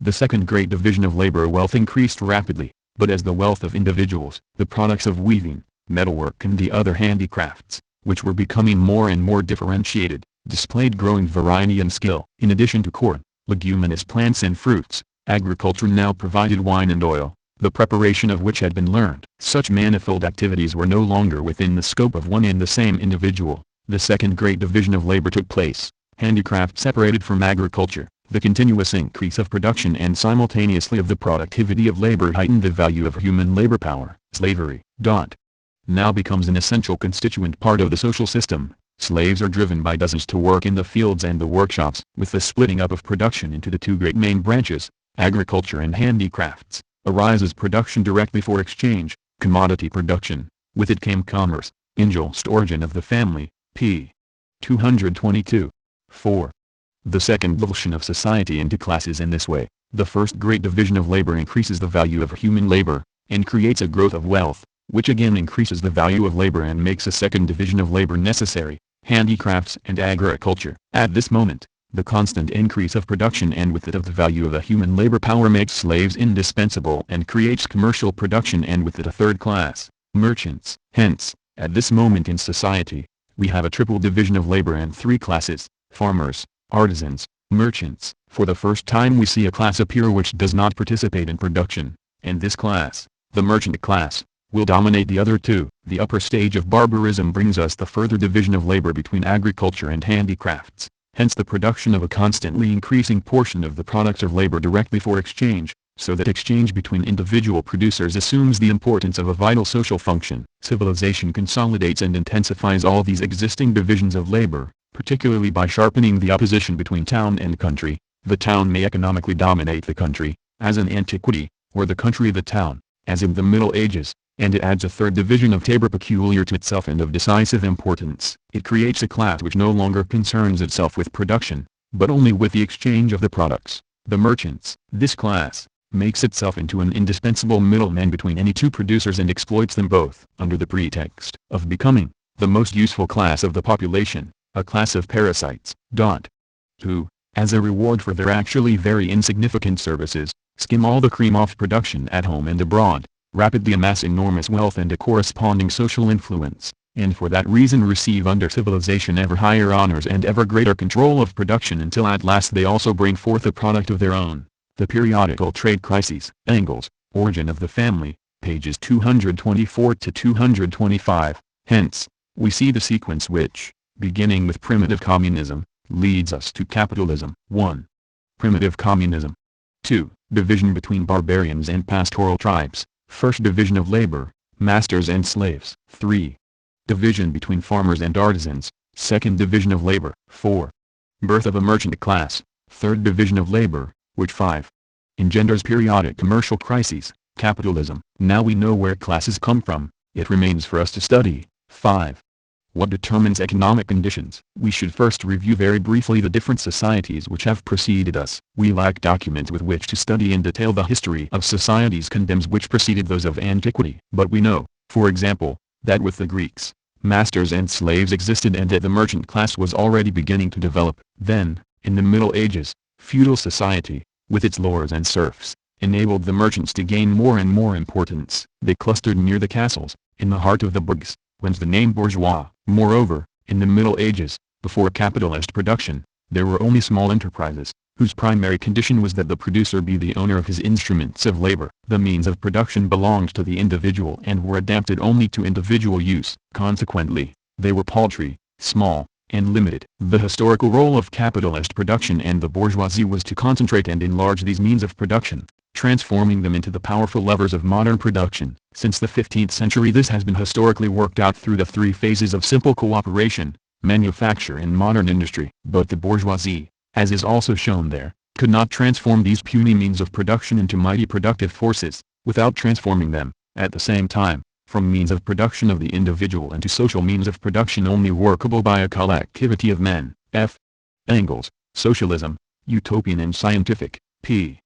The second great division of labor wealth increased rapidly, but as the wealth of individuals, the products of weaving, metalwork and the other handicrafts, which were becoming more and more differentiated, displayed growing variety and skill. In addition to corn, leguminous plants and fruits, agriculture now provided wine and oil, the preparation of which had been learned. Such manifold activities were no longer within the scope of one and the same individual. The second great division of labor took place, handicraft separated from agriculture. The continuous increase of production and simultaneously of the productivity of labor heightened the value of human labor power. Slavery, now becomes an essential constituent part of the social system. Slaves are driven by dozens to work in the fields and the workshops. With the splitting up of production into the two great main branches, agriculture and handicrafts, arises production directly for exchange, commodity production. With it came commerce. Engels, Origin of the Family, p. 222. 4. The second division of society into classes in this way. The first great division of labor increases the value of human labor, and creates a growth of wealth, which again increases the value of labor and makes a second division of labor necessary, handicrafts and agriculture. At this moment, the constant increase of production and with it of the value of the human labor power makes slaves indispensable and creates commercial production and with it a third class, merchants. Hence, at this moment in society, we have a triple division of labor and three classes, farmers, artisans, merchants. For the first time we see a class appear which does not participate in production, and this class, the merchant class, will dominate the other two. The upper stage of barbarism brings us the further division of labor between agriculture and handicrafts, hence the production of a constantly increasing portion of the products of labor directly for exchange, so that exchange between individual producers assumes the importance of a vital social function. Civilization consolidates and intensifies all these existing divisions of labor, particularly by sharpening the opposition between town and country. The town may economically dominate the country, as in antiquity, or the country the town, as in the Middle Ages, and it adds a third division of labor peculiar to itself and of decisive importance. It creates a class which no longer concerns itself with production, but only with the exchange of the products, the merchants. This class makes itself into an indispensable middleman between any two producers and exploits them both under the pretext of becoming the most useful class of the population, a class of parasites, who, as a reward for their actually very insignificant services, skim all the cream off production at home and abroad, rapidly amass enormous wealth and a corresponding social influence, and for that reason receive under civilization ever higher honors and ever greater control of production until at last they also bring forth a product of their own. The periodical trade crises. Engels, Origin of the Family, pages 224 to 225. Hence, we see the sequence which, beginning with primitive communism, leads us to capitalism. 1. Primitive communism. 2. Division between barbarians and pastoral tribes. First division of labor, masters and slaves. 3. Division between farmers and artisans. Second division of labor. 4. Birth of a merchant class. Third division of labor, which 5. Engenders periodic commercial crises, capitalism. Now we know where classes come from, it remains for us to study. 5. What determines economic conditions? We should first review very briefly the different societies which have preceded us. We lack documents with which to study in detail the history of societies condemns which preceded those of antiquity. But we know, for example, that with the Greeks, masters and slaves existed and that the merchant class was already beginning to develop. Then, in the Middle Ages, feudal society, with its lords and serfs, enabled the merchants to gain more and more importance. They clustered near the castles, in the heart of the burgs, whence the name bourgeois. Moreover, in the Middle Ages, before capitalist production, there were only small enterprises, whose primary condition was that the producer be the owner of his instruments of labor. The means of production belonged to the individual and were adapted only to individual use. Consequently, they were paltry, small, and limited. The historical role of capitalist production and the bourgeoisie was to concentrate and enlarge these means of production, transforming them into the powerful levers of modern production. Since the 15th century this has been historically worked out through the three phases of simple cooperation, manufacture and modern industry. But the bourgeoisie, as is also shown there, could not transform these puny means of production into mighty productive forces, without transforming them, at the same time, from means of production of the individual into social means of production only workable by a collectivity of men. F. Engels, Socialism, Utopian and Scientific, p.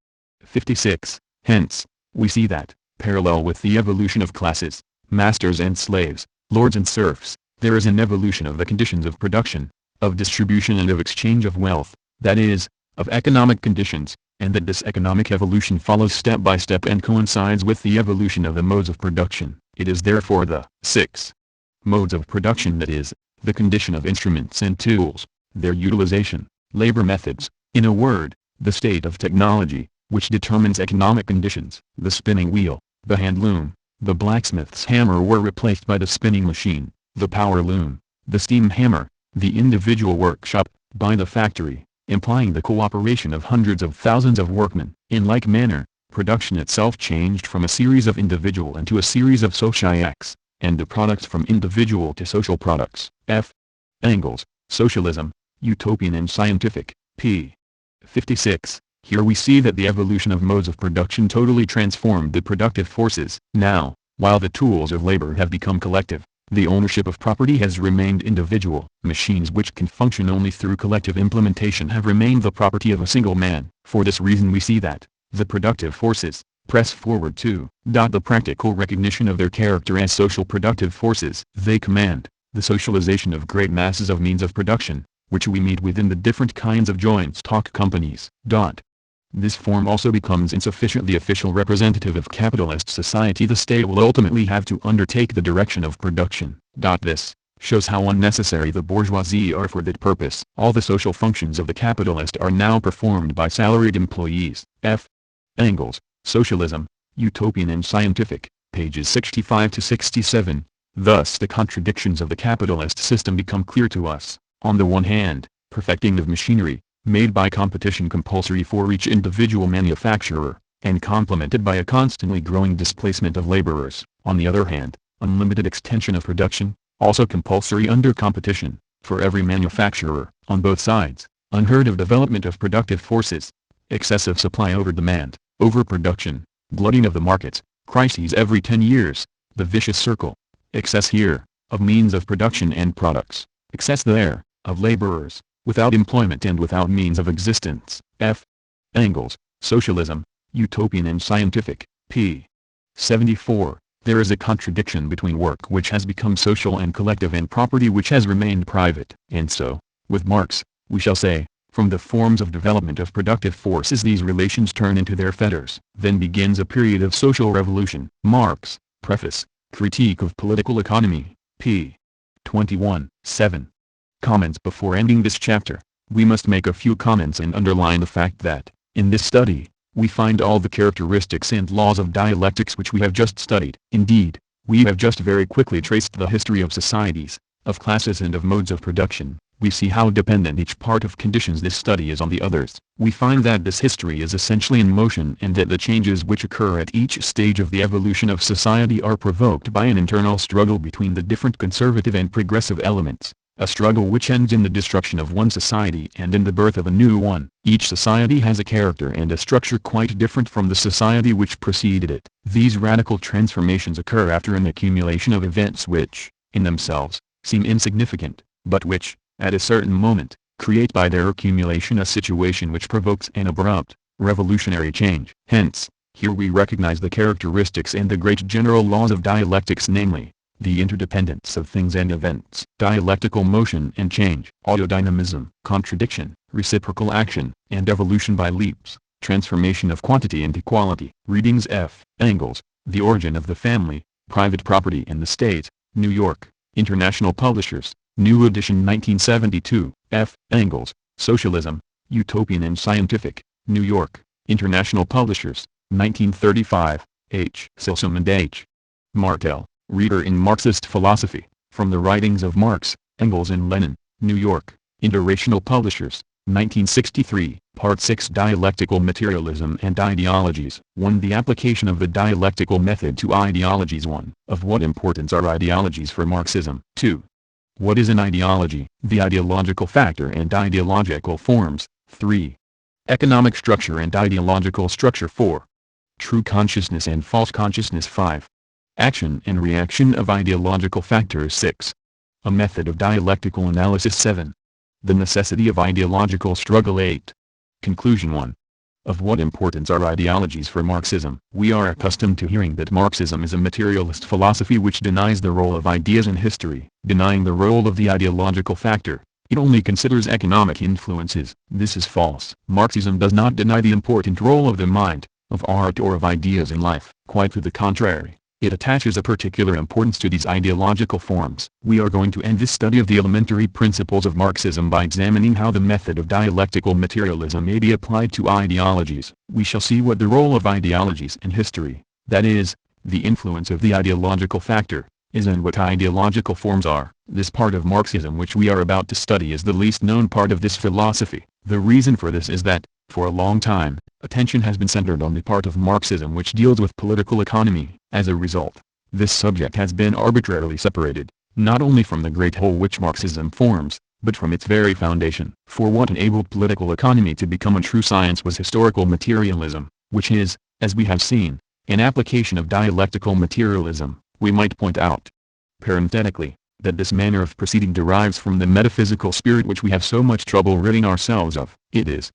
56. Hence, we see that, parallel with the evolution of classes, masters and slaves, lords and serfs, there is an evolution of the conditions of production, of distribution and of exchange of wealth, that is, of economic conditions, and that this economic evolution follows step by step and coincides with the evolution of the modes of production. It is therefore the 6 modes of production, that is, the condition of instruments and tools, their utilization, labor methods, in a word, the state of technology, which determines economic conditions. The spinning wheel, the hand loom, the blacksmith's hammer were replaced by the spinning machine, the power loom, the steam hammer, the individual workshop, by the factory, implying the cooperation of hundreds of thousands of workmen. In like manner, production itself changed from a series of individual into a series of societies, and the products from individual to social products. F. Engels, Socialism, Utopian and Scientific, p. 56. Here we see that the evolution of modes of production totally transformed the productive forces. Now, while the tools of labor have become collective, the ownership of property has remained individual. Machines which can function only through collective implementation have remained the property of a single man. For this reason we see that, the productive forces, press forward to the practical recognition of their character as social productive forces. They command the socialization of great masses of means of production, which we meet within the different kinds of joint stock companies. This form also becomes insufficient. The official representative of capitalist society, the state, will ultimately have to undertake the direction of production. This shows how unnecessary the bourgeoisie are for that purpose. All the social functions of the capitalist are now performed by salaried employees. F. Engels, Socialism, Utopian and Scientific, pages 65 to 67. Thus the contradictions of the capitalist system become clear to us. On the one hand, perfecting of machinery, made by competition compulsory for each individual manufacturer, and complemented by a constantly growing displacement of laborers. On the other hand, unlimited extension of production, also compulsory under competition, for every manufacturer. On both sides, unheard of development of productive forces, excessive supply over demand, overproduction, glutting of the markets, crises every 10 years, the vicious circle, excess here, of means of production and products, excess there, of laborers, without employment and without means of existence. F. Engels, Socialism, Utopian and Scientific, p. 74. There is a contradiction between work which has become social and collective and property which has remained private. And so, with Marx, we shall say, from the forms of development of productive forces these relations turn into their fetters. Then begins a period of social revolution. Marx, Preface, Critique of Political Economy, p. 21. 7. Comments. Before ending this chapter, we must make a few comments and underline the fact that, in this study, we find all the characteristics and laws of dialectics which we have just studied. Indeed, we have just very quickly traced the history of societies, of classes and of modes of production. We see how dependent each part of conditions this study is on the others. We find that this history is essentially in motion and that the changes which occur at each stage of the evolution of society are provoked by an internal struggle between the different conservative and progressive elements. A struggle which ends in the destruction of one society and in the birth of a new one. Each society has a character and a structure quite different from the society which preceded it. These radical transformations occur after an accumulation of events which, in themselves, seem insignificant, but which, at a certain moment, create by their accumulation a situation which provokes an abrupt, revolutionary change. Hence, here we recognize the characteristics and the great general laws of dialectics, namely, the interdependence of things and events, dialectical motion and change, autodynamism, contradiction, reciprocal action, and evolution by leaps, transformation of quantity into quality. Readings. F. Engels, The Origin of the Family, Private Property and the State, New York, International Publishers, New Edition 1972. F. Engels, Socialism, Utopian and Scientific, New York, International Publishers, 1935, H. Silsom and H. Martel. Reader in Marxist Philosophy, From the Writings of Marx, Engels and Lenin, New York, International Publishers, 1963, Part 6. Dialectical Materialism and Ideologies. 1. The application of the dialectical method to ideologies. 1. Of what importance are ideologies for Marxism? 2. What is an ideology? The ideological factor and ideological forms. 3. Economic structure and ideological structure. 4. True consciousness and false consciousness. 5. Action and reaction of ideological factors. 6. A method of dialectical analysis. 7. The necessity of ideological struggle. 8. Conclusion. 1. Of what importance are ideologies for Marxism? We are accustomed to hearing that Marxism is a materialist philosophy which denies the role of ideas in history, denying the role of the ideological factor. It only considers economic influences. This is false. Marxism does not deny the important role of the mind, of art or of ideas in life. Quite to the contrary. It attaches a particular importance to these ideological forms. We are going to end this study of the elementary principles of Marxism by examining how the method of dialectical materialism may be applied to ideologies. We shall see what the role of ideologies in history, that is, the influence of the ideological factor, is and what ideological forms are. This part of Marxism which we are about to study is the least known part of this philosophy. The reason for this is that, for a long time, attention has been centered on the part of Marxism which deals with political economy. As a result, this subject has been arbitrarily separated, not only from the great whole which Marxism forms, but from its very foundation. For what enabled political economy to become a true science was historical materialism, which is, as we have seen, an application of dialectical materialism. We might point out, parenthetically, that this manner of proceeding derives from the metaphysical spirit which we have so much trouble ridding ourselves of. It is,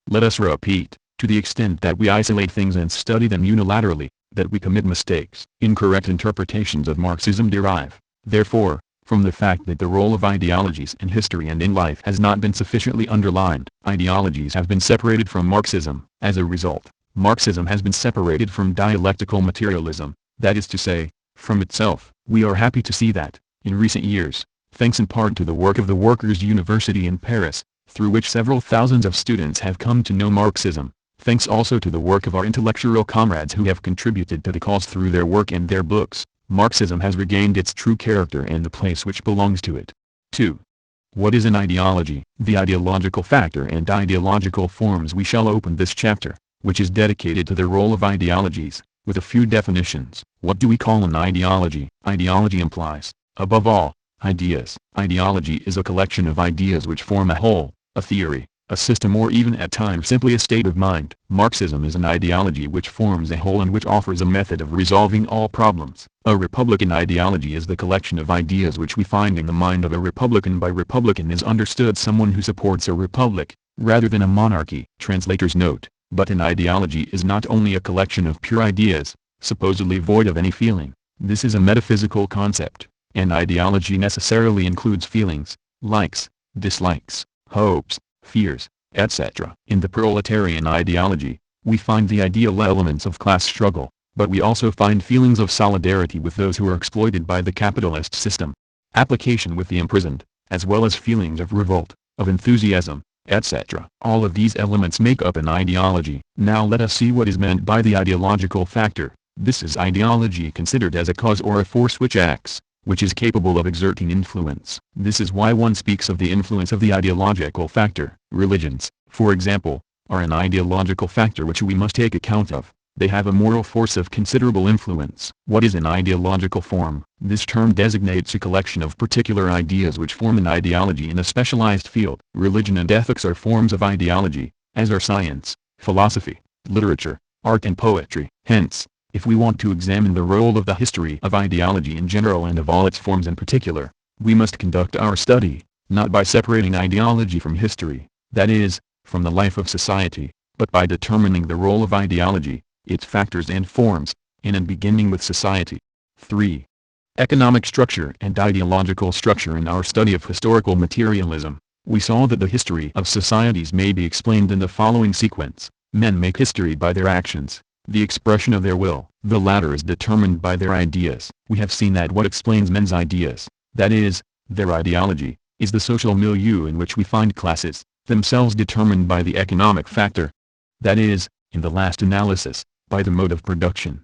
let us repeat, to the extent that we isolate things and study them unilaterally, that we commit mistakes. Incorrect interpretations of Marxism derive, therefore, from the fact that the role of ideologies in history and in life has not been sufficiently underlined. Ideologies have been separated from Marxism. As a result, Marxism has been separated from dialectical materialism, that is to say, from itself. We are happy to see that, in recent years, thanks in part to the work of the Workers' University in Paris, through which several thousands of students have come to know Marxism, thanks also to the work of our intellectual comrades who have contributed to the cause through their work and their books, Marxism has regained its true character and the place which belongs to it. 2. What is an ideology? The ideological factor and ideological forms. We shall open this chapter, which is dedicated to the role of ideologies, with a few definitions. What do we call an ideology? Ideology implies, above all, ideas. Ideology is a collection of ideas which form a whole, a theory, a system, or even at times simply a state of mind. Marxism is an ideology which forms a whole and which offers a method of resolving all problems. A republican ideology is the collection of ideas which we find in the mind of a republican. By republican is understood someone who supports a republic, rather than a monarchy. Translator's note: but an ideology is not only a collection of pure ideas, supposedly void of any feeling. This is a metaphysical concept. An ideology necessarily includes feelings, likes, dislikes, hopes, fears, etc. In the proletarian ideology, we find the ideal elements of class struggle, but we also find feelings of solidarity with those who are exploited by the capitalist system, application with the imprisoned, as well as feelings of revolt, of enthusiasm, etc. All of these elements make up an ideology. Now let us see what is meant by the ideological factor. This is ideology considered as a cause or a force which acts, which is capable of exerting influence. This is why one speaks of the influence of the ideological factor. Religions, for example, are an ideological factor which we must take account of. They have a moral force of considerable influence. What is an ideological form? This term designates a collection of particular ideas which form an ideology in a specialized field. Religion and ethics are forms of ideology, as are science, philosophy, literature, art and poetry. Hence, if we want to examine the role of the history of ideology in general and of all its forms in particular, we must conduct our study, not by separating ideology from history, that is, from the life of society, but by determining the role of ideology, its factors and forms, and beginning with society. 3. Economic structure and ideological structure. In our study of historical materialism, we saw that the history of societies may be explained in the following sequence. Men make history by their actions, the expression of their will. The latter is determined by their ideas. We have seen that what explains men's ideas, that is, their ideology, is the social milieu in which we find classes, themselves determined by the economic factor. That is, in the last analysis, by the mode of production.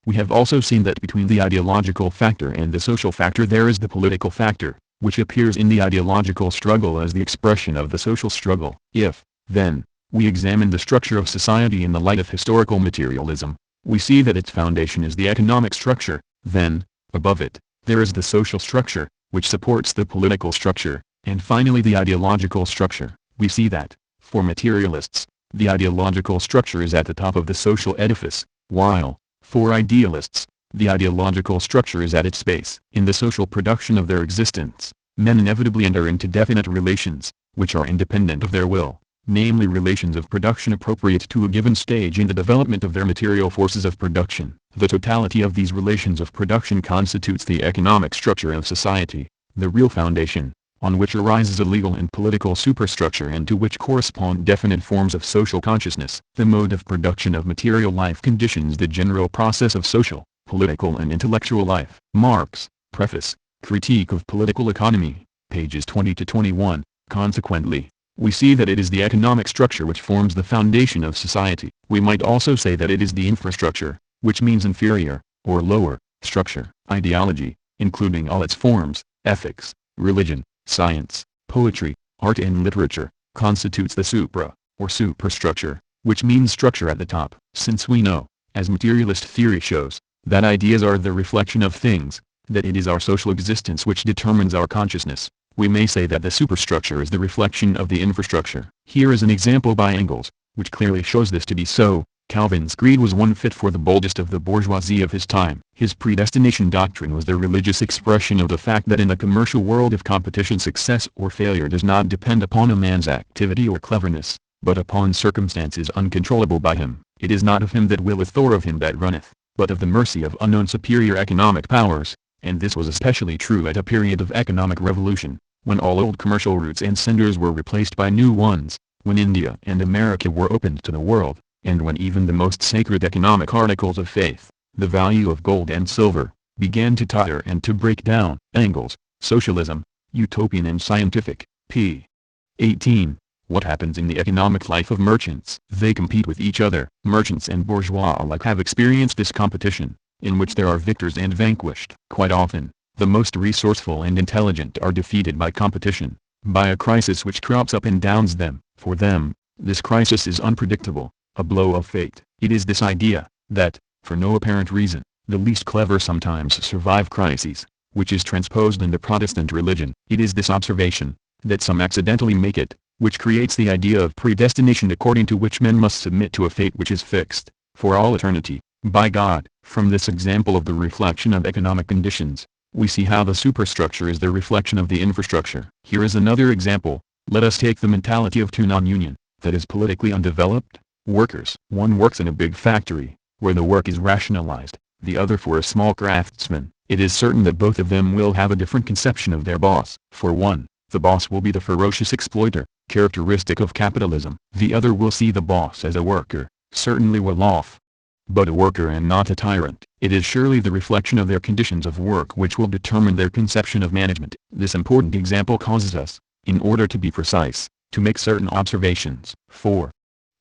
We have also seen that between the ideological factor and the social factor there is the political factor, which appears in the ideological struggle as the expression of the social struggle. If, then, we examine the structure of society in the light of historical materialism, we see that its foundation is the economic structure. Then, above it, there is the social structure, which supports the political structure, and finally the ideological structure. We see that, for materialists, the ideological structure is at the top of the social edifice, while, for idealists, the ideological structure is at its base. In the social production of their existence, men inevitably enter into definite relations, which are independent of their will, namely relations of production appropriate to a given stage in the development of their material forces of production. The totality of these relations of production constitutes the economic structure of society, the real foundation, on which arises a legal and political superstructure and to which correspond definite forms of social consciousness. The mode of production of material life conditions the general process of social, political and intellectual life. Marx, Preface, Critique of Political Economy, pages 20 to 21. Consequently, we see that it is the economic structure which forms the foundation of society. We might also say that it is the infrastructure, which means inferior, or lower, structure. Ideology, including all its forms, ethics, religion, science, poetry, art and literature, constitutes the supra, or superstructure, which means structure at the top. Since we know, as materialist theory shows, that ideas are the reflection of things, that it is our social existence which determines our consciousness, we may say that the superstructure is the reflection of the infrastructure. Here is an example by Engels, which clearly shows this to be so. Calvin's creed was one fit for the boldest of the bourgeoisie of his time. His predestination doctrine was the religious expression of the fact that in a commercial world of competition success or failure does not depend upon a man's activity or cleverness, but upon circumstances uncontrollable by him. It is not of him that willeth or of him that runneth, but of the mercy of unknown superior economic powers, and this was especially true at a period of economic revolution, when all old commercial routes and centers were replaced by new ones, when India and America were opened to the world, and when even the most sacred economic articles of faith, the value of gold and silver, began to totter and to break down. Engels, Socialism, Utopian and Scientific, p. 18. What happens in the economic life of merchants? They compete with each other. Merchants and bourgeois alike have experienced this competition, in which there are victors and vanquished. Quite often, the most resourceful and intelligent are defeated by competition, by a crisis which crops up and downs them. For them, this crisis is unpredictable, a blow of fate. It is this idea, that, for no apparent reason, the least clever sometimes survive crises, which is transposed in the Protestant religion. It is this observation, that some accidentally make it, which creates the idea of predestination according to which men must submit to a fate which is fixed, for all eternity, by God. From this example of the reflection of economic conditions, we see how the superstructure is the reflection of the infrastructure. Here is another example. Let us take the mentality of two non-union, that is politically undeveloped, workers. One works in a big factory, where the work is rationalized, the other for a small craftsman. It is certain that both of them will have a different conception of their boss. For one, the boss will be the ferocious exploiter, characteristic of capitalism. The other will see the boss as a worker, certainly well off, but a worker and not a tyrant. It is surely the reflection of their conditions of work which will determine their conception of management. This important example causes us, in order to be precise, to make certain observations. 4.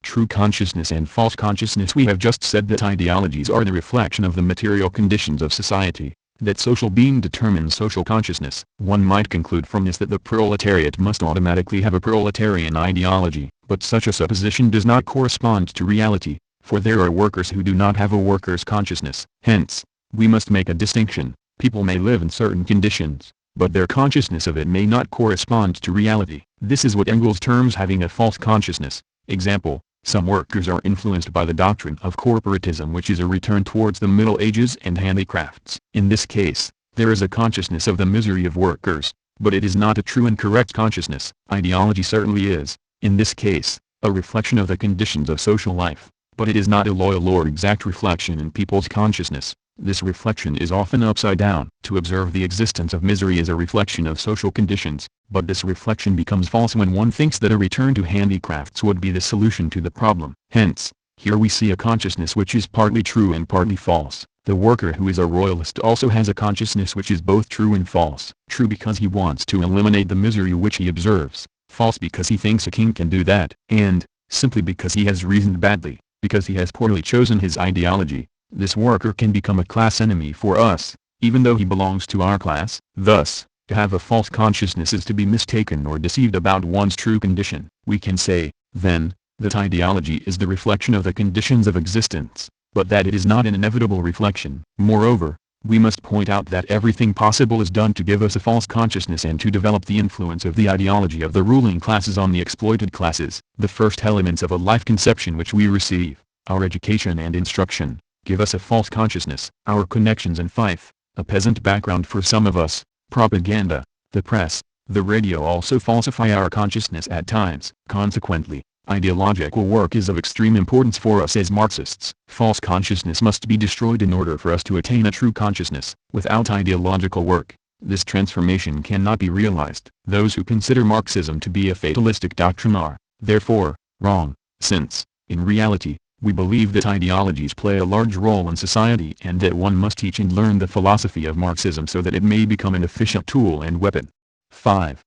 True consciousness and false consciousness. We have just said that ideologies are the reflection of the material conditions of society, that social being determines social consciousness. One might conclude from this that the proletariat must automatically have a proletarian ideology, but such a supposition does not correspond to reality, for there are workers who do not have a worker's consciousness. Hence, we must make a distinction. People may live in certain conditions, but their consciousness of it may not correspond to reality. This is what Engels terms having a false consciousness. Example, some workers are influenced by the doctrine of corporatism, which is a return towards the Middle Ages and handicrafts. In this case, there is a consciousness of the misery of workers, but it is not a true and correct consciousness. Ideology certainly is, in this case, a reflection of the conditions of social life, but it is not a loyal or exact reflection in people's consciousness. This reflection is often upside down. To observe the existence of misery is a reflection of social conditions, but this reflection becomes false when one thinks that a return to handicrafts would be the solution to the problem. Hence, here we see a consciousness which is partly true and partly false. The worker who is a royalist also has a consciousness which is both true and false. True because he wants to eliminate the misery which he observes, false because he thinks a king can do that, and, simply because he has reasoned badly, because he has poorly chosen his ideology, this worker can become a class enemy for us, even though he belongs to our class. Thus, to have a false consciousness is to be mistaken or deceived about one's true condition. We can say, then, that ideology is the reflection of the conditions of existence, but that it is not an inevitable reflection. Moreover, We must point out that everything possible is done to give us a false consciousness and to develop the influence of the ideology of the ruling classes on the exploited classes. The first elements of a life conception which we receive, our education and instruction, give us a false consciousness. Our connections in Fife, a peasant background for some of us, propaganda, the press, the radio also falsify our consciousness at times. Consequently, ideological work is of extreme importance for us as Marxists. False consciousness must be destroyed in order for us to attain a true consciousness. Without ideological work, this transformation cannot be realized. Those who consider Marxism to be a fatalistic doctrine are, therefore, wrong, since, in reality, we believe that ideologies play a large role in society and that one must teach and learn the philosophy of Marxism so that it may become an efficient tool and weapon. 5.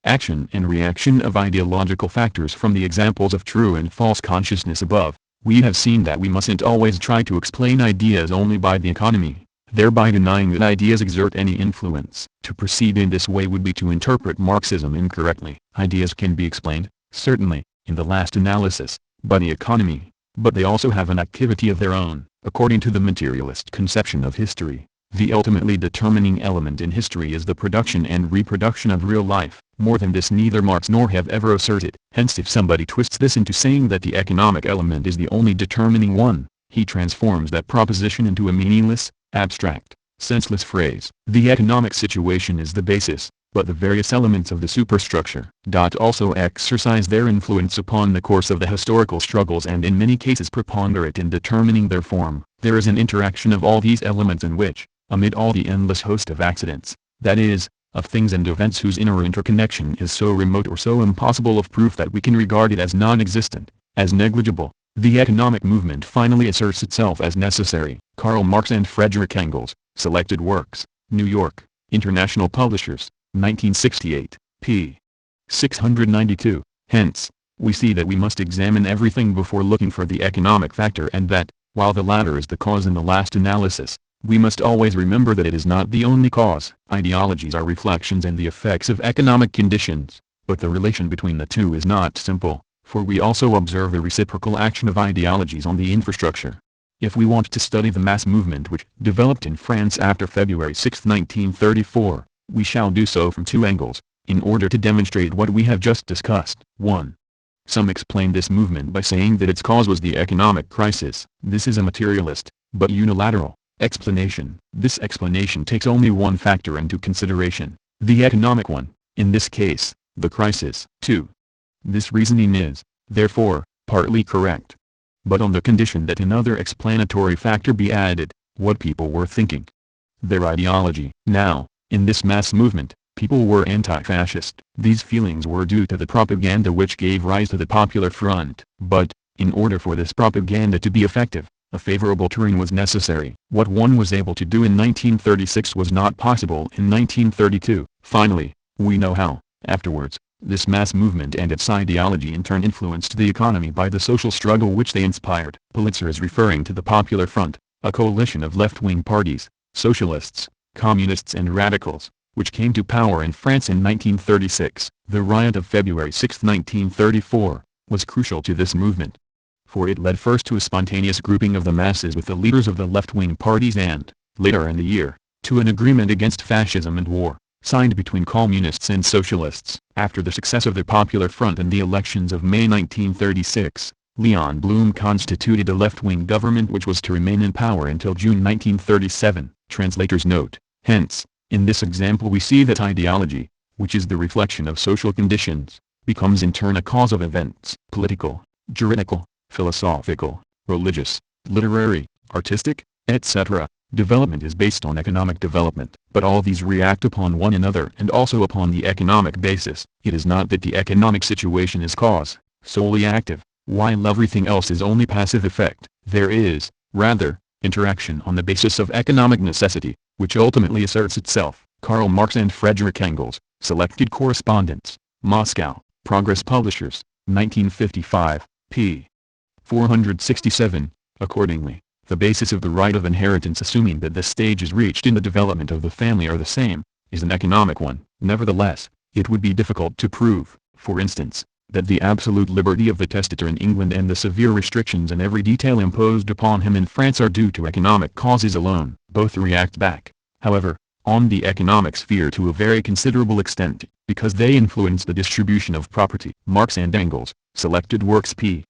Action and reaction of ideological factors. From the examples of true and false consciousness above, we have seen that we mustn't always try to explain ideas only by the economy, thereby denying that ideas exert any influence. To proceed in this way would be to interpret Marxism incorrectly. Ideas can be explained, certainly, in the last analysis, by the economy, but they also have an activity of their own. According to the materialist conception of history, the ultimately determining element in history is the production and reproduction of real life. More than this neither Marx nor have ever asserted. Hence if somebody twists this into saying that the economic element is the only determining one, he transforms that proposition into a meaningless, abstract, senseless phrase. The economic situation is the basis, but the various elements of the superstructure also exercise their influence upon the course of the historical struggles and in many cases preponderate in determining their form. There is an interaction of all these elements in which, amid all the endless host of accidents, that is, of things and events whose inner interconnection is so remote or so impossible of proof that we can regard it as non-existent, as negligible, the economic movement finally asserts itself as necessary. Karl Marx and Frederick Engels, Selected Works, New York, International Publishers, 1968, p. 692. Hence, we see that we must examine everything before looking for the economic factor and that, while the latter is the cause in the last analysis, we must always remember that it is not the only cause. Ideologies are reflections and the effects of economic conditions, but the relation between the two is not simple, for we also observe the reciprocal action of ideologies on the infrastructure. If we want to study the mass movement which developed in France after February 6, 1934, we shall do so from two angles, in order to demonstrate what we have just discussed. 1. Some explain this movement by saying that its cause was the economic crisis. This is a materialist, but unilateral, explanation. This explanation takes only one factor into consideration, the economic one, in this case, the crisis. 2. This reasoning is, therefore, partly correct, but on the condition that another explanatory factor be added, what people were thinking. Their ideology. Now, in this mass movement, people were anti-fascist. These feelings were due to the propaganda which gave rise to the Popular Front. But, in order for this propaganda to be effective, a favorable terrain was necessary. What one was able to do in 1936 was not possible in 1932. Finally, we know how, afterwards, this mass movement and its ideology in turn influenced the economy by the social struggle which they inspired. Polizer is referring to the Popular Front, a coalition of left-wing parties, socialists, communists and radicals, which came to power in France in 1936. The riot of February 6, 1934, was crucial to this movement, for it led first to a spontaneous grouping of the masses with the leaders of the left-wing parties and, later in the year, to an agreement against fascism and war, signed between communists and socialists. After the success of the Popular Front in the elections of May 1936, Leon Blum constituted a left-wing government which was to remain in power until June 1937. Translator's note. Hence, in this example we see that ideology, which is the reflection of social conditions, becomes in turn a cause of events. Political, juridical, philosophical, religious, literary, artistic, etc. development is based on economic development. But all these react upon one another and also upon the economic basis. It is not that the economic situation is cause, solely active, while everything else is only passive effect. There is, rather, interaction on the basis of economic necessity, which ultimately asserts itself. Karl Marx and Frederick Engels, Selected Correspondence, Moscow, Progress Publishers, 1955, p. 467. Accordingly, the basis of the right of inheritance, assuming that the stages reached in the development of the family are the same, is an economic one. Nevertheless, it would be difficult to prove, for instance, that the absolute liberty of the testator in England and the severe restrictions in every detail imposed upon him in France are due to economic causes alone. Both react back, however, on the economic sphere to a very considerable extent, because they influence the distribution of property. Marx and Engels, Selected Works p.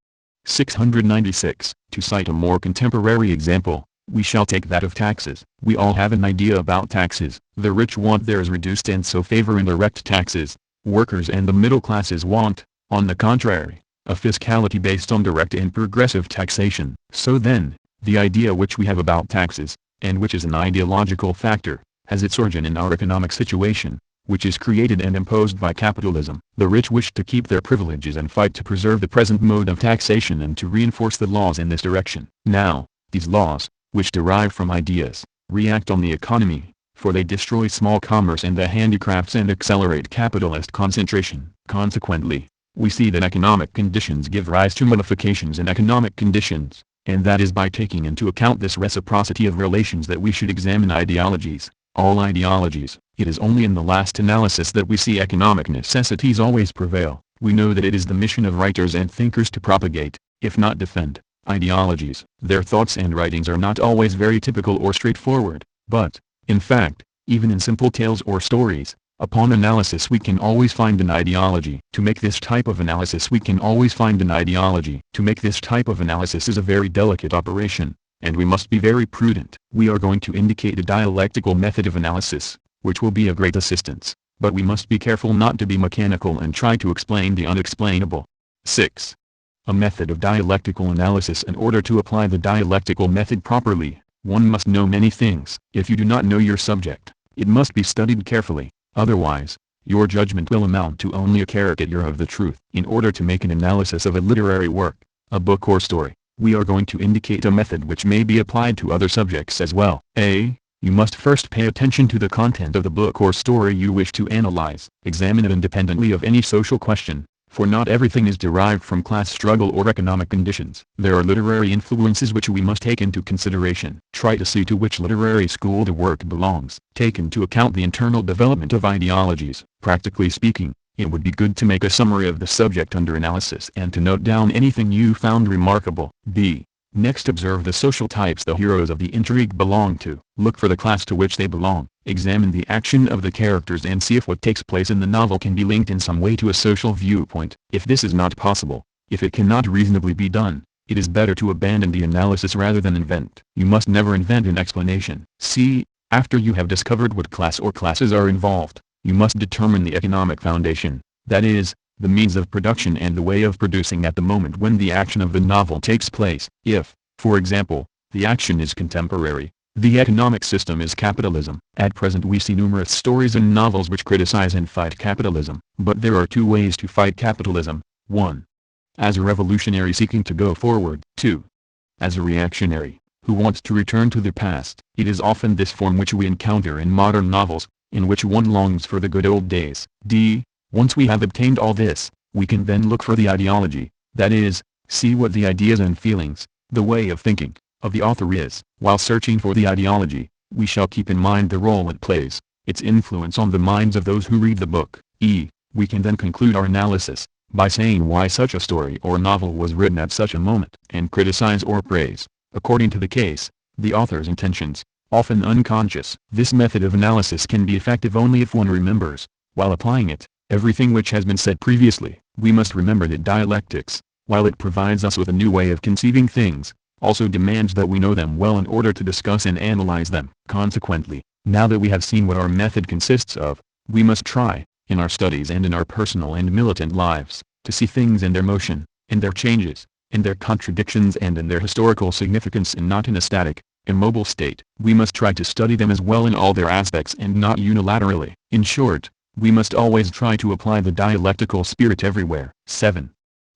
696. To cite a more contemporary example, we shall take that of taxes. We all have an idea about taxes. The rich want theirs reduced and so favor indirect taxes. Workers and the middle classes want, on the contrary, a fiscality based on direct and progressive taxation. So then, the idea which we have about taxes, and which is an ideological factor, has its origin in our economic situation, which is created and imposed by capitalism. The rich wish to keep their privileges and fight to preserve the present mode of taxation and to reinforce the laws in this direction. Now, these laws, which derive from ideas, react on the economy, for they destroy small commerce and the handicrafts and accelerate capitalist concentration. Consequently, we see that economic conditions give rise to modifications in economic conditions, and that is by taking into account this reciprocity of relations that we should examine ideologies. All ideologies. It is only in the last analysis that we see economic necessities always prevail. We know that it is the mission of writers and thinkers to propagate, if not defend, ideologies. Their thoughts and writings are not always very typical or straightforward, but, in fact, even in simple tales or stories, upon analysis we can always find an ideology. To make this type of analysis we can always find an ideology. To make this type of analysis is a very delicate operation, and we must be very prudent. We are going to indicate a dialectical method of analysis, which will be a great assistance, but we must be careful not to be mechanical and try to explain the unexplainable. 6. A method of dialectical analysis. In order to apply the dialectical method properly, one must know many things. If you do not know your subject, it must be studied carefully, otherwise, your judgment will amount to only a caricature of the truth. In order to make an analysis of a literary work, a book or story, we are going to indicate a method which may be applied to other subjects as well. A. You must first pay attention to the content of the book or story you wish to analyze. Examine it independently of any social question, for not everything is derived from class struggle or economic conditions. There are literary influences which we must take into consideration. Try to see to which literary school the work belongs. Take into account the internal development of ideologies. Practically speaking, it would be good to make a summary of the subject under analysis and to note down anything you found remarkable. B. Next, observe the social types the heroes of the intrigue belong to. Look for the class to which they belong. Examine the action of the characters and see if what takes place in the novel can be linked in some way to a social viewpoint. If this is not possible, if it cannot reasonably be done, it is better to abandon the analysis rather than invent. You must never invent an explanation. C. After you have discovered what class or classes are involved, you must determine the economic foundation, that is, the means of production and the way of producing at the moment when the action of the novel takes place. If, for example, the action is contemporary, the economic system is capitalism. At present we see numerous stories and novels which criticize and fight capitalism. But there are two ways to fight capitalism. 1. As a revolutionary seeking to go forward. 2. As a reactionary, who wants to return to the past. It is often this form which we encounter in modern novels, in which one longs for the good old days. D. Once we have obtained all this, we can then look for the ideology, that is, see what the ideas and feelings, the way of thinking, of the author is. While searching for the ideology, we shall keep in mind the role it plays, its influence on the minds of those who read the book. We can then conclude our analysis, by saying why such a story or novel was written at such a moment, and criticize or praise, according to the case, the author's intentions, often unconscious. This method of analysis can be effective only if one remembers, while applying it, everything which has been said previously. We must remember that dialectics, while it provides us with a new way of conceiving things, also demands that we know them well in order to discuss and analyze them. Consequently, now that we have seen what our method consists of, we must try, in our studies and in our personal and militant lives, to see things in their motion, in their changes, in their contradictions and in their historical significance and not in a static, immobile state. We must try to study them as well in all their aspects and not unilaterally. In short, we must always try to apply the dialectical spirit everywhere. 7.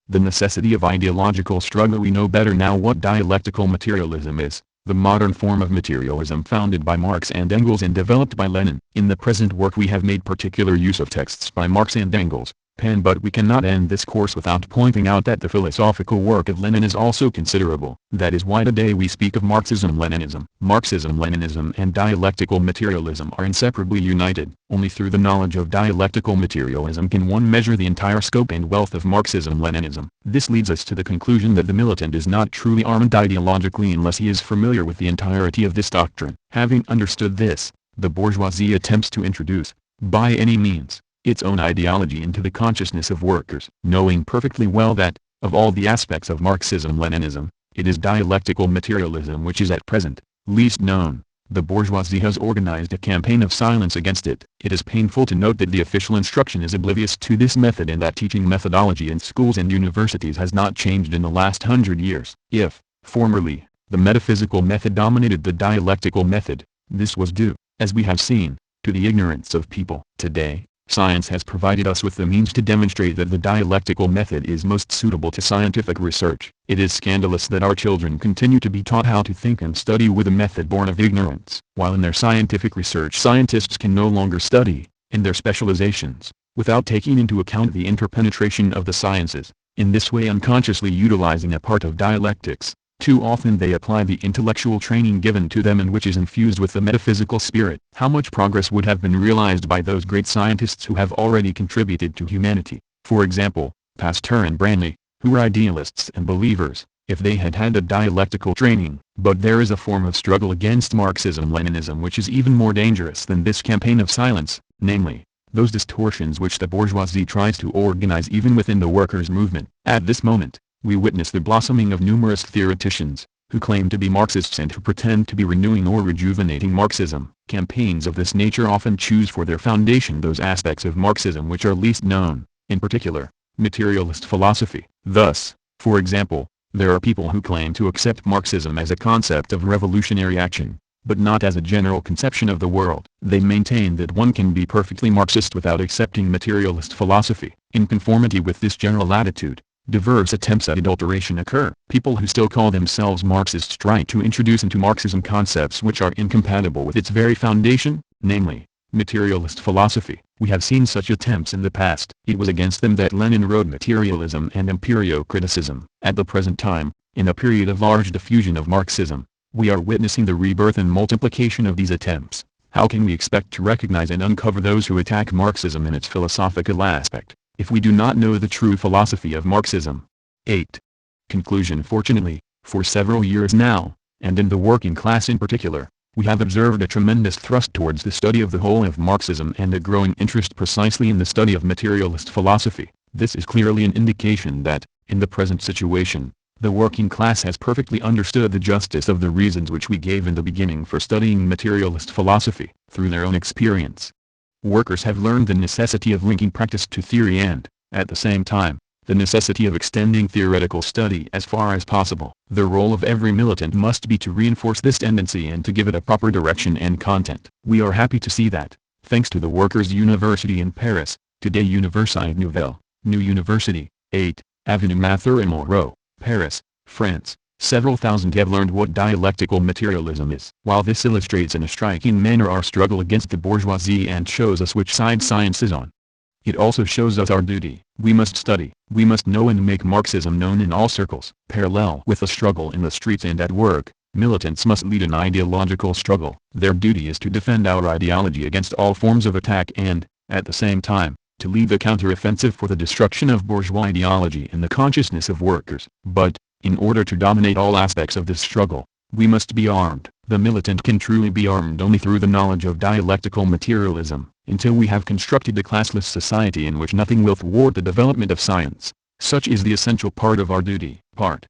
The necessity of ideological struggle. We know better now what dialectical materialism is, the modern form of materialism founded by Marx and Engels and developed by Lenin. In the present work we have made particular use of texts by Marx and Engels, pen. But we cannot end this course without pointing out that the philosophical work of Lenin is also considerable. That is why today we speak of Marxism-Leninism. Marxism-Leninism and dialectical materialism are inseparably united. Only through the knowledge of dialectical materialism can one measure the entire scope and wealth of Marxism-Leninism. This leads us to the conclusion that the militant is not truly armed ideologically unless he is familiar with the entirety of this doctrine. Having understood this, the bourgeoisie attempts to introduce, by any means, its own ideology into the consciousness of workers. Knowing perfectly well that, of all the aspects of Marxism-Leninism, it is dialectical materialism which is at present least known, the bourgeoisie has organized a campaign of silence against it. It is painful to note that the official instruction is oblivious to this method and that teaching methodology in schools and universities has not changed in the last 100 years. If, formerly, the metaphysical method dominated the dialectical method, this was due, as we have seen, to the ignorance of people. Today, science has provided us with the means to demonstrate that the dialectical method is most suitable to scientific research. It is scandalous that our children continue to be taught how to think and study with a method born of ignorance. While in their scientific research scientists can no longer study, in their specializations, without taking into account the interpenetration of the sciences, in this way unconsciously utilizing a part of dialectics. Too often they apply the intellectual training given to them and which is infused with the metaphysical spirit. How much progress would have been realized by those great scientists who have already contributed to humanity, for example, Pasteur and Branly, who were idealists and believers, if they had had a dialectical training. But there is a form of struggle against Marxism-Leninism which is even more dangerous than this campaign of silence, namely, those distortions which the bourgeoisie tries to organize even within the workers' movement. At this moment, we witness the blossoming of numerous theoreticians, who claim to be Marxists and who pretend to be renewing or rejuvenating Marxism. Campaigns of this nature often choose for their foundation those aspects of Marxism which are least known, in particular, materialist philosophy. Thus, for example, there are people who claim to accept Marxism as a concept of revolutionary action, but not as a general conception of the world. They maintain that one can be perfectly Marxist without accepting materialist philosophy. In conformity with this general attitude, diverse attempts at adulteration occur. People who still call themselves Marxists try to introduce into Marxism concepts which are incompatible with its very foundation, namely, materialist philosophy. We have seen such attempts in the past. It was against them that Lenin wrote Materialism and Empirio-Criticism. At the present time, in a period of large diffusion of Marxism, we are witnessing the rebirth and multiplication of these attempts. How can we expect to recognize and uncover those who attack Marxism in its philosophical aspect, if we do not know the true philosophy of Marxism? 8. Conclusion. Fortunately, for several years now, and in the working class in particular, we have observed a tremendous thrust towards the study of the whole of Marxism and a growing interest precisely in the study of materialist philosophy. This is clearly an indication that, in the present situation, the working class has perfectly understood the justice of the reasons which we gave in the beginning for studying materialist philosophy, through their own experience. Workers have learned the necessity of linking practice to theory and, at the same time, the necessity of extending theoretical study as far as possible. The role of every militant must be to reinforce this tendency and to give it a proper direction and content. We are happy to see that, thanks to the Workers' University in Paris, today Université Nouvelle, New University, 8, Avenue Mather and Moreau, Paris, France, several thousand have learned what dialectical materialism is. While this illustrates in a striking manner our struggle against the bourgeoisie and shows us which side science is on, it also shows us our duty. We must study, we must know and make Marxism known in all circles. Parallel with the struggle in the streets and at work, militants must lead an ideological struggle. Their duty is to defend our ideology against all forms of attack and, at the same time, to lead the counter-offensive for the destruction of bourgeois ideology in the consciousness of workers. But, in order to dominate all aspects of this struggle, we must be armed. The militant can truly be armed only through the knowledge of dialectical materialism. Until we have constructed a classless society in which nothing will thwart the development of science, such is the essential part of our duty. Part